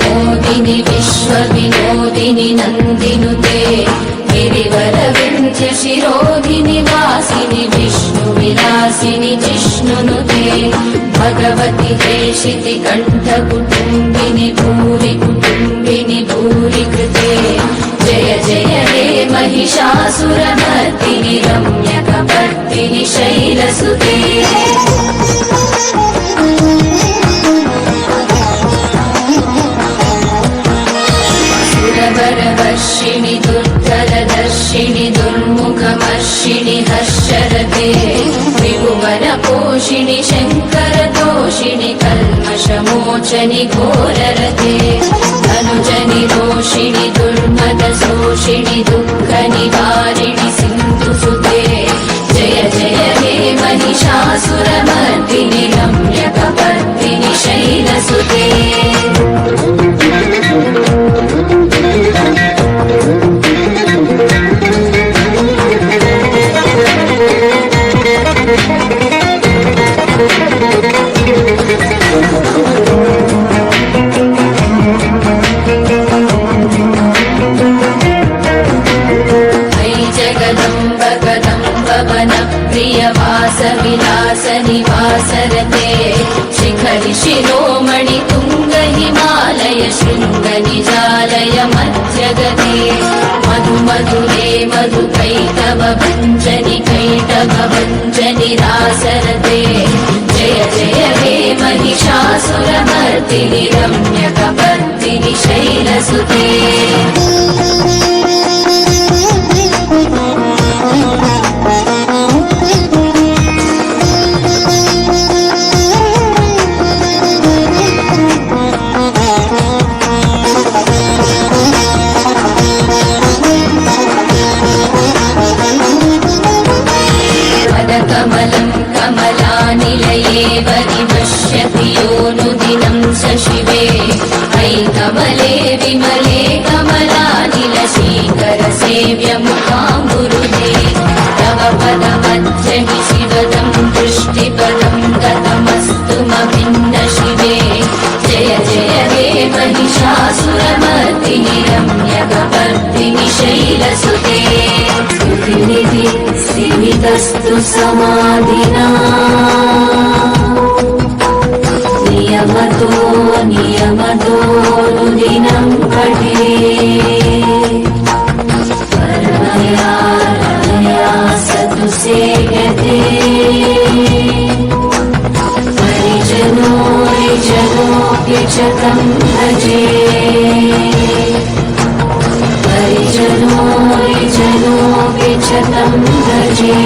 मोदिनि विश्वविनोदिनि नन्दिनुते गिरिवरविन्ध्य शिरोधिनि वासिनि विष्णुविलासिनि जिष्णुनुते भगवति हेशिति कण्ठकुटुम्बिनि भूरि कुटुम्बिनि भूरि कृते जय जय हे महिषासुरमर्दिनि रम्यकपर्दिनि शैलसुते सुरवरवर्षिणि दुर्धरदर्शिनि दुर्मुखमर्षिणि हर्षरते त्रिभुवनपोषिणि शङ्करतोषिणि कल्मषमोचनि घोररते धनुजनि रोषिणि दुर्मदशोषिणि दुःखनिवारिणि सिन्धुसुते जय जय हे महिषासुरमर्दिनि रम्यकपर्दिनि शैलसुते प्रियवासविलासनिवासरते शिखरि शिरोमणि तुङ्ग हिमालय शृङ्गनिजालय मध्यगते मधु मधुरे मधुकैटभ भञ्जनि कैटभ भञ्जनि रासरते जय जय हे महिषासुरमर्दिनि रम्यकपर्दिनि शैलसुते कमलं कमलानिलये परिपश्यति योऽनुदिनं स शिवे अयि कमले विमले कमलानिलशीकरसेव्यमुखाम्बुरुदे तव पदमध्यमि शिवदं दृष्टिपदं गतमस्तु मभिन्न शिवे जय जय हे महिषासुरमर्दिनि रम्यकपर्दिनि शैलसुते स्तुतिनिधि सीमितस्तु समाधिना नियमतो नियमतोऽनुदिनं पठे परमया रमया सतु सेव्यते परिजनोऽपि च तं भजे परिजनोऽपि च तं भजे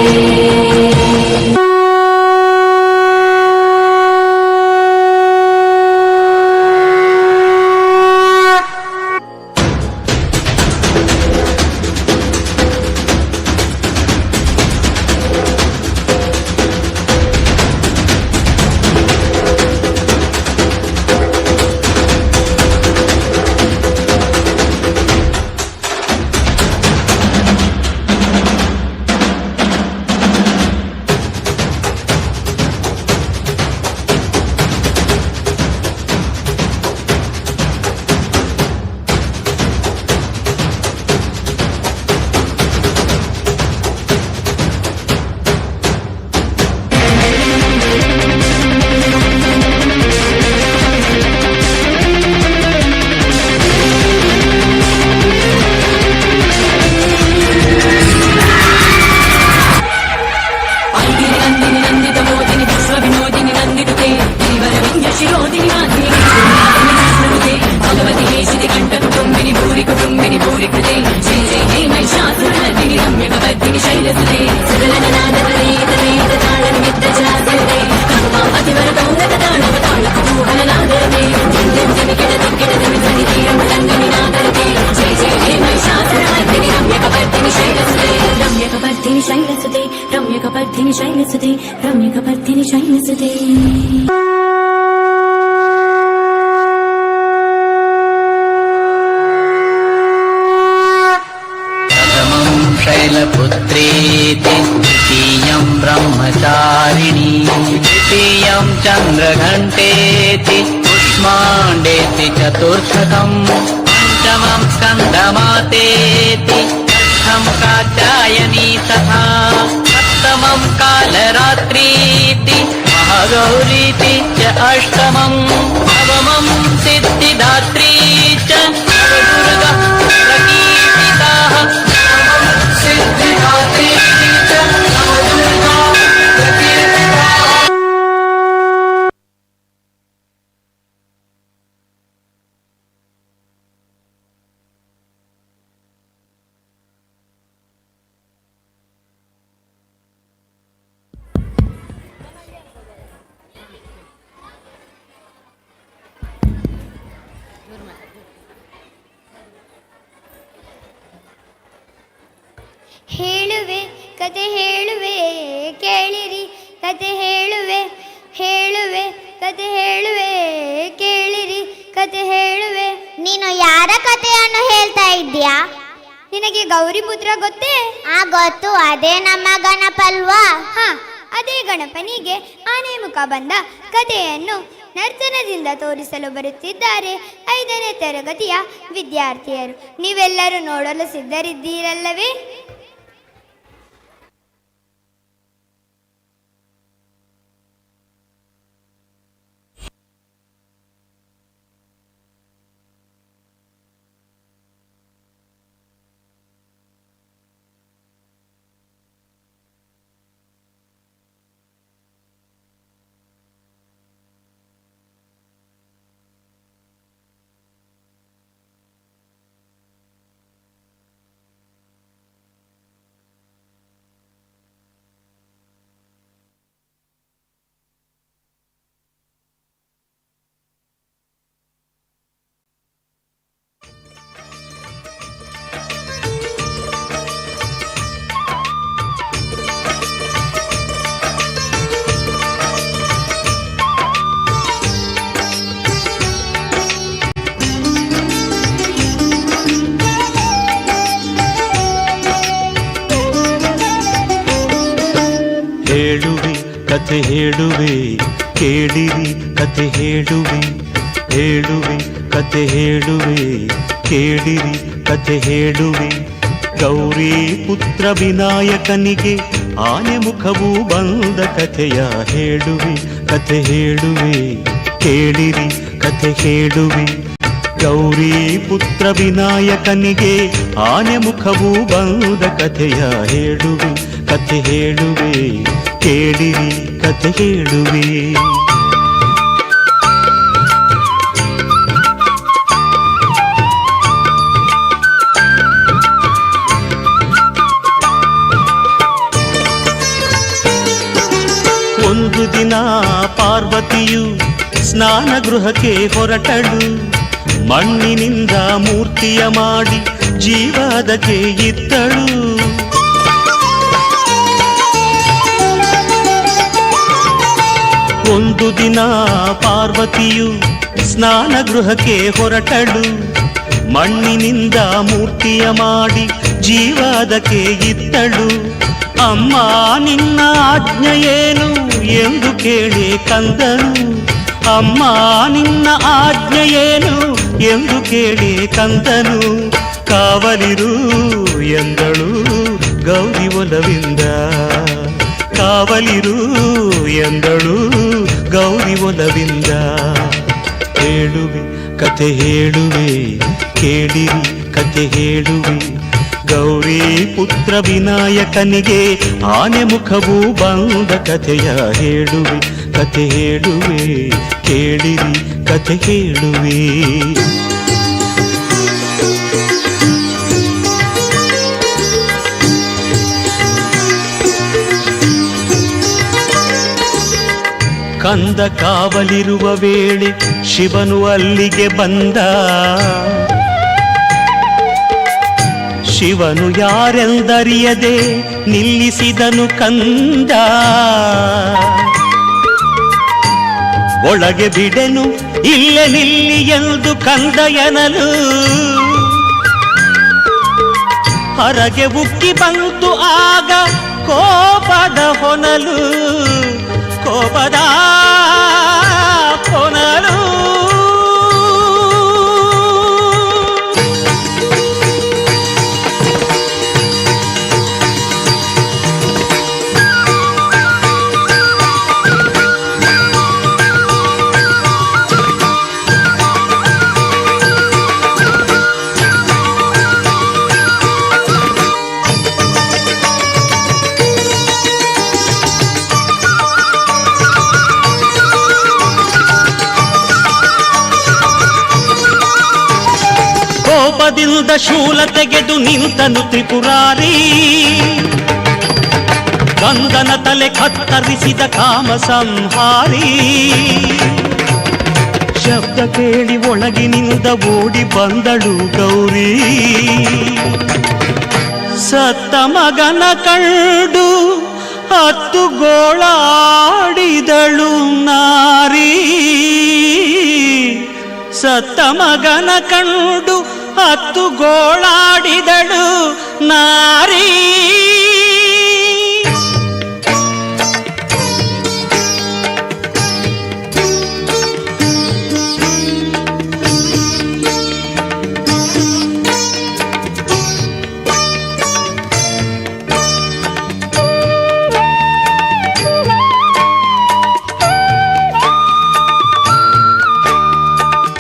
రమ్యకపర్ధిని శైలసుతే రమ్యకపర్ధిని శైలసుతే शैलपुत्रेति द्वितीयं ब्रह्मचारिणी तृतीयं चन्द्रघण्टेति कूष्माण्डेति चतुर्थकम् पञ्चमं स्कन्दमातेति षष्ठं कात्यायनी तथा सप्तमं कालरात्रीति महागौरीति च अष्टमं नवमं सिद्धिदात्री च नवदुर्गा प्रकीर्तिताः सिद्धिदात्री च नवदुर्गा प्रकीर्तिताः। ಹೇಳುವೆ ಕತೆ ಹೇಳುವೆ ಕೇಳಿರಿ ಕತೆ ಹೇಳುವೆ ಹೇಳುವೆ ಕತೆ ಹೇಳುವೆ ಕೇಳಿರಿ ಕತೆ ಹೇಳುವೆ. ನೀನು ಯಾರ ಕಥೆಯನ್ನು ಹೇಳ್ತಾ ಇದ್ದೀಯಾ? ನಿನಗೆ ಗೌರಿಪುತ್ರ ಗೊತ್ತೇ? ಗೊತ್ತು, ಅದೇ ನಮ್ಮ ಗಣಪಲ್ವಾ? ಅದೇ ಗಣಪನಿಗೆ ಆನೆ ಮುಖ ಬಂದ ಕಥೆಯನ್ನು ನರ್ತನದಿಂದ ತೋರಿಸಲು ಬರುತ್ತಿದ್ದಾರೆ 5ನೇ ತರಗತಿಯ ವಿದ್ಯಾರ್ಥಿಯರು. ನೀವೆಲ್ಲರೂ ನೋಡಲು ಸಿದ್ಧರಿದ್ದೀರಲ್ಲವೇ? ಹೇಳುವೆ ಕತೆ ಹೇಳುವೆ ಕೇಳಿರಿ ಕತೆ ಹೇಳುವೆ ಹೇಳುವೆ ಕತೆ ಹೇಳುವೆ ಕೇಳಿರಿ ಕತೆ ಹೇಳುವೆ. ಗೌರಿ ಪುತ್ರ ವಿನಾಯಕನಿಗೆ ಆನೆ ಮುಖವು ಬಂದ ಕಥೆಯ ಹೇಳುವೆ ಕತೆ ಹೇಳುವೆ ಕೇಳಿರಿ ಕತೆ ಹೇಳುವೆ. ಗೌರಿ ಪುತ್ರ ವಿನಾಯಕನಿಗೆ ಆನೆ ಮುಖವು ಬಂದ ಕಥೆಯ ಹೇಳುವೆ ಕತೆ ಹೇಳುವೆ ಕೇಳಿರಿ ಕತೆ ಹೇಳುವೆ. ಒಂದು ದಿನ ಪಾರ್ವತಿಯು ಸ್ನಾನ ಗೃಹಕ್ಕೆ ಹೊರಟಳು. ಮಣ್ಣಿನಿಂದ ಮೂರ್ತಿಯ ಮಾಡಿ ಜೀವದಕ್ಕೆ ಇದ್ದಳು. ಒಂದು ದಿನ ಪಾರ್ವತಿಯು ಸ್ನಾನ ಗೃಹಕ್ಕೆ ಹೊರಟಳು. ಮಣ್ಣಿನಿಂದ ಮೂರ್ತಿಯ ಮಾಡಿ ಜೀವದಕ್ಕೆ ಇದ್ದಳು. ಅಮ್ಮ ನಿನ್ನ ಆಜ್ಞೆಯೇನು ಎಂದು ಕೇಳಿ ಕಂದನು. ಅಮ್ಮ ನಿನ್ನ ಆಜ್ಞೆಯೇನು ಎಂದು ಕೇಳಿ ಕಂದನು. ಕಾವಲಿರು ಎಂದಳು ಗೌರಿ ಒಲವಿಂದ. ಕಾವಲಿರು ಎಂದಳು ಗೌರಿ ಒಲವಿಂದ. ಹೇಳುವೆ ಕತೆ ಹೇಳುವೆ ಕೇಳಿರಿ ಕತೆ ಹೇಳುವೆ. ಗೌರಿ ಪುತ್ರ ವಿನಾಯಕನಿಗೆ ಆನೆ ಮುಖವು ಬಂದ ಕಥೆಯ ಹೇಳುವೆ ಕತೆ ಹೇಳುವೆ ಕೇಳಿರಿ ಕತೆ ಹೇಳುವೆ. ಕಂದ ಕಾವಲಿರುವ ವೇಳೆ ಶಿವನು ಅಲ್ಲಿಗೆ ಬಂದ. ಶಿವನು ಯಾರೆಂದರಿಯದೆ ನಿಲ್ಲಿಸಿದನು ಕಂದ. ಒಳಗೆ ಬಿಡೆನು ಇಲ್ಲೇ ನಿಲ್ಲಿ ಎಂದು ಕಂದ ಎನ್ನಲು. ಹೊರಗೆ ಉಕ್ಕಿ ಬಂತು ಆಗ ಕೋಪದ ಹೊನಲು. ಕೋಪದ ಹೊನಲು ಕೋಪದಿಂದ ಶೂಲ ತೆಗೆದು ನಿಂತನು ತ್ರಿಪುರಾರಿ. ಗಂಧನ ತಲೆ ಕತ್ತರಿಸಿದ ಕಾಮ ಸಂಹಾರಿ. ಶಬ್ದ ಕೇಳಿ ಒಳಗಿನಿಂದ ಓಡಿ ಬಂದಳು ಗೌರಿ. ಸತ್ತ ಮಗನ ಕಂಡು ಹತ್ತು ಗೋಳಾಡಿದಳು ನಾರಿ. ಸತ್ತ ಮಗನ ಕಂಡು ಹತ್ತು ಗೋಳಾಡಿದಳು ನಾರಿ.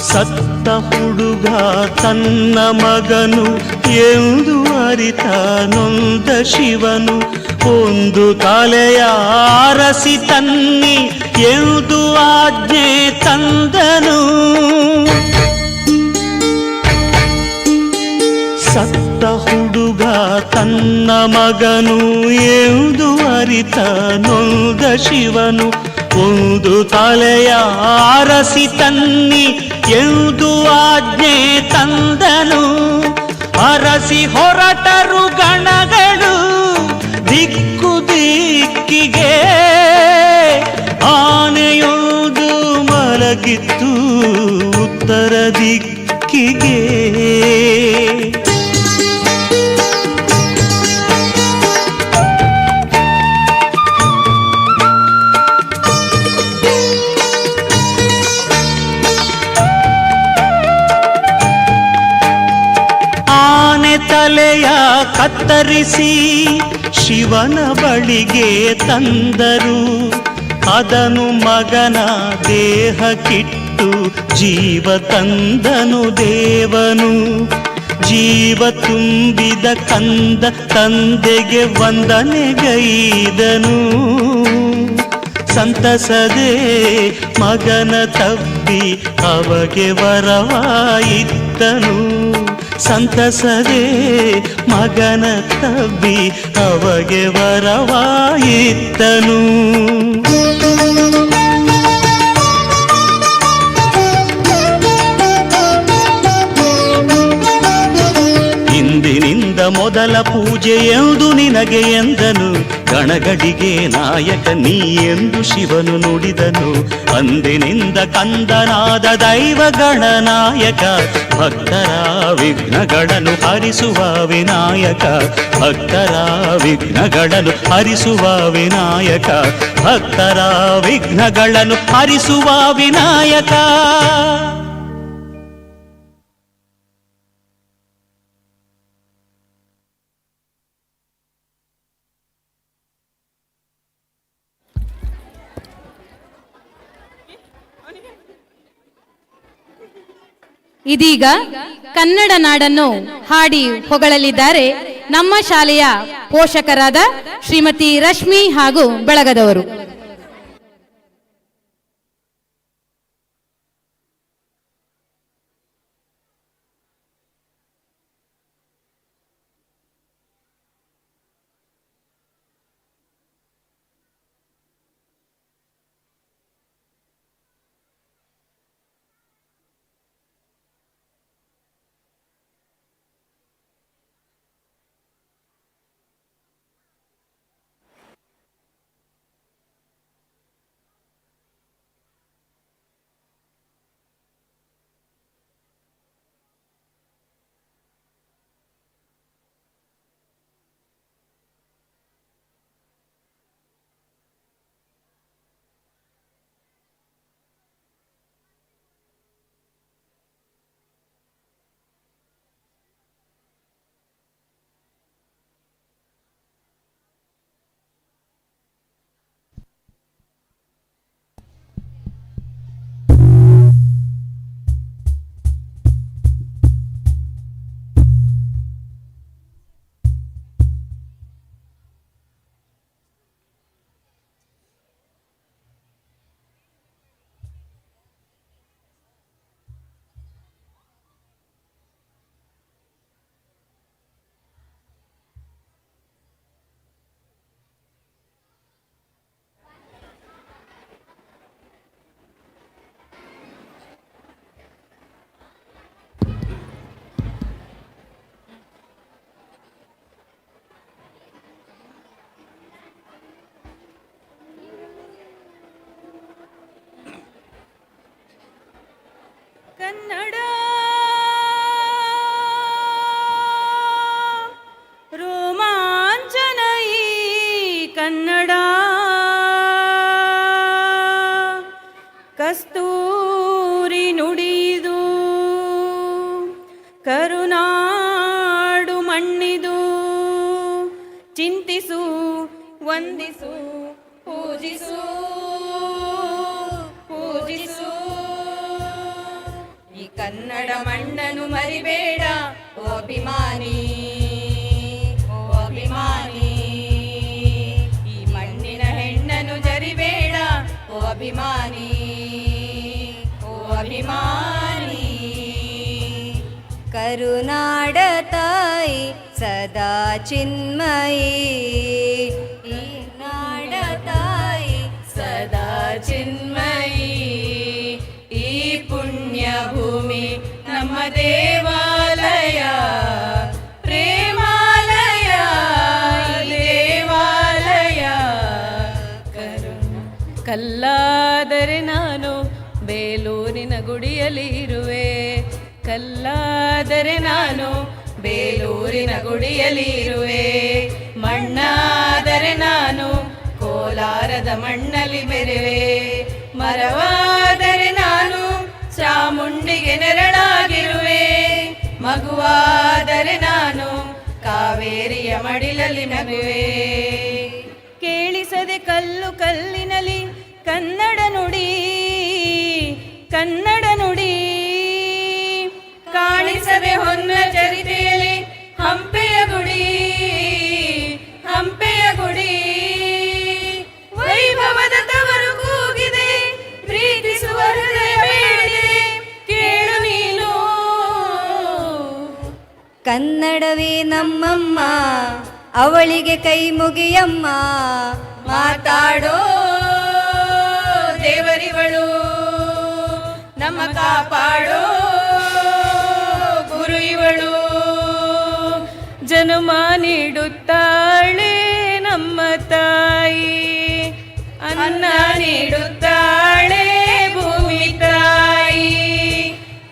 ಸತ್ತ ಹುಡುಗ ತನ್ನ ಮಗನು ಎಂದು ಅರಿತ ನೊಂದ ಶಿವನು. ಒಂದು ತಲೆಯ ಅರಸಿ ತನ್ನಿ ಎಂದು ಆಜ್ಞೆ ತಂದನು. ಸತ್ತ ಹುಡುಗ ತನ್ನ ಮಗನು ಎಂದು ಅರಿತ ನೊಂದ ಶಿವನು. ಒಂದು ತಲೆಯ ಅರಸಿ ತನ್ನಿ ಎಂದು ಆಜ್ಞೆ ತಂದನು. ಅರಸಿ ಹೊರಟರು ಗಣಗಳು ದಿಕ್ಕು ದಿಕ್ಕಿಗೆ. ಆನೆಯೊಂದು ಮಲಗಿತ್ತು ಉತ್ತರ ದಿಕ್ಕಿಗೆ. ತಲೆಯ ಕತ್ತರಿಸಿ ಶಿವನ ಬಳಿಗೆ ತಂದರು. ಅದನು ಮಗನ ದೇಹಕ್ಕಿಟ್ಟು ಜೀವ ತಂದನು ದೇವನು. ಜೀವ ತುಂಬಿದ ಕಂದ ತಂದೆಗೆ ವಂದನೆಗೈದನು. ಸಂತಸದೆ ಮಗನ ತಬ್ಬಿ ಅವಗೆ ವರವಾಯಿತ್ತನು. ಸಂತಸದೆ ಮಗನ ತಬ್ಬಿ ಅವಗೆ ವರವಾಯಿತ್ತನು. ಇಂದಿನಿಂದ ಮೊದಲ ಪೂಜೆ ಎಂದು ನಿನಗೆ ಎಂದನು. ಗಣಗಡಿಗೆ ನಾಯಕ ನೀ ಎಂದು ಶಿವನು ನುಡಿದನು. ಅಂದಿನಿಂದ ಕಂದನಾದ ದೈವ ಗಣನಾಯಕ. ಭಕ್ತರ ವಿಘ್ನಗಳನ್ನು ಹರಿಸುವ ವಿನಾಯಕ. ಭಕ್ತರ ವಿಘ್ನಗಳನ್ನು ಹರಿಸುವ ವಿನಾಯಕ. ಭಕ್ತರ ವಿಘ್ನಗಳನ್ನು ಹರಿಸುವ ವಿನಾಯಕ. ಇದೀಗ ಕನ್ನಡ ನಾಡನ್ನು ಹಾಡಿ ಹೊಗಳಲಿದ್ದಾರೆ ನಮ್ಮ ಶಾಲೆಯ ಪೋಷಕರಾದ ಶ್ರೀಮತಿ ರಶ್ಮಿ ಹಾಗೂ ಬಳಗದವರು. ಕನ್ನಡ ರೋಮಾಂಚನ ಈ ಕನ್ನಡ ಕಸ್ತೂರಿ ನುಡಿದು ಕರುನಾಡು ಮಣ್ಣಿದು ಚಿಂತಿಸು ವಂದಿಸು ಪೂಜಿಸು ಪೂಜಿಸು ಈ ಕನ್ನಡ ಮಣ್ಣನ್ನು ಮರಿಬೇಡ ಓ ಅಭಿಮಾನಿ ಓ ಅಭಿಮಾನಿ ಈ ಮಣ್ಣಿನ ಹೆಣ್ಣನ್ನು ಜರಿಬೇಡ ಓ ಅಭಿಮಾನಿ ಓ ಅಭಿಮಾನಿ ಕರುನಾಡ ತಾಯಿ ಸದಾ ಚಿನ್ಮಯಿ ಈ ನಾಡ ತಾಯಿ ಸದಾ ಚಿನ್ಮಯಿ ಈ ಪುಣ್ಯ ಭೂಮಿ ನಮ್ಮ ದೇವಾಲಯ ಪ್ರೇಮಾಲಯ ದೇವಾಲಯ ಕಲ್ಲಾದರೆ ನಾನು ಬೇಲೂರಿನ ಗುಡಿಯಲ್ಲಿ ಇರುವೆ ಕಲ್ಲಾದರೆ ನಾನು ಬೇಲೂರಿನ ಗುಡಿಯಲ್ಲಿ ಇರುವೆ ಮಣ್ಣಾದರೆ ನಾನು ಕೋಲಾರದ ಮಣ್ಣಲ್ಲಿ ಬೆರೆವೆ ಮರವಾದರೆ ನಾನು ಚಾಮುಂಡಿಗೆ ನೆರಳಾಗಿರುವೆ ಮಗುವಾದರೆ ನಾನು ಕಾವೇರಿಯ ಮಡಿಲಲ್ಲಿ ನಗುವೆ ಕೇಳಿಸದೆ ಕಲ್ಲು ಕಲ್ಲಿನಲ್ಲಿ ಕನ್ನಡ ನುಡಿ ಕನ್ನಡ ನುಡಿ ಕಾಣಿಸದೆ ಹೊನ್ನ ಚರಿತೆಯಲ್ಲಿ ಹಂಪೆಯ ಗುಡಿ ಹಂಪೆಯ ಗುಡಿ ವೈಭವದ ತವರು ಕೂಗಿದೆ ಪ್ರೀತಿಸುವ ಹೃದಯ ಬೇಡಿದೆ ಕೇಳು ನೀನು ಕನ್ನಡವೇ ನಮ್ಮಮ್ಮ ಅವಳಿಗೆ ಕೈ ಮುಗಿಯಮ್ಮ ಮಾತಾಡೋ ದೇವರಿವಳು ನಮ್ಮ ಕಾಪಾಡೋ ಗುರು ಇವಳು ಜನ್ಮ ನೀಡುತ್ತಾಳೆ ನಮ್ಮ ತಾಯಿ ಅನ್ನ ನೀಡುತ್ತಾಳೆ ಭೂಮಿ ತಾಯಿ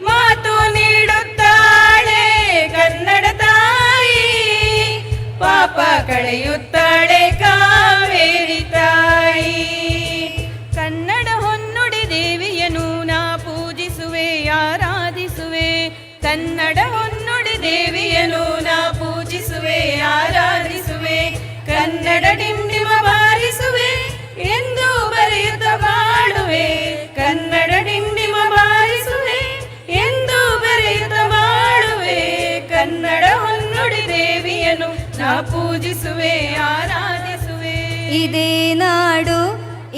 ಮಾತು ನೀಡುತ್ತಾಳೆ ಕನ್ನಡ ತಾಯಿ ಪಾಪ ಕಳೆಯುತ್ತಾಳೆ ಕಾವೇರಿ ತಾಯಿ ಕನ್ನಡ ಹೊನ್ನುಡಿ ದೇವಿಯನು ನಾ ಪೂಜಿಸುವೆ ಆರಾಧಿಸುವೆ ಕನ್ನಡ ಹೊನ್ನುಡಿ ದೇವಿಯನು ನಾ ಪೂಜಿಸುವೆ ಆರಾಧಿಸುವೆ ಕನ್ನಡ ಡಿಂಡಿಮ ಬಾರಿಸುವೆ ಎಂದು ಬರೆಯುತ್ತ ಬಾಳುವೆ ಕನ್ನಡ ಡಿಂಡಿಮ ಬಾರಿಸುವೆ ಎಂದು ಬರೆಯುತ್ತ ಬಾಳುವೆ ಕನ್ನಡ ಹೊನ್ನುಡಿ ದೇವಿಯನು ನಾ ಪೂಜಿಸುವೆ ಆರಾಧಿಸುವೆ ಇದೇ ನಾಡು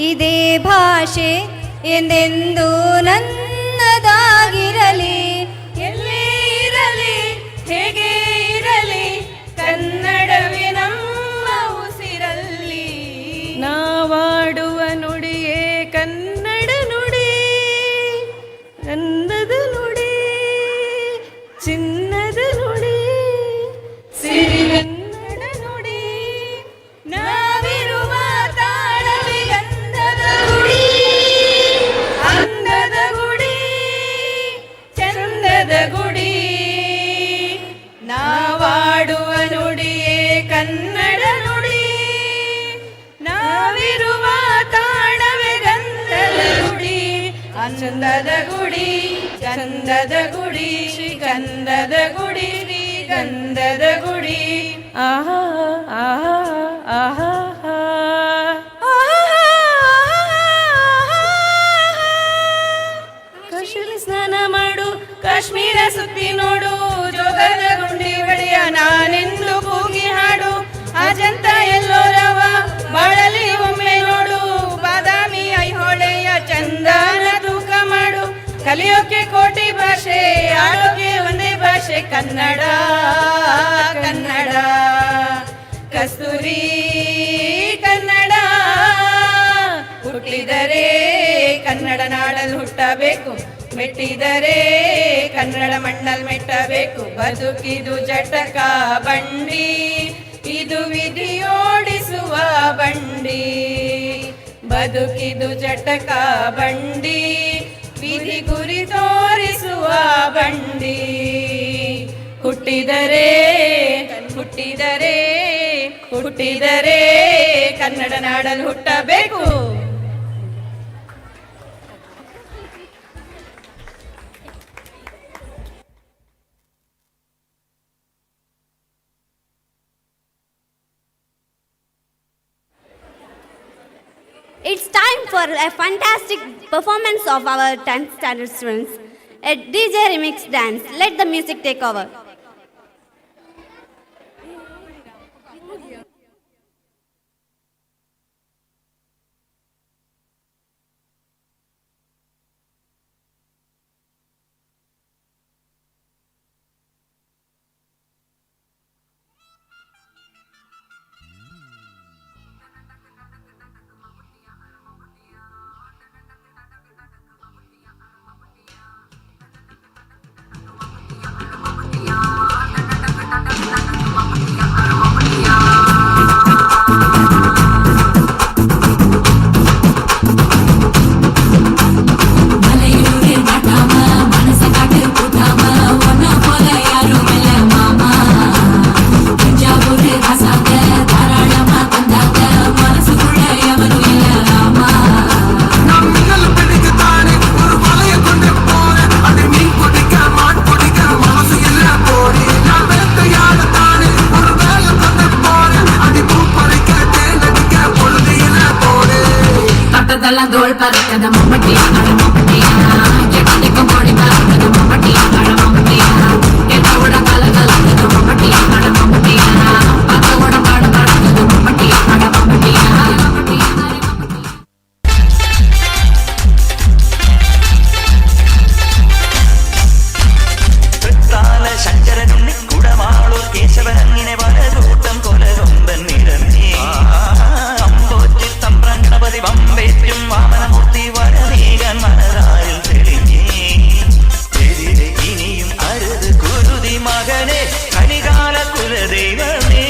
ಇದೇ ಭಾಷೆ ಎಂದೆಂದು ನನ್ನದಾಗಿರಲಿ ಎಲ್ಲೇ ಇರಲಿ ಹೇಗೆ ಇರಲಿ ಕನ್ನಡವೇ ನಮ್ಮ ಉಸಿರಲ್ಲಿ ನಾವಾಡುವ ನುಡಿಯೇ ಕನ್ನಡ ನುಡಿ ಅಂದದ ನುಡಿ ಚಿನ್ನದ ನುಡಿ ಸಿರಿಗನ್ನಡ ನುಡಿ ನಾವಿರುವ ತಾಳವೇ ಗಂಧದ ಗುಡಿ ಅಂದದ ಗುಡಿ ಚಂದದ ಗುಡಿ ನಾವಾಡುವ ನುಡಿಯೇ ಕನ್ನಡ ನುಡಿ ನಾವಿರುವ ತಾಣವೇ ಗಂಧದ ಗುಡಿ ಚಂದದ ಗುಡಿ ಚಂದದ ಗುಡಿ ಶ್ರೀಗಂಧದ ಗುಡಿ ಶ್ರೀಗಂಧದ ಗುಡಿ ಆಹಾ ಆಹಾ ಆಹಾ ಕಾಶಿಯಲ್ಲಿ ಸ್ನಾನ ಮಾಡು ಕಾಶ್ಮೀರ ಸುತ್ತಿ ನೋಡು ಜೋಗದ ಗುಂಡಿ ಬಳಿಯ ನಾನೆಂದು ಕೂಗಿ ಹಾಡು ಅಜಂತ ಎಲ್ಲೋರವ ಬಾಳಲಿ ಒಮ್ಮೆ ನೋಡು ಬಾದಾಮಿ ಐಹೊಳೆಯ ಚಂದನ ತೂಕ ಮಾಡು ಕಲಿಯೋಕೆ ಕೋಟಿ ಭಾಷೆ ಆಡೋಕೆ ಒಂದೇ ಭಾಷೆ ಕನ್ನಡ ಕನ್ನಡ ಕಸ್ತೂರಿ ಕನ್ನಡ ಹುಟ್ಟಿದರೆ ಕನ್ನಡ ನಾಡಲ್ಲಿ ಹುಟ್ಟಬೇಕು ಮೆಟ್ಟಿದರೆ ಕನ್ನಡ ಮಣ್ಣಲ್ಲಿ ಮೆಟ್ಟಬೇಕು ಬದುಕಿದು ಜಟಕ ಬಂಡಿ ಇದು ವಿಧಿಯೋಡಿಸುವ ಬಂಡಿ ಬದುಕಿದು ಜಟಕ ಬಂಡಿ ವಿಧಿ ಗುರಿ ತೋರಿಸುವ ಬಂಡಿ. ಹುಟ್ಟಿದರೆ ಹುಟ್ಟಿದರೆ ಹುಟ್ಟಿದರೆ ಕನ್ನಡ ನಾಡಲ್ಲಿ ಹುಟ್ಟಬೇಕು. It's time for a fantastic performance of our 10th standard students. A DJ remix dance. Let the music take over. தோள் பறக்கத மம்மட்டியா மம்மட்டியா கெட்டிக்கும் கோடி பறக்கத மம்மட்டியா மம்மட்டியா கெட்டவுட கல கலக்கத மம்மட்டியா மம்மட்டியா பக்கவுட பாட பறக்கத மம்மட்டியா மம்மட்டியா ശങ്കരനുണ്ണി കുടമാളൂർ കേശവനങ്ങിനെ വലകൂട്ടം കൊലകൊമ്പൻ നിറഞ്ഞേ അമ്പോറ്റി തമ്പ്രൻ ഗണപതി വമ്പേറ്റും വാമനമൂർത്തി വരനീകൻ മനതാരിൽ തെളിഞ്ഞേ ഇനിയും അരുത് കുരുതി മകനെ കനികാല കുലദൈവമേ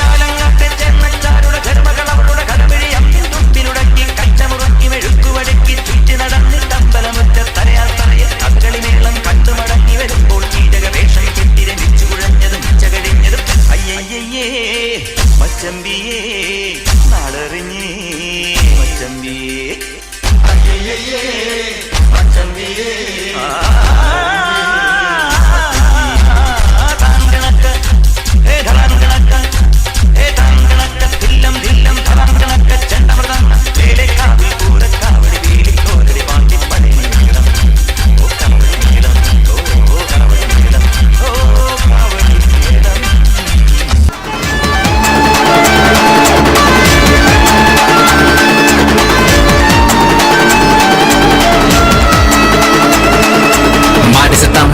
ആലങ്ങാട്ടെ ചെന്നച്ചാരുടെ ധർമ്മകൾ അവളുടെ കടമിഴി അമ്മിൻ തുമ്പിലുടക്കി കച്ചമുറുക്കി മെഴുക്കുവടക്കി ചുറ്റി നടന്ന് തമ്പലമുറ്റ തലയാൽ തറയെ കഥകളിമേളം കണ്ടു മടങ്ങി വരുമ്പോൾ കീടകവേഷം കെട്ടിരമിച്ചു കുഴഞ്ഞതും ചകഴിഞ്ഞതും അയ്യയ്യേ മച്ചമ്പിയേ നാളറിഞ്ഞേ മച്ചമ്പിയേ അയ്യയ്യേ മച്ചമ്പിയേ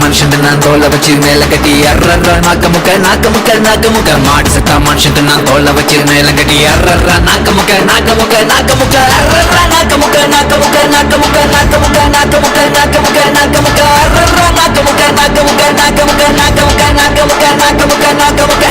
மனுஷன் நான் தோலை வச்சு மேல கட்டி அர்ற நாக்கமுக்க நாக்கமுக்க நாக்கமுக்க மாடி சத்தா மனுஷன் நான் தோலை வச்சு மேல கட்டி அர்ற நாக்கமுக்க நாக்கமுக்க நாக்கமுக்க அர்ற நாக்கமுக்க நாக்கமுக்க நாக்கமுக்க நாக்கமுக்க நாக்கமுக்க நாக்கமுக்க நாக்கமுக்க அர்ற நாக்கமுக்க நாக்கமுக்க நாக்கமுக்க நாக்கமுக்க நாக்கமுக்க நாக்கமுக்க நாக்கமுக்க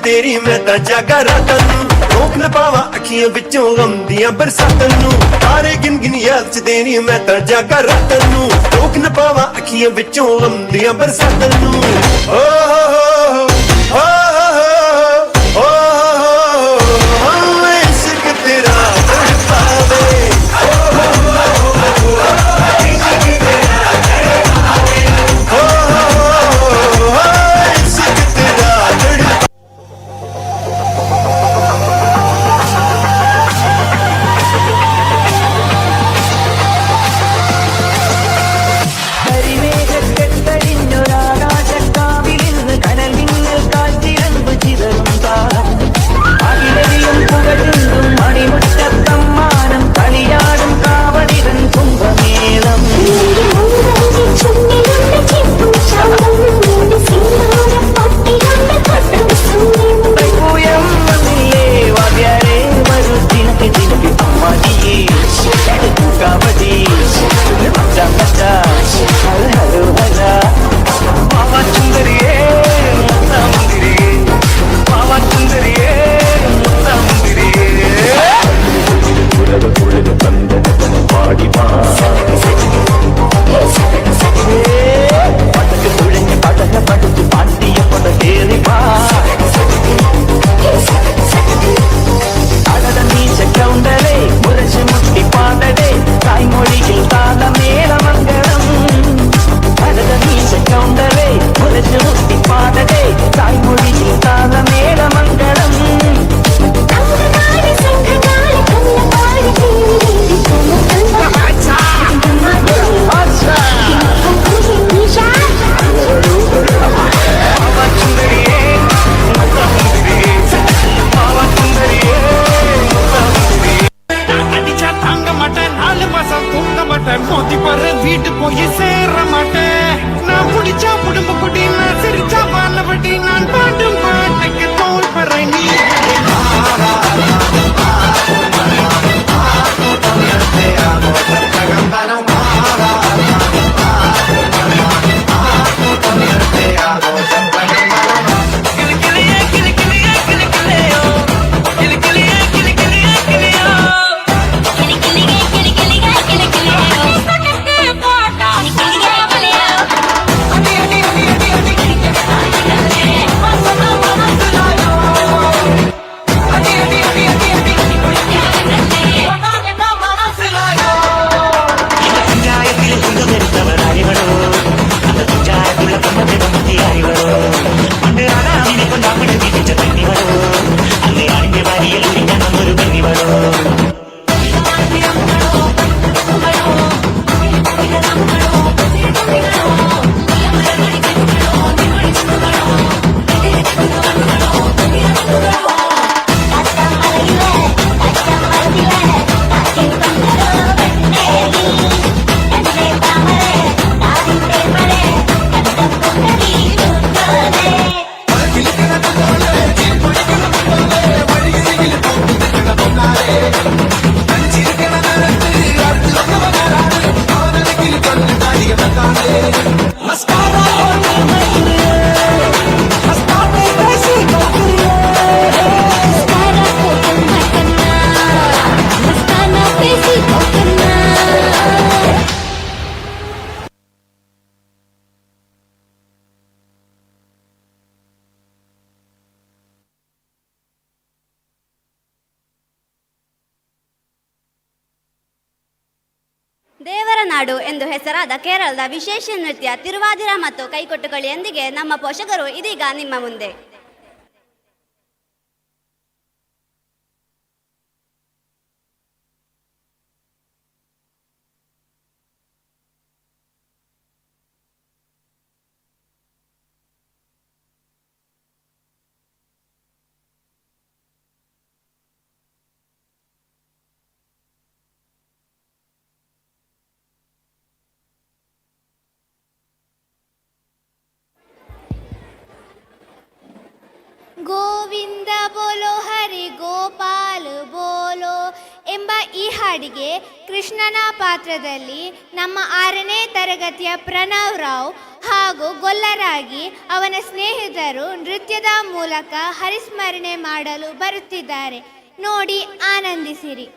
तेरी मैं ता जागा रातां नू रोक न पावा अखियां विचों गम दियां बरसातां नू तारे गिन गिन याद च तेरी मैं ता जागा रातां नू रोक न पावा अखियां विचों गम दियां बरसातां नू ओ हो ओ इश्क तेरा तड़पावे इश्क பார்த்த மோதி பர வீட்டு போய் சேர மாட்டேன். நான் முடிச்சா குடும்ப குடி, நான் சிரிச்சா பாலவட்டி, நான் பாட்டும் பாட்டுக்கு தோல் பற நீ. ದೇವರ ನಾಡು ಎಂದು ಹೆಸರಾದ ಕೇರಳದ ವಿಶೇಷ ನೃತ್ಯ ತಿರುವಾದಿರ ಮತ್ತು ಕೈಕೊಟ್ಟುಗಳಿಯೊಂದಿಗೆ ನಮ್ಮ ಪೋಷಕರು ಇದೀಗ ನಿಮ್ಮ ಮುಂದೆ. ಗೋವಿಂದ ಬೋಲೋ ಹರಿ ಗೋಪಾಲ್ ಬೋಲೋ ಎಂಬ ಈ ಹಾಡಿಗೆ ಕೃಷ್ಣನ ಪಾತ್ರದಲ್ಲಿ ನಮ್ಮ 6ನೇ ತರಗತಿಯ ಪ್ರಣವ್ ರಾವ್ ಹಾಗೂ ಗೊಲ್ಲರಾಗಿ ಅವನ ಸ್ನೇಹಿತರು ನೃತ್ಯದ ಮೂಲಕ ಹರಿಸ್ಮರಣೆ ಮಾಡಲು ಬರುತ್ತಿದ್ದಾರೆ. ನೋಡಿ ಆನಂದಿಸಿರಿ.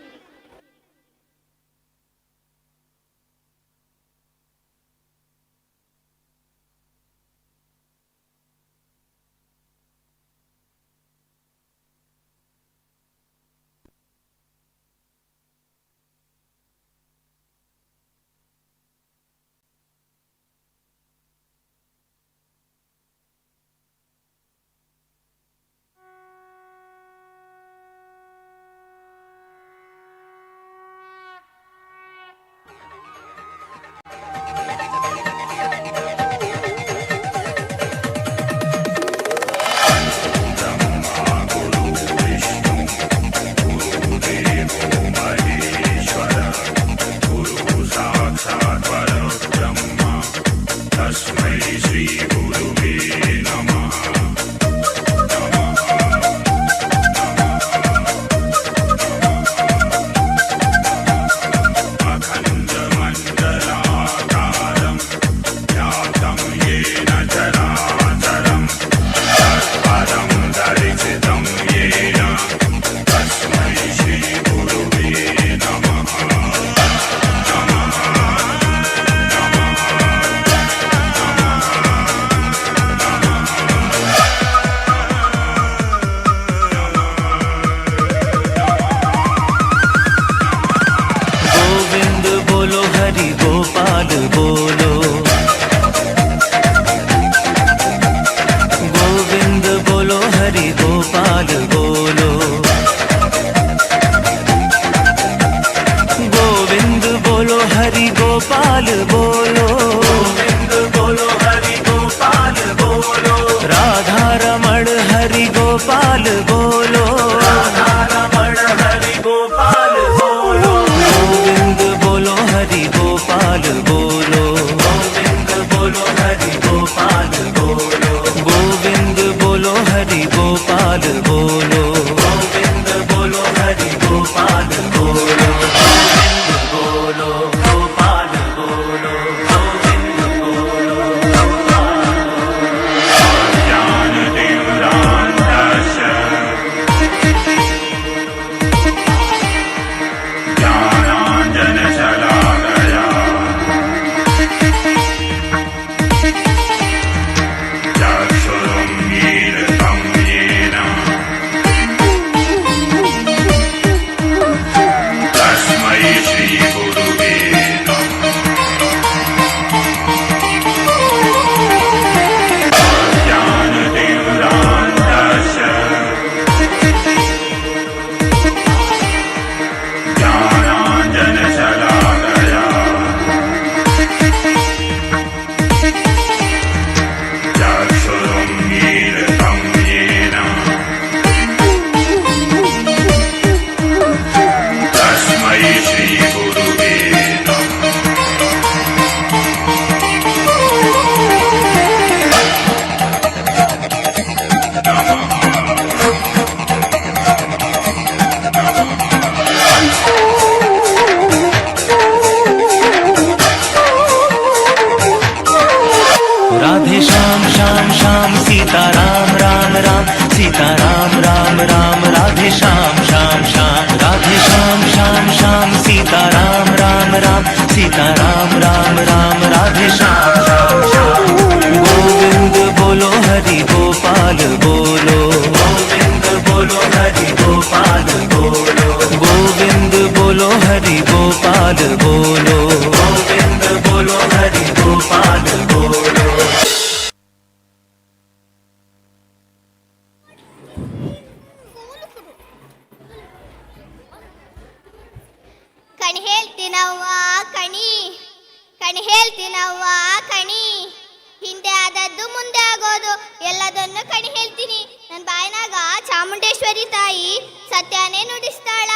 ಹಿಂದೆ ಆದದ್ದು ಮುಂದೆ ಆಗೋದು ಎಲ್ಲದನ್ನು ಕಣಿ ಹೇಳ್ತೀನಿ. ನನ್ನ ಬಾಯಿನಾಗ ಚಾಮುಂಡೇಶ್ವರಿ ತಾಯಿ ಸತ್ಯನೇ ನುಡಿಸ್ತಾಳ.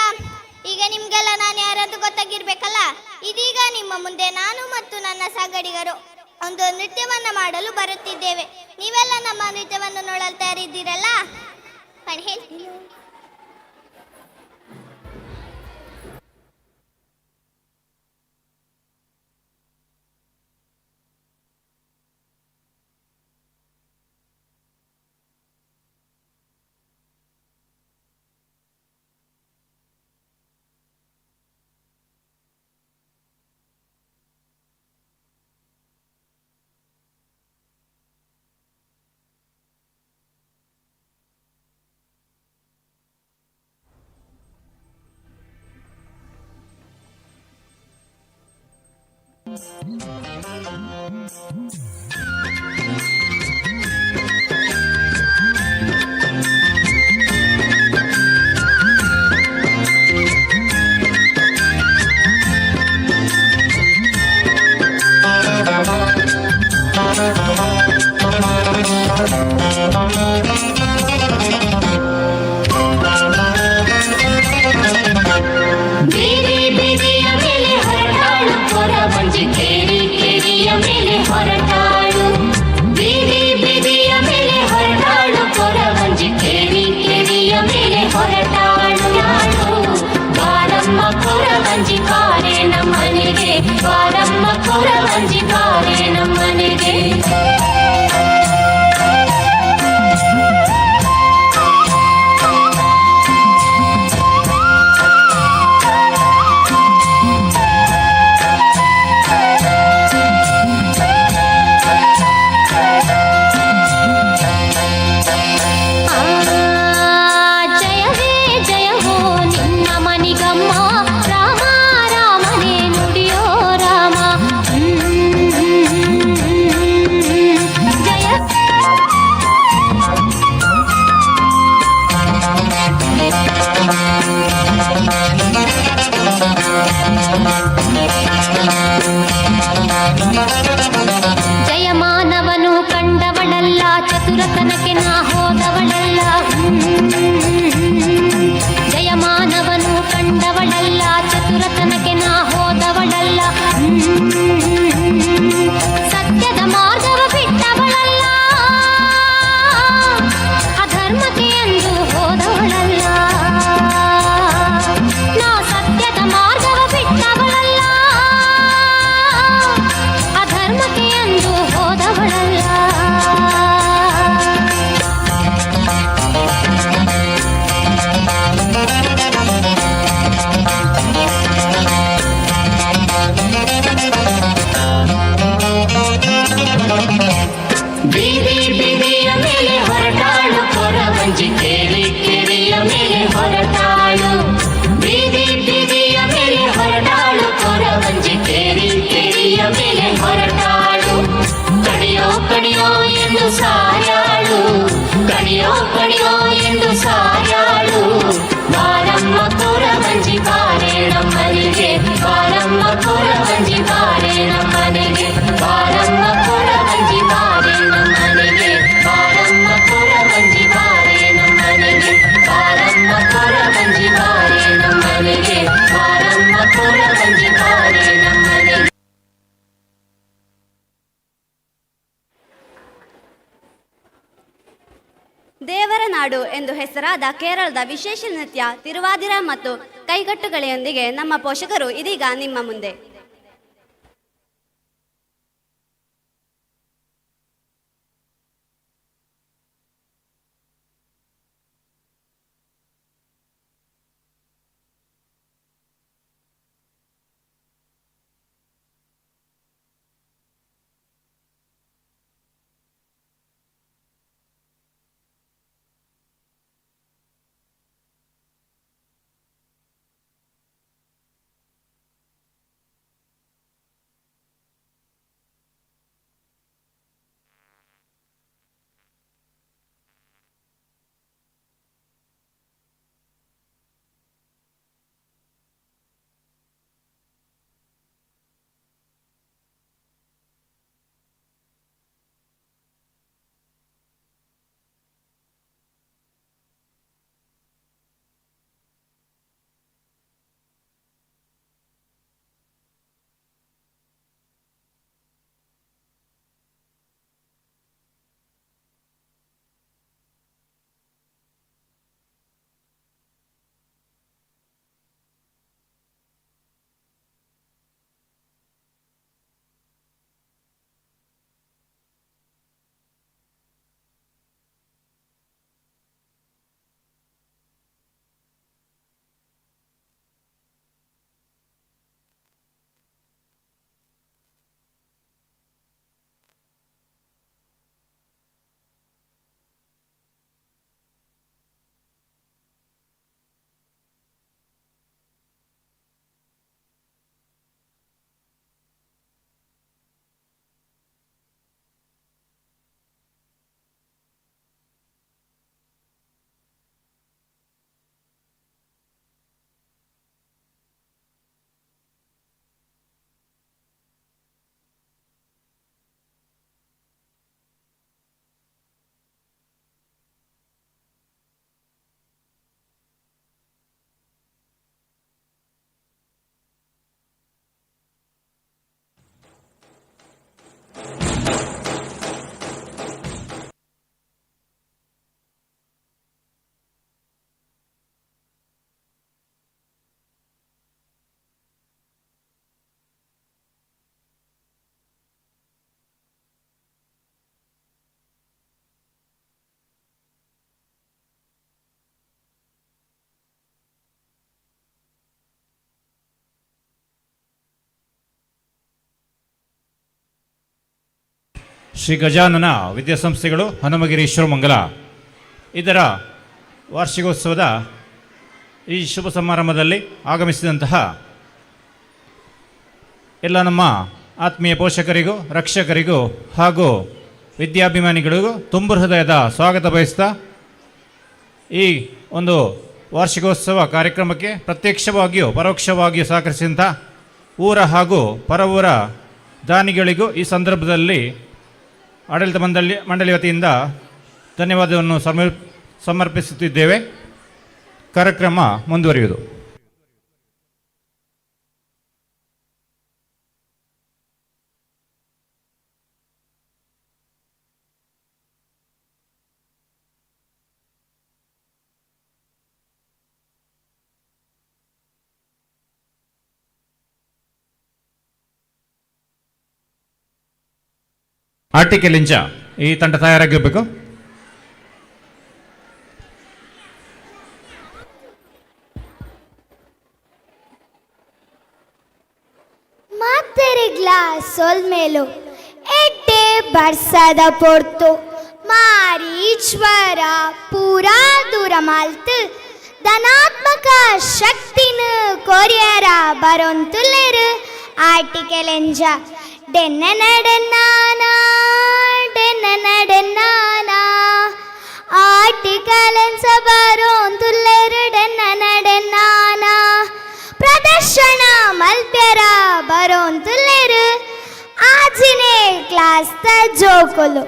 ಈಗ ನಿಮ್ಗೆಲ್ಲ ನಾನು ಯಾರಂತ ಗೊತ್ತಾಗಿರ್ಬೇಕಲ್ಲ. ಇದೀಗ ನಿಮ್ಮ ಮುಂದೆ ನಾನು ಮತ್ತು ನನ್ನ ಸಹಗಡಿಗರು ಒಂದು ನೃತ್ಯವನ್ನ ಮಾಡಲು ಬರುತ್ತಿದ್ದೇವೆ. ನೀವೆಲ್ಲ ನಮ್ಮ ನೃತ್ಯವನ್ನು ನೋಡಲು ತಯಾರಿದ್ದೀರಲ್ಲ? ಕಣಿ ಹೇಳ್ತೀನಿ. ಜಯಮಾನವನು ಕಂಡವಳಲ್ಲ, ಚತುರತನಕ್ಕೆ ನಾ ಹೋದವಳಲ್ಲ. ಜಯಮಾನವನು ಕಂಡವಳಲ್ಲ, ಚತುರತನಕ್ಕೆ ನಾ ಹೋದವಳಲ್ಲ. ಸತ್ಯದ ಮಾರ್ಗವ ಬಿಟ್ಟವಳಲ್ಲ, ಅಧರ್ಮಕ್ಕೆ ಎಂದು ಹೋದವಳಲ್ಲ. ನಾ ನಾಡು ಎಂದು ಹೆಸರಾದ ಕೇರಳದ ವಿಶೇಷ ನೃತ್ಯ ತಿರುವಾದಿರ ಮತ್ತು ಕೈಗಟ್ಟುಗಳೊಂದಿಗೆ ನಮ್ಮ ಪೋಷಕರು ಇದೀಗ ನಿಮ್ಮ ಮುಂದೆ. ಶ್ರೀ ಗಜಾನನ ವಿದ್ಯಾಸಂಸ್ಥೆಗಳು ಹನುಮಗಿರಿ ಶಿವಮೊಗ್ಗ ಇದರ ವಾರ್ಷಿಕೋತ್ಸವದ ಈ ಶುಭ ಸಮಾರಂಭದಲ್ಲಿ ಆಗಮಿಸಿದಂತಹ ಎಲ್ಲ ನಮ್ಮ ಆತ್ಮೀಯ ಪೋಷಕರಿಗೂ ರಕ್ಷಕರಿಗೂ ಹಾಗೂ ವಿದ್ಯಾಭಿಮಾನಿಗಳಿಗೂ ತುಂಬ ಹೃದಯದ ಸ್ವಾಗತ ಬಯಸ್ತಾ ಈ ಒಂದು ವಾರ್ಷಿಕೋತ್ಸವ ಕಾರ್ಯಕ್ರಮಕ್ಕೆ ಪ್ರತ್ಯಕ್ಷವಾಗಿಯೂ ಪರೋಕ್ಷವಾಗಿಯೂ ಸಹಕರಿಸಿದಂಥ ಊರ ಹಾಗೂ ಪರವೂರ ದಾನಿಗಳಿಗೂ ಈ ಸಂದರ್ಭದಲ್ಲಿ ಆಡಳಿತ ಮಂಡಳಿ ವತಿಯಿಂದ ಧನ್ಯವಾದವನ್ನು ಸಮರ್ಪಿಸುತ್ತಿದ್ದೇವೆ. ಕಾರ್ಯಕ್ರಮ ಮುಂದುವರಿಯುವುದು. ಆರ್ಟಿಕೆ ಲಿಂಚ ಈ ತಂಡ ತಯಾರಾಗಿರಬೇಕು. Mattere glasso al melo e barsada porto ಮಾರೀಶ್ವರ ಪೂರಾ ದೂರ ಮಾಲ್ತು ಧನಾತ್ಮಕ ಶಕ್ತಿನ ಕೊರಿಯರ ಬರೋಂತುಲ್ಲೆರು ಆರ್ಟಿಕೆಲೆಂಜ ಡೆನ್ನ ನಡನ್ನಾನ ಆರ್ಟಿಕಲೆನ್ಸ ಬರೋಂತುಲ್ಲೆರು ಡೆನ್ನ ನಡನ್ನಾನ ಪ್ರದರ್ಶನ ಮಲ್ಪ್ಯರ ಬರೋಂತುಲ್ಲೆರು ಆಜಿನೇ ಕ್ಲಾಸ್ ತ ಜೋಕೊಲು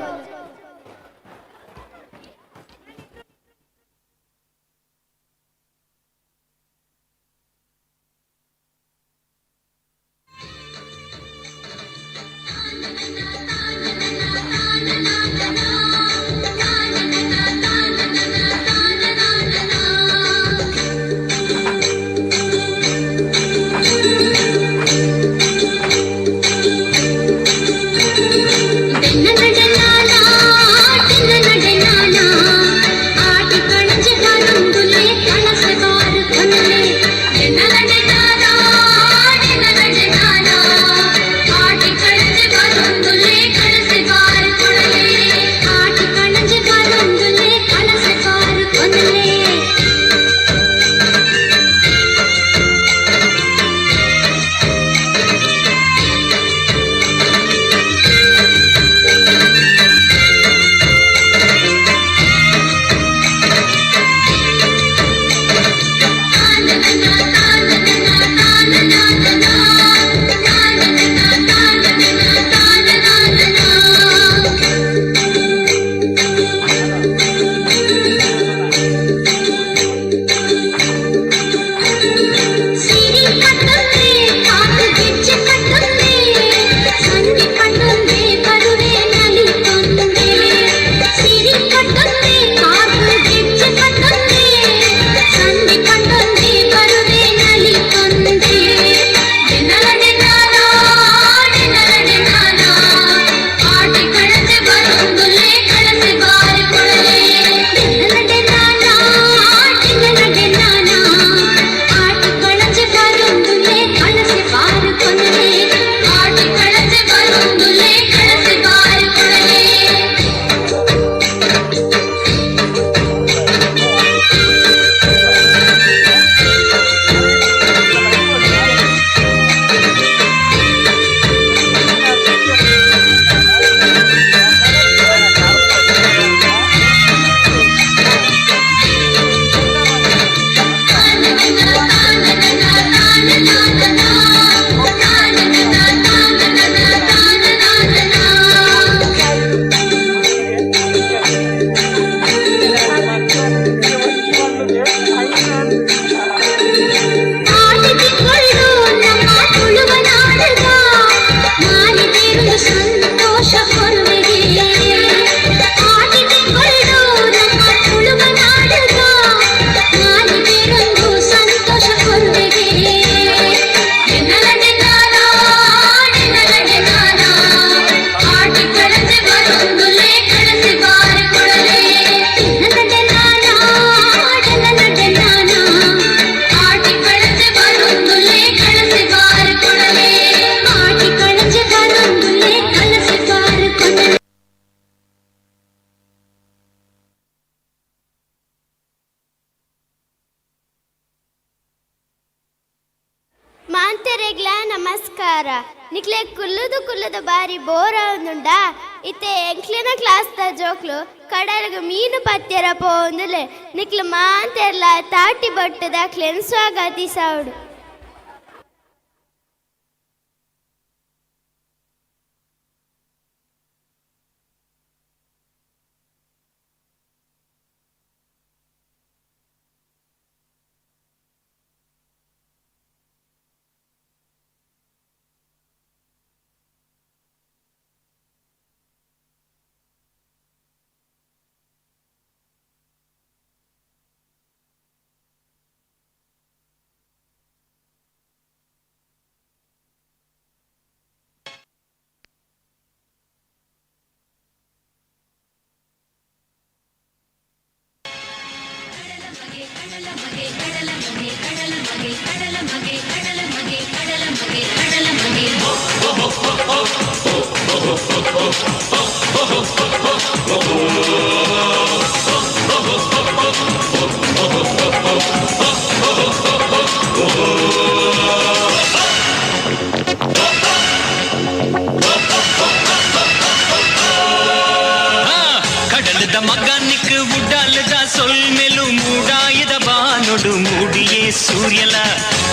ಮನೆಗ್ಲ ನಮಸ್ಕಾರ. ನಿಕ್ಲೆ ಕುಲ್ಲುದು ಬಾರಿ ಬೋರ್ ಆವೊಂದುಂಡ ಇತ್ತೆ ಎಂಕ್ಲಿನ ಕ್ಲಾಸ್ ದ ಜೋಕ್ಲು ಕಡಲ್ಗ ಮೀನು ಪತ್ಯರ ಪೋಂದುಲೆ ನಿಕ್ಲು ಮಾಂತೆರ್ಲ ತಾಟಿ ಬಟ್ಟದ ಕ್ಲೆನ್ಸ್ವಾಗತಿ ಸಾವುಡು. கடலுத மகானிக்கு உடாலுத சொல் மேலும் மூடாயுத பானொடு மூடியே சூரியல.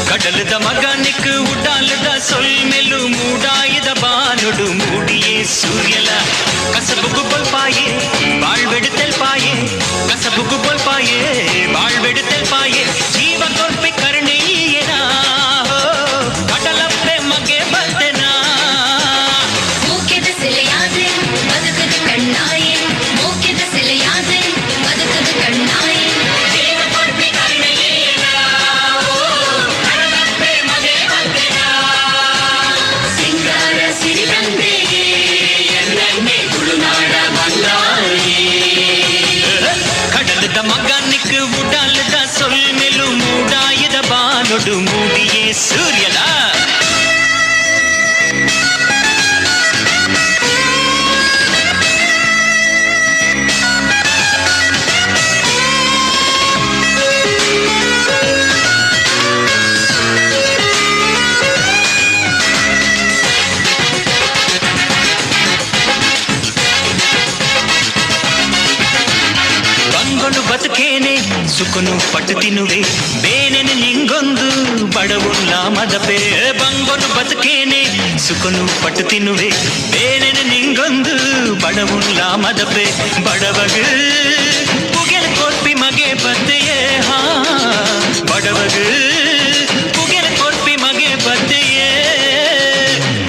கடலுத மகானிக்கு உடாலுத சொல் மேலும் மூடாயுத பானொடு மூடியே சூரியல. கசபுக்கு போல் பாயே வாழ்வெடுத்தல் பாயே, கசபுக்கு போல் பாயே வாழ்வெடுத்தல் பாயே. ஜீவ கொற்பை கருணையேனா கடலப்பே மகே பத்தனா மூக்கித சிலையாது பதுக்குது கண்ணாயே, மூக்கித சிலையாது பதுக்குது கண்ணாயே. ஜீவ கொற்பை கருணையேனா கடலப்பே மகே பத்தனா சிங்கார சிறி தந்தையே என்னை துளுநாட வந்தாயே. கடலுத மகானிக்கு உடாலுத சொல் மேலும் மூடாயுத பானொடு மூடியே சூரியலா. ಬಂಗೊನು ಬದುಕೇನೆ ಸುಖನು ಪಟ್ಟು ತಿನ್ನುವೆ ಬೇನೆನೆ ನಿಂಗೊಂದು ಬಡವುಲ್ಲ ಮದಪೆ. ಬಂಗೊನು ಬದುಕೇನೆ ಸುಖನು ಪಟ್ಟು ತಿನ್ನುವೆ ಬೇನೆನೆ ನಿಂಗೊಂದು ಬಡವುಲ್ಲ ಮದಪೆ. ಬಡವಗು ಪುಗೆಲ್ ಕೊರ್ಪಿ ಮಗೆ ಬದ್ದೆಯೇ ಹಾ ಬಡವಗು ಪುಗೆಲ್ ಕೊರ್ಪಿ ಮಗೆ ಬದ್ದೆಯೇ.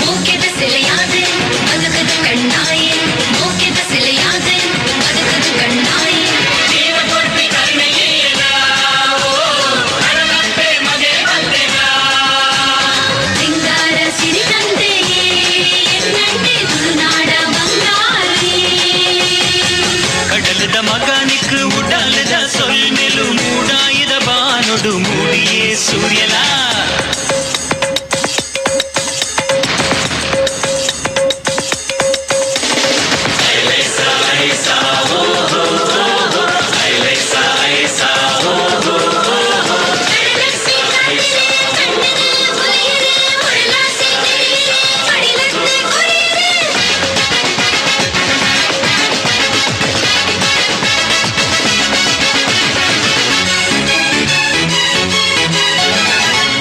மூக்கித சிலையாது பதுக்குது கண்ணாயே, மூக்கித சிலையாது பதுக்குது கண்ணாயே. ಜೀವ ಕೊರ್ಪಿ ಕರುಣೆಯೇನಾ கடலப்பே மகே பத்தனா சிங்கார சிறி தந்தையே என்னை துளுநாட வந்தாயே. கடலுத மகானிக்கு உடாலுத சொல் மேலும் மூடாயுத பானொடு மூடியே சூரியலா.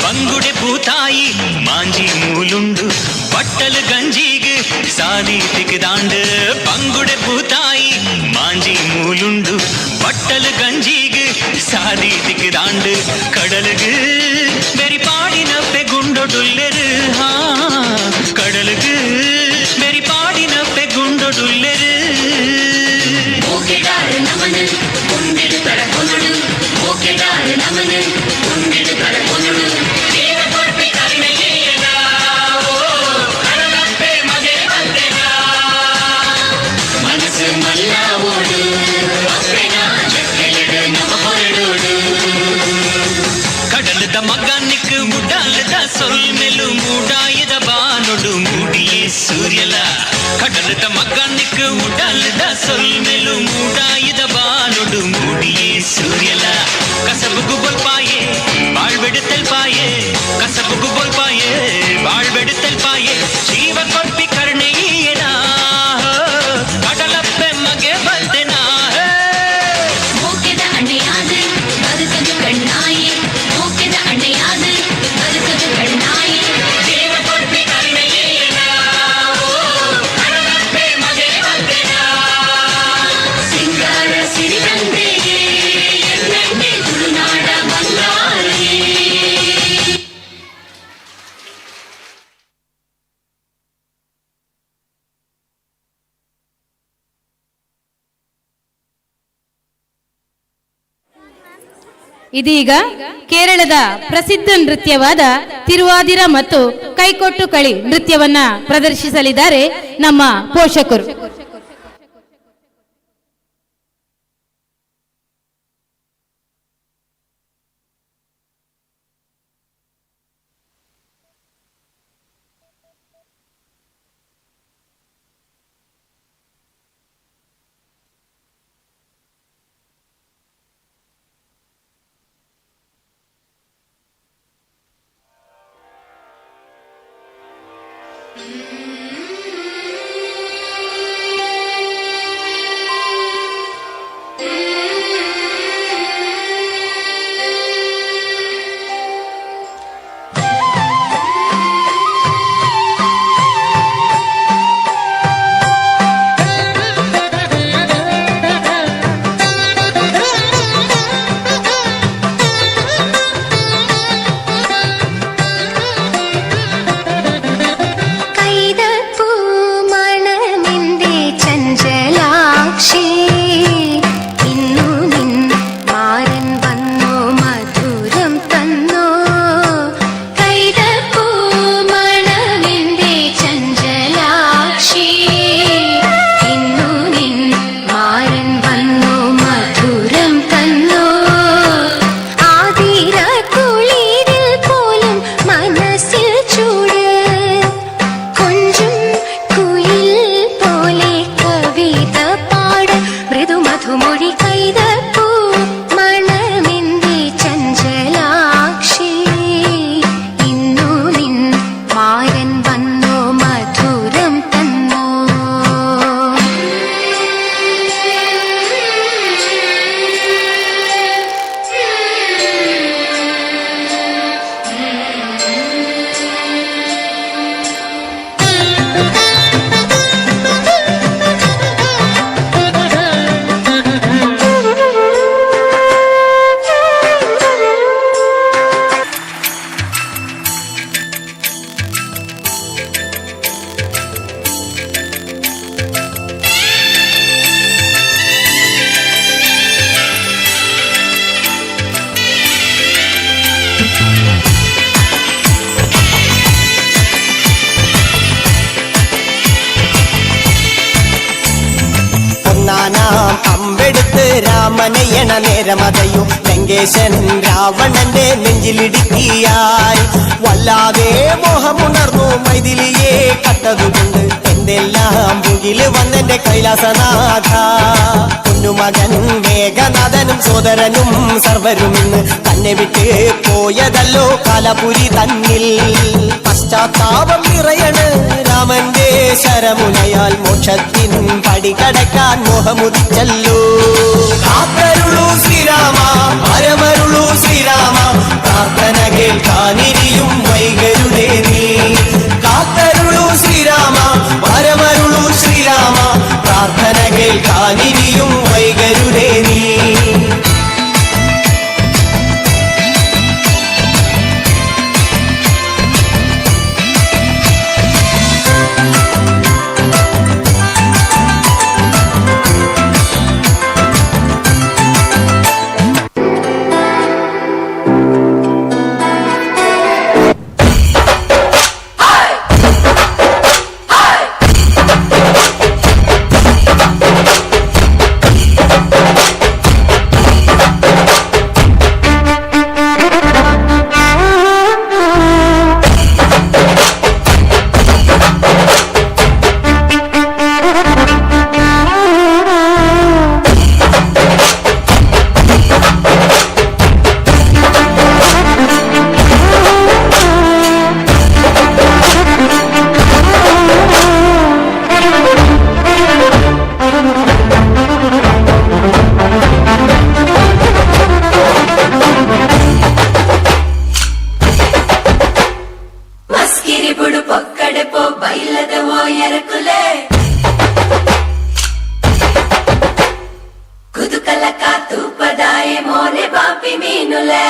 ಬಂಗುಡೆ ಭೂತಾಯಿ ಮಾಂಜಿ ಮೂಲುಂಡು ಬಟ್ಟಲು ಗಂಜಿಗೆ ಸಾದಿ ತಿಕ್ಕಿದಾಂಡು. ಬಂಗುಡೆ ಭೂತಾಯಿ ಮಾಂಜಿ ಮೂಲುಂಡು ಬಟ್ಟಲು ಗಂಜಿಗೆ ಸಾದಿ ತಿಕ್ಕಿದಾಂಡು. கடலுக்கு வெறி பாடின பெகுண்டொடுல்லரு ஹா கடலுக்கு வெறி பாடின பெகுண்டொடுல்லரு. மூக்கிடாரு நமனு உண்டிடு தர கொனுடு, மூக்கிடாரு நமனு உண்டிடு தர கொனுடு. ಜೀವ ಕೊರ್ಪಿ ಕರುಣೆಯೇನಾ கடலப்பே மகே பத்தனா மனசு மல்லாவோடு அப்பேனா ஜக்கலிடு நம பொருளோடு. கடலுத மகானிக்கு உடாலுத சொல் மேலும் மூடாயுத பானொடு மூடியே சூரியல. கடலுத மகானிக்கு உடாலுத சொல் மேலும் மூடாயுத பானொடு மூடியே சூரியல. கசபுக்கு போல் பாயே வாழ்வெடுத்தல் பாயே, கசபுக்கு போல் பாயே പെടുത്തൽ പായേ ജീവ കൊൽപ്പി കരുണീയനാ കടലപ്പെ മകെ ബൽദനാ ಮೂಕೆದ ಅಣ್ಣೆಯಾದ ಬದುಕದು ಕಣ್ಣಾಯಿ ಮೂಕೆದ ಅಣ್ಣೆಯಾದ ಬದುಕದು ಕಣ್ಣಾಯಿ ಜೀವ ಕೊಟ್ಟಿ ಕರುಣೆಯೇನಾ ಕಡಲಪ್ಪೆ ಮಗೆ ಬಲ್ದೆನಾ ಸಿಂಗಾರ ಸಿರಿಗಂಧೆಗೆ ಎಣ್ಣೆ ತುಳುನಾಡ ಬಂಗಾರೇ. ಇದೀಗ ಕೇರಳದ ಪ್ರಸಿದ್ಧ ನೃತ್ಯವಾದ ತಿರುವಾದಿರ ಮತ್ತು ಕೈಕೊಟ್ಟು ಕಳಿ ನೃತ್ಯವನ್ನ ಪ್ರದರ್ಶಿಸಲಿದ್ದಾರೆ ನಮ್ಮ ಪೋಷಕರು. അമ്പെടുത്ത് രാമനയണ നേരമതയും ലങ്കേശൻ രാവണന്റെ നെഞ്ചിലിടുക്കിയായി വല്ലാതെ മോഹമുണർന്നു മൈഥിലിയെ കണ്ടതുകൊണ്ട് എന്തെല്ലാം മുകില് വന്നെന്റെ കൈലാസനാഥ പൊന്നുമകൻ മേഘനാഥനും സോദരനും സർവരും ഇന്ന് തന്നെ വിട്ട് പോയതല്ലോ കാലപുരി തന്നിൽ പശ്ചാത്താപം നിറയണ് രാമന്റെ ശരമുനയാൽ മോക്ഷത്തിൻ പടികടക്കാൻ മോഹമുദിച്ചല്ലോ കാത്തരുളൂ ശ്രീരാമ പരമരുളൂ ശ്രീരാമ പ്രാർത്ഥന കേൾക്കാനിരിയും വൈകരുടെ നീ കാത്തരുളൂ ശ്രീരാമ പരമരുളൂ ശ്രീരാമ പ്രാർത്ഥന കേൾക്കാനിരിയും വൈകരുടെ നീ పో బయలదవో ఎరకులే కుదుకలక తూపదాయే మోనే బాపి మీనులే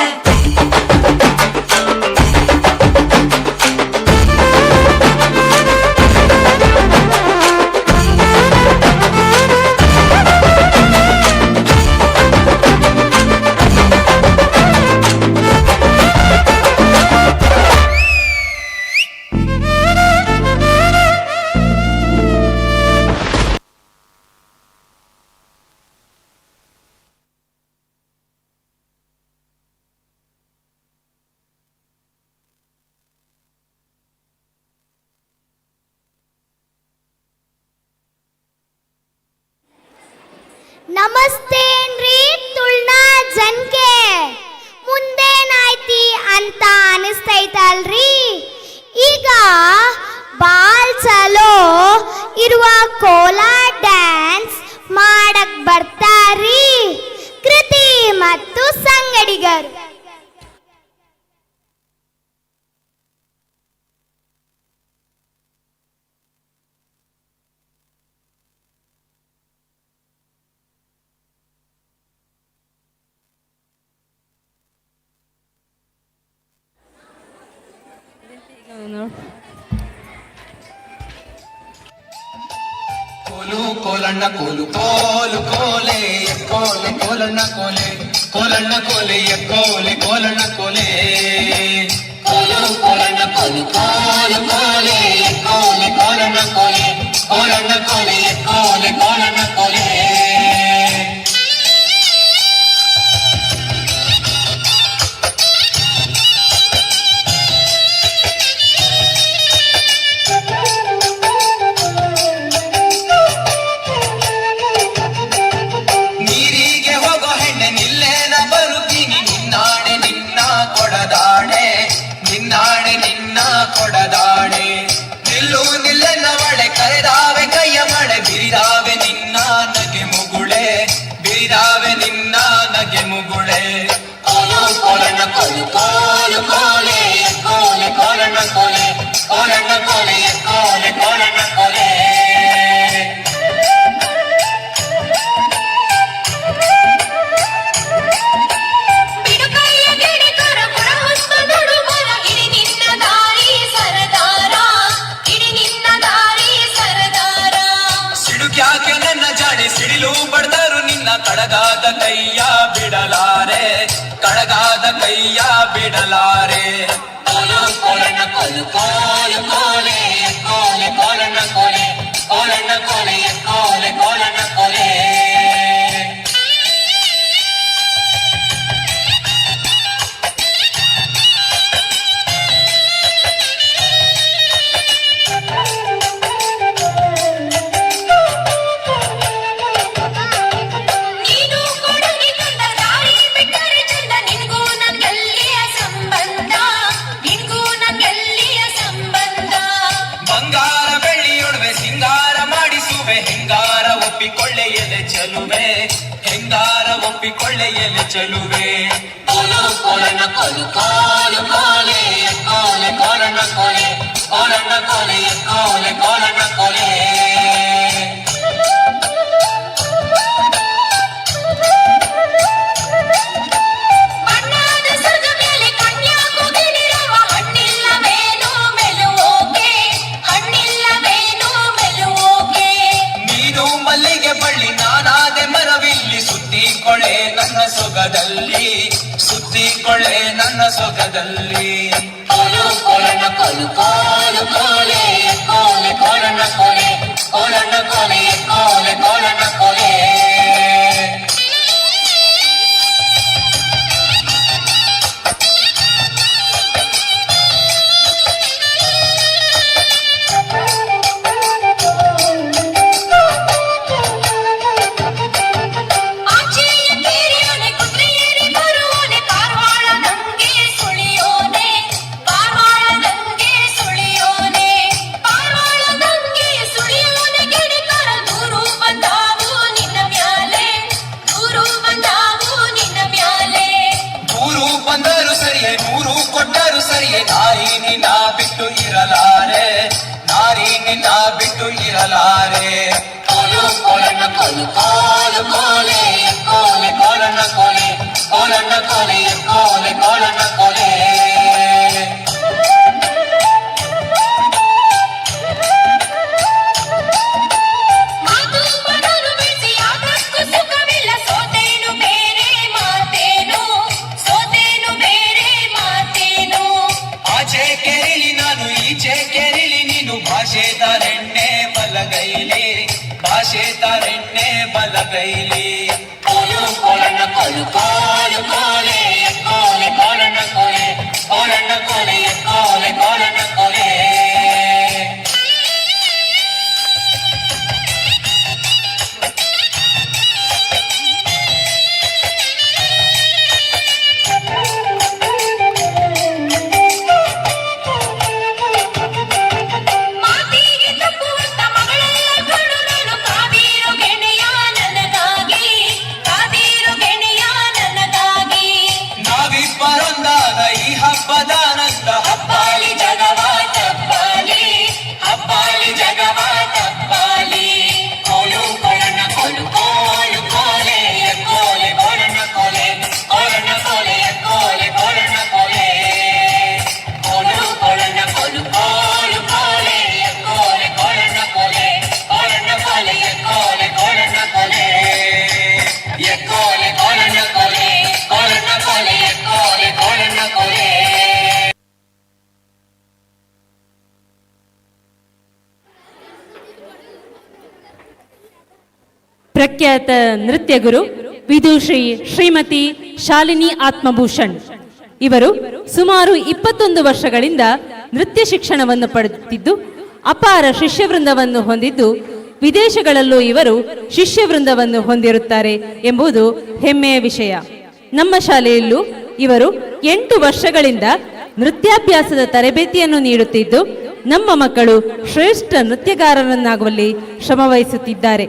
ನಮಸ್ತೇನ್ರಿ ತುಳ್ನಾ ಜನ್ಗೆ ಮುಂದೇನಾಯ್ತಿ ಅಂತ ಅನಿಸ್ತೈತಲ್ರಿ. ಈಗ ಬಾಲ್ ಚಲೋ ಇರುವ ಕೋಲಾಟ ಡ್ಯಾನ್ಸ್ ಮಾಡಕ್ ಬರ್ತಾರ್ರಿ ಕೃತಿ ಮತ್ತು ಸಂಗಡಿಗರು. ಕೋಲು ಕೋಲಣ್ಣ ಕೋಲು ಕೋಲು ಕೋಲೆ ಕೋಲೆ ಕೋಲಣ್ಣ ಕೋಲೆ ಕೋಲಣ್ಣ ಕೋಲೆ ಕೋಲೆ ಕೋಲಣ್ಣ ಕೋಲೆ ಕೋಲು ಕೋಲಣ್ಣ ಕೋಲು ಕೋಲು ಕೋಲೆ ಕೋಲೆ ಕೋಲಣ್ಣ ಕೋಲೆ ಕೋಲಣ್ಣ ಕೋಲೆ ಕೋಲೆ ಕೋಲಣ್ಣ ಕೋಲೆ ಕೊಡದಾಡೆ ನಿಲ್ಲು ನಿಲ್ಲನವಳೆ ಕರೆದಾವೆ ಕೈಯ ಮಳೆ ಬಿರಿದಾವೆ ನಿನ್ನ ನಗೆ ಮುಗುಳೆ ಬಿರಿದಾವೆ ನಿನ್ನ ನಗೆ ಮುಗುಳೆ ಕೋಲು ಕೋಲಣ್ಣ ಕೋಲು ಕೋಲು ಕೋಲೆ ಕೋಲೆ ಕೋಲಣ್ಣ ಕೋಲೆ ಕೋಲಣ್ಣ ಕೋಲೆ ಕೋಲೆ ಕೋಲಣ್ಣ ಕೋಲೆ ಸಿಡಿಲು ಬಡ್ದರು ನಿನ್ನ ಕಡಗಾದ ಕೈಯ ಬಿಡಲಾರೆ ಕಡಗಾದ ಕೈಯ ಬಿಡಲಾರೆ ಕೋಲು ಕೋಲಣ್ಣ ಕೋಲು ಕೋಲು ಕೋಲೆ ಕೋಲೆ ಕೋಲಣ್ಣ ಕೋಲೆ ಕೋಲಣ್ಣ ಕೋಲೆ ಕೋಲೆ ಕೋಲಣ್ಣ ಕೋಲೆ ಒಪ್ಪಿಕೊಳ್ಳೆಯಲೆ ಚಲುವೆ ಹೆಂಗಾರ ಒಪ್ಪಿಕೊಳ್ಳೆಯಲೆ ಚಲುವೆ ಕೋಲು ಕೋಲಣ್ಣ ಕೋಲು ಕೋಲು ಕೋಲೆ ಕೋಲೆ ಕೋಲಣ್ಣ ಕೋಲೆ ಕೋಲಣ್ಣ ಕೋಲೆ ಕೋಲೆ ಕೋಲಣ್ಣ ಕೋಲೆ ಸುತ್ತಿಕೊಳ್ಳೆ ನನ್ನ ಸೊಗದಲ್ಲಿ ಸುತ್ತಿಕೊಳ್ಳೆ ನನ್ನ ಸೊಗದಲ್ಲಿ ಕೋಲು ಕೋಲಣ್ಣ ಕೋಲು ಕೋಲು ಕೋಲೆ ಕೋಲೆ ಕೋಲಣ್ಣ ಕೋಲೆ ಕೋಲಣ್ಣ ಕೋಲೆ ಕೋಲೆ ಕೋಲಣ್ಣ ಕೋಲೆ ನಿನ್ನ ಬಿಟ್ಟು ಇರಲಾರೆ ಕೋಲು ಕೋಲಣ್ಣ ಕೋಲು ಕೋಲು ಕೋಲೆ ಕೋಲೆ ಕೋಲಣ್ಣ ಕೋಲೆ ಕೋಲಣ್ಣ ಕೋಲೆ ಕೋಲೆ ಕೋಲಣ್ಣ ಕೋಲೆ ಭಾಷೆ ತಾರೆಣ್ಣೆ ಬಲಗೈಲಿ ಭಾಷೆ ತಾರೆಣ್ಣೆ ಬಲಗೈಲಿ ಕೋಲು ಕೋಲಣ್ಣ ಕೋಲು ಕೋಲು ಕೋಲೆ ಕೋಲೆ ಕೋಲಣ್ಣ ಕೋಲೆ ಕೋಲಣ್ಣ ಕೋಲೆ ಕೋಲೆ ಕೋಲಣ್ಣ ಕೋಲೆ ಹಬ್ಬದಾನಂದ ಹಬ್ಬಾಲಿ ಜಗವ ತಪ್ಪಾಲಿ ಹಬ್ಬಾಲಿ ಜಗವ ತಪ್ಪಾಲಿ ಕೋಲು ಕೋಲಣ್ಣ ಕೋಲು ಕೋಲು ಕೋಲೆ ಕೋಲೆ ಕೋಲಣ್ಣ ಕೋಲೆ ಕೋಲಣ್ಣ ಕೋಲೆ ಕೋಲೆ ಕೋಲಣ್ಣ ಕೋಲೆ ಕೋಲು ಕೋಲಣ್ಣ ಕೋಲು ಕೋಲು ಕೋಲೆ ಕೋಲೆ ಕೋಲಣ್ಣ ಕೋಲೆ ಕೋಲಣ್ಣ ಕೋಲೆ ಕೋಲೆ ಕೋಲಣ್ಣ ಕೋಲೆ ಕೋಲೆ ಕೋಲಣ್ಣ ಕೋಲೆ ಕೋಲಣ್ಣ ಕೋಲೆ ಕೋಲೆ ಕೋಲಣ್ಣ ಕೋಲೆ ಪ್ರಖ್ಯಾತ ನೃತ್ಯ ಗುರು ವಿದುಶ್ರೀ ಶ್ರೀಮತಿ ಶಾಲಿನಿ ಆತ್ಮಭೂಷಣ್ ಇವರು ಸುಮಾರು 21 ವರ್ಷಗಳಿಂದ ನೃತ್ಯ ಶಿಕ್ಷಣವನ್ನು ಪಡೆದಿದ್ದು ಅಪಾರ ಶಿಷ್ಯವೃಂದವನ್ನು ಹೊಂದಿದ್ದು ವಿದೇಶಗಳಲ್ಲೂ ಇವರು ಶಿಷ್ಯವೃಂದವನ್ನು ಹೊಂದಿರುತ್ತಾರೆ ಎಂಬುದು ಹೆಮ್ಮೆಯ ವಿಷಯ. ನಮ್ಮ ಶಾಲೆಯಲ್ಲೂ ಇವರು 8 ವರ್ಷಗಳಿಂದ ನೃತ್ಯಾಭ್ಯಾಸದ ತರಬೇತಿಯನ್ನು ನೀಡುತ್ತಿದ್ದು ನಮ್ಮ ಮಕ್ಕಳು ಶ್ರೇಷ್ಠ ನೃತ್ಯಗಾರರನ್ನಾಗುವಲ್ಲಿ ಶ್ರಮವಹಿಸುತ್ತಿದ್ದಾರೆ.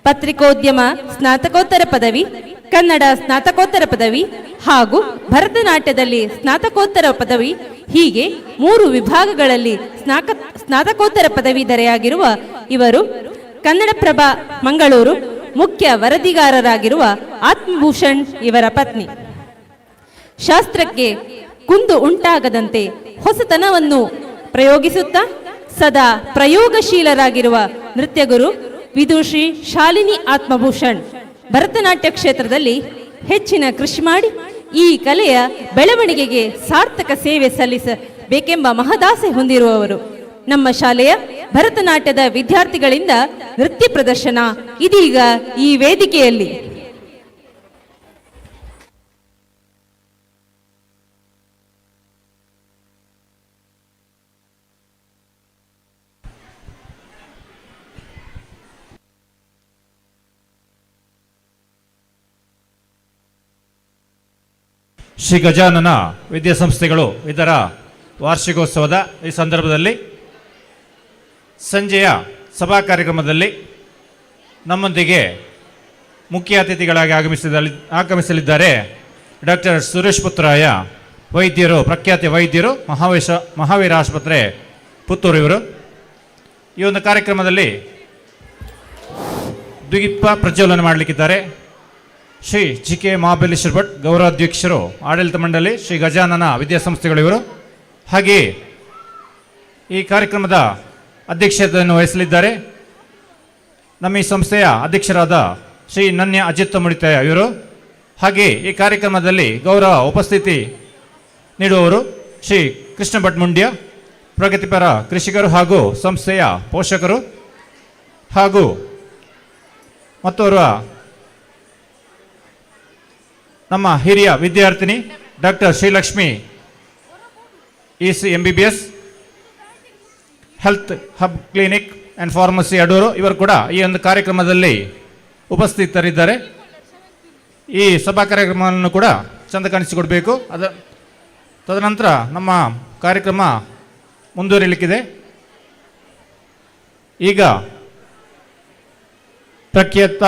ಪತ್ರಿಕೋದ್ಯಮ ಸ್ನಾತಕೋತ್ತರ ಪದವಿ, ಕನ್ನಡ ಸ್ನಾತಕೋತ್ತರ ಪದವಿ ಹಾಗೂ ಭರತನಾಟ್ಯದಲ್ಲಿ ಸ್ನಾತಕೋತ್ತರ ಪದವಿ ಹೀಗೆ 3 ವಿಭಾಗಗಳಲ್ಲಿ ಸ್ನಾತಕೋತ್ತರ ಪದವೀಧರೆಯಾಗಿರುವ ಇವರು ಕನ್ನಡಪ್ರಭ ಮಂಗಳೂರು ಮುಖ್ಯ ವರದಿಗಾರರಾಗಿರುವ ಆತ್ಮಭೂಷಣ್ ಇವರ ಪತ್ನಿ. ಶಾಸ್ತ್ರಕ್ಕೆ ಕುಂದು ಉಂಟಾಗದಂತೆ ಹೊಸತನವನ್ನು ಪ್ರಯೋಗಿಸುತ್ತಾ ಸದಾ ಪ್ರಯೋಗಶೀಲರಾಗಿರುವ ನೃತ್ಯಗುರು ವಿದುಶ್ರೀ ಶಾಲಿನಿ ಆತ್ಮಭೂಷಣ್ ಭರತನಾಟ್ಯ ಕ್ಷೇತ್ರದಲ್ಲಿ ಹೆಚ್ಚಿನ ಕೃಷಿ ಮಾಡಿ ಈ ಕಲೆಯ ಬೆಳವಣಿಗೆಗೆ ಸಾರ್ಥಕ ಸೇವೆ ಸಲ್ಲಿಸಬೇಕೆಂಬ ಮಹದಾಸೆ ಹೊಂದಿರುವವರು. ನಮ್ಮ ಶಾಲೆಯ ಭರತನಾಟ್ಯದ ವಿದ್ಯಾರ್ಥಿಗಳಿಂದ ನೃತ್ಯ ಪ್ರದರ್ಶನ ಇದೀಗ ಈ ವೇದಿಕೆಯಲ್ಲಿ. ಶ್ರೀ ಗಜಾನನ ವಿದ್ಯಾಸಂಸ್ಥೆಗಳು ಇದರ ವಾರ್ಷಿಕೋತ್ಸವದ ಈ ಸಂದರ್ಭದಲ್ಲಿ ಸಂಜೆಯ ಸಭಾ ಕಾರ್ಯಕ್ರಮದಲ್ಲಿ ನಮ್ಮೊಂದಿಗೆ ಮುಖ್ಯ ಅತಿಥಿಗಳಾಗಿ ಆಗಮಿಸಲಿದ್ದಾರೆ ಡಾಕ್ಟರ್ ಸುರೇಶ್ ಪುತ್ರರಾಯ ವೈದ್ಯರು, ಪ್ರಖ್ಯಾತ ವೈದ್ಯರು, ಮಹಾವೀರ ಆಸ್ಪತ್ರೆ ಪುತ್ತೂರು ಇವರು. ಈ ಒಂದು ಕಾರ್ಯಕ್ರಮದಲ್ಲಿ ದ್ವೀಪ ಪ್ರಜ್ವಲನ ಮಾಡಲಿಕ್ಕಿದ್ದಾರೆ ಶ್ರೀ ಜಿ ಕೆ ಮಹಾಬಲೇಶ್ವರ ಭಟ್ ಗೌರವಾಧ್ಯಕ್ಷರು, ಆಡಳಿತ ಮಂಡಳಿ ಶ್ರೀ ಗಜಾನನ ವಿದ್ಯಾಸಂಸ್ಥೆಗಳು ಇವರು. ಹಾಗೆಯೇ ಈ ಕಾರ್ಯಕ್ರಮದ ಅಧ್ಯಕ್ಷತೆಯನ್ನು ವಹಿಸಲಿದ್ದಾರೆ ನಮ್ಮ ಈ ಸಂಸ್ಥೆಯ ಅಧ್ಯಕ್ಷರಾದ ಶ್ರೀ ನನ್ಯ ಅಜಿತ್ ಮುಡಿತಾಯ ಇವರು. ಹಾಗೆ ಈ ಕಾರ್ಯಕ್ರಮದಲ್ಲಿ ಗೌರವ ಉಪಸ್ಥಿತಿ ನೀಡುವವರು ಶ್ರೀ ಕೃಷ್ಣ ಭಟ್ ಮುಂಡ್ಯ, ಪ್ರಗತಿಪರ ಕೃಷಿಕರು ಹಾಗೂ ಸಂಸ್ಥೆಯ ಪೋಷಕರು, ಹಾಗೂ ಮತ್ತೋರ್ವ ನಮ್ಮ ಹಿರಿಯ ವಿದ್ಯಾರ್ಥಿನಿ doctor Srilakshmi EC MBBS health hub clinic and pharmacy Adoor ಇವರು ಕೂಡ ಈ ಒಂದು ಕಾರ್ಯಕ್ರಮದಲ್ಲಿ ಉಪಸ್ಥಿತರಿದ್ದಾರೆ. ಈ ಸಭಾ ಕಾರ್ಯಕ್ರಮವನ್ನು ಕೂಡ ಚಂದ ಕಾಣಿಸಿಕೊಡಬೇಕು. ತದನಂತರ ನಮ್ಮ ಕಾರ್ಯಕ್ರಮ ಮುಂದುವರಿಯಲಿಕ್ಕಿದೆ. ಈಗ ಪ್ರಖ್ಯಾತ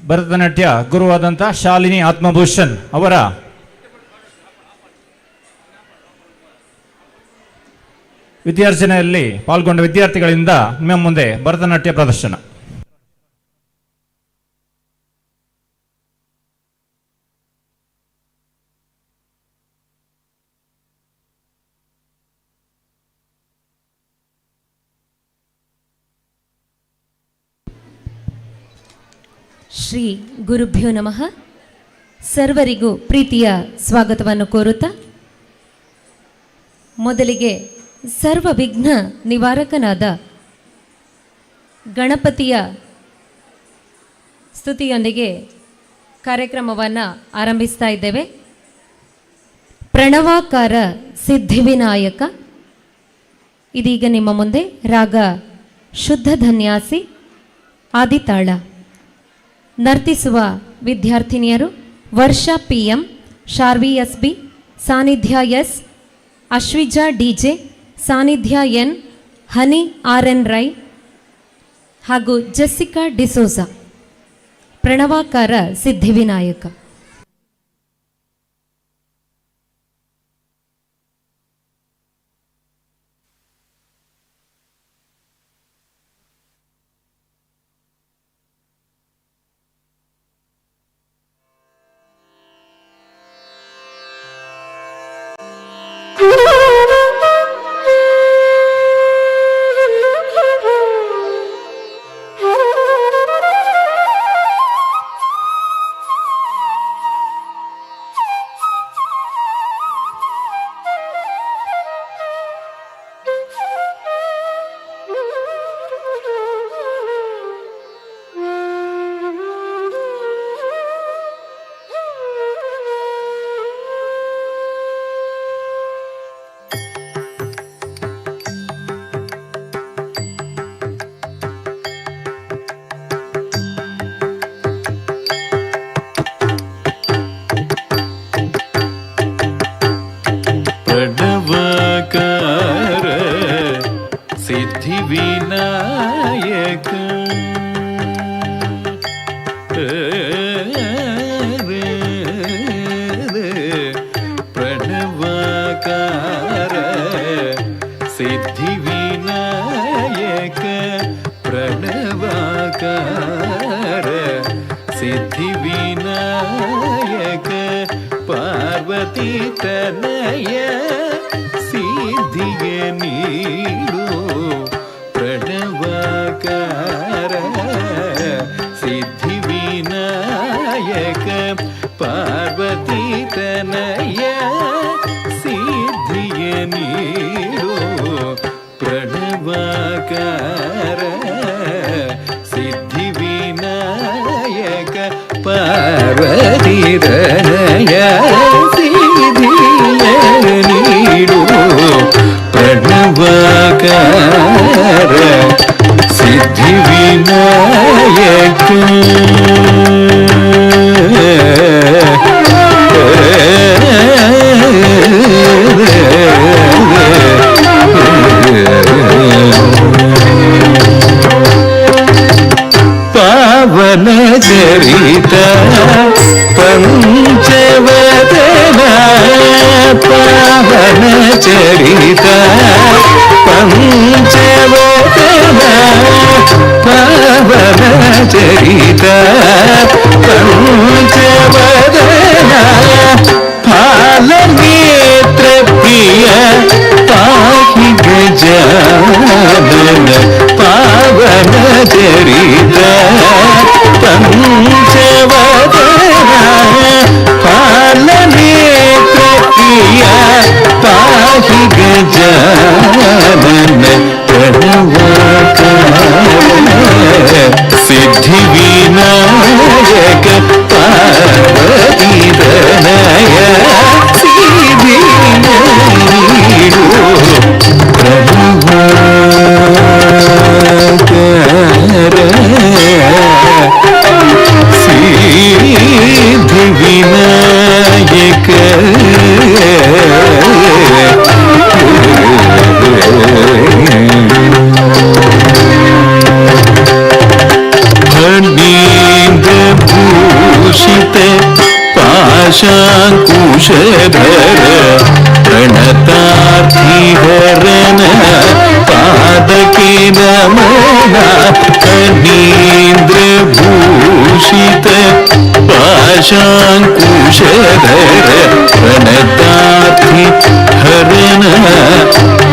ಭರತನಾಟ್ಯ ಗುರುವಾದಂಥ ಶಾಲಿನಿ ಆತ್ಮಭೂಷಣ್ ಅವರ ವಿದ್ಯಾರ್ಜನೆಯಲ್ಲಿ ಪಾಲ್ಗೊಂಡ ವಿದ್ಯಾರ್ಥಿಗಳಿಂದ ನಿಮ್ಮ ಮುಂದೆ ಭರತನಾಟ್ಯ ಪ್ರದರ್ಶನ. ಶ್ರೀ ಗುರುಭ್ಯೋ ನಮಃ. ಸರ್ವರಿಗೂ ಪ್ರೀತಿಯ ಸ್ವಾಗತವನ್ನು ಕೋರುತ್ತಾ, ಮೊದಲಿಗೆ ಸರ್ವ ವಿಘ್ನ ನಿವಾರಕನಾದ ಗಣಪತಿಯ ಸ್ತುತಿಯೊಂದಿಗೆ ಕಾರ್ಯಕ್ರಮವನ್ನು ಆರಂಭಿಸ್ತಾ ಇದ್ದೇವೆ. ಪ್ರಣವಾಕಾರ ಸಿದ್ಧಿವಿನಾಯಕ. ಇದೀಗ ನಿಮ್ಮ ಮುಂದೆ ರಾಗ ಶುದ್ಧ ಧನ್ಯಾಸಿ ಆದಿತಾಳ. ನರ್ತಿಸುವ ವಿದ್ಯಾರ್ಥಿನಿಯರು ವರ್ಷಾ PM, ಶಾರ್ವಿ SB, ಸಾನಿಧ್ಯ S, ಅಶ್ವಿಜಾ DJ, ಸಾನಿಧ್ಯ N, ಹನಿ RN ರೈ ಹಾಗೂ ಜೆಸ್ಸಿಕಾ ಡಿಸೋಜಾ. ಪ್ರಣವಾಕಾರ ಸಿದ್ಧಿವಿನಾಯಕ. ಪಾಲನೇತ್ರ ಪ್ರಿಯ ಪಾಹಿ ಗಜಾನನ ಪಾಶಾಂಕುಶಧರ ಪ್ರಣತಾರ್ಥಿಹರನ ಪಾದಕ್ಕೆ ನಮನ ಕನೀಂದ್ರ ಭೂಷಿತ ಪಾಶಾಂಕುಶಧರ ಪ್ರಣತಾರ್ಥಿ ಹರನ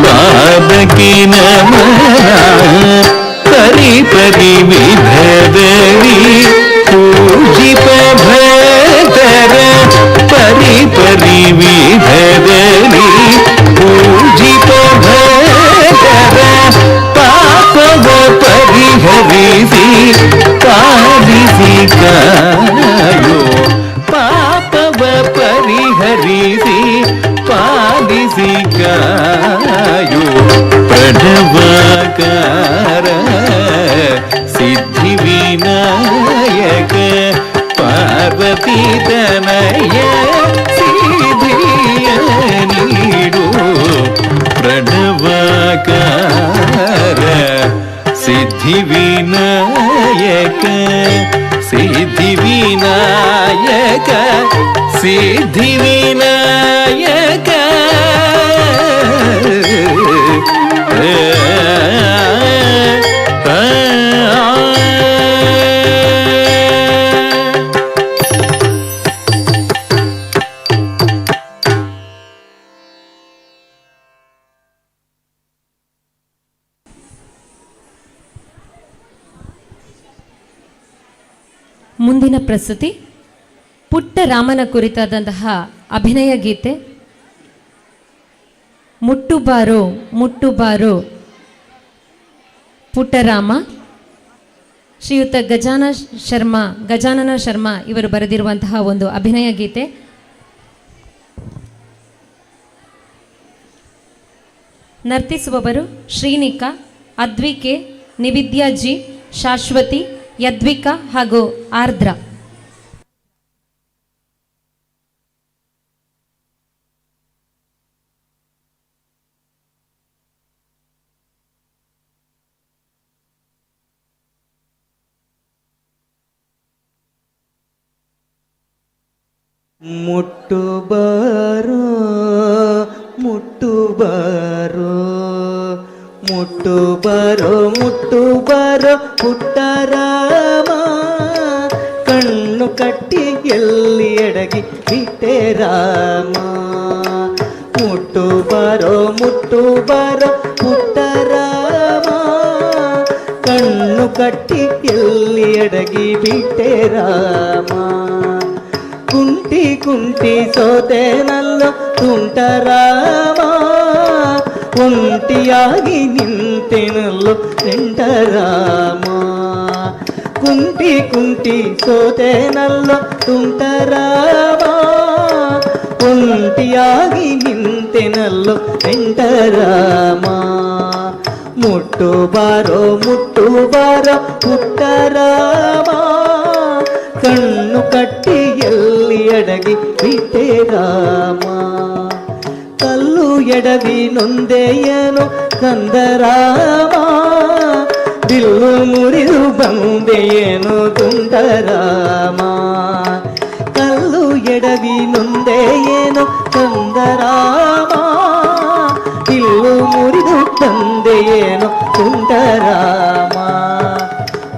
ಪಾದಕ್ಕೆ ನಮನ ಪರಿ ಪರಿ ವಿಧದರಿ ಪೂಜಿಪ ಭಕ್ತರ ಪರಿ ಪರಿ ವಿಧದರಿ ಪೂಜಿಪ ಭಕ್ತರ ಪಾಪವ ಪರಿಹರಿಸಿ ಪಾಲಿಸಿ ಕಾಯೋ ಪಾಪವ ಪರಿಹರಿಸಿ ಪಾಲಿಸಿ ಕಾಯೋ ಪ್ರಣವಕಾರ ಸಿದ್ಧಿ ವಿನಾಯಕ ಪಾರ್ವತಿ ತನಯ ಸಿದ್ಧಿಯ ನೀಡು ಪ್ರಣವಕಾರ ಸಿದ್ಧಿ ವಿನಾಯಕ ಸಿದ್ಧಿ ವಿನಾಯಕ ಸಿದ್ಧಿ ವಿನಾಯಕ ಮುಂದಿನ ಪ್ರಸ್ತುತಿ ಪುಟ್ಟ ರಾಮನ ಕುರಿತಾದಂತಹ ಅಭಿನಯ ಗೀತೆ ಮುಟ್ಟು ಬಾರೋ ಮುಟ್ಟು ಬಾರೋ ಪುಟ್ಟರಾಮ. ಶ್ರೀಯುತ ಗಜಾನನ ಶರ್ಮಾ ಇವರು ಬರೆದಿರುವಂತಹ ಒಂದು ಅಭಿನಯ ಗೀತೆ. ನರ್ತಿಸುವವರು ಶ್ರೀನಿಕಾ, ಅದ್ವಿಕೆ, ನಿವಿದ್ಯಾ ಜಿ, ಶಾಶ್ವತಿ, ಯದ್ವಿಕಾ ಹಾಗೂ ಆರ್ದ್ರ. ಮುಟ್ಟು ಬಾರೋ ಮುಟ್ಟು ಬಾರೋ ಮುಟ್ಟು ಬಾರೋ ಮುಟ್ಟು ಬಾರೋ ಪುಟ್ಟರಾಮ, ಕಣ್ಣು ಕಟ್ಟಿ ಎಲ್ಲಿ ಎಡಗಿ ಬಿಟ್ಟೆ ರಾಮ. ಮುಟ್ಟು ಬಾರೋ ಪುಟ್ಟರಾಮ, ಕಣ್ಣು ಕಟ್ಟಿ ಎಲ್ಲಿ ಎಡಗಿ ಬಿಟ್ಟೆ ರಾಮ. ಕುಂಟಿ ಕುಂಟಿ ಸೋತೆನಲ್ಲೋ ತುಂಟರಾಮ, ಒಂಟಿಯಾಗಿ ನಿಂತೆನಲ್ಲೋ ನೆಂಟರಾಮ. ಕುಂಟಿ ಕುಂಟಿ ಸೋತೆನಲ್ಲೋ ತುಂಟರಾಮ, ಒಂಟಿಯಾಗಿ ನಿಂತೆನಲ್ಲೋ ನೆಂಟರಾಮ. ಮುಟ್ಟು ಬಾರೋ ಪುಟ್ಟರಾಮ, ಕಣ್ಣು ಕಟ್ಟಿ ಎಲ್ಲಿ ಅಡಗಿ ಬಿಟ್ಟೆ ರಾಮ. ಕಲ್ಲು ಎಡವಿ ನೊಂದೆಯನು ಕಂದರಾಮ, ಬಿಲ್ಲು ಮುರಿದು ಬಂದೆಯೇನು ತುಂಡರಾಮ. ಕಲ್ಲು ಎಡವಿ ನೊಂದೆಯೇನು ಕಂದರಾಮ, ಬಿಲ್ಲು ಮುರಿದು ಬಂದೆಯೇನು ತುಂಡರಾಮ.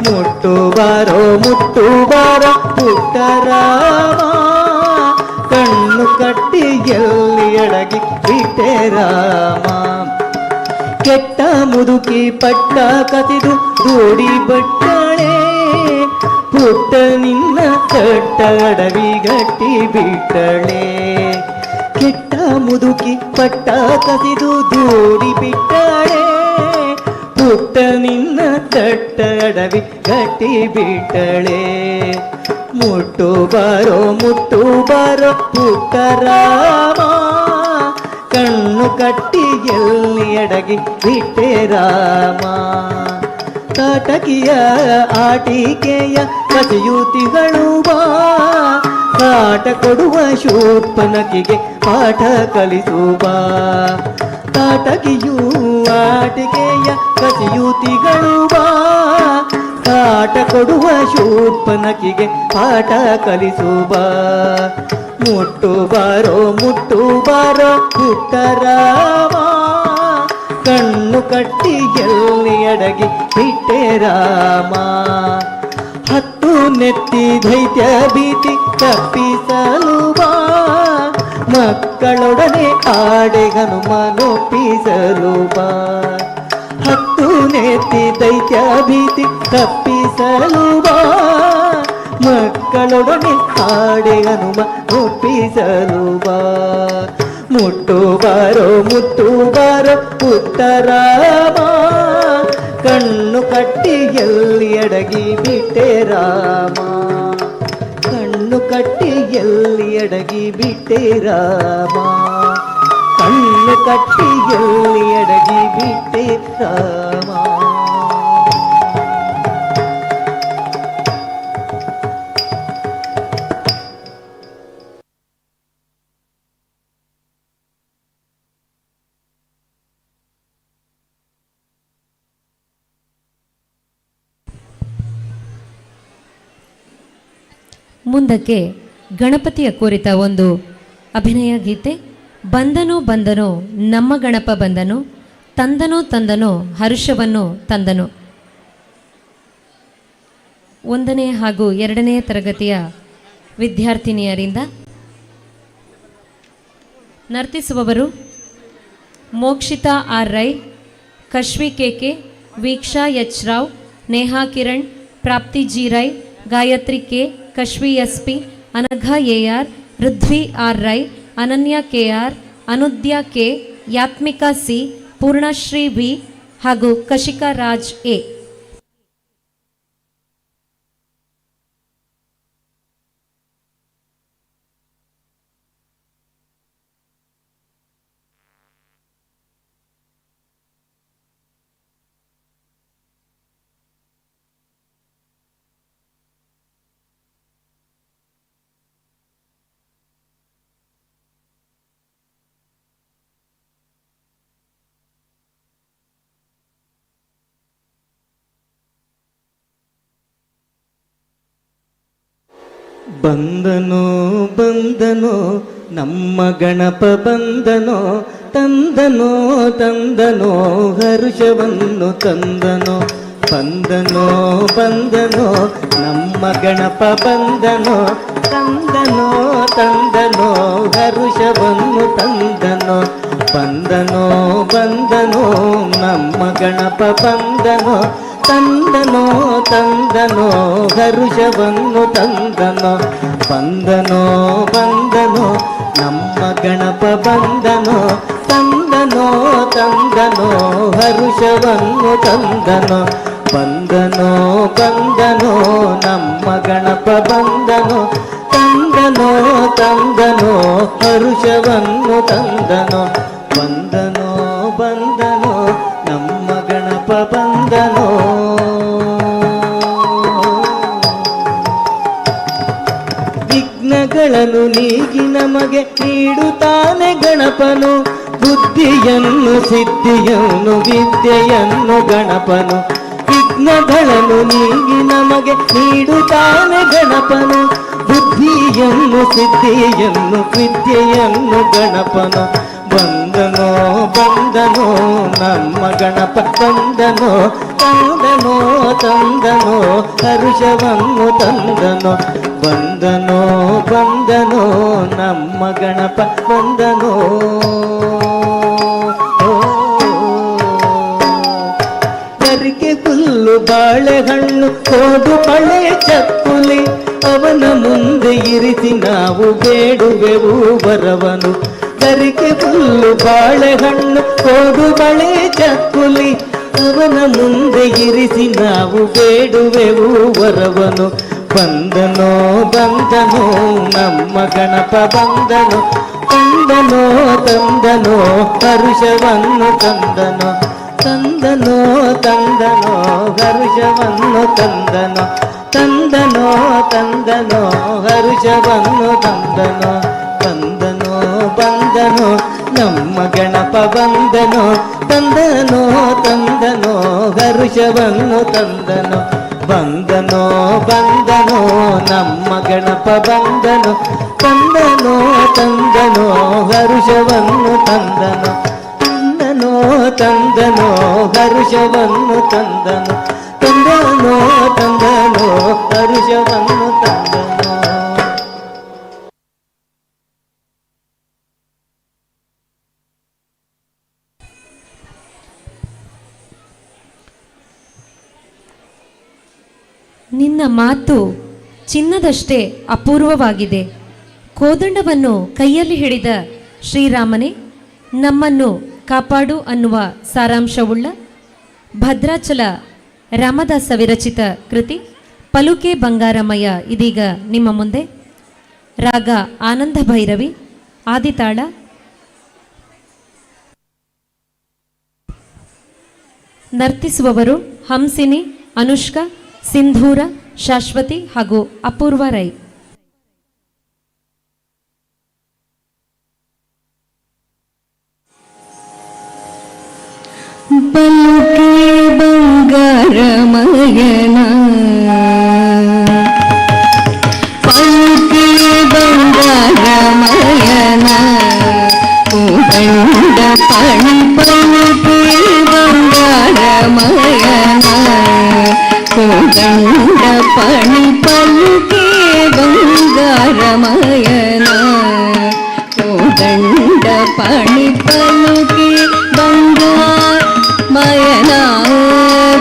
ಮುಟ್ಟು ಬಾರೋ ಪುಟ್ಟರಾಮ, ಕಣ್ಣು ಕಟ್ಟಿ ಎಲ್ಲಿ ಅಡಗಿ ಬಿಟ್ಟೆ ರಾಮ. ಕೆಟ್ಟ ಮುದುಕಿ ಪಟ್ಟ ಕಸಿದು ದೂಡಿ ಬಟ್ಟಳೆ, ಪುಟ್ಟ ನಿನ್ನ ಕಟ್ಟ ಅಡವಿ ಗಟ್ಟಿ ಬಿಟ್ಟಳೆ. ಕೆಟ್ಟ ಮುದುಕಿ ಪಟ್ಟ ಕಸಿದು ದೂಡಿ ಬಿಟ್ಟಳೆ, ಪುಟ್ಟ ನಿನ್ನ ತಟ್ಟ ಅಡವಿ ಗಟ್ಟಿ ಬಿಟ್ಟಳೆ. ಮುಟ್ಟು ಬಾರೋ ಪುಟ್ಟರಾಮ, ಕಣ್ಣು ಕಟ್ಟಿ ಎಲ್ಲಿ ಅಡಗಿ ಬಿಟ್ಟೆ ರಾಮ. ಕಾಟಕಿಯ ಆಟಿಕೆಯ ಕಸಿಯುತಿಗಳು ಬಾ, ಕಾಟ ಕೊಡುವ ಶೂರ್ಪನಕಿಗೆ ಪಾಠ ಕಲಿಸುವ. ಕಾಟಕಿಯೂ ಆಟಿಕೆಯ ಕಸಿಯುತಿಗಳು ಬಾ, ಕಾಟ ಕೊಡುವ ಶೂರ್ಪನಕಿಗೆ ಪಾಠ ಕಲಿಸುವ. ಮುಟ್ಟು ಬಾರೋ ಪುಟ್ಟರಾಮ ಕಣ್ಣು ಕಟ್ಟಿ ಎಲ್ಲಿ ಅಡಗಿ ಬಿಟ್ಟೆ ರಾಮ ಹತ್ತು ನೆತ್ತಿ ದೈತ್ಯ ಭೀತಿ ತಪ್ಪಿಸಲು ಬಾ ಮಕ್ಕಳೊಡನೆ ಆಡೆ ಹನುಮನೊಪ್ಪಿಸಲು ಬಾ ಹತ್ತು ನೆತ್ತಿ ದೈತ್ಯ ಭೀತಿ ತಪ್ಪಿಸಲು ಬಾ ಮಕ್ಕಳೊಡನೆ ಆಡೆ ಹನುಮ ಒಪ್ಪಿಸಲು ಬಾ ಮುಟ್ಟು ಬಾರೋ ಪುಟ್ಟರಾಮ ಕಣ್ಣು ಕಟ್ಟಿ ಎಲ್ಲಿ ಅಡಗಿ ಬಿಟ್ಟೆ ರಾಮ ಕಣ್ಣು ಕಟ್ಟಿ ಎಲ್ಲಿ ಅಡಗಿ ಬಿಟ್ಟೆ ರಾಮ ಕಣ್ಣು ಕಟ್ಟಿ ಎಲ್ಲಿ ಅಡಗಿ ಬಿಟ್ಟೆ ರಾಮ. ಮುಂದಕ್ಕೆ ಗಣಪತಿಯ ಕುರಿತ ಒಂದು ಅಭಿನಯ ಗೀತೆ. ಬಂದನೋ ನಮ್ಮ ಗಣಪ ಬಂದನು, ತಂದನೋ ಹರ್ಷವನ್ನು ತಂದನು. 1ನೇ ಹಾಗೂ 2ನೇ ತರಗತಿಯ ವಿದ್ಯಾರ್ಥಿನಿಯರಿಂದ ನರ್ತಿಸುವವರು Mokshita R Rai, Kashvi KK, Veeksha H Rao, Neha Kiran, Prapti G Rai, Gayatri K, Kashvi S P, Anagha A R, Ridvi R Rai, Ananya K R, Anudya K, Yatmika C, Purnashree V ಹಾಗೂ ಕಶಿಕಾ ರಾಜ್ ಎ. ಬಂದನೋ ನಮ್ಮ ಗಣಪ ಬಂದನೋ, ತಂದನೋ ಹರ್ಷವನ್ನು ತಂದನೋ. ಬಂದನೋ ನಮ್ಮ ಗಣಪ ಬಂದನೋ, ತಂದನೋ ಹರ್ಷವನ್ನು ತಂದನೋ. ಬಂದನೋ ನಮ್ಮ ಗಣಪ ಬಂದನೋ, ತಂದನೋ ಹರ್ಷವನ್ನು ತಂದನೋ. ಬಂದನೋ ನಮ್ಮ ಗಣಪ ಬಂದನೋ, ತಂದನೋ ಹರ್ಷವನ್ನು ತಂದನೋ. ಬಂದನೋ ನಮ್ಮ ಗಣಪ ಬಂದನೋ, ತಂದನೋ ಹರ್ಷವನ್ನು ತಂದನೋ. ಬಂದನೋ ನಮ್ಮ ಗಣಪ ಬಂದನೋ. ವಿಘ್ನಗಳನ್ನು ನೀಗಿ ನಮಗೆ ನೀಡುತ್ತಾನೆ ಗಣಪನು, ಬುದ್ಧಿಯನ್ನು ಸಿದ್ಧಿಯನ್ನು ವಿದ್ಯೆಯನ್ನು ಗಣಪನು. ವಿಘ್ನಗಳನ್ನು ನೀಗಿ ನಮಗೆ ನೀಡುತ್ತಾನೆ ಗಣಪನು, ಬುದ್ಧಿಯನ್ನು ಸಿದ್ಧಿಯನ್ನು ವಿದ್ಯೆಯನ್ನು ಗಣಪನು. ಬಂದನೋ ನಮ್ಮ ಗಣಪ ಬಂದನೋ, ತಂದನೋ ಹರ್ಷವನ್ನು ತಂದನೋ. ಬಂದನೋ ನಮ್ಮ ಗಣಪ ಬಂದನೋ. ಗರಿಕೆ ಹುಲ್ಲು ಬಾಳೆಹಣ್ಣು ಕೋಡು ಬಳೆ ಚಕ್ಕುಲಿ, ಅವನ ಮುಂದೆ ಇರಿಸಿ ನಾವು ಬೇಡುವೆವು ವರವನು. ಗರಿಕೆ ಹುಲ್ಲು ಬಾಳೆಹಣ್ಣು ಕೋಡು ಬಳೆ ಚಕ್ಕುಲಿ, ಅವನ ಮುಂದೆ ಇರಿಸಿ ನಾವು ಬೇಡುವೆವು ವರವನು. ಬಂದನೋ ನಮ್ಮ ಗಣಪ ಬಂದನೋ, ತಂದನೋ ಹರ್ಷವನ್ನು ತಂದನೋ. ತಂದನೋ ಹರ್ಷವನ್ನು ತಂದನೋ. ತಂದನೋ ಹರ್ಷವನ್ನು ತಂದನೋ. ಬಂದನೋ ನಮ್ಮ ಗಣಪ ಬಂದನೋ, ತಂದನೋ ಹರ್ಷವನ್ನು ತಂದನೋ. ಬಂದನೋ ನಮ್ಮ ಗಣಪ ಬಂದನೋ, ತಂದನೋ ತಂದನೋ ಹರುಷವನ್ನು ತಂದನೋ ತಂದನೋ ತಂದನೋ ಹರುಷವನ್ನು ತಂದನೋ ತಂದನೋ ತಂದನೋ ಹರುಷವನ್ನು ತಂದನೋ. ನಿನ್ನ ಮಾತು ಚಿನ್ನದಷ್ಟೇ ಅಪೂರ್ವವಾಗಿದೆ. ಕೋದಂಡವನ್ನು ಕೈಯಲ್ಲಿ ಹಿಡಿದ ಶ್ರೀರಾಮನೇ ನಮ್ಮನ್ನು ಕಾಪಾಡು ಅನ್ನುವ ಸಾರಾಂಶವುಳ್ಳ ಭದ್ರಾಚಲ ರಾಮದಾಸ ವಿರಚಿತ ಕೃತಿ ಪಲುಕೆ ಬಂಗಾರಮಯ ಇದೀಗ ನಿಮ್ಮ ಮುಂದೆ. ರಾಗ ಆನಂದ ಭೈರವಿ, ಆದಿತಾಳ. ನರ್ತಿಸುವವರು ಹಂಸಿನಿ, ಅನುಷ್ಕಾ, ಸಿಂಧೂರ, ಶಾಶ್ವತಿ ಹಾಗೂ ಅಪೂರ್ವ ರೈ. ಪಲುಕೆ ಬಂಗಾರಮಯನ ಪಲುಕೆ ಬಂಗಾರಮಯನ ಕೋದಂಡ ಪಣಿ ಪಲುಕೆ ಬಂಗಾರಮಯನ ಕೋದಂಡ ಪಣಿ ಪಲುಕೆ ಬಂಗಾರಮಯನ ಕೋದಂಡ ಪಣಿ ಪಲುಕೆ ಬಂಗಾರಮಯನ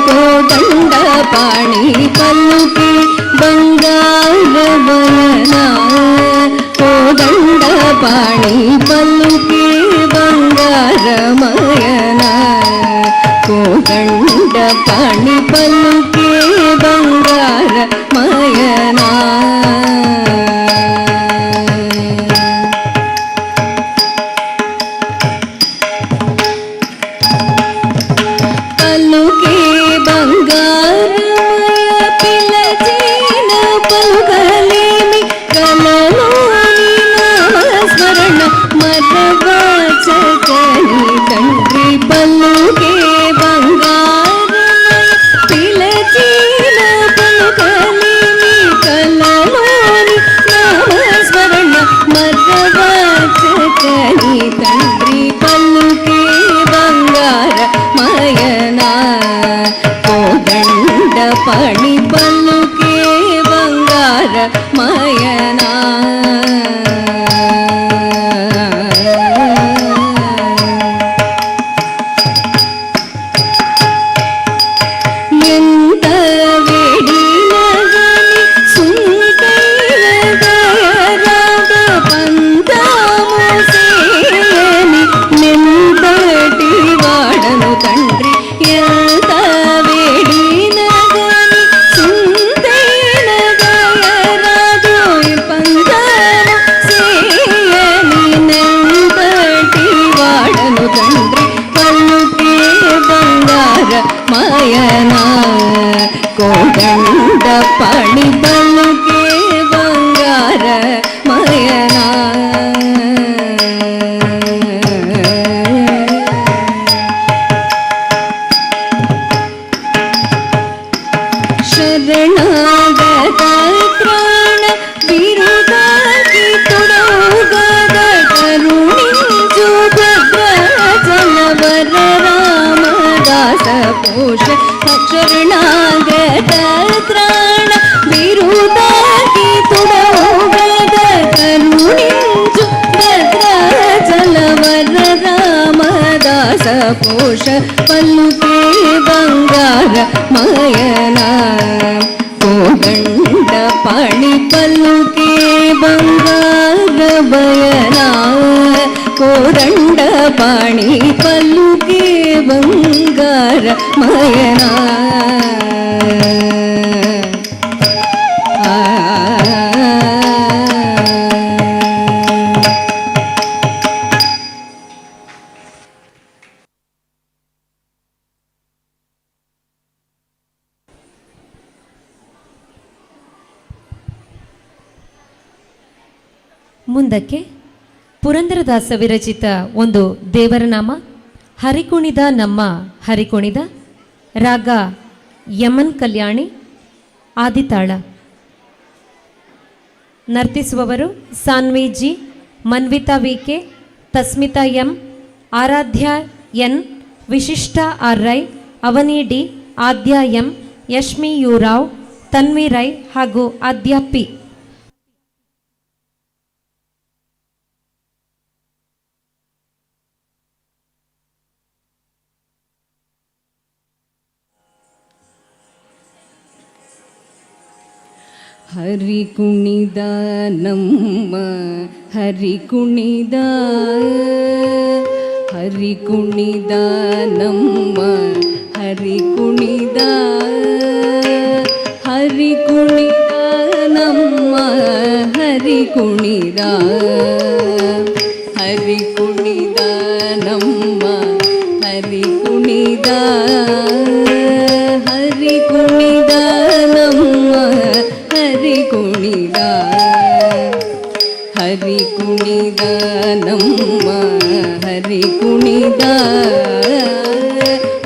ಕೋದಂಡ ಪಾಣಿ ಪಲ್ಲುಕೆ ಬಂಗಾರಮಯನ ಕೋದಂಡ ಪಾಣಿ ಪಲ್ಲುಕೆ ಬಂಗಾರಮಯನ ಕೋದಂಡ ಪಾಣಿ ಪಲ್ಲುಕೆ ಬಂಗಾರಮಯನ. ಪಲ್ಲುಕೆ ಬಂಗಾರಮಯ ಪಿಲಚೇನ ಪಲುಕಲೇಮಿ ಕಲಲೋನಿ ನಾಮ ಸ್ಮರಣ ಮರವಾಚಕನಿ ತಂಡ್ರಿ ಪಲ್ಲುಕೆ ಬಂಗಾರಮಯ ಪಿಲಚೇನ ಪಲುಕಲೇಮಿ ಕಲಲೋನಿ ನಾಮ ಸ್ಮರಣ ಮರವಾಚಕನಿ ತಂಡ್ರಿ ಪಲ್ಲುಕೆ ಬಂಗಾರಮಯನ ಕೋದಂಡ ಪಣಿ ಪಲ್ಲುಕೆ ಬಂಗಾರಮಯನ. ಎಂತ ವೇಡಿನಗನಿ ಸುಂದರದಯರಾಗ ಪಂದಮುಸೇಯನಿ ನಿಂದಟಿ ವಾಡನು ತಂಡ್ರಿ. ಎಂತ ವೇಡಿನಗನಿ ಸುಂದರದಯರಾಗ ಪಂದಮುಸೇಯನಿ ನಿಂದಟಿ ವಾಡನು ತಂಡ್ರಿ. ಪಲ್ಲುಕೆ ಬಂಗಾರಮಯನ ಕೋದಂಡ ಪಣಿ ಪಲ್ಲುಕೆ ಬಂಗಾರಮಯನ. ಶರಣಾಗತ ತ್ರಾಣ ಬಿರುದಾಗಿ ತೊಡೋಗದ ಕರುಣಿಂಚು ಭದ್ರಾಚಲವರ ರಾಮದಾಸ ಪೋಷ. ಶರಣಾಗತ ತ್ರಾಣ ಬಿರುದಾಗಿ ತೊಡೋಗದ ಕರುಣಿಂಚು ಭದ್ರಾಚಲವರ ರಾಮದಾಸ ಪೋಷ. ಪಲ್ಲುಕೆ ಬಂಗಾರಮಯನ ಕೋದಂಡ ಪಣಿ ಪಲ್ಲುಕೆ ಬಂಗಾರಮಯನ ಕೋದಂಡ ಪಾಣಿ ಪಲ್ಲುಕೆ ಬಂಗಾರಮಯನ. ಮುಂದಕ್ಕೆ ಪುರಂದರದಾಸ ವಿರಚಿತ ಒಂದು ದೇವರ ನಾಮ, ಹರಿಕುಣಿದ ನಮ್ಮ ಹರಿಕುಣಿದ. ರಾಗ ಯಮನ್ ಕಲ್ಯಾಣಿ, ಆದಿತಾಳ. ನರ್ತಿಸುವವರು Sanvi G, Manvita VK, Tasmita M, Aradhya N, Vishishta R Rai, Avani D, Aadya M, Yashmi U Rao, Tanvi Rai ಹಾಗೂ ಆದ್ಯ ಪಿ. ಹರಿ ಕುಣಿದ ನಮ್ಮ ಹರಿ ಕುಣಿದ, ಹರಿ ಕುಣಿದ ನಮ್ಮ ಹರಿ ಕುಣಿದ, ಹರಿ ಕುಣಿದ ನಮ್ಮ ಹರಿ ಕುಣಿದ, ಹರಿ ಕುಣಿದ ನಮ್ಮ ಹರಿ ಕುಣಿದ, ಹರಿ ಕುಣಿದ ನಮ್ಮ ಹರಿ ಕುಣಿದ, ಹರಿ ಕುಣಿದ ನಮ್ಮ ಹರಿ ಕುಣಿದ,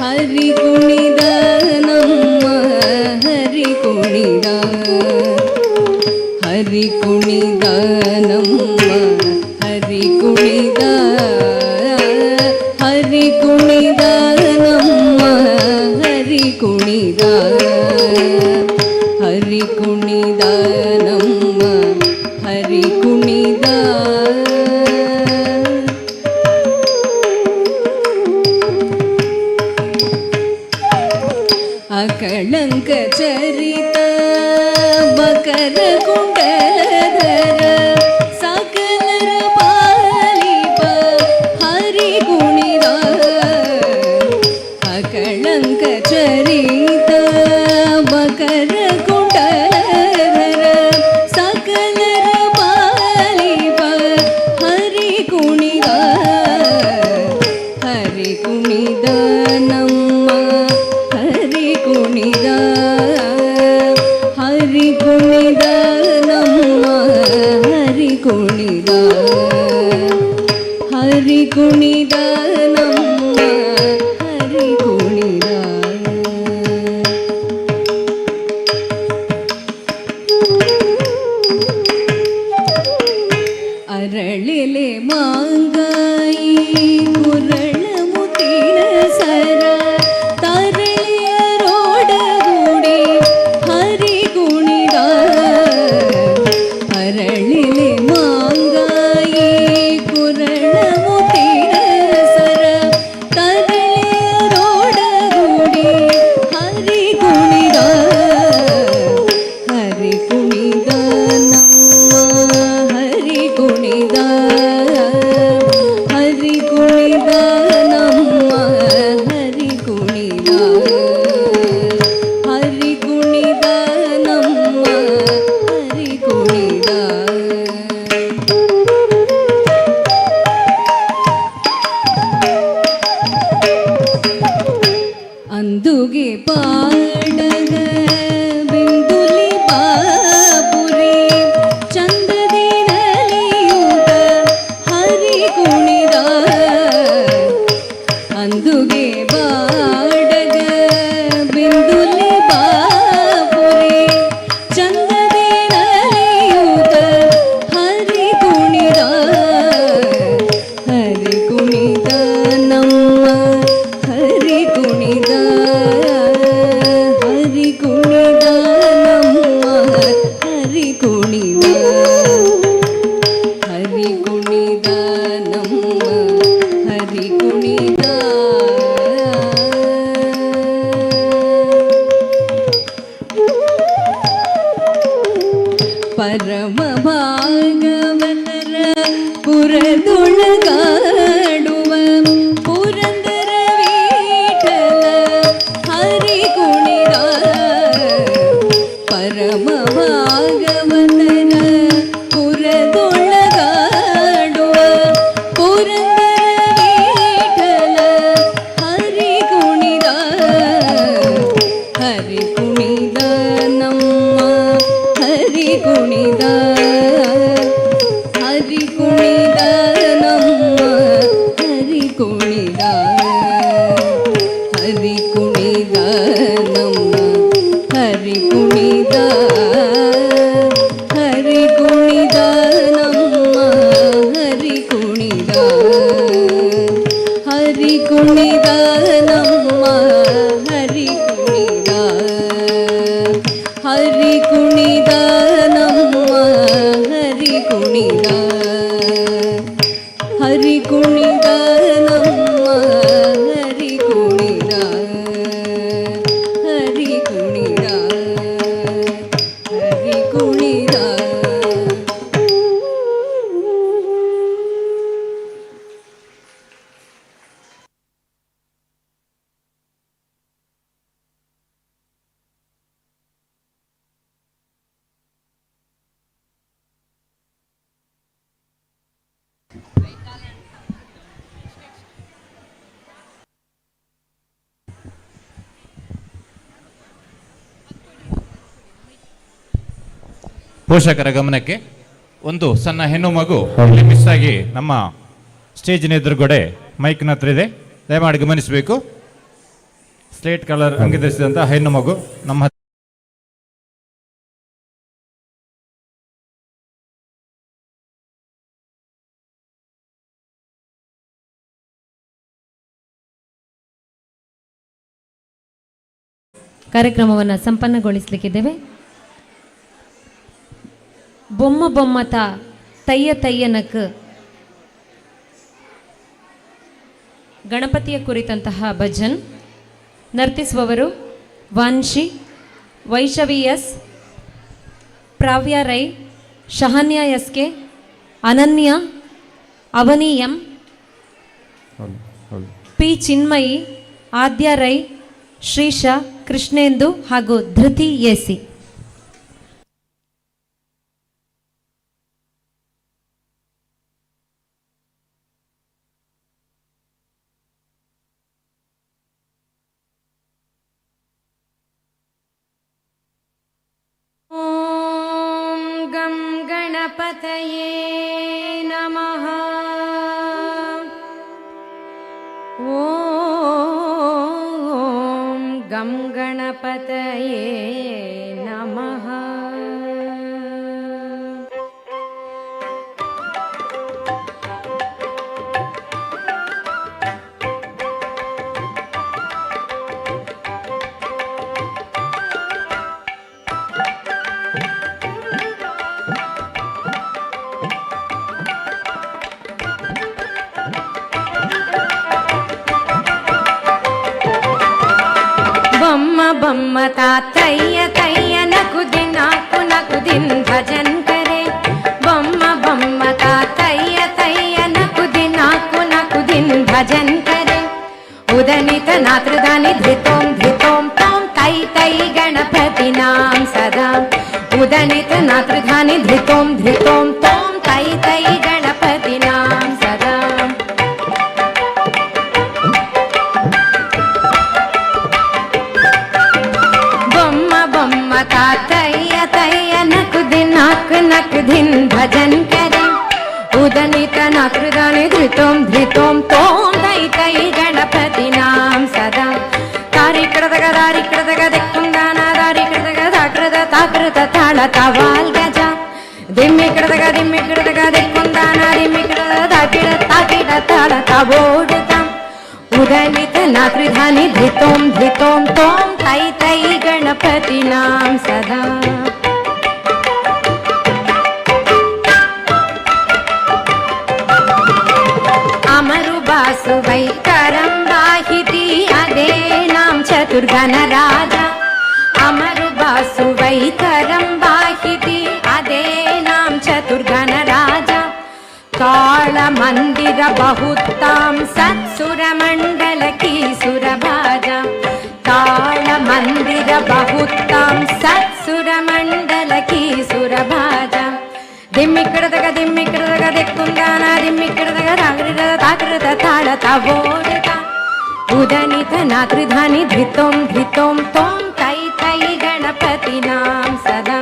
ಹರಿ ಕುಣಿದ ನಮ್ಮ ಹರಿ ಕುಣಿದ, ಹರಿ ಕುಣಿದ ನಮ್ಮ ಹರಿ ಕುಣಿದ, ಹರಿ ಕುಣಿದ ನಮ್ಮ ಹರಿ ಕುಣಿದ, ಹರಿ ಕುಣಿದ ನಮ್ಮ ಹರಿ ಕುಣಿದ. ಅಕಳಂಕ ಚರಿತ ಮಕರ ಕುಂಡಲಧರ ಸಕಲರ ಪಾಲಿಪ ಹರಿ ಕುಣಿದ, ಅಕಳಂಕ ಚರಿತ ಮಕರ ಕುಂಡಲಧರ ಸಕಲರ ಪಾಲಿಪ ಹರಿ ಕುಣಿದ, ಹರಿ ಕುಣಿದ ನಮ್ಮ ಹರಿ ಕುಣಿದ, ಹರಿ ಕುಣಿದ ನಮ್ಮ ಹರಿ ಕುಣಿದ, ಹರಿ ಕುಣಿದ ನಮ್ಮ ಹರಿ ಕುಣಿದ. ಅರಳಿಲೆ ಮಾಂಗಾಯಿ ಕುರಳ ಮುತ್ತಿನ ಸರ ತರಳಿಯರೋಡಗೂಡಿ ಹರಿ ಕುಣಿದ, ಅರಳಿಲೆ ಮಾಂಗಾಯಿ ಕುರಳ ಮುತ್ತಿನ ಸರ ತರಳಿಯರೋಡಗೂಡಿ ಹರಿ ಕುಣಿದ, ಹರಿ ಕುಣಿದ ನಮ್ಮ ಹರಿ ಕುಣಿದ, ಹರಿ ಕುಣಿದ ನಮ್ಮ ಹರಿ ಕುಣಿದ, ಹರಿ ಕುಣಿದ ನಮ್ಮ ಹರಿ ಕುಣಿದ. ಅಂದುಗೆ ಪಾಡಗ ಬಿಂದುಲಿ ಬಾಪುರಿ ಚಂದದಿ ನಲಿಯೂತ ಹರಿ ಕುಣಿದ, ಅಂದುಗೆ ಬಾಡಗ ಬಿಂದುಲಿ ಬಾಪುರಿ ಚಂದದಿ ನಲಿಯೂತ ಹರಿ ಕುಣಿದ, ಹರಿ ಕುಣಿದ ನಮ್ಮ ಹರಿ ಕುಣಿದ, ಹರಿ ಕುಣಿದ ನಮ್ಮ ಹರಿ ಕುಣಿದ, ಹರಿ ಕುಣಿದ ನಮ್ಮ ಹರಿ ಕುಣಿದ. ಪರಮ ಭಾಗವತರ ಪುರದೊಳಗಾಡುವ ಪುರಂದರ ವಿಠಲ ಹರಿ ಕುಣಿದ, ಪರಮ ಭಾಗವತರ ಪುರದೊಳಗಾಡುವ ಪುರಂದರ ವಿಠಲ ಹರಿ ಕುಣಿದ, ಹರಿ ಕುಣಿದ ನಮ್ಮ ಹರಿ ಕುಣಿದ, ಕುಣಿದ ಹರಿ ಕುಣಿದ ನಮ್ಮ ಹರಿ ಕುಣಿದ ಹರಿ ಕುಣಿದ ನಮ್ಮ ಹರಿ ಕುಣಿದ ಹರಿ ಕುಣಿದ ಹರಿ ಕುಣಿದ. ಪೋಷಕರ ಗಮನಕ್ಕೆ, ಒಂದು ಸಣ್ಣ ಹೆಣ್ಣು ಮಗು ಇಲ್ಲಿ ಮಿಸ್ ಆಗಿ ನಮ್ಮ ಸ್ಟೇಜಿನ ಎದುರುಗಡೆ ಮೈಕ್ನ ಹತ್ರ ಇದೆ, ದಯಮಾಡಿ ಗಮನಿಸಬೇಕು. ಸ್ಲೇಟ್ ಕಲರ್ ಅಂಗಿ ಧರಿಸಿದಂಥ ಹೆಣ್ಣು ಮಗು ನಮ್ಮ ಕಾರ್ಯಕ್ರಮವನ್ನು ಸಂಪನ್ನಗೊಳಿಸಲಿಕ್ಕಿದ್ದೇವೆ. ಬೊಮ್ಮ ಬೊಮ್ಮತ ತಯ್ಯ ತಯ್ಯನಕ್ ಗಣಪತಿಯ ಕುರಿತಂತಹ ಭಜನ್ ನರ್ತಿಸುವವರು ವಾನ್ಶಿ, ವೈಶವಿ ಎಸ್, ಪ್ರಾವ್ಯ ರೈ, ಶಹನ್ಯ ಎಸ್ಕೆ, ಅನನ್ಯ, ಅವನಿ ಎಂ, ಪಿ ಚಿನ್ಮಯಿ, ಆದ್ಯ ರೈ, ಶ್ರೀಶ, ಕೃಷ್ಣೇಂದು ಹಾಗೂ ಧೃತಿ ಎಸಿ. ಓಂ ಗಂ ಗಣಪತಯೇ ನಮಃ. ಓಂ ಗಂ ಗಣಪತಯೇ ನಮಃ. बम्म बम्म तातय्य तय्य नकुदिन नाकु नकुदिन भजन करे. बम्म बम्म तातय्य तय्य नकुदिन नाकु नकुदिन भजन करे. उदनित नात्रदानि धृतों धृतों तों तै तै गणपतिनां सदा. उदनित नात्रदानि धृतों धृतों तों तै तै गणपतिनां सदा. तातय्य तय्य नकुदिन नाक नकुदिन भजन करे. उदनित नाकृदानि धृतों धृतों तों तै तै गणपतिनां सदा. तारि कृतग दिक्कुंदान दारि कृतग ताकृत ताकृत ताळ तवाल् गज. दिम्मि कृतग दिक्कुंदान दिम्मि कृतग ताकिड ताकिड ताळ तवोडुतं. उदनित नाकृधानि धृतों धृतों तों तै तै गणपतिनां सदा. अमरु बासु वैकरं वाहिति अदेनां चतुर्गणराजा. अमरु बासु वैकरं वाहिति अदेनां चतुर्गणराजा. काळ मंदिर बहुतां सत्सुरमण्डल की सुरभाजा. काळ मंदिर बहुतां सत्सुरमण्डल की सुरभाजा. दिम्मि कृतग दिक्कुंदान दिम्मि कृतग ताकृत ताकृत ताळ तवोडुता. उदनित नाकृधानि धृतों धृतों तों तै तै गणपतिनां सदा.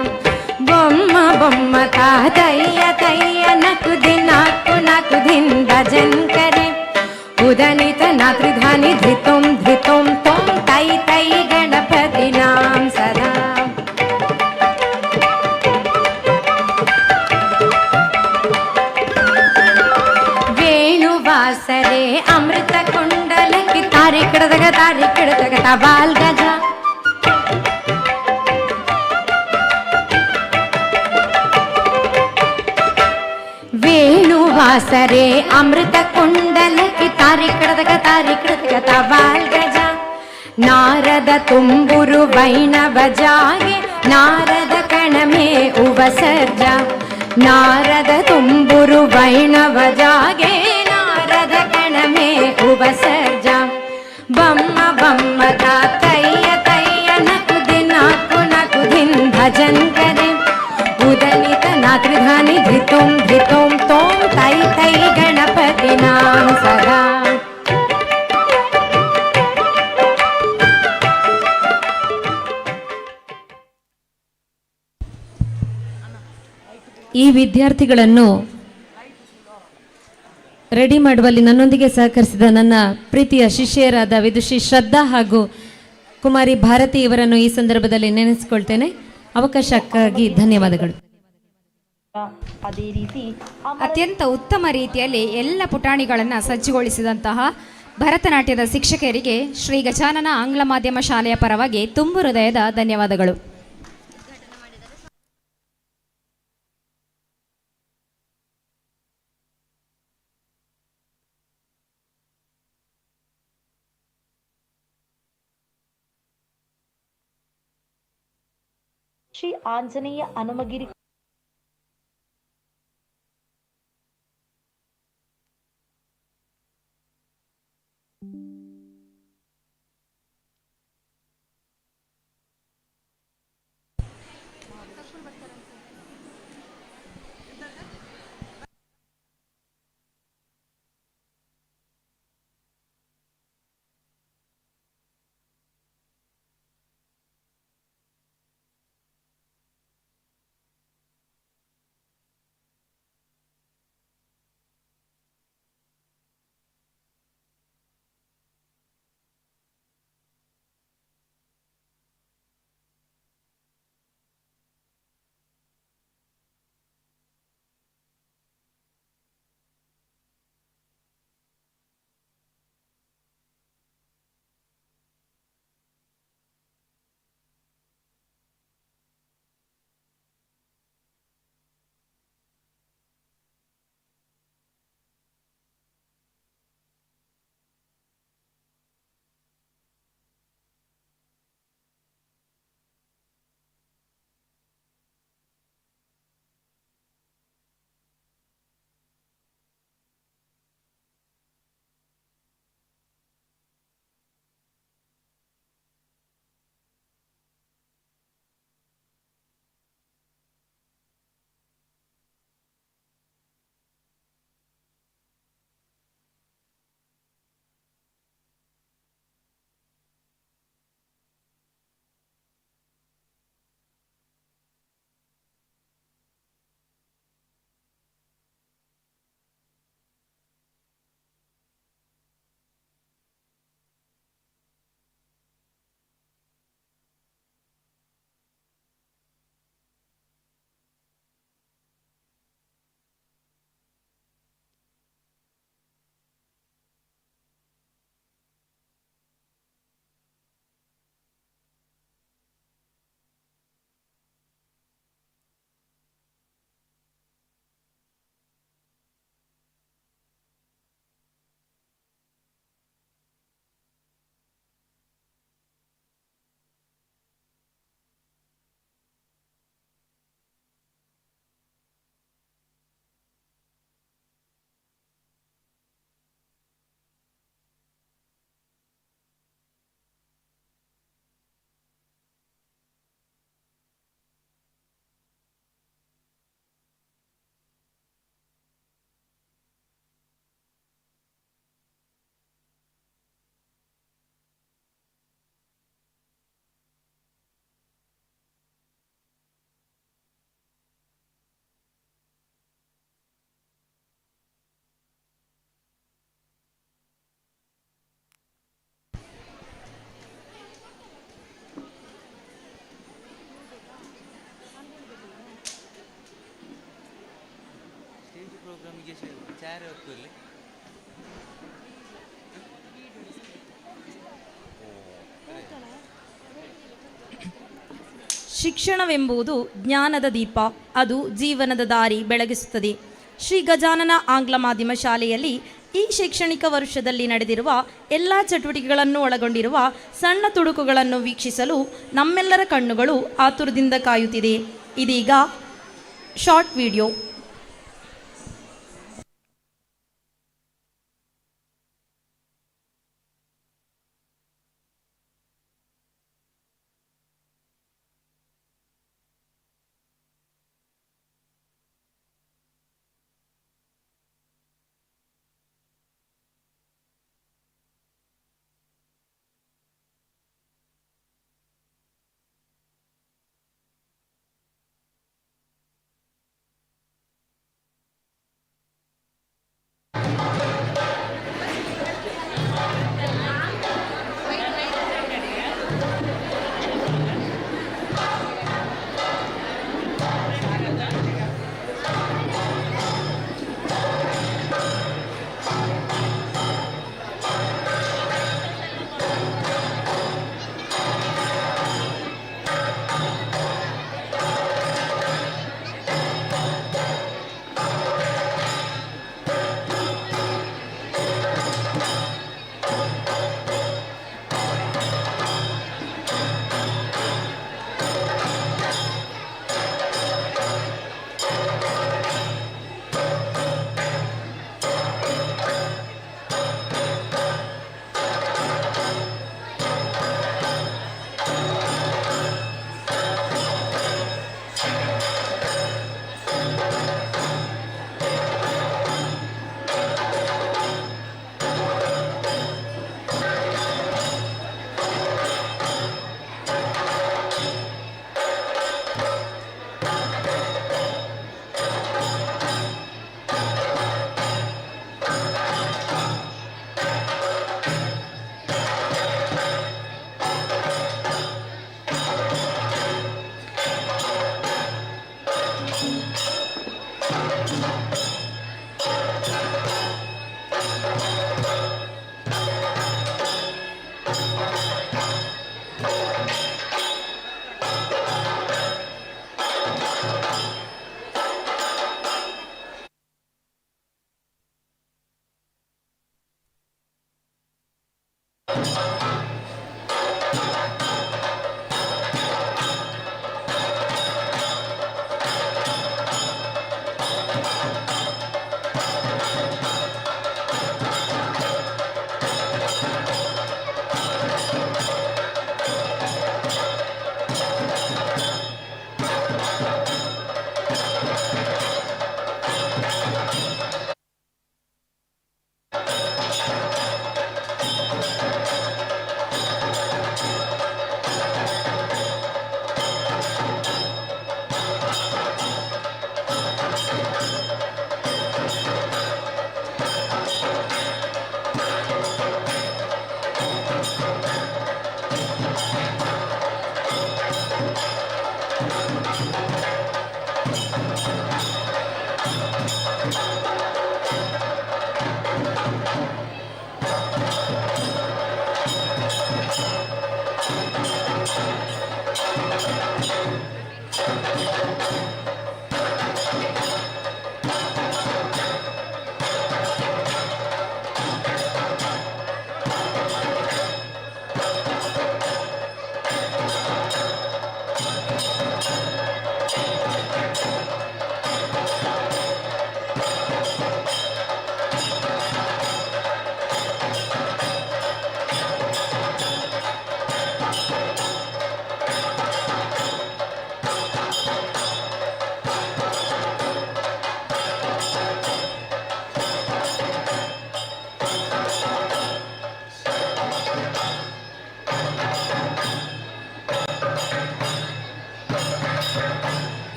बम्म बम्म तातय्य तय्य नकुदिन नाकु नकुदिन भजन करे. उदनित नाकृधानि धृतों धृतों तों तै तै गणपतिनां सदा. वेणुवासरे अमृत कुंडल की तारि कृतग तवाल् गज. ಸರೆ ಅಮೃತ ಕುಂಡಲಕ್ಕೆ ತಾರಿಕಡದಕ ತವಾಲ್ ಗಜ ನಾರದ ತುಂಬುರು ವೈಣವ ಜಾಗೆ ನಾರದ ಕಣಮೇ ಉಪಸರ್ಜ ನಾರದ ತುಂಬುರು ವೈಣವ ಜಾಗೆ ನಾರದ ಕಣಮೇ ಉಪಸರ್ಜ ಬಮ್ಮ ಬಮ್ಮ ತಯ್ಯ ತಯ್ಯ ನಕುದಿನ್ ಭಜನ್ ಕರೆ ಉದನಿತ ನಾತ್ರಿಧಾನಿ ಧೃತೋಂ ಧೃತೋಂ ತೋಂ ತೈ ತೈ ಗಣಪತಿ ನಾಮ ಸದಾ. ಈ ವಿದ್ಯಾರ್ಥಿಗಳನ್ನು ರೆಡಿ ಮಾಡುವಲ್ಲಿ ನನ್ನೊಂದಿಗೆ ಸಹಕರಿಸಿದ ನನ್ನ ಪ್ರೀತಿಯ ಶಿಷ್ಯರಾದ ವಿದುಷಿ ಶ್ರದ್ಧಾ ಹಾಗೂ ಕುಮಾರಿ ಭಾರತಿ ಇವರನ್ನು ಈ ಸಂದರ್ಭದಲ್ಲಿ ನೆನೆಸಿಕೊಳ್ತೇನೆ. ಅವಕಾಶಕ್ಕಾಗಿ ಧನ್ಯವಾದಗಳು. ಅದೇ ರೀತಿ ಅತ್ಯಂತ ಉತ್ತಮ ರೀತಿಯಲ್ಲಿ ಎಲ್ಲ ಪುಟಾಣಿಗಳನ್ನು ಸಜ್ಜುಗೊಳಿಸಿದಂತಹ ಭರತನಾಟ್ಯದ ಶಿಕ್ಷಕರಿಗೆ ಶ್ರೀ ಗಜಾನನ ಆಂಗ್ಲ ಮಾಧ್ಯಮ ಶಾಲೆಯ ಪರವಾಗಿ ತುಂಬು ಹೃದಯದ ಧನ್ಯವಾದಗಳು. ಶ್ರೀ ಆಂಜನೇಯ ಹನುಮಗಿರಿ ಶಿಕ್ಷಣವೆಂಬುದು ಜ್ಞಾನದ ದೀಪ, ಅದು ಜೀವನದ ದಾರಿ ಬೆಳಗಿಸುತ್ತದೆ. ಶ್ರೀ ಗಜಾನನ ಆಂಗ್ಲ ಮಾಧ್ಯಮ ಶಾಲೆಯಲ್ಲಿ ಈ ಶೈಕ್ಷಣಿಕ ವರ್ಷದಲ್ಲಿ ನಡೆದಿರುವ ಎಲ್ಲ ಚಟುವಟಿಕೆಗಳನ್ನು ಒಳಗೊಂಡಿರುವ ಸಣ್ಣ ತುಣುಕುಗಳನ್ನು ವೀಕ್ಷಿಸಲು ನಮ್ಮೆಲ್ಲರ ಕಣ್ಣುಗಳು ಆತುರದಿಂದ ಕಾಯುತ್ತಿದೆ. ಇದೀಗ ಶಾರ್ಟ್ ವಿಡಿಯೋ.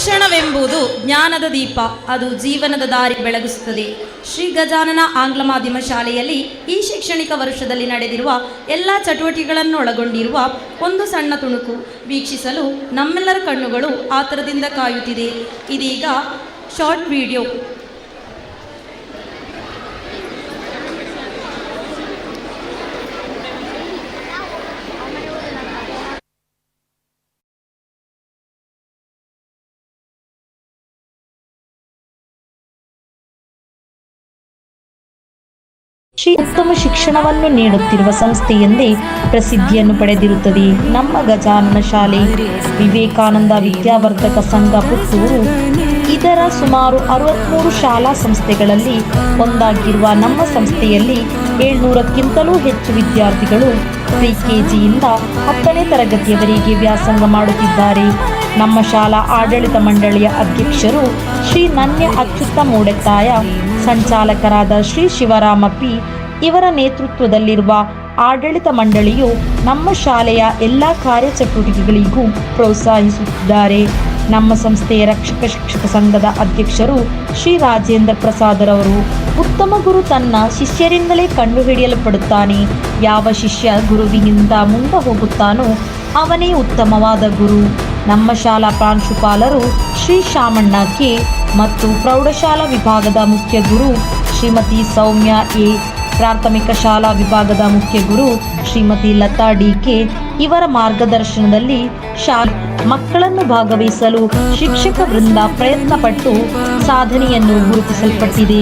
ಶಿಕ್ಷಣವೆಂಬುದು ಜ್ಞಾನದ ದೀಪ, ಅದು ಜೀವನದ ದಾರಿ ಬೆಳಗಿಸುತ್ತದೆ. ಶ್ರೀ ಗಜಾನನ ಆಂಗ್ಲ ಮಾಧ್ಯಮ ಶಾಲೆಯಲ್ಲಿ ಈ ಶೈಕ್ಷಣಿಕ ವರ್ಷದಲ್ಲಿ ನಡೆದಿರುವ ಎಲ್ಲ ಚಟುವಟಿಕೆಗಳನ್ನು ಒಳಗೊಂಡಿರುವ ಒಂದು ಸಣ್ಣ ತುಣುಕು ವೀಕ್ಷಿಸಲು ನಮ್ಮೆಲ್ಲರ ಕಣ್ಣುಗಳು ಆತರದಿಂದ ಕಾಯುತ್ತಿದೆ. ಇದೀಗ ಶಾರ್ಟ್ ವಿಡಿಯೋ. ಶ್ರೀ ಉತ್ತಮ ಶಿಕ್ಷಣವನ್ನು ನೀಡುತ್ತಿರುವ ಸಂಸ್ಥೆಯೆಂದೇ ಪ್ರಸಿದ್ಧಿಯನ್ನು ಪಡೆದಿರುತ್ತದೆ ನಮ್ಮ ಗಜಾನನ ಶಾಲೆ. ವಿವೇಕಾನಂದ ವಿದ್ಯಾವರ್ಧಕ ಸಂಘ ಪುತ್ತೂರು ಇದರ ಸುಮಾರು 63 ಶಾಲಾ ಸಂಸ್ಥೆಗಳಲ್ಲಿ ಒಂದಾಗಿರುವ ನಮ್ಮ ಸಂಸ್ಥೆಯಲ್ಲಿ 700ಕ್ಕಿಂತಲೂ ಹೆಚ್ಚು ವಿದ್ಯಾರ್ಥಿಗಳು ಪ್ರಿ-ಕೆಜಿಯಿಂದ 10ನೇ ತರಗತಿಯವರೆಗೆ ವ್ಯಾಸಂಗ ಮಾಡುತ್ತಿದ್ದಾರೆ. ನಮ್ಮ ಶಾಲಾ ಆಡಳಿತ ಮಂಡಳಿಯ ಅಧ್ಯಕ್ಷರು ಶ್ರೀ ನನ್ಯ ಅಚ್ಯುತ ಮೂಡೆತ್ತಾಯ, ಸಂಚಾಲಕರಾದ ಶ್ರೀ ಶಿವರಾಮ ಪಿ ಇವರ ನೇತೃತ್ವದಲ್ಲಿರುವ ಆಡಳಿತ ಮಂಡಳಿಯು ನಮ್ಮ ಶಾಲೆಯ ಎಲ್ಲ ಕಾರ್ಯಚಟುವಟಿಕೆಗಳಿಗೂ ಪ್ರೋತ್ಸಾಹಿಸುತ್ತಿದ್ದಾರೆ. ನಮ್ಮ ಸಂಸ್ಥೆಯ ರಕ್ಷಕ ಶಿಕ್ಷಕ ಸಂಘದ ಅಧ್ಯಕ್ಷರು ಶ್ರೀ ರಾಜೇಂದ್ರ ಪ್ರಸಾದರವರು, ಉತ್ತಮ ಗುರು ತನ್ನ ಶಿಷ್ಯರಿಂದಲೇ ಕಂಡುಹಿಡಿಯಲ್ಪಡುತ್ತಾನೆ. ಯಾವ ಶಿಷ್ಯ ಗುರುವಿನಿಂದ ಮುಂದೆ ಹೋಗುತ್ತಾನೋ ಅವನೇ ಉತ್ತಮವಾದ ಗುರು. ನಮ್ಮ ಶಾಲಾ ಪ್ರಾಂಶುಪಾಲರು ಶ್ರೀ ಶಾಮಣ್ಣ ಕೆ ಮತ್ತು ಪ್ರೌಢಶಾಲಾ ವಿಭಾಗದ ಮುಖ್ಯ ಗುರು ಶ್ರೀಮತಿ ಸೌಮ್ಯ ಎ, ಪ್ರಾಥಮಿಕ ಶಾಲಾ ವಿಭಾಗದ ಮುಖ್ಯ ಗುರು ಶ್ರೀಮತಿ ಲತಾ ಡಿ.ಕೆ ಇವರ ಮಾರ್ಗದರ್ಶನದಲ್ಲಿ ಶಾಲೆ ಮಕ್ಕಳನ್ನು ಭಾಗವಹಿಸಲು ಶಿಕ್ಷಕ ವೃಂದ ಪ್ರಯತ್ನಪಟ್ಟು ಸಾಧನೆಯನ್ನು ಗುರುತಿಸಲ್ಪಟ್ಟಿದೆ.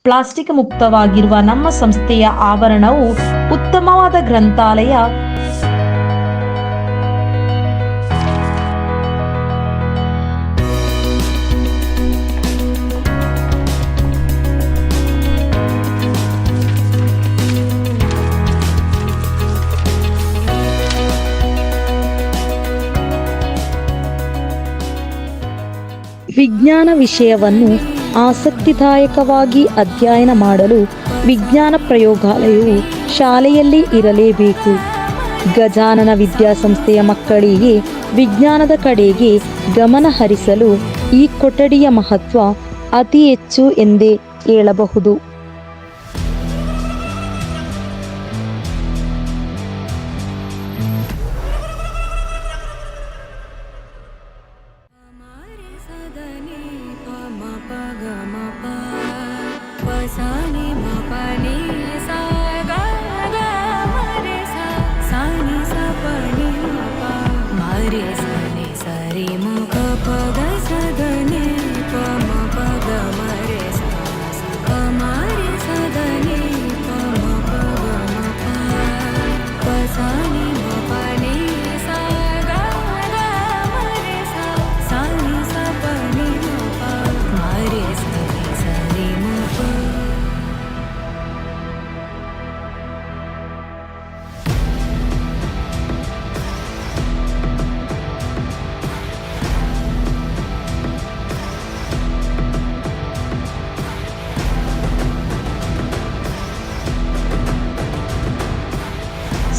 ಪ್ಲಾಸ್ಟಿಕ್ ಮುಕ್ತವಾಗಿರುವ ನಮ್ಮ ಸಂಸ್ಥೆಯ ಆವರಣವು ಉತ್ತಮವಾದ ಗ್ರಂಥಾಲಯ, ವಿಜ್ಞಾನ ವಿಷಯವನ್ನು ಆಸಕ್ತಿದಾಯಕವಾಗಿ ಅಧ್ಯಯನ ಮಾಡಲು ವಿಜ್ಞಾನ ಪ್ರಯೋಗಾಲಯವು ಶಾಲೆಯಲ್ಲಿ ಇರಲೇಬೇಕು. ಗಜಾನನ ವಿದ್ಯಾಸಂಸ್ಥೆಯ ಮಕ್ಕಳಿಗೆ ವಿಜ್ಞಾನದ ಕಡೆಗೆ ಗಮನ ಹರಿಸಲು ಈ ಕೊಠಡಿಯ ಮಹತ್ವ ಅತಿ ಹೆಚ್ಚು ಎಂದೇ ಹೇಳಬಹುದು.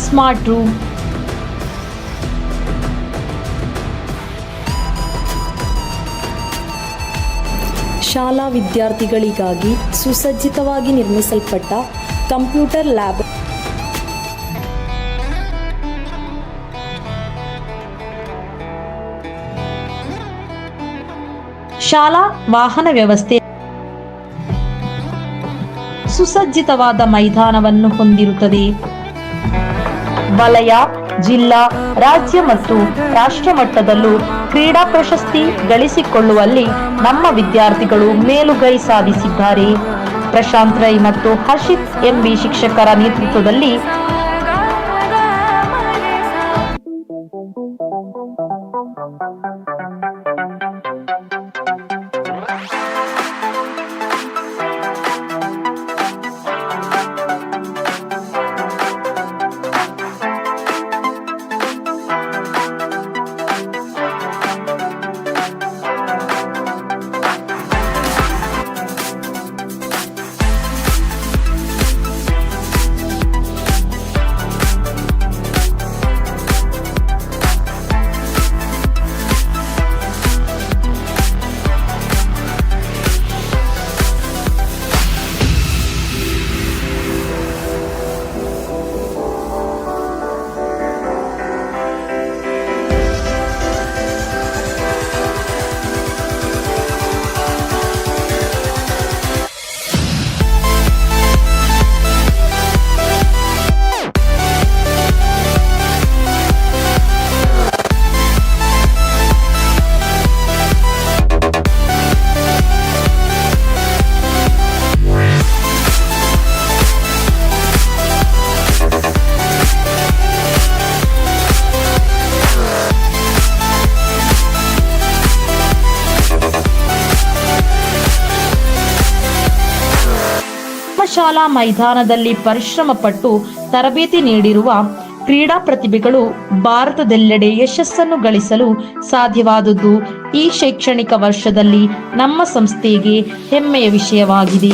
ಸ್ಮಾರ್ಟ್ ರೂಮ್, ಶಾಲಾ ವಿದ್ಯಾರ್ಥಿಗಳಿಗಾಗಿ ಸುಸಜ್ಜಿತವಾಗಿ ನಿರ್ಮಿಸಲ್ಪಟ್ಟ ಕಂಪ್ಯೂಟರ್ ಲ್ಯಾಬ್, ಶಾಲಾ ವಾಹನ ವ್ಯವಸ್ಥೆ, ಸುಸಜ್ಜಿತವಾದ ಮೈದಾನವನ್ನು ಹೊಂದಿರುತ್ತದೆ. ವಲಯ, ಜಿಲ್ಲಾ, ರಾಜ್ಯ ಮತ್ತು ರಾಷ್ಟ್ರ ಮಟ್ಟದಲ್ಲೂ ಕ್ರೀಡಾ ಪ್ರಶಸ್ತಿ ಗಳಿಸಿಕೊಳ್ಳುವಲ್ಲಿ ನಮ್ಮ ವಿದ್ಯಾರ್ಥಿಗಳು ಮೇಲುಗೈ ಸಾಧಿಸಿದ್ದಾರೆ. ಪ್ರಶಾಂತ್ ರೈ ಮತ್ತು ಹರ್ಷಿತ್ ಎಂಬಿ ಶಿಕ್ಷಕರ ನೇತೃತ್ವದಲ್ಲಿ ಶಾಲಾ ಮೈದಾನದಲ್ಲಿ ಪರಿಶ್ರಮ ಪಟ್ಟು ತರಬೇತಿ ನೀಡಿರುವ ಕ್ರೀಡಾ ಪ್ರತಿಭೆಗಳು ಭಾರತದೆಲ್ಲೆಡೆ ಯಶಸ್ಸನ್ನು ಗಳಿಸಲು ಸಾಧ್ಯವಾದುದು ಈ ಶೈಕ್ಷಣಿಕ ವರ್ಷದಲ್ಲಿ ನಮ್ಮ ಸಂಸ್ಥೆಗೆ ಹೆಮ್ಮೆಯ ವಿಷಯವಾಗಿದೆ.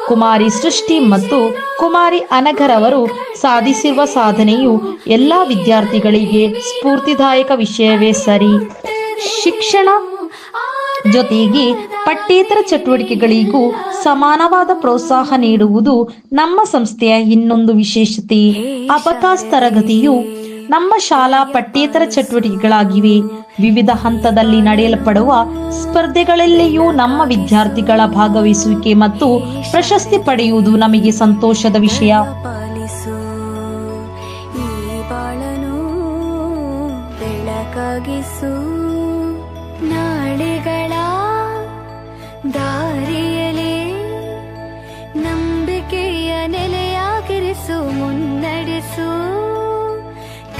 ಕುಮಾರಿ ಸೃಷ್ಟಿ ಮತ್ತು ಕುಮಾರಿ ಅನಘರ್ ಅವರು ಸಾಧಿಸಿರುವ ಸಾಧನೆಯು ಎಲ್ಲ ವಿದ್ಯಾರ್ಥಿಗಳಿಗೆ ಸ್ಫೂರ್ತಿದಾಯಕ ವಿಷಯವೇ ಸರಿ. ಶಿಕ್ಷಣ ಜೊತೆಗೆ ಪಠ್ಯೇತರ ಚಟುವಟಿಕೆಗಳಿಗೂ ಸಮಾನವಾದ ಪ್ರೋತ್ಸಾಹ ನೀಡುವುದು ನಮ್ಮ ಸಂಸ್ಥೆಯ ಇನ್ನೊಂದು ವಿಶೇಷತೆ. ಅಬಕಾಸ್ ತರಗತಿಯು ನಮ್ಮ ಶಾಲಾ ಪಠ್ಯೇತರ ಚಟುವಟಿಕೆಗಳಾಗಿವೆ. ವಿವಿಧ ಹಂತದಲ್ಲಿ ನಡೆಯಲ್ಪಡುವ ಸ್ಪರ್ಧೆಗಳಲ್ಲಿಯೂ ನಮ್ಮ ವಿದ್ಯಾರ್ಥಿಗಳ ಭಾಗವಹಿಸುವಿಕೆ ಮತ್ತು ಪ್ರಶಸ್ತಿ ಪಡೆಯುವುದು ನಮಗೆ ಸಂತೋಷದ ವಿಷಯ. ನಾಳೆಗಳ ದಾರಿಯಲೇ ನಂಬಿಕೆಯ ನೆಲೆಯಾಗಿರಿಸು, ಮುನ್ನಡೆಸು,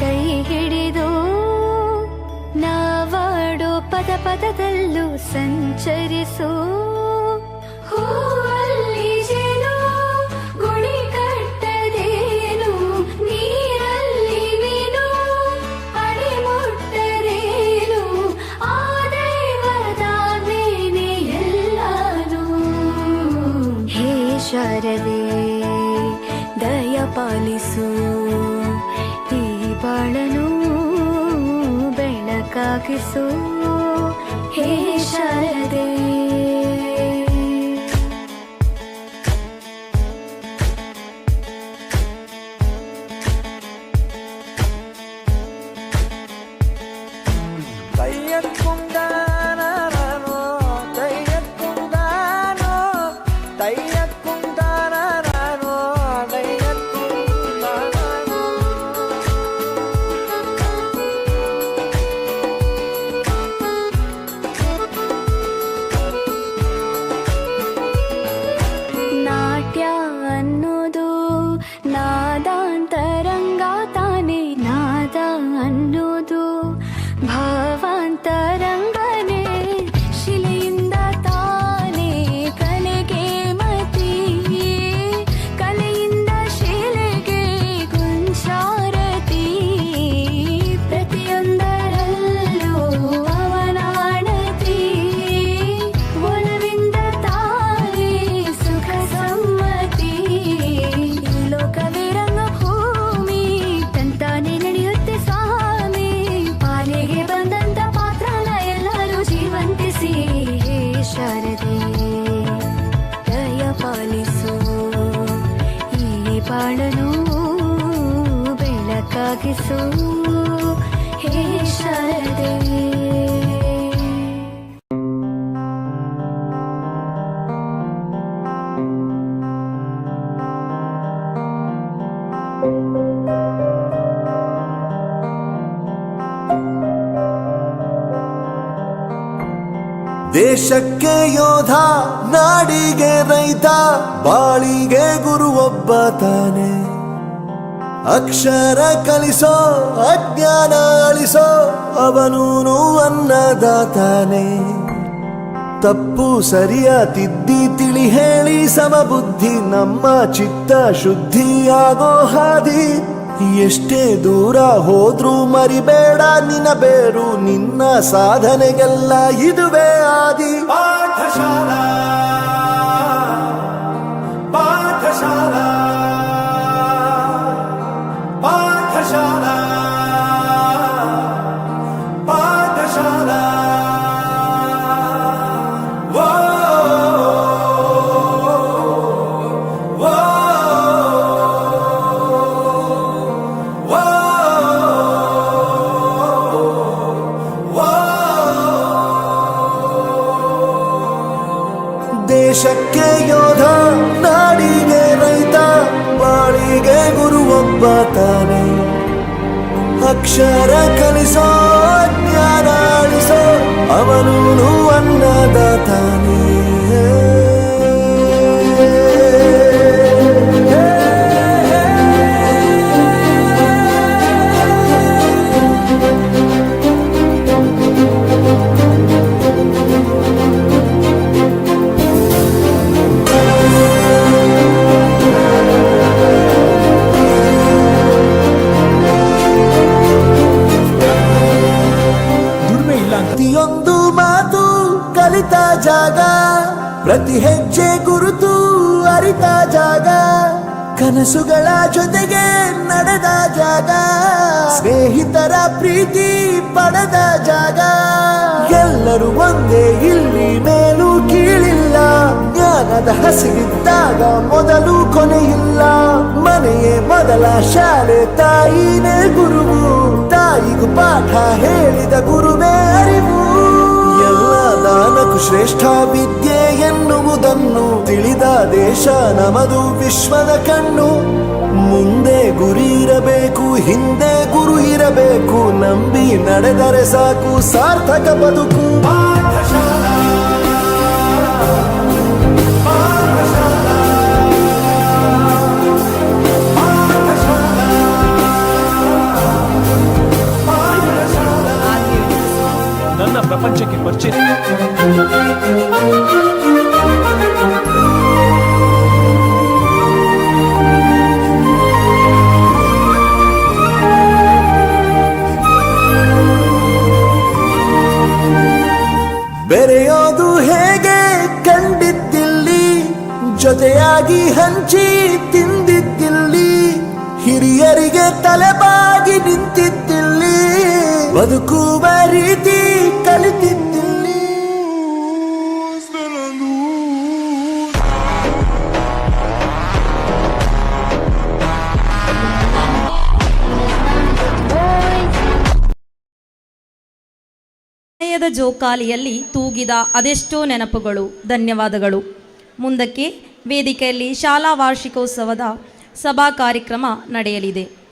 ಕೈ ಹಿಡಿದು ನಾವಾಡೋ ಪದ ಪದದಲ್ಲೂ ಸಂಚರಿಸು. ಹೂವಲ್ಲಿ ಜೇನು ಗುಳಿ ಕಟ್ಟದೇನು, ನೀರಲ್ಲಿ ಮೀನು ಅಡಿ ಮುಟ್ಟರೇನು, ಆ ದೈವದಾಜ್ಞೆನೇ ಎಲ್ಲಾನು. ಹೇ ಶಾರದೆ ದಯ ಪಾಲಿಸು, ಈ ಬಾಳನು ಬೆಳಕಾಗಿಸು. ಹೇ ಶಾರದೆ ಬಾಳನು ಬೆಳಕಾಗಿಸು. ಹೇ ಶಾರದೆ ದೇಶಕ್ಕೆ ಯೋಧ, ನಾಡಿಗೆ ರೈತ, ಬಾಳಿಗೆ ಗುರು ಒಬ್ಬ ತಾನೆ. ಅಕ್ಷರ ಕಲಿಸೋ, ಅಜ್ಞಾನ ಅಳಿಸೋ, ಅವನೂನು ಅನ್ನದಾತಾನೆ. ತಪ್ಪು ಸರಿಯ ತಿದ್ದಿ ತಿಳಿ ಹೇಳಿ ಸಮಬುದ್ಧಿ, ನಮ್ಮ ಚಿತ್ತ ಶುದ್ಧಿಯಾಗೋ ಹಾದಿ. ಎಷ್ಟೇ ದೂರ ಹೋದ್ರೂ ಮರಿಬೇಡ ನಿನ್ನ ಬೇರು, ನಿನ್ನ ಸಾಧನೆಗೆಲ್ಲ ಇದುವೇ ಆದಿ. ಪಾಠಶಾಲಾ ಪಾಠಶಾಲಾ ಪಾಠಶಾಲಾ ಪಾಠಶಾಲಾ. ದೇಶಕ್ಕೆ ಯೋಧ, ನಾಡಿಗೆ ರೈತ, ಬಾಳಿಗೆ ಗುರು ಒಬ್ಬ ತಾನೆ. ಅಕ್ಷರ ಕಲಿಸೋ, ಜ್ಞಾನ ಅಳಿಸೋ, ಅವನು ಅನ್ನದಾತಾನೆ. ಪ್ರತಿಯೊಂದು ಮಾತು ಕಲಿತ ಜಾಗ, ಪ್ರತಿ ಹೆಜ್ಜೆ ಗುರುತು ಅರಿತ ಜಾಗ, ಕನಸುಗಳ ಜೊತೆಗೆ ನಡೆದ ಜಾಗ, ಸ್ನೇಹಿತರ ಪ್ರೀತಿ ಪಡೆದ ಜಾಗ. ಎಲ್ಲರೂ ಒಂದೇ, ಇಲ್ಲಿ ಮೇಲೂ ಕೀಳಿಲ್ಲ, ಜ್ಞಾನದ ಹಸಿವಿದ್ದಾಗ ಮೊದಲು ಕೊನೆಯಿಲ್ಲ. ಮನೆಯೇ ಮೊದಲ ಶಾಲೆ, ತಾಯಿನೇ ಗುರುವು, ತಾಯಿಗೂ ಪಾಠ ಹೇಳಿದ ಗುರುವೇ ಅರಿವು. ಎಲ್ಲ ದಾನಕ್ಕೂ ಶ್ರೇಷ್ಠ ವಿದ್ಯೆ ಎನ್ನುವುದನ್ನು ತಿಳಿದ ದೇಶ ನಮದು, ವಿಶ್ವದ ಕಣ್ಣು. ಮುಂದೆ ಗುರಿ ಇರಬೇಕು, ಹಿಂದೆ ಗುರು ಇರಬೇಕು, ನಂಬಿ ನಡೆದರೆ ಸಾಕು ಸಾರ್ಥಕ ಬದುಕು. ಪಾಠಶಾಲಾ ನನ್ನ ಪ್ರಪಂಚಕ್ಕೆ ಪರಿಚಯ. ಬೆರೆಯೋದು ಹೇಗೆ ಕಂಡಿದ್ದಿಲ್ಲಿ, ಜೊತೆಯಾಗಿ ಹಂಚಿ ತಿಂದಿದ್ದಿಲ್ಲಿ, ಹಿರಿಯರಿಗೆ ತಲೆಬಾಗಿ ನಿಂತಿದ್ದಿಲ್ಲಿ, ಬದುಕುವ ರೀತಿ ಕಲಿತಿದ್ದಿಲ್ಲಿ. ಹೃದಯದ ಜೋಕಾಲಿಯಲ್ಲಿ ತೂಗಿದ ಅದೆಷ್ಟೋ ನೆನಪುಗಳು. ಧನ್ಯವಾದಗಳು. ಮುಂದಕ್ಕೆ ವೇದಿಕೆಯಲ್ಲಿ ಶಾಲಾ ವಾರ್ಷಿಕೋತ್ಸವದ ಸಭಾ ಕಾರ್ಯಕ್ರಮ ನಡೆಯಲಿದೆ.